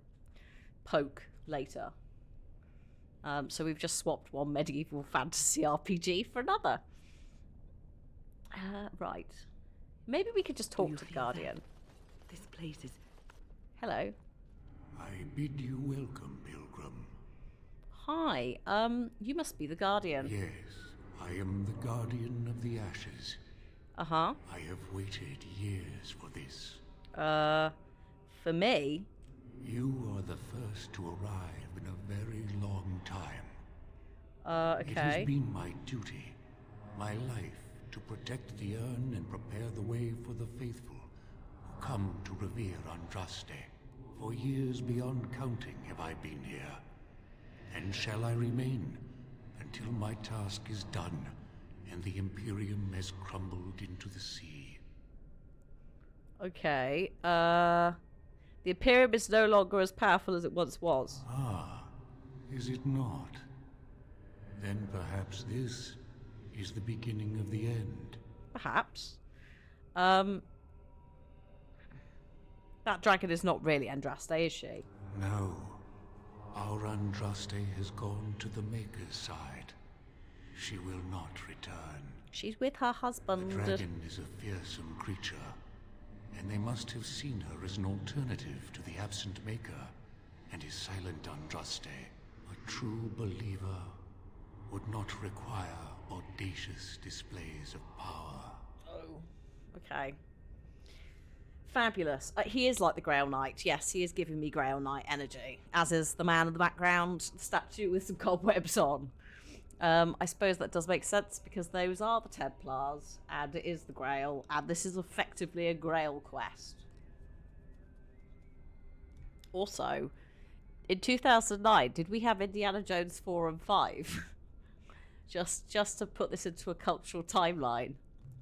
poke later. So we've just swapped one medieval fantasy RPG for another. Right. Maybe we could just talk to the Guardian. This place is... Hello. I bid you welcome, Pilgrim. Hi. You must be the Guardian. Yes, I am the Guardian of the Ashes. Uh-huh. I have waited years for this. For me? You are the first to arrive in a very long time. Okay. It has been my duty, my life, to protect the urn and prepare the way for the faithful who come to revere Andraste. For years beyond counting have I been here, and shall I remain until my task is done and the Imperium has crumbled into the sea. Okay, the Imperium is no longer as powerful as it once was. Ah, is it not? Then perhaps this is the beginning of the end. Perhaps. That dragon is not really Andraste, is she? No. Our Andraste has gone to the Maker's side. She will not return. She's with her husband. The dragon is a fearsome creature, and they must have seen her as an alternative to the absent Maker and his silent Andraste. A true believer would not require audacious displays of power. Oh, okay. Fabulous. He is like the Grail Knight. Yes, he is giving me Grail Knight energy, as is the man in the background, the statue with some cobwebs on. I suppose that does make sense because those are the Templars, and it is the Grail, and this is effectively a Grail quest. Also, in 2009, did we have Indiana Jones 4 and 5? just to put this into a cultural timeline,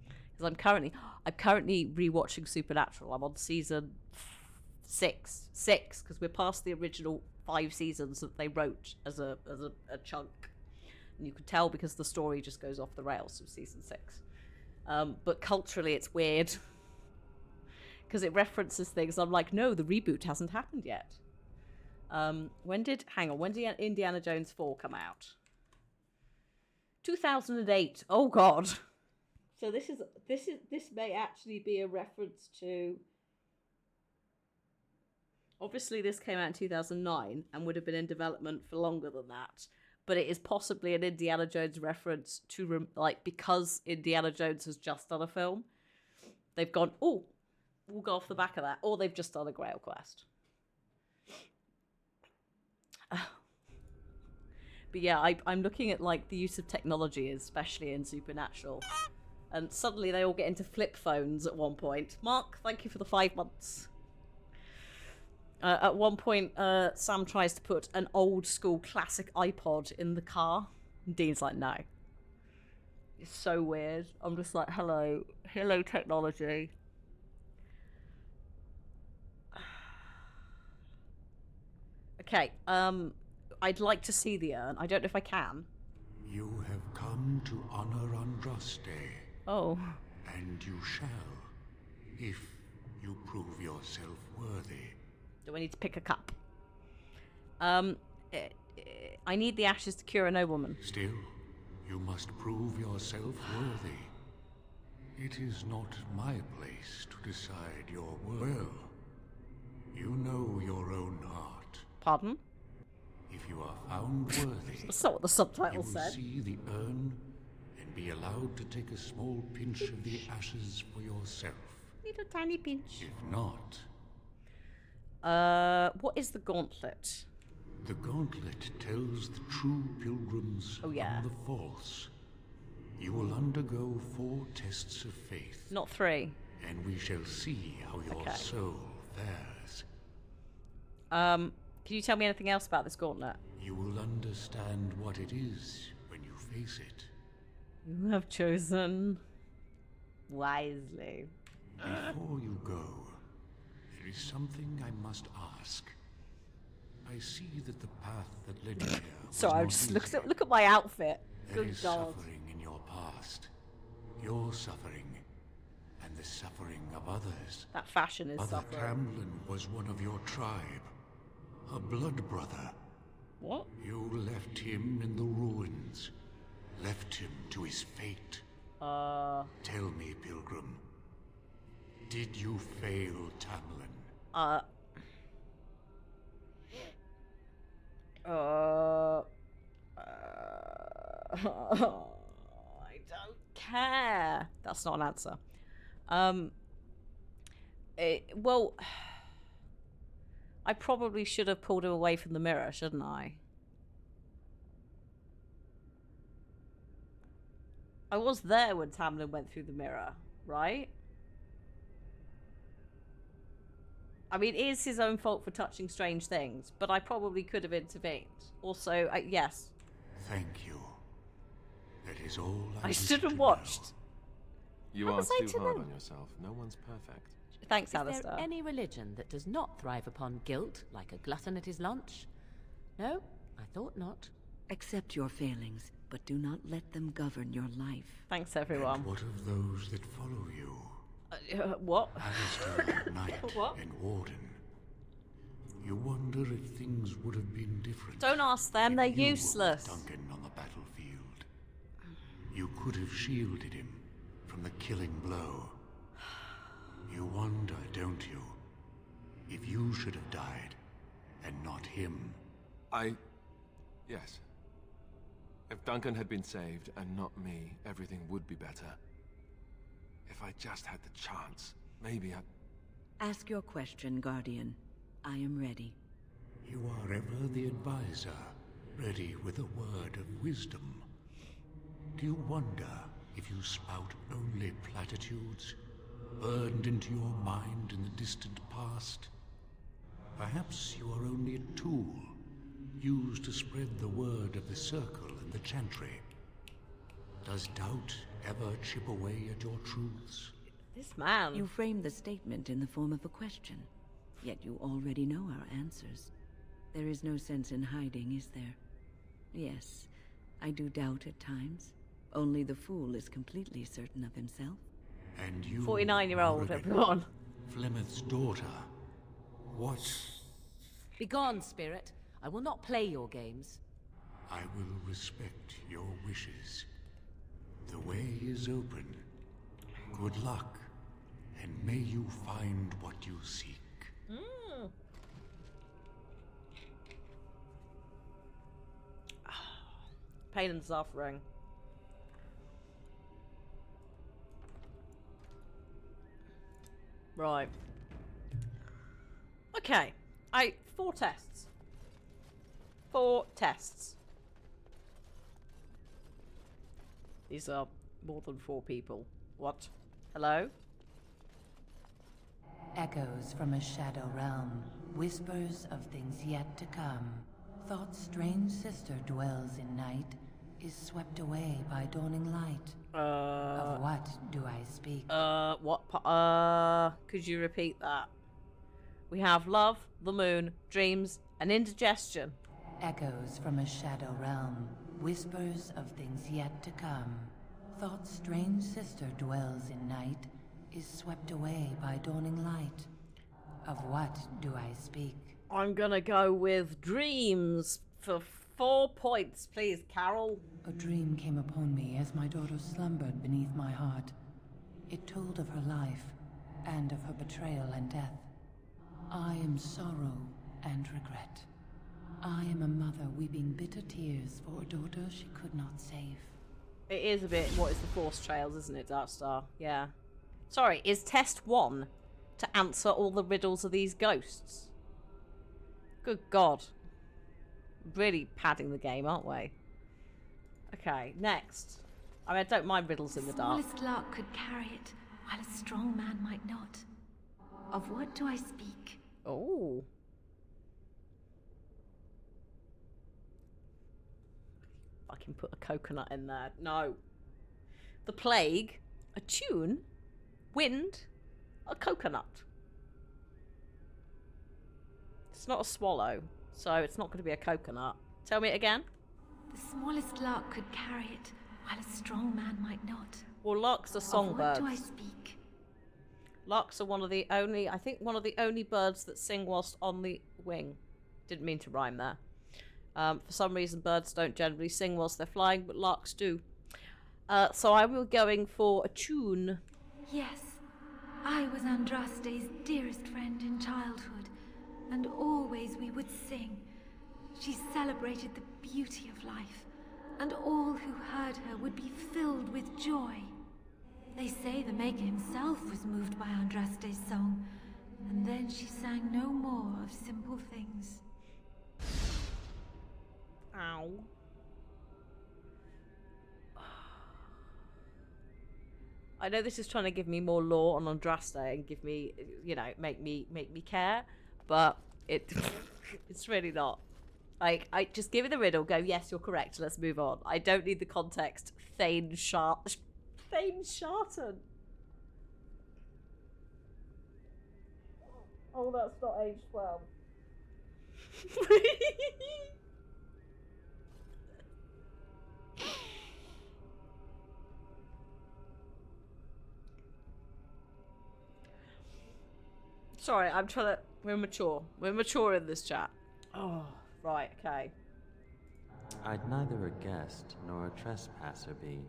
because I'm currently rewatching Supernatural. I'm on season 6 because we're past the original 5 seasons that they wrote as a chunk, and you can tell because the story just goes off the rails from season 6. But culturally, it's weird because it references things. I'm like, no, the reboot hasn't happened yet. When did Indiana Jones 4 come out? 2008. Oh God. So this may actually be a reference to. Obviously, this came out in 2009 and would have been in development for longer than that. But it is possibly an Indiana Jones reference to because Indiana Jones has just done a film. They've gone, oh, we'll go off the back of that, or they've just done a Grail quest. But yeah, I'm looking at the use of technology, especially in Supernatural, and suddenly they all get into flip phones at one point. Mark, thank you for the 5 months. At one point, Sam tries to put an old school classic iPod in the car, and Dean's like, no. It's so weird. I'm just like, hello technology. Okay, I'd like to see the urn. I don't know if I can. You have come to honor Andraste. Oh. And you shall, if you prove yourself worthy. Do I need to pick a cup? I need the ashes to cure a nobleman. Still, you must prove yourself worthy. It is not my place to decide your worth. Well, you know your own heart. Pardon? If you are found worthy, that's not what the subtitle you will said. see the urn and be allowed to take a small pinch of the ashes for yourself. Need a tiny pinch. If not... what is the gauntlet? The gauntlet tells the true pilgrims from the false. You will undergo 4 tests of faith. Not 3. And we shall see how your soul fares. Can you tell me anything else about this gauntlet? You will understand what it is when you face it. You have chosen wisely. Before you go, there is something I must ask. I see that the path that led you here was Sorry, I not just easy. look at my outfit. There Good is God. suffering in your past. Your suffering, and the suffering of others. That fashion is Brother suffering. Tamlin was one of your tribe. A blood brother. What? You left him in the ruins. Left him to his fate. Tell me, Pilgrim. Did you fail Tamlin? I don't care. That's not an answer. Well, I probably should have pulled him away from the mirror, shouldn't I? I was there when Tamlin went through the mirror, right? I mean, it is his own fault for touching strange things, but I probably could have intervened. Also, yes. Thank you. That is all I wish stood to and know. watched. You How are was I too to hard know? on yourself. No one's perfect. Thanks, Is Alistair. there any religion that does not thrive upon guilt, like a glutton at his lunch? No, I thought not. Accept your failings, but do not let them govern your life. Thanks, everyone. What of those that follow you? What? Alistair, Knight, What? and Warden. You wonder if things would have been different. Don't ask them, they're if you were with useless. Duncan on the battlefield. You could have shielded him from the killing blow. You wonder, don't you, if you should have died and not him. Yes. If Duncan had been saved and not me, everything would be better. If I just had the chance, maybe I... Ask your question, Guardian. I am ready. You are ever the advisor, ready with a word of wisdom. Do you wonder if you spout only platitudes, burned into your mind in the distant past? Perhaps you are only a tool, used to spread the word of the Circle and the Chantry. Does doubt ever chip away at your truths? This man. You framed the statement in the form of a question, yet you already know our answers. There is no sense in hiding, is there? Yes, I do doubt at times. Only the fool is completely certain of himself. And you, 49-year-old, Rebecca, everyone. Flemeth's daughter. What? Begone, spirit. I will not play your games. I will respect your wishes. The way is open. Good luck, and may you find what you seek. Pain and suffering. Right. Okay. 4 tests. 4 tests. These are more than 4 people. What? Hello? Echoes from a shadow realm, whispers of things yet to come. Thought's strange sister dwells in night, is swept away by dawning light. Of what do I speak? Could you repeat that? We have love, the moon, dreams, and indigestion. Echoes from a shadow realm, whispers of things yet to come. Thought's strange sister dwells in night, is swept away by dawning light. Of what do I speak? I'm gonna go with dreams for 4 points, please, Carol. A dream came upon me as my daughter slumbered beneath my heart. It told of her life, and of her betrayal and death. I am sorrow and regret. I am a mother weeping bitter tears for a daughter she could not save. It is a bit, what is the Force Trails, isn't it, Darkstar? Yeah. Sorry, is test 1 to answer all the riddles of these ghosts? Good God. Really padding the game, aren't we? Okay, next. I mean, I don't mind riddles in the dark. The smallest lark could carry it, while a strong man might not. Of what do I speak? Oh. I can put a coconut in there. No. The plague, a tune, wind, a coconut. It's not a swallow, so it's not going to be a coconut. Tell me it again. The smallest lark could carry it, while a strong man might not. Well, larks are songbirds. Of what do I speak? Larks are one of the only birds that sing whilst on the wing. Didn't mean to rhyme there. For some reason, birds don't generally sing whilst they're flying, but larks do. So I will going for a tune. Yes, I was Andraste's dearest friend in childhood, and always we would sing. She celebrated the beauty of life, and all who heard her would be filled with joy. They say the Maker himself was moved by Andraste's song, and then she sang no more of simple things. Ow. I know this is trying to give me more lore on Andraste and give me, you know, make me care, but it's really not. Like, I just give me the riddle, go, yes, you're correct, let's move on. I don't need the context. Thane Sharton. Oh, that's not age 12. Sorry, I'm trying to... We're mature. We're mature in this chat. Oh, right, okay. I'd neither a guest nor a trespasser be.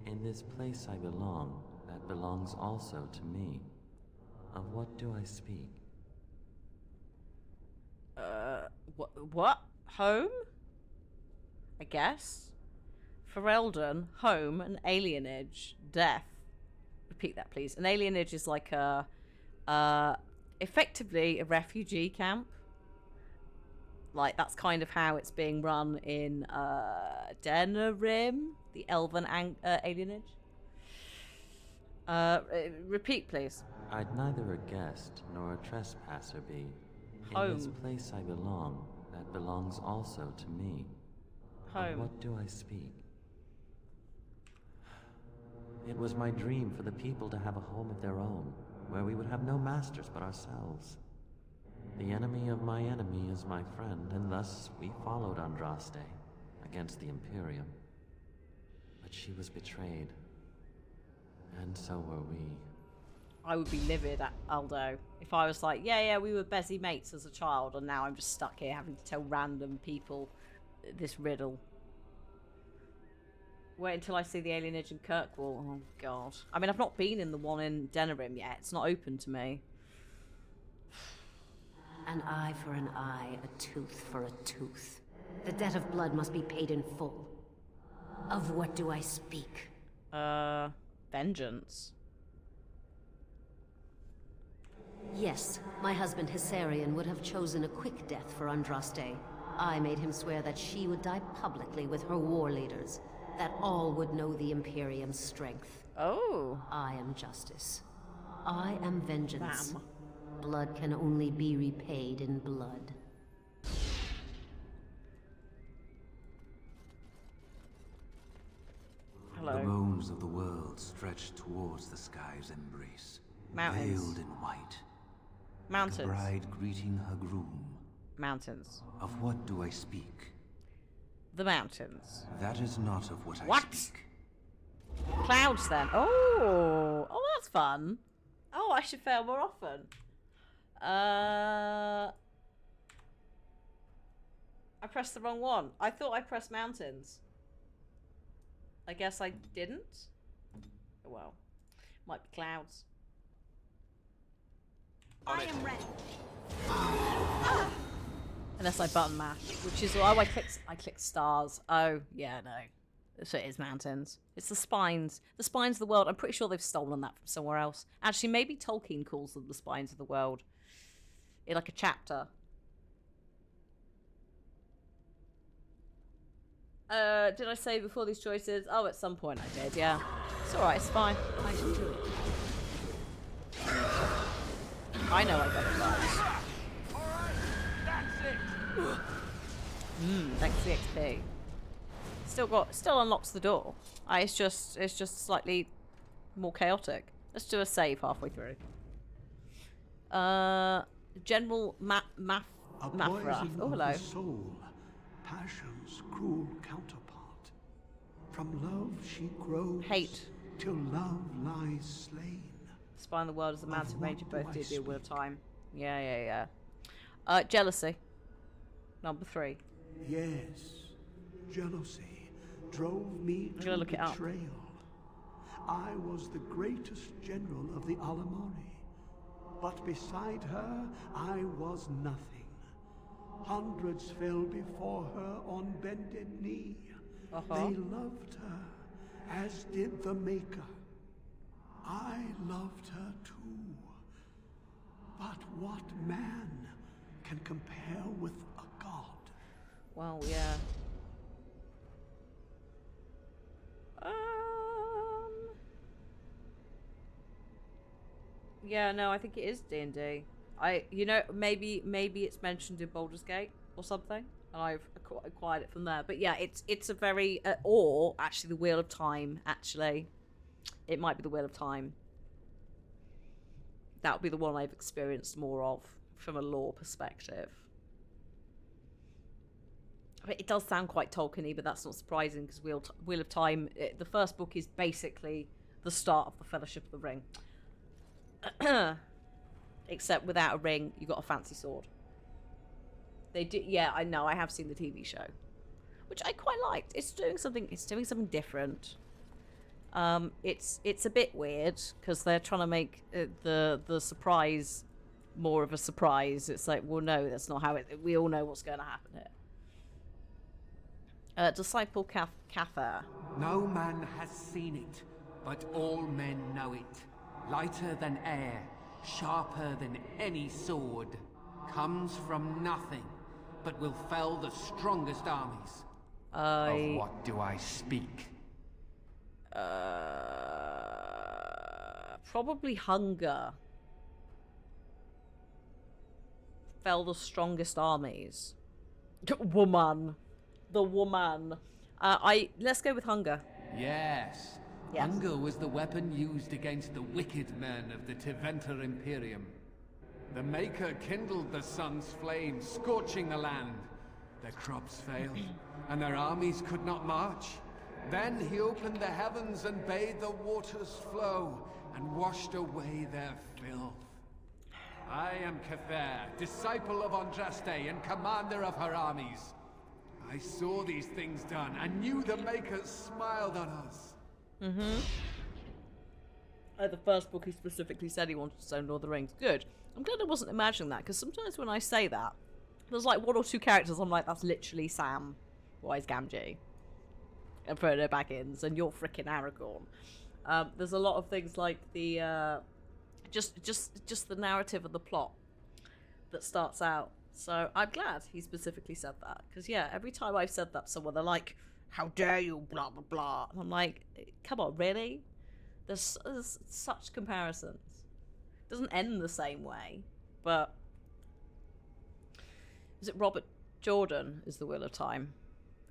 In this place I belong, that belongs also to me. Of what do I speak? What? Home? I guess. Ferelden, home, an alienage, death. Repeat that, please. An alienage is like a, effectively a refugee camp. Like, that's kind of how it's being run in, Denerim, the elven alienage. Repeat, please. I'd neither a guest nor a trespasser be. Home. In this place I belong, that belongs also to me. Home. Of what do I speak? It was my dream for the people to have a home of their own, where we would have no masters but ourselves. The enemy of my enemy is my friend, and thus we followed Andraste against the Imperium. But she was betrayed, and so were we. I would be livid at Aldo if I was like, yeah, we were busy mates as a child, and now I'm just stuck here having to tell random people this riddle. Wait until I see the alienage in Kirkwall. Oh, God. I mean, I've not been in the one in Denerim yet. It's not open to me. An eye for an eye, a tooth for a tooth. The debt of blood must be paid in full. Of what do I speak? Vengeance. Yes, my husband Hissarion would have chosen a quick death for Andraste. I made him swear that she would die publicly with her war leaders, that all would know the Imperium's strength. Oh. I am justice. I am vengeance. Bam. Blood can only be repaid in blood. Hello. The bones of the world stretch towards the sky's embrace. Mountains. Veiled in white. Mountains. Like a bride greeting her groom. Mountains. Of what do I speak? The mountains. That is not of what I What? speak. Clouds, then. Oh, that's fun. Oh, I should fail more often. I pressed the wrong one. I thought I pressed mountains. I guess I didn't. Oh, well, might be clouds. I am ready. Unless I button mash, which is I click stars. Oh yeah, no, so it is mountains. It's the spines. The spines of the world. I'm pretty sure they've stolen that from somewhere else. Actually, maybe Tolkien calls them the spines of the world. In like a chapter. Did I say before these choices? Oh, at some point I did, yeah. It's alright, it's fine. I shall do it. I know I got it right. Thanks for the XP. Still unlocks the door. It's just slightly more chaotic. Let's do a save halfway through. General Mafrath. Oh, hello. Soul, passion's cruel counterpart. From love she grows. Hate. Till love lies slain. Spine of the world is a mountain range of both did deal with time. Yeah. Jealousy. Number 3. Yes, jealousy drove me to betrayal. I was the greatest general of the Alamari, but beside her I was nothing. Hundreds fell before her on bended knee. They loved her, as did the Maker. I loved her too. But what man can compare with a god? Well, yeah. Yeah, no, I think it is D&D. Maybe it's mentioned in Baldur's Gate or something, and I've acquired it from there. But yeah, it's a very or actually the Wheel of Time. Actually, it might be the Wheel of Time. That would be the one I've experienced more of from a lore perspective. I mean, it does sound quite Tolkien-y, but that's not surprising because Wheel of Time, the first book is basically the start of the Fellowship of the Ring. except without a ring, you got a fancy sword. They do, yeah, I know. I have seen the TV show, which I quite liked. It's doing something. It's doing something different. It's a bit weird because they're trying to make the surprise more of a surprise. It's like, well, no, that's not how it. We all know what's going to happen here. Disciple Cathar. No man has seen it, but all men know it. Lighter than air, sharper than any sword, comes from nothing, but will fell the strongest armies. Of what do I speak? Probably hunger. Fell the strongest armies. Woman. The woman. Let's go with hunger. Yes. Hunger was the weapon used against the wicked men of the Tevinter Imperium. The Maker kindled the sun's flame, scorching the land. Their crops failed, and their armies could not march. Then he opened the heavens and bade the waters flow, and washed away their filth. I am Cathar, disciple of Andraste and commander of her armies. I saw these things done, and knew the Makers smiled on us. Mm-hmm. The first book he specifically said he wanted to own Lord of the Rings. Good. I'm glad I wasn't imagining that, because sometimes when I say that, there's like one or two characters I'm like, that's literally Sam. Wise Gamgee. And Frodo Baggins, and you're frickin' Aragorn. There's a lot of things like the just the narrative of the plot that starts out. So I'm glad he specifically said that, because yeah, every time I've said that to someone, they're like, "How dare you?" Blah blah blah. And I'm like, "Come on, really?" There's such comparisons. It doesn't end the same way, but is it Robert Jordan is the Wheel of Time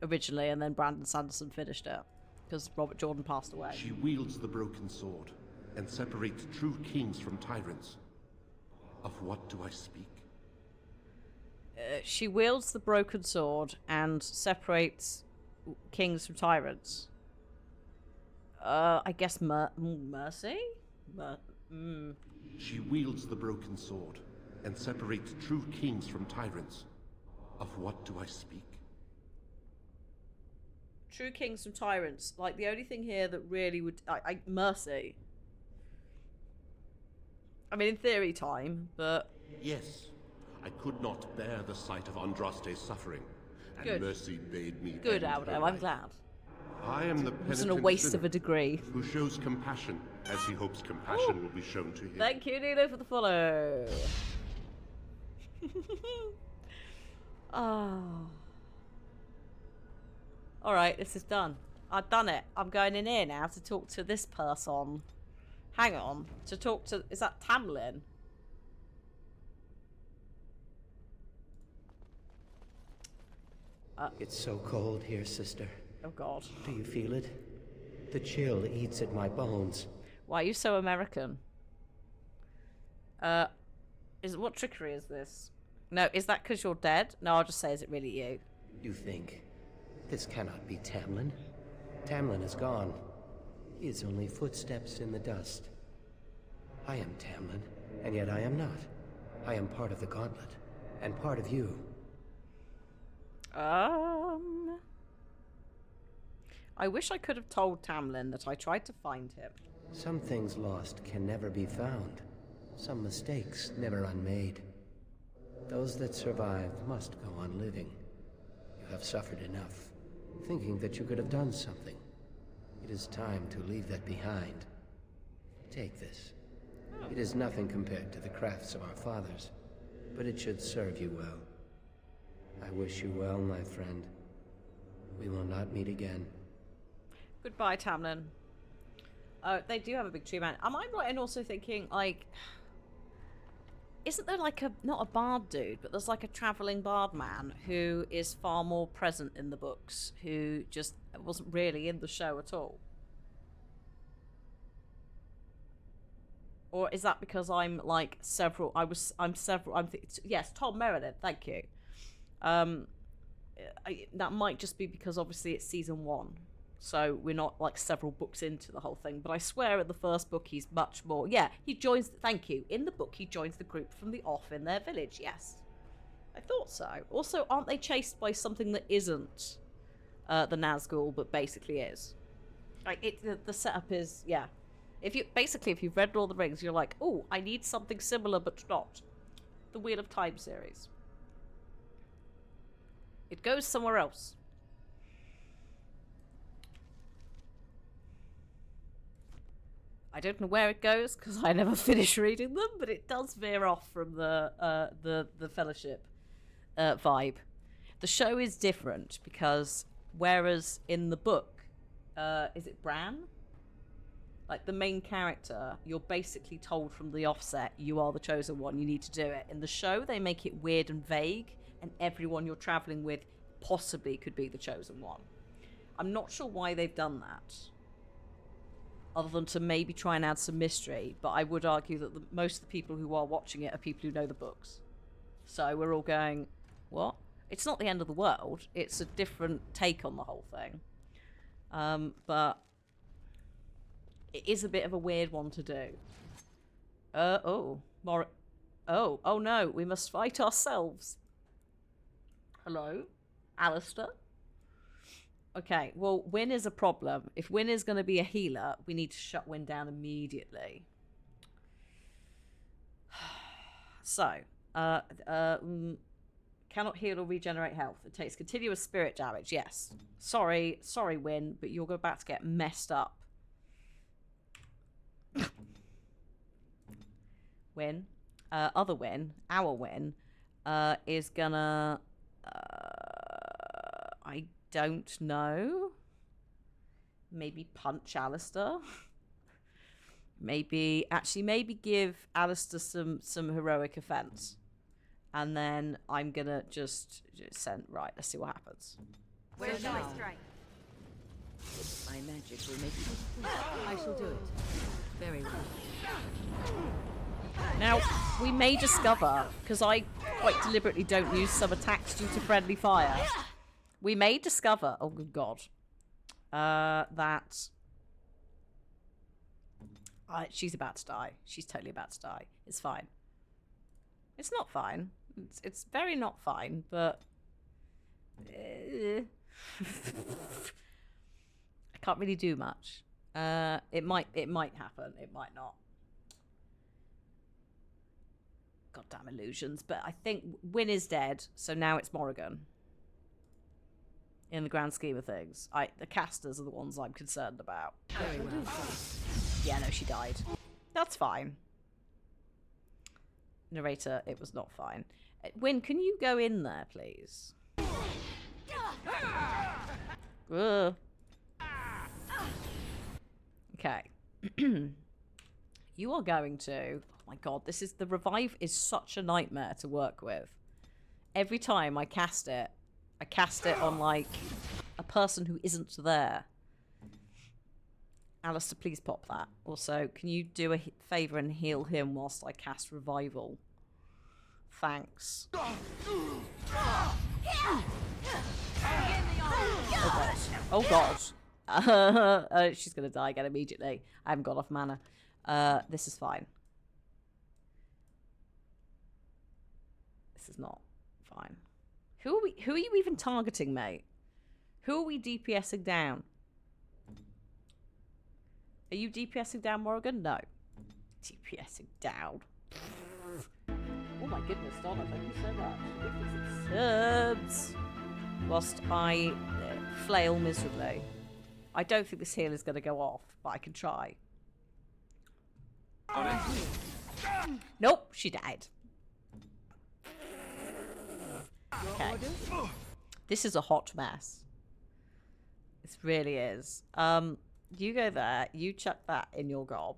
originally, and then Brandon Sanderson finished it because Robert Jordan passed away. She wields the broken sword and separates true kings from tyrants. Of what do I speak? She wields the broken sword and separates kings from tyrants. I guess Mercy? She wields the broken sword and separates true kings from tyrants. Of what do I speak? True kings from tyrants. Like, the only thing here that really would... Mercy. I mean, in theory time, but... Yes. I could not bear the sight of Andraste's suffering, and Good. Mercy bade me Good, end Aldo. her I'm life. glad. I am the It wasn't penitent a waste sinner of a degree. who shows compassion, as he hopes compassion will be shown to him. Thank you, Nino, for the follow. Oh. Alright, this is done. I've done it. I'm going in here now to talk to this person. Hang on. To talk to... Is that Tamlin? It's so cold here, sister. Oh, God. Do you feel it? The chill eats at my bones. Why are you so American? What trickery is this? No, is that because you're dead? No, I'll just say, is it really you? You think? This cannot be Tamlin. Tamlin is gone. He is only footsteps in the dust. I am Tamlin, and yet I am not. I am part of the Gauntlet, and part of you. I wish I could have told Tamlin that I tried to find him. Some things lost can never be found. Some mistakes never unmade. Those that survive must go on living. You have suffered enough, thinking that you could have done something. It is time to leave that behind. Take this. It is nothing compared to the crafts of our fathers, but it should serve you well. I wish you well, my friend. We will not meet again. Goodbye, Tamlin. They do have a big tree man. Am I right in also thinking, like... Isn't there like a... Not a bard dude, but there's like a travelling bard man who is far more present in the books, who just wasn't really in the show at all? Or is that because I'm like several... Yes, Tom Meredith, thank you. That might just be because obviously it's season 1. So we're not like several books into the whole thing. But I swear in the first book he's much more... Yeah, he joins... Thank you. In the book he joins the group from the off in their village. Yes. I thought so. Also, aren't they chased by something that isn't the Nazgul, but basically is? Like, the setup is... Yeah. If you've read Lord of the Rings, you're like, oh, I need something similar but not. The Wheel of Time series. It goes somewhere else. I don't know where it goes because I never finish reading them, but it does veer off from the Fellowship vibe. The show is different because whereas in the book, is it Bran? Like the main character, you're basically told from the offset, you are the chosen one, you need to do it. In the show, they make it weird and vague, and everyone you're traveling with possibly could be the chosen one. I'm not sure why they've done that, other than to maybe try and add some mystery, but I would argue that most of the people who are watching it are people who know the books. So we're all going, what? It's not the end of the world, it's a different take on the whole thing. But it is a bit of a weird one to do. Oh no, we must fight ourselves. Hello? Alistair? Okay, well, Wynn is a problem. If Wynn is going to be a healer, we need to shut Wynn down immediately. So, cannot heal or regenerate health. It takes continuous spirit damage, yes. Sorry, Wynn, but you're about to get messed up. Wynn, other Wynn, our Wynn, is gonna... I don't know. Maybe punch Alistair. Maybe give Alistair some heroic offense. And then I'm gonna just send... Right, let's see what happens. Where shall I strike? My magic will make you... I shall do it. Very well. Now, we may discover, because I quite deliberately don't use some attacks due to friendly fire, we may discover, oh good god, that she's about to die. She's totally about to die. It's fine. It's not fine. It's very not fine, but... I can't really do much. It might happen. It might not. Goddamn illusions. But I think Wynn is dead, so now it's Morrigan. In the grand scheme of things, the casters are the ones I'm concerned about. Very well. Yeah, no, she died. That's fine. Narrator, it was not fine. Wynn, can you go in there, please? Okay. You are going to... Oh my god, the revive is such a nightmare to work with. Every time I cast it on, like, a person who isn't there. Alistair, please pop that. Also, can you do a favour and heal him whilst I cast revival? Thanks. Oh god. She's gonna die again immediately. I haven't got enough mana. This is fine. This is not fine. Who are you even targeting, mate? Who are we DPSing down? Are you DPSing down, Morrigan? No. DPSing down. Oh my goodness, Donna, thank you so much. 56 subs. Whilst I flail miserably. I don't think this heal is going to go off, but I can try. Nope, she died. Okay. This is a hot mess. This really is. You go there. You chuck that in your gob.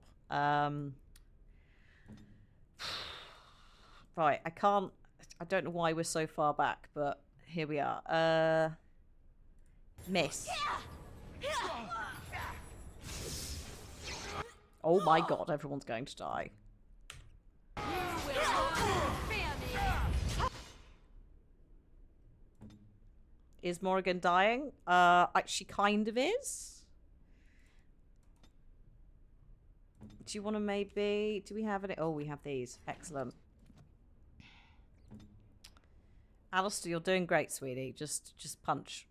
Right, I can't... I don't know why we're so far back, but here we are. Miss. Oh my god, everyone's going to die. Is Morrigan dying? She kind of is. Do you want to maybe... Do we have any... Oh, we have these. Excellent. Alistair, you're doing great, sweetie. Just punch.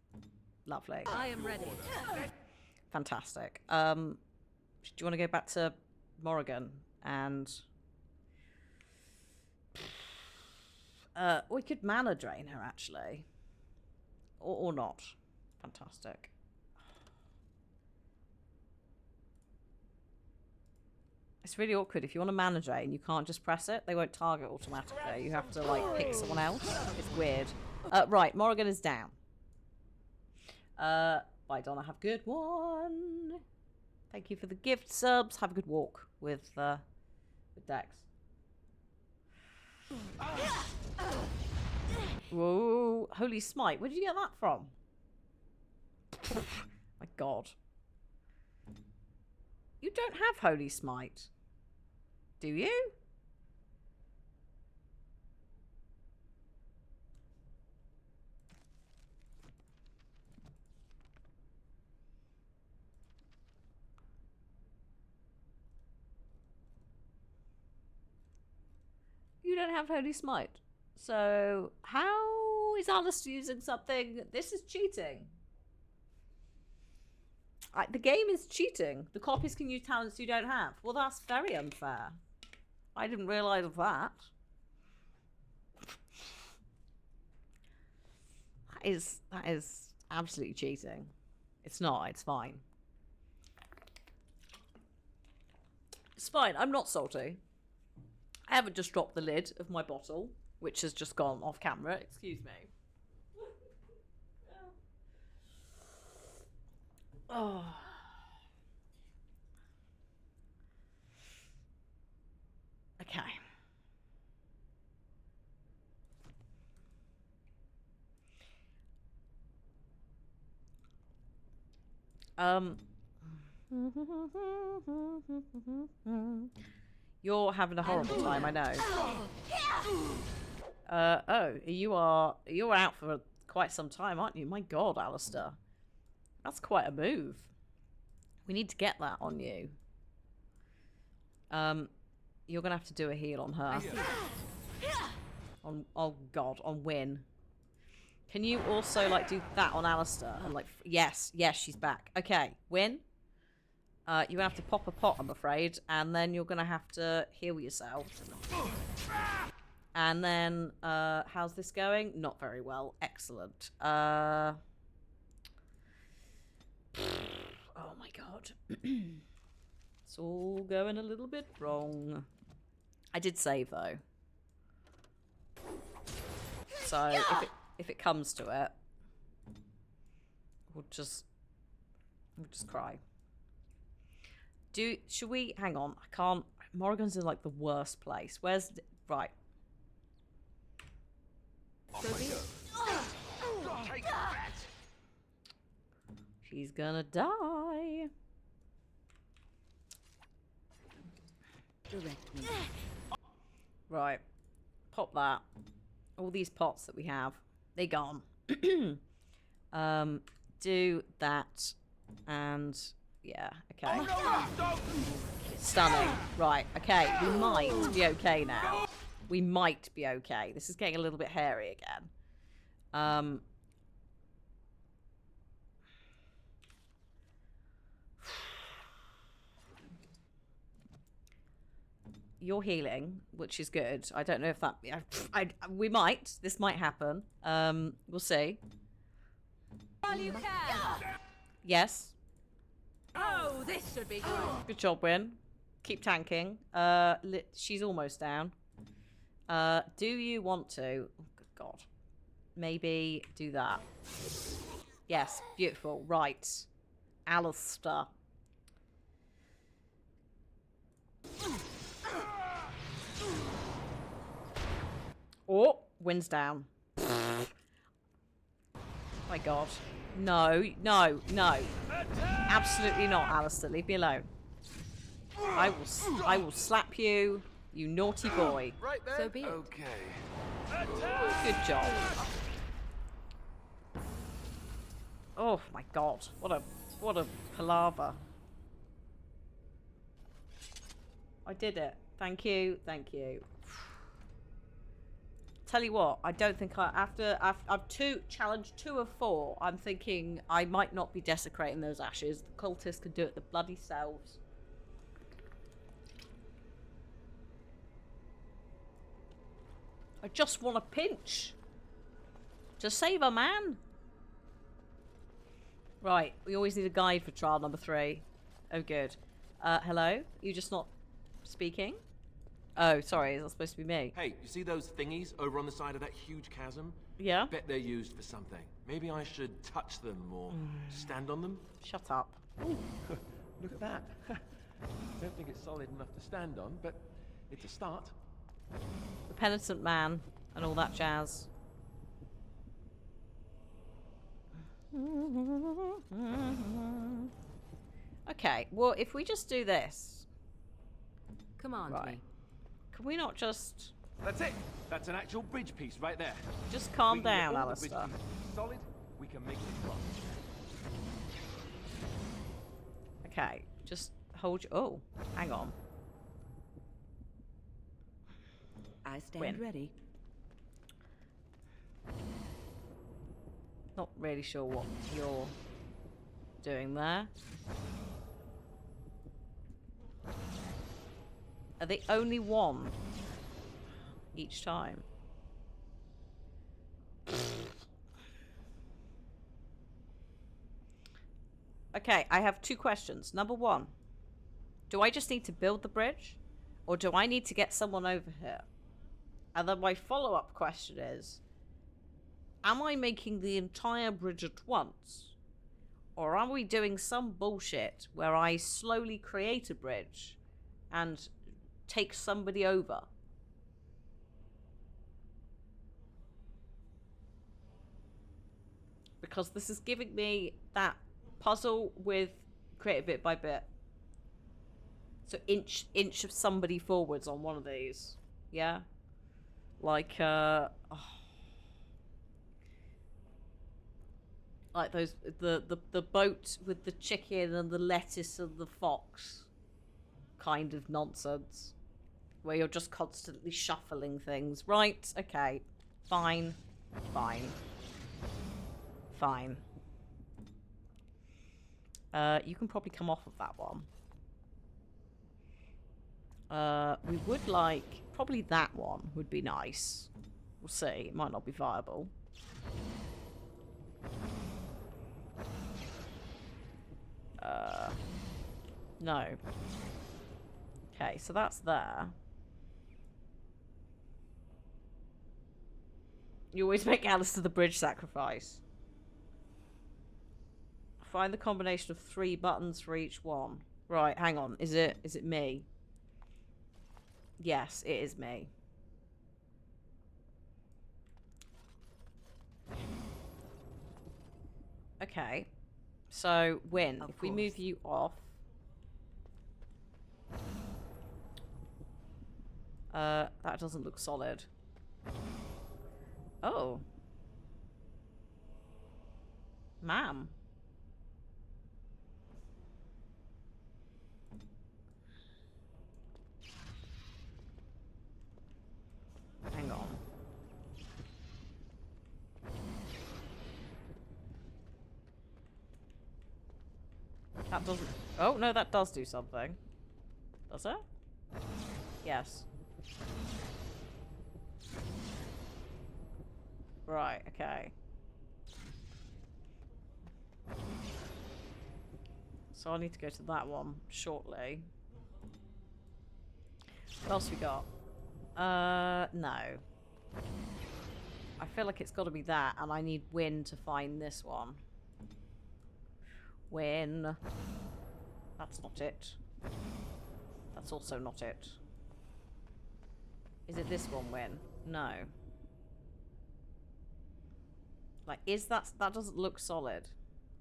Lovely. I am ready. Fantastic. Do you want to go back to Morrigan and... we could mana drain her, actually. Or not. Fantastic. It's really awkward. If you want to mana drain, you can't just press it. They won't target automatically. You have to, like, pick someone else. It's weird. Right, Morrigan is down. Bye, Donna. Have a good one. Thank you for the gift subs. Have a good walk with Dex. Whoa. Holy Smite. Where did you get that from? My God. You don't have Holy Smite. Do you? You don't have Holy Smite. So, how is Alistair using something? This is cheating. The game is cheating. The copies can use talents you don't have. Well, that's very unfair. I didn't realise that. That is absolutely cheating. It's not. It's fine. It's fine. I'm not salty. I haven't just dropped the lid of my bottle, which has just gone off camera. Excuse me. Oh. Okay. You're having a horrible time, I know. Oh, you're out for quite some time, aren't you? My God, Alistair. That's quite a move. We need to get that on you. You're gonna have to do a heal on her. On, oh God, on Win. Can you also like do that on Alistair? And like, yes, she's back. Okay, Win. You're gonna have to pop a pot, I'm afraid, and then you're gonna have to heal yourself. And then, how's this going? Not very well. Excellent. Oh my God. It's all going a little bit wrong. I did save though. So if it comes to it, we'll just cry. Should we hang on? I can't. Morrigan's in like the worst place. Where's right? She's gonna die. Direct me. Right. Pop that. All these pots that we have, they're gone. Do that. And yeah, okay. Stunning. Right, okay. We might be okay now. We might be okay. This is getting a little bit hairy again. You're healing, which is good. I don't know if that... we might. This might happen. We'll see. All you can. Yes. Oh, this should be good. Good job, Win. Keep tanking. She's almost down. Do you want to... Oh, good God. Maybe do that. Yes, beautiful. Right. Alistair. Oh, Win's down. My God. No, no, no. Absolutely not, Alistair. Leave me alone. I will slap you, you naughty boy. Right then. So be it. Okay. Good job. Oh my god. What a palaver. I did it. Thank you. Thank you. Tell you what, I don't think after I've challenged 2 of 4, I'm thinking I might not be desecrating those ashes. The cultists can do it the bloody selves. I just want a pinch to save a man. Right, we always need a guide for trial number 3. Oh, good. Hello? You just not speaking? Oh, sorry, is that supposed to be me? Hey, you see those thingies over on the side of that huge chasm? Yeah? Bet they're used for something. Maybe I should touch them or stand on them? Shut up. Ooh, look at that. Don't think it's solid enough to stand on, but it's a start. The penitent man and all that jazz. Okay, well, if we just do this. Command me. Can we not just... That's it! That's an actual bridge piece right there. Just calm We can get down, all the bridge Alistair. pieces solid, we can make it cross. Okay, just hold your... Oh, hang on. I stand Win. ready. Not really sure what you're doing there. Are they only one each time? Okay, I have 2 questions. Number 1, do I just need to build the bridge? Or do I need to get someone over here? And then my follow-up question is, am I making the entire bridge at once? Or are we doing some bullshit where I slowly create a bridge and take somebody over? Because this is giving me that puzzle with create bit by bit. So inch of somebody forwards on one of these. Yeah? Like, like those, the boat with the chicken and the lettuce and the fox kind of nonsense. Where you're just constantly shuffling things. Right, okay. Fine. Fine. Fine. You can probably come off of that one. We would like... Probably that one would be nice. We'll see. It might not be viable. No. Okay, so that's there. You always make Alistair the bridge sacrifice. Find the combination of 3 buttons for each one. Right, hang on. Is it me? Yes, it is me. Okay. So, Win, if we move you off... that doesn't look solid. Oh. Ma'am. Hang on. That doesn't... Oh, no, that does do something. Does it? Yes. Right, okay. So I need to go to that one shortly. What else we got? No. I feel like it's got to be that, and I need Win to find this one. Win. That's not it. That's also not it. Is it this one, Win? No. Like, is that... That doesn't look solid.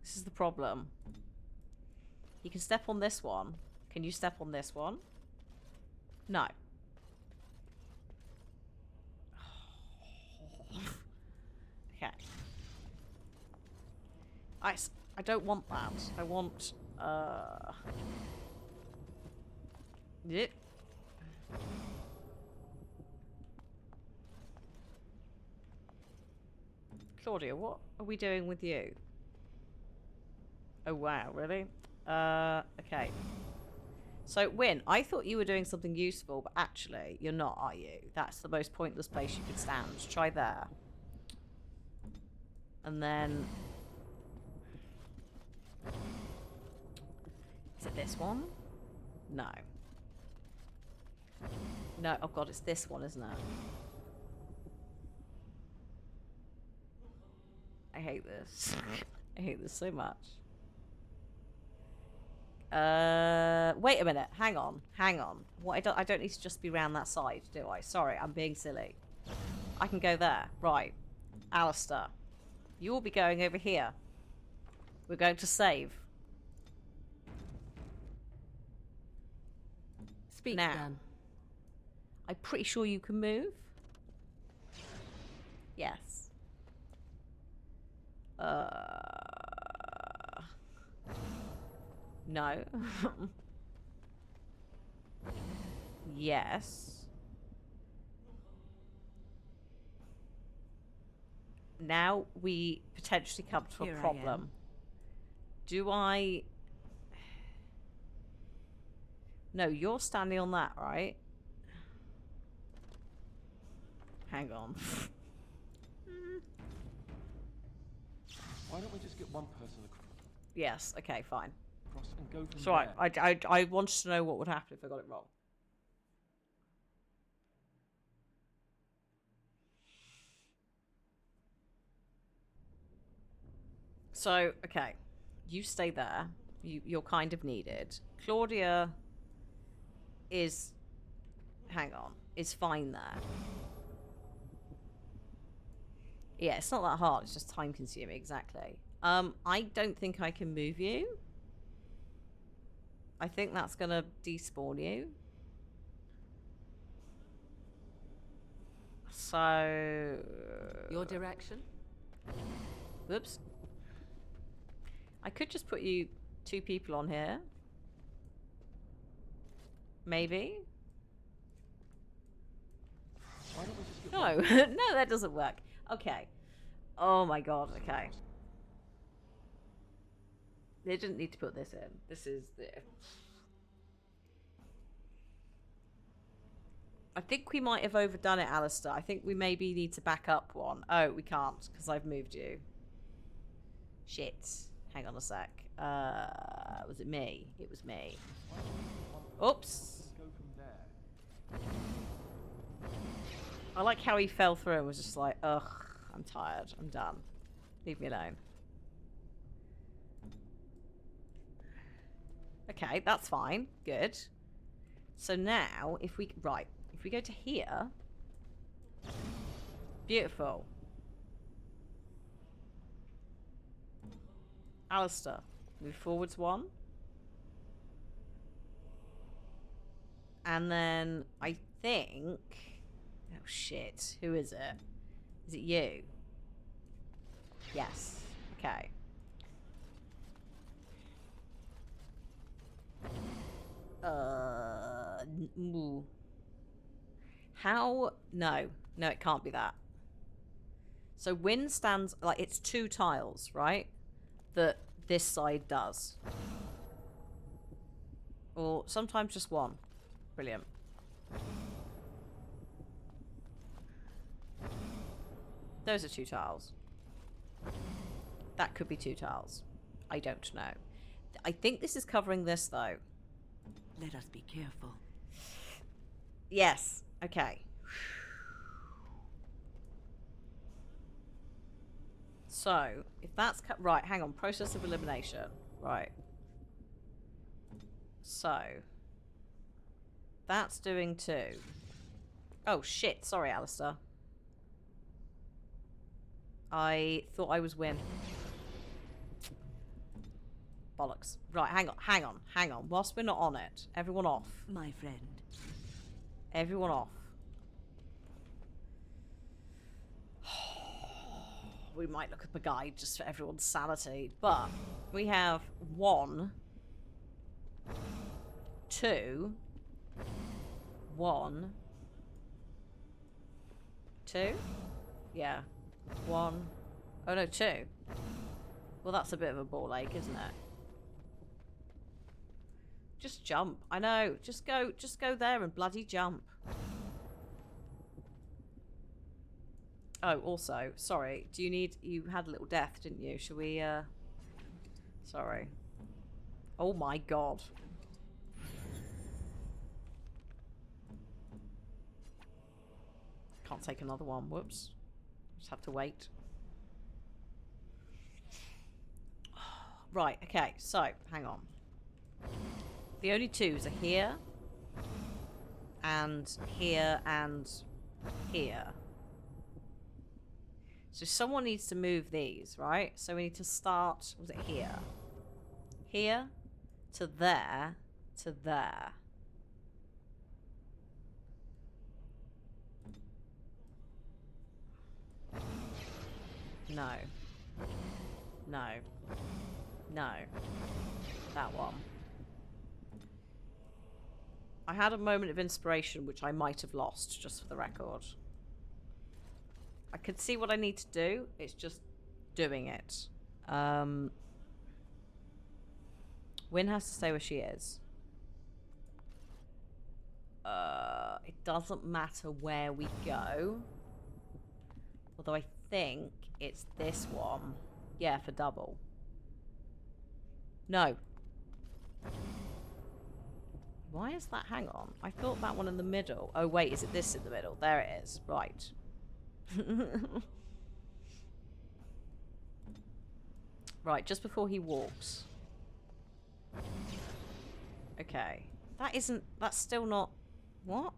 This is the problem. You can step on this one. Can you step on this one? No. Okay. I don't want that. I want, Yep. Claudia, what are we doing with you? Oh wow, really? Okay. So, Wynne, I thought you were doing something useful, but actually, you're not, are you? That's the most pointless place you could stand. Try there. And then... Is it this one? No. No, oh god, it's this one, isn't it? I hate this. I hate this so much. Wait a minute. Hang on. Hang on. What? I don't need to just be round that side, do I? Sorry, I'm being silly. I can go there. Right. Alistair. You will be going over here. We're going to save. Speak, now. then. I'm pretty sure you can move. Yes. No. Yes. Now we potentially come to Here a I problem. am. Do I... No, you're standing on that, right? Hang on. Why don't we just get one person Yes, okay, fine. across and go from So there? I wanted to know what would happen if I got it wrong. So, okay. You stay there. You're kind of needed. Claudia is... Hang on. Is fine there. Yeah, it's not that hard. It's just time consuming, exactly. I don't think I can move you. I think that's gonna despawn you. So... Your direction? Whoops. I could just put you 2 people on here. Maybe. Why don't we just No, get no, that doesn't work. Okay. Oh my god, okay. They didn't need to put this in. This is the... I think we might have overdone it, Alistair. I think we maybe need to back up one. Oh, we can't, because I've moved you. Shit. Hang on a sec. Was it me? It was me. Oops. Go from there. I like how he fell through and was just like, ugh, I'm tired. I'm done. Leave me alone. Okay, that's fine. Good. So now, if we... Right. If we go to here... Beautiful. Alistair, move forwards 1. And then, I think... Oh, shit. Who is it? Is it you? Yes. Okay. Ooh. How? No. No, it can't be that. So Wynne stands... Like, it's 2 tiles, right? That this side does. Or sometimes just 1. Brilliant. Those are 2 tiles. That could be 2 tiles. I don't know. I think this is covering this, though. Let us be careful. Yes. Okay. So, if that's cut... Right, hang on. Process of elimination. Right. So. That's doing 2. Oh, shit. Sorry, Alistair. I thought I was Wynne. Bollocks. Right, hang on. Whilst we're not on it, everyone off. My friend. Everyone off. we might look up a guide just for everyone's sanity. But we have 1, 2, 1, 2? Yeah. 1. Oh no, 2. Well, that's a bit of a ball ache, isn't it? Just jump. I know. Just go there and bloody jump. Oh, also, sorry. Do you need... You had a little death, didn't you? Should we, Sorry. Oh my god. Can't take another one. Whoops. Just have to wait. Right, okay. So, hang on. The only 2s are here. And here and here. So someone needs to move these, right? So we need to start, was it here? Here to there to there. No. No. No. That one. I had a moment of inspiration which I might have lost, just for the record. I could see what I need to do. It's just doing it. Wynn has to stay where she is. It doesn't matter where we go. Although I think it's this one. Yeah, for double. No. Why is that? Hang on. I thought that one in the middle. Oh, wait. Is it this in the middle? There it is. Right. Right, just before he walks. Okay. That isn't... That's still not... What?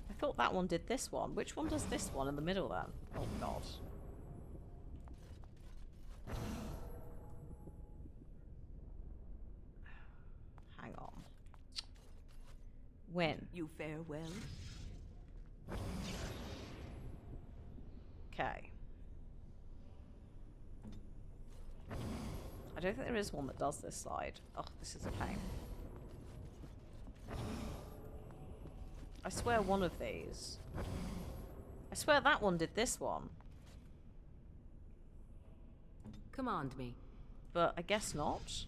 I thought that one did this one. Which one does this one in the middle then? Oh, God. Hang on. When? You fare well? Okay. I don't think there is one that does this side. Oh, this is a pain. I swear one of these. I swear that one did this one. Command me. But I guess not.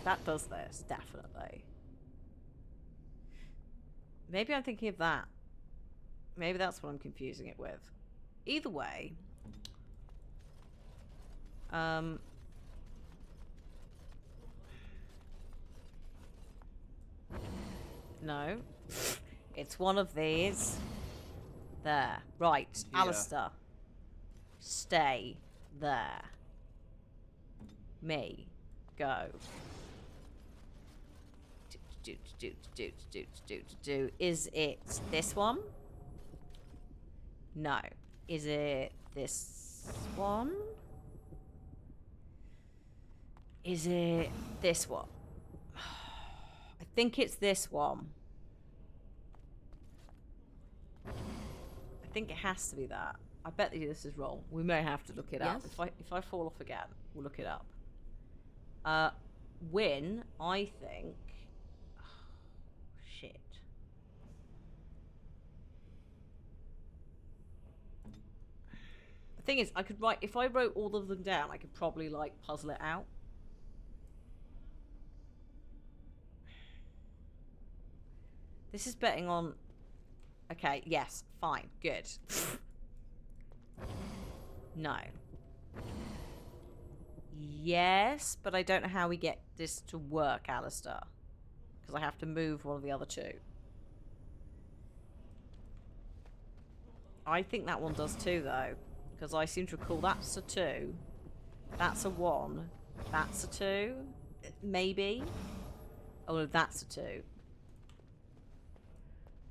That does this, definitely. Maybe I'm thinking of that. Maybe that's what I'm confusing it with. Either way. No. It's one of these. There. Right. Yeah. Alistair. Stay there. Me. Go. Is it this one? No. Is it this one? Is it this one? I think it's this one. I think it has to be that. I bet you this is wrong. We may have to look it up. If I fall off again, we'll look it up. Win, I think. Shit. The thing is, I could write, if I wrote all of them down, I could probably, like, puzzle it out. This is betting on... Okay, yes, fine, good. No. Yes, but I don't know how we get this to work, Alistair. Because I have to move one of the other two. I think that one does too, though. Because I seem to recall that's a 2. That's a 1. That's a 2. Maybe. Oh, no, that's a 2.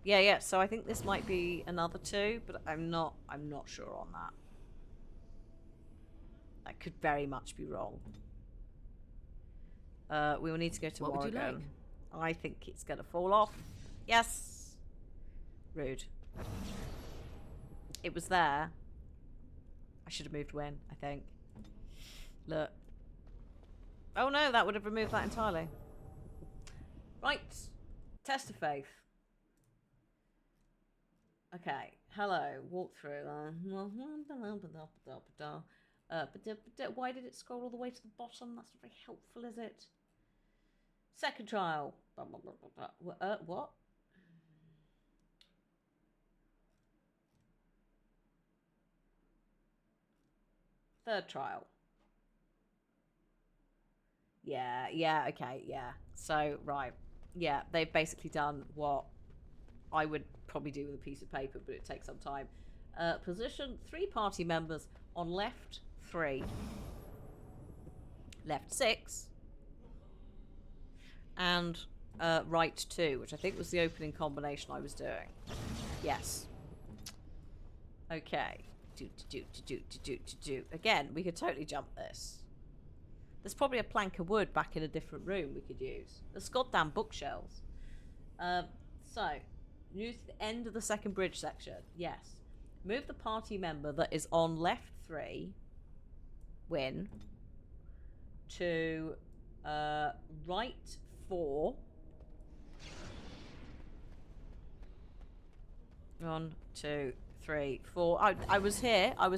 Yeah. So I think this might be another 2, but I'm not sure on that. I could very much be wrong. We will need to go to What would you Morrigan. I think it's gonna fall off. Yes. Rude. It was there. I should have moved Win, I think. Look. Oh no, that would have removed that entirely. Right. Test of faith. Okay. Hello. Walk through. Why did it scroll all the way to the bottom? That's not very helpful, is it? Second trial. What? Third trial. Yeah, okay, yeah. So, right. Yeah, they've basically done what I would probably do with a piece of paper, but it takes some time. Position 3 party members on left 3, left 6, and right 2, which I think was the opening combination I was doing. Yes. Okay. Again, we could totally jump this. There's probably a plank of wood back in a different room we could use. There's goddamn bookshelves. So, use the end of the second bridge section. Yes. Move the party member that is on left 3, Win, to right 4. 1, 2, 3, 4. I was here. I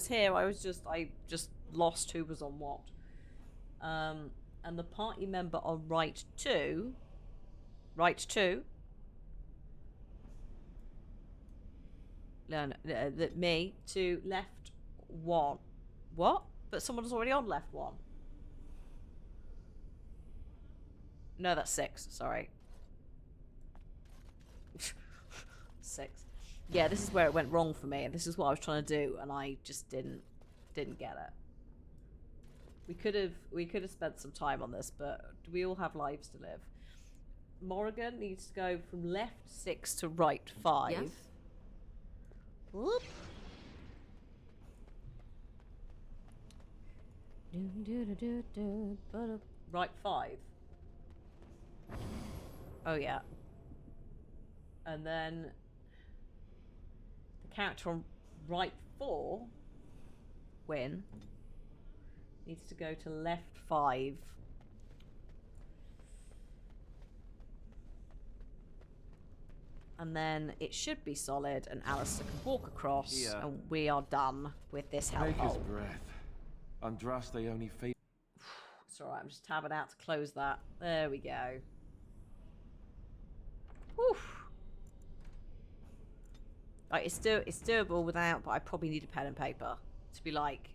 just lost who was on what. And the party member on right 2. No, me to left 1. What? But someone's already on left 1. No, that's 6. Sorry. 6. Yeah, this is where it went wrong for me, and this is what I was trying to do, and I just didn't get it. We could have spent some time on this, but we all have lives to live. Morrigan needs to go from left 6 to right 5. Yes. Whoop. Right 5. Oh yeah. And then the character on right 4, Win, needs to go to left 5. And then it should be solid, and Alistair can walk across, Yeah. and we are done with this Maker's hellhole. breath. Andraste only fate. It's alright, I'm just tabbing out to close that. There we go. Whew. Like, it's doable without, but I probably need a pen and paper to be like,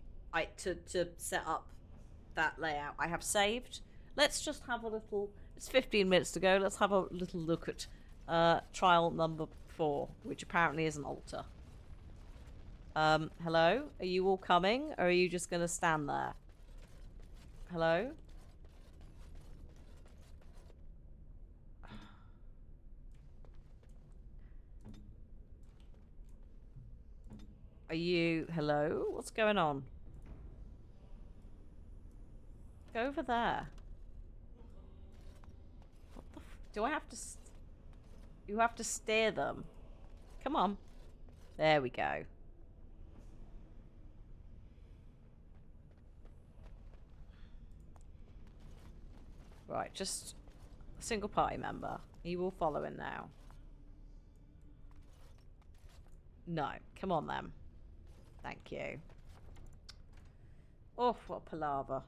to set up that layout. I have saved. Let's just have a little. It's 15 minutes to go. Let's have a little look at trial number 4, which apparently is an altar. Hello? Are you all coming, or are you just gonna stand there? Hello? Are you... Hello? What's going on? Go over there. What the do I have to... You have to steer them. Come on. There we go. Right, just a single party member. He will follow in now. No. Come on, then. Thank you. Oh, what a palaver.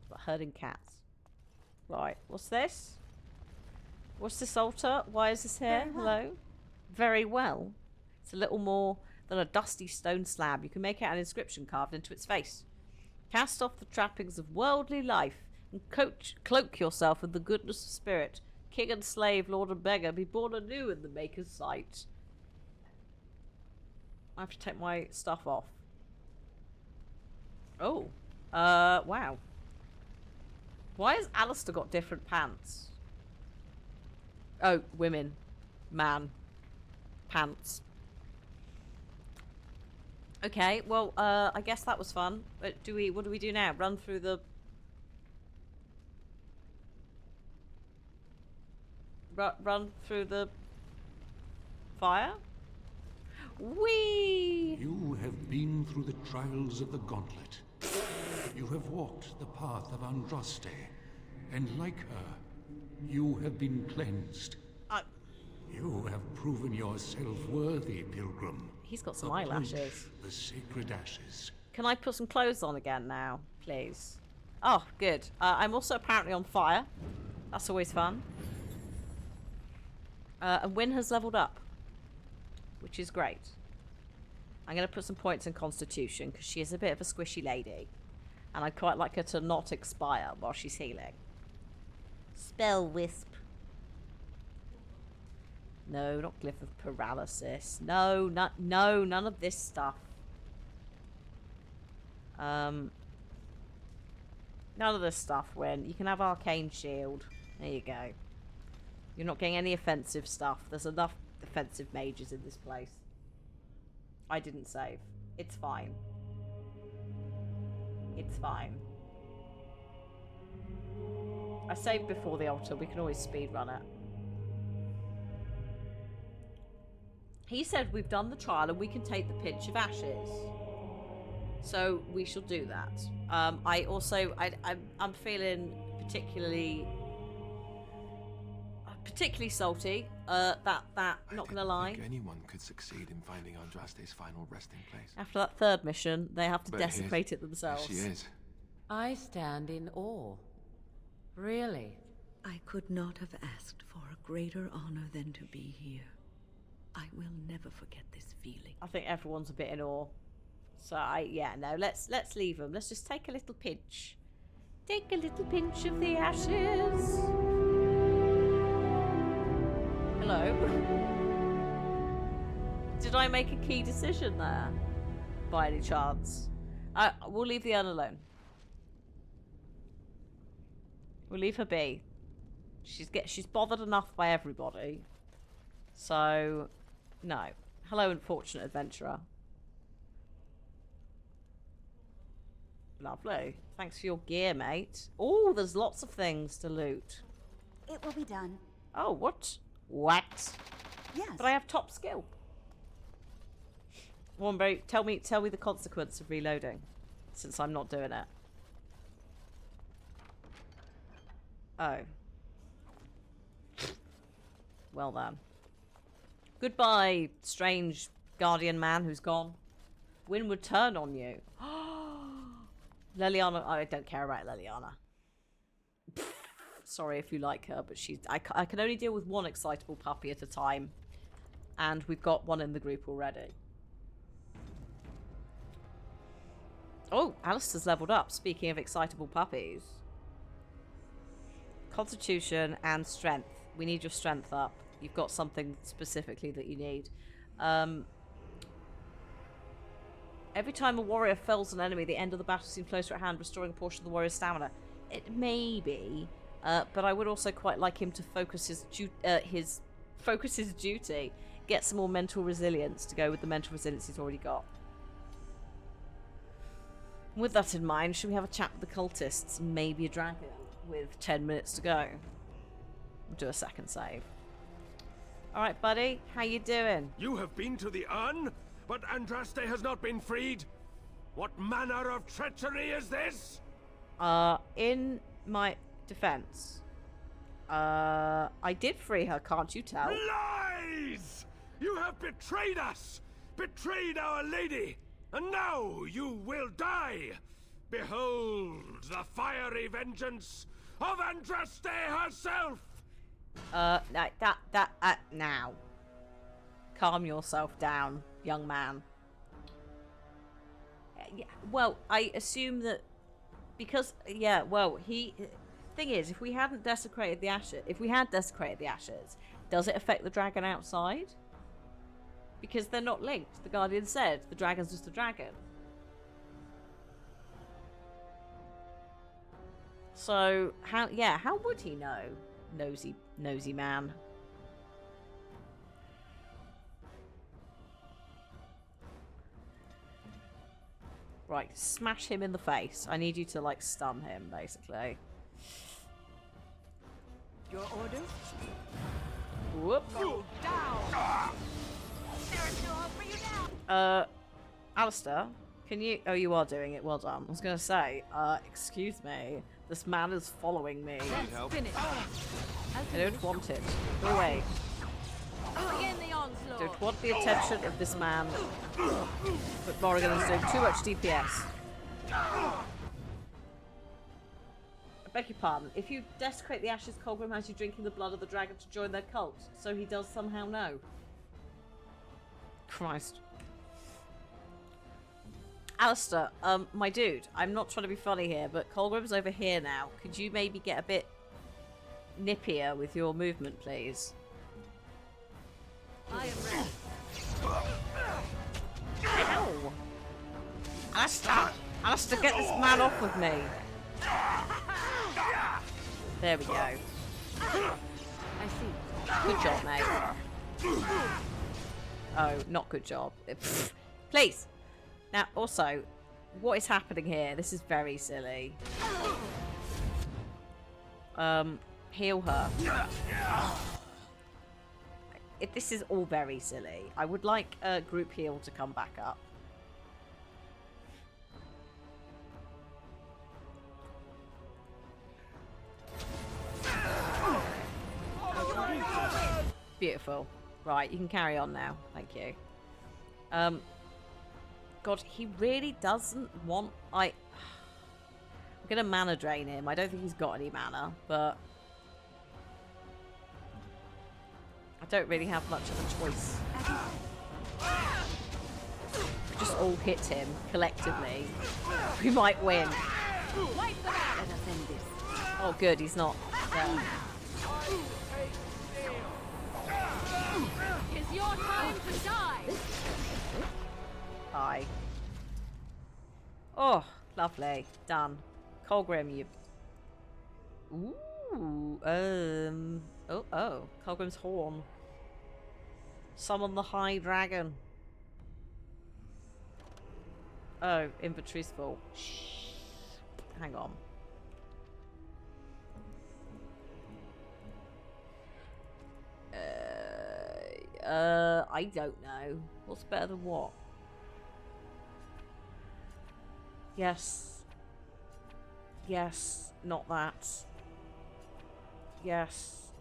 Like herding cats. Right, what's this? What's this altar? Why is this here? Hello? Very well. It's a little more than a dusty stone slab. You can make out an inscription carved into its face. Cast off the trappings of worldly life and cloak yourself in the goodness of spirit. King and slave, lord and beggar, be born anew in the Maker's sight. I have to take my stuff off. Oh. Wow. Why has Alistair got different pants? Oh, women. man pants. Okay, well, I guess that was fun. But what do we do now? Run through the... Run through the... fire? Whee! You have been through the trials of the Gauntlet. You have walked the path of Andraste, and like her, you have been cleansed. You have proven yourself worthy, Pilgrim. He's got some Approach eyelashes. the sacred ashes. Can I put some clothes on again now, please? Oh, good. I'm also apparently on fire. That's always fun. And Wynne has leveled up, which is great. I'm going to put some points in Constitution because she is a bit of a squishy lady. And I'd quite like her to not expire while she's healing. Spell Wisp. No, not Glyph of Paralysis. No, none of this stuff. None of this stuff, Wynne. You can have Arcane Shield. There you go. You're not getting any offensive stuff. There's enough defensive mages in this place. I didn't save. It's fine. It's fine. I saved before the altar. We can always speedrun it. He said we've done the trial and we can take the pinch of ashes. So we shall do that. I'm feeling particularly salty. Not gonna lie. I think anyone could succeed in finding Andraste's final resting place. After that third mission, they have to But desecrate it themselves. Here she is. I stand in awe. Really? I could not have asked for a greater honor than to be here. I will never forget this feeling. I think everyone's a bit in awe. So let's leave them. Let's just take a little pinch. Take a little pinch of the ashes. Hello. Did I make a key decision there? By any chance? We'll leave the urn alone. We'll leave her be. She's bothered enough by everybody. So, no. Hello, unfortunate adventurer. Lovely. Thanks for your gear, mate. Oh, there's lots of things to loot. It will be done. Oh, what? What? Yes. But I have top skill. Warnberry, tell me the consequence of reloading, since I'm not doing it. Oh. Well then. Goodbye, strange guardian man who's gone. Wynne would turn on you. Leliana, I don't care about Leliana. Sorry if you like her, but I can only deal with one excitable puppy at a time. And we've got one in the group already. Oh, Alistair's leveled up. Speaking of excitable puppies. Constitution and strength. We need your strength up. You've got something specifically that you need. Every time a warrior fells an enemy, the end of the battle seems closer at hand, restoring a portion of the warrior's stamina. It may be, but I would also quite like him to focus his duty, get some more mental resilience to go with the mental resilience he's already got. With that in mind, should we have a chat with the cultists and maybe a dragon with 10 minutes to go? We'll do a second save. Alright, buddy, how you doing? You have been to the urn, but Andraste has not been freed? What manner of treachery is this? In my defense, I did free her, can't you tell? Lies! You have betrayed us! Betrayed our lady! And now you will die! Behold the fiery vengeance of Andraste herself! Now. Calm yourself down, young man. Yeah, well, I assume that because, yeah, well, thing is, if we hadn't desecrated the ashes, does it affect the dragon outside? Because they're not linked. The Guardian said the dragon's just a dragon. So, how would he know? Nosy man. Right, smash him in the face. I need you to, like, stun him, basically. Your orders? Whoop. Go down! There's no hope for you now! Alistair, can you... Oh, you are doing it. Well done. I was going to say, excuse me. This man is following me. Let's finish. I don't want it. Go away. Begin the onslaught. Don't want the attention of this man. But Morrigan is doing too much DPS. I beg your pardon. If you desecrate the ashes, Colgrim has you drinking the blood of the dragon to join their cult. So he does somehow know. Christ. Alistair, my dude, I'm not trying to be funny here, but Colgrim's over here now. Could you maybe get a bit nippier with your movement, please? I am ready. Ow! Alistair! Alistair, get this man off with me! There we go. I see. Good job, mate. Oh, not good job. Pfft. Please! Now, also, what is happening here? This is very silly. Heal her. This is all very silly. I would like a group heal to come back up. Beautiful. Right, you can carry on now. Thank you. God, he really doesn't want... I'm gonna mana drain him. I don't think he's got any mana, but... I don't really have much of a choice. If we just all hit him collectively, we might win. Oh good, he's not there. It's your time to die! Aye. Oh, lovely. Done. Colgrim, you... Ooh, Oh, Colgrim's horn. Summon the High Dragon. Oh, inventory's full. Shh. Hang on. I don't know. What's better than what? Yes. Yes. Not that. Yes.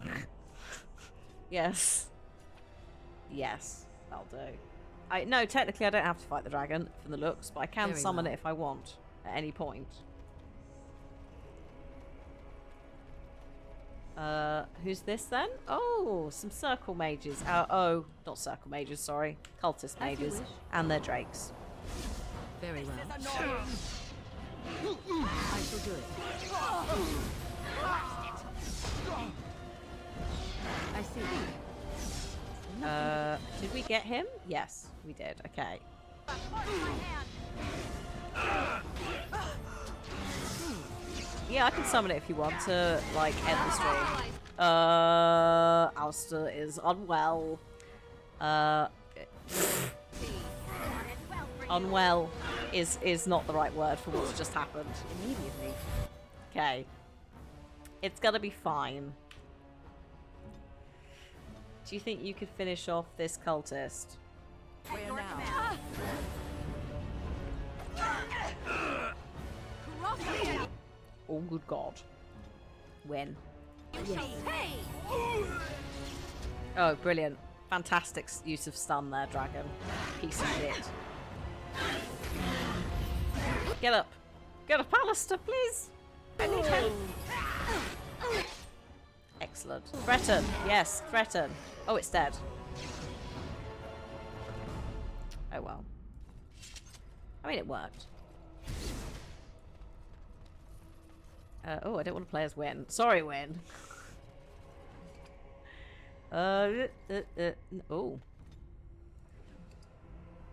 Yes. Yes. That'll do. No, technically I don't have to fight the dragon from the looks, but I can Very summon well. it if I want at any point. Who's this then? Oh, some circle mages. Oh, not circle mages, sorry. Cultist mages. wish. And their drakes. Very well. I shall do it. I see. Did we get him? Yes, we did. Okay. Yeah, I can summon it if you want to, like, end the stream. Alistair is unwell. Unwell is not the right word for what's just happened. Immediately. Okay. It's gonna be fine. Do you think you could finish off this cultist? Where now? Oh, good God. When? Oh, brilliant. Fantastic use of stun there, dragon. Piece of shit. Get up. Get up, Alistair, please. I need help. Excellent. Threaten. Yes, threaten. Oh, it's dead. Oh, well. I mean, it worked. Oh, I don't want to play as Wynn. Sorry, Wynn. Oh.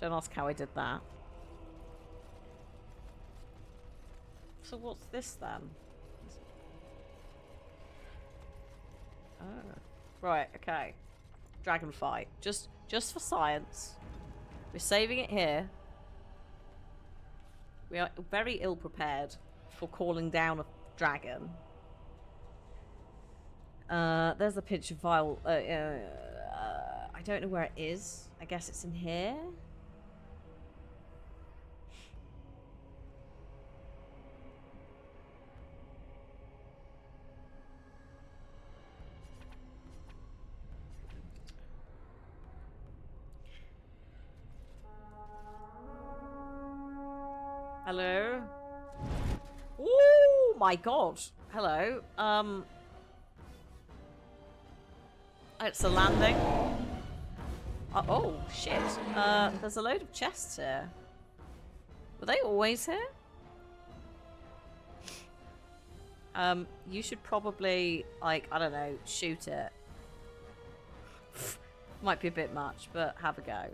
Don't ask how I did that. So what's this then? Oh. Right, okay. Dragon fight. Just for science. We're saving it here. We are very ill prepared for calling down a dragon. There's a pinch of vial. I don't know where it is. I guess it's in here. Hello? Oh my god. Hello. It's a landing. Oh, shit. There's a load of chests here. Were they always here? You should probably, like, I don't know, shoot it. Might be a bit much, but have a go.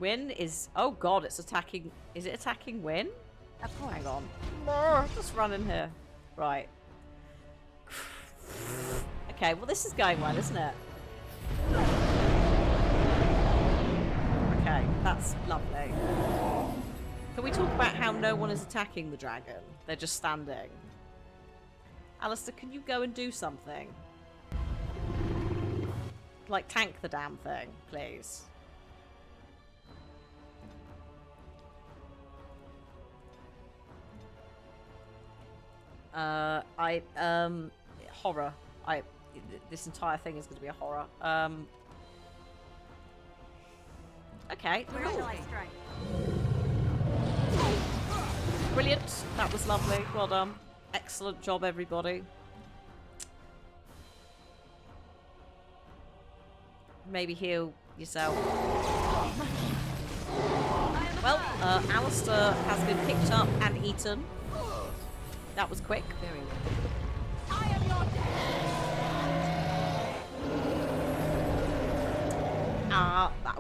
Wynn is... Oh god, it's attacking... Is it attacking Wynn? Hang on. Just run in here. Right. Okay, well this is going well, isn't it? Okay, that's lovely. Can we talk about how no one is attacking the dragon? They're just standing. Alistair, can you go and do something? Like, tank the damn thing, please. Horror. This entire thing is going to be a horror. Okay. Where shall I strike? Brilliant. That was lovely. Well done. Excellent job, everybody. Maybe heal yourself. Well, Alistair has been picked up and eaten. That was quick. Very well. I am your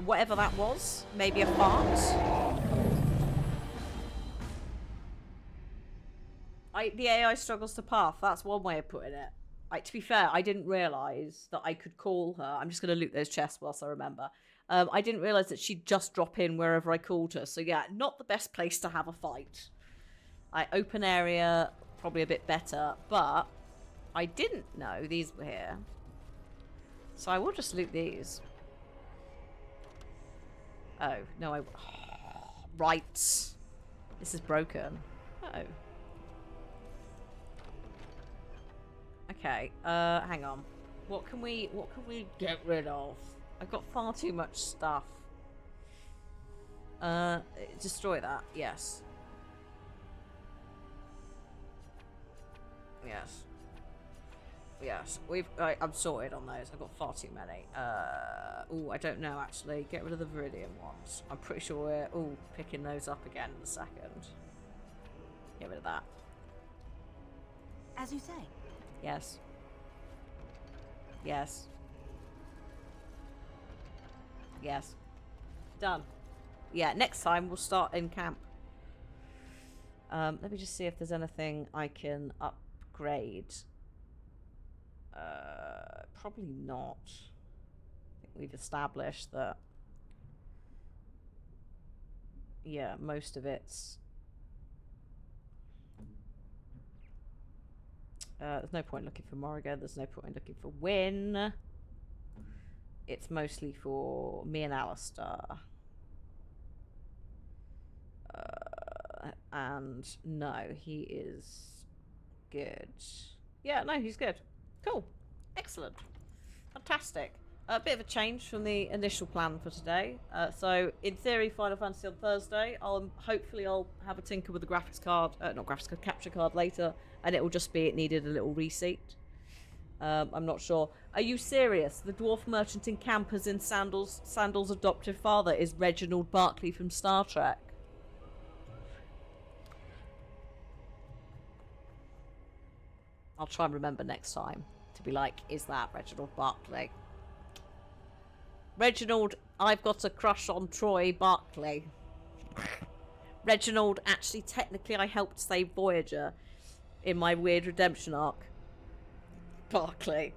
Whatever that was. Maybe a fart. The AI struggles to path. That's one way of putting it. To be fair, I didn't realise that I could call her. I'm just going to loot those chests whilst I remember. I didn't realise that she'd just drop in wherever I called her. So yeah, not the best place to have a fight. Open area, probably a bit better, but I didn't know these were here. So I will just loot these. Oh, no, right. This is broken. Oh. Okay, hang on. What can we get rid of? I've got far too much stuff. Destroy that, yes. Yes. Yes. I'm sorted on those. I've got far too many. Oh, I don't know actually. Get rid of the Viridian ones. I'm pretty sure we're picking those up again in a second. Get rid of that. As you say. Yes. Yes. Yes. Done. Yeah, next time we'll start in camp. Let me just see if there's anything I can upgrade. Probably not. I think we've established that. Yeah, most of it's... there's no point looking for Morrigan. There's no point looking for Wynn. It's mostly for me and Alistair. And no, he is good. Yeah, no, he's good. Cool. Excellent. Fantastic. A bit of a change from the initial plan for today. So, in theory, Final Fantasy on Thursday. Hopefully I'll have a tinker with the graphics card, not graphics card, capture card later, and it will just be it needed a little reseat. I'm not sure. Are you serious? The dwarf merchant in camp as in Sandal's adoptive father is Reginald Barclay from Star Trek. I'll try and remember next time to be like, is that Reginald Barclay? Reginald, I've got a crush on Troy Barclay. Reginald, actually, technically, I helped save Voyager in my weird redemption arc. Barclay.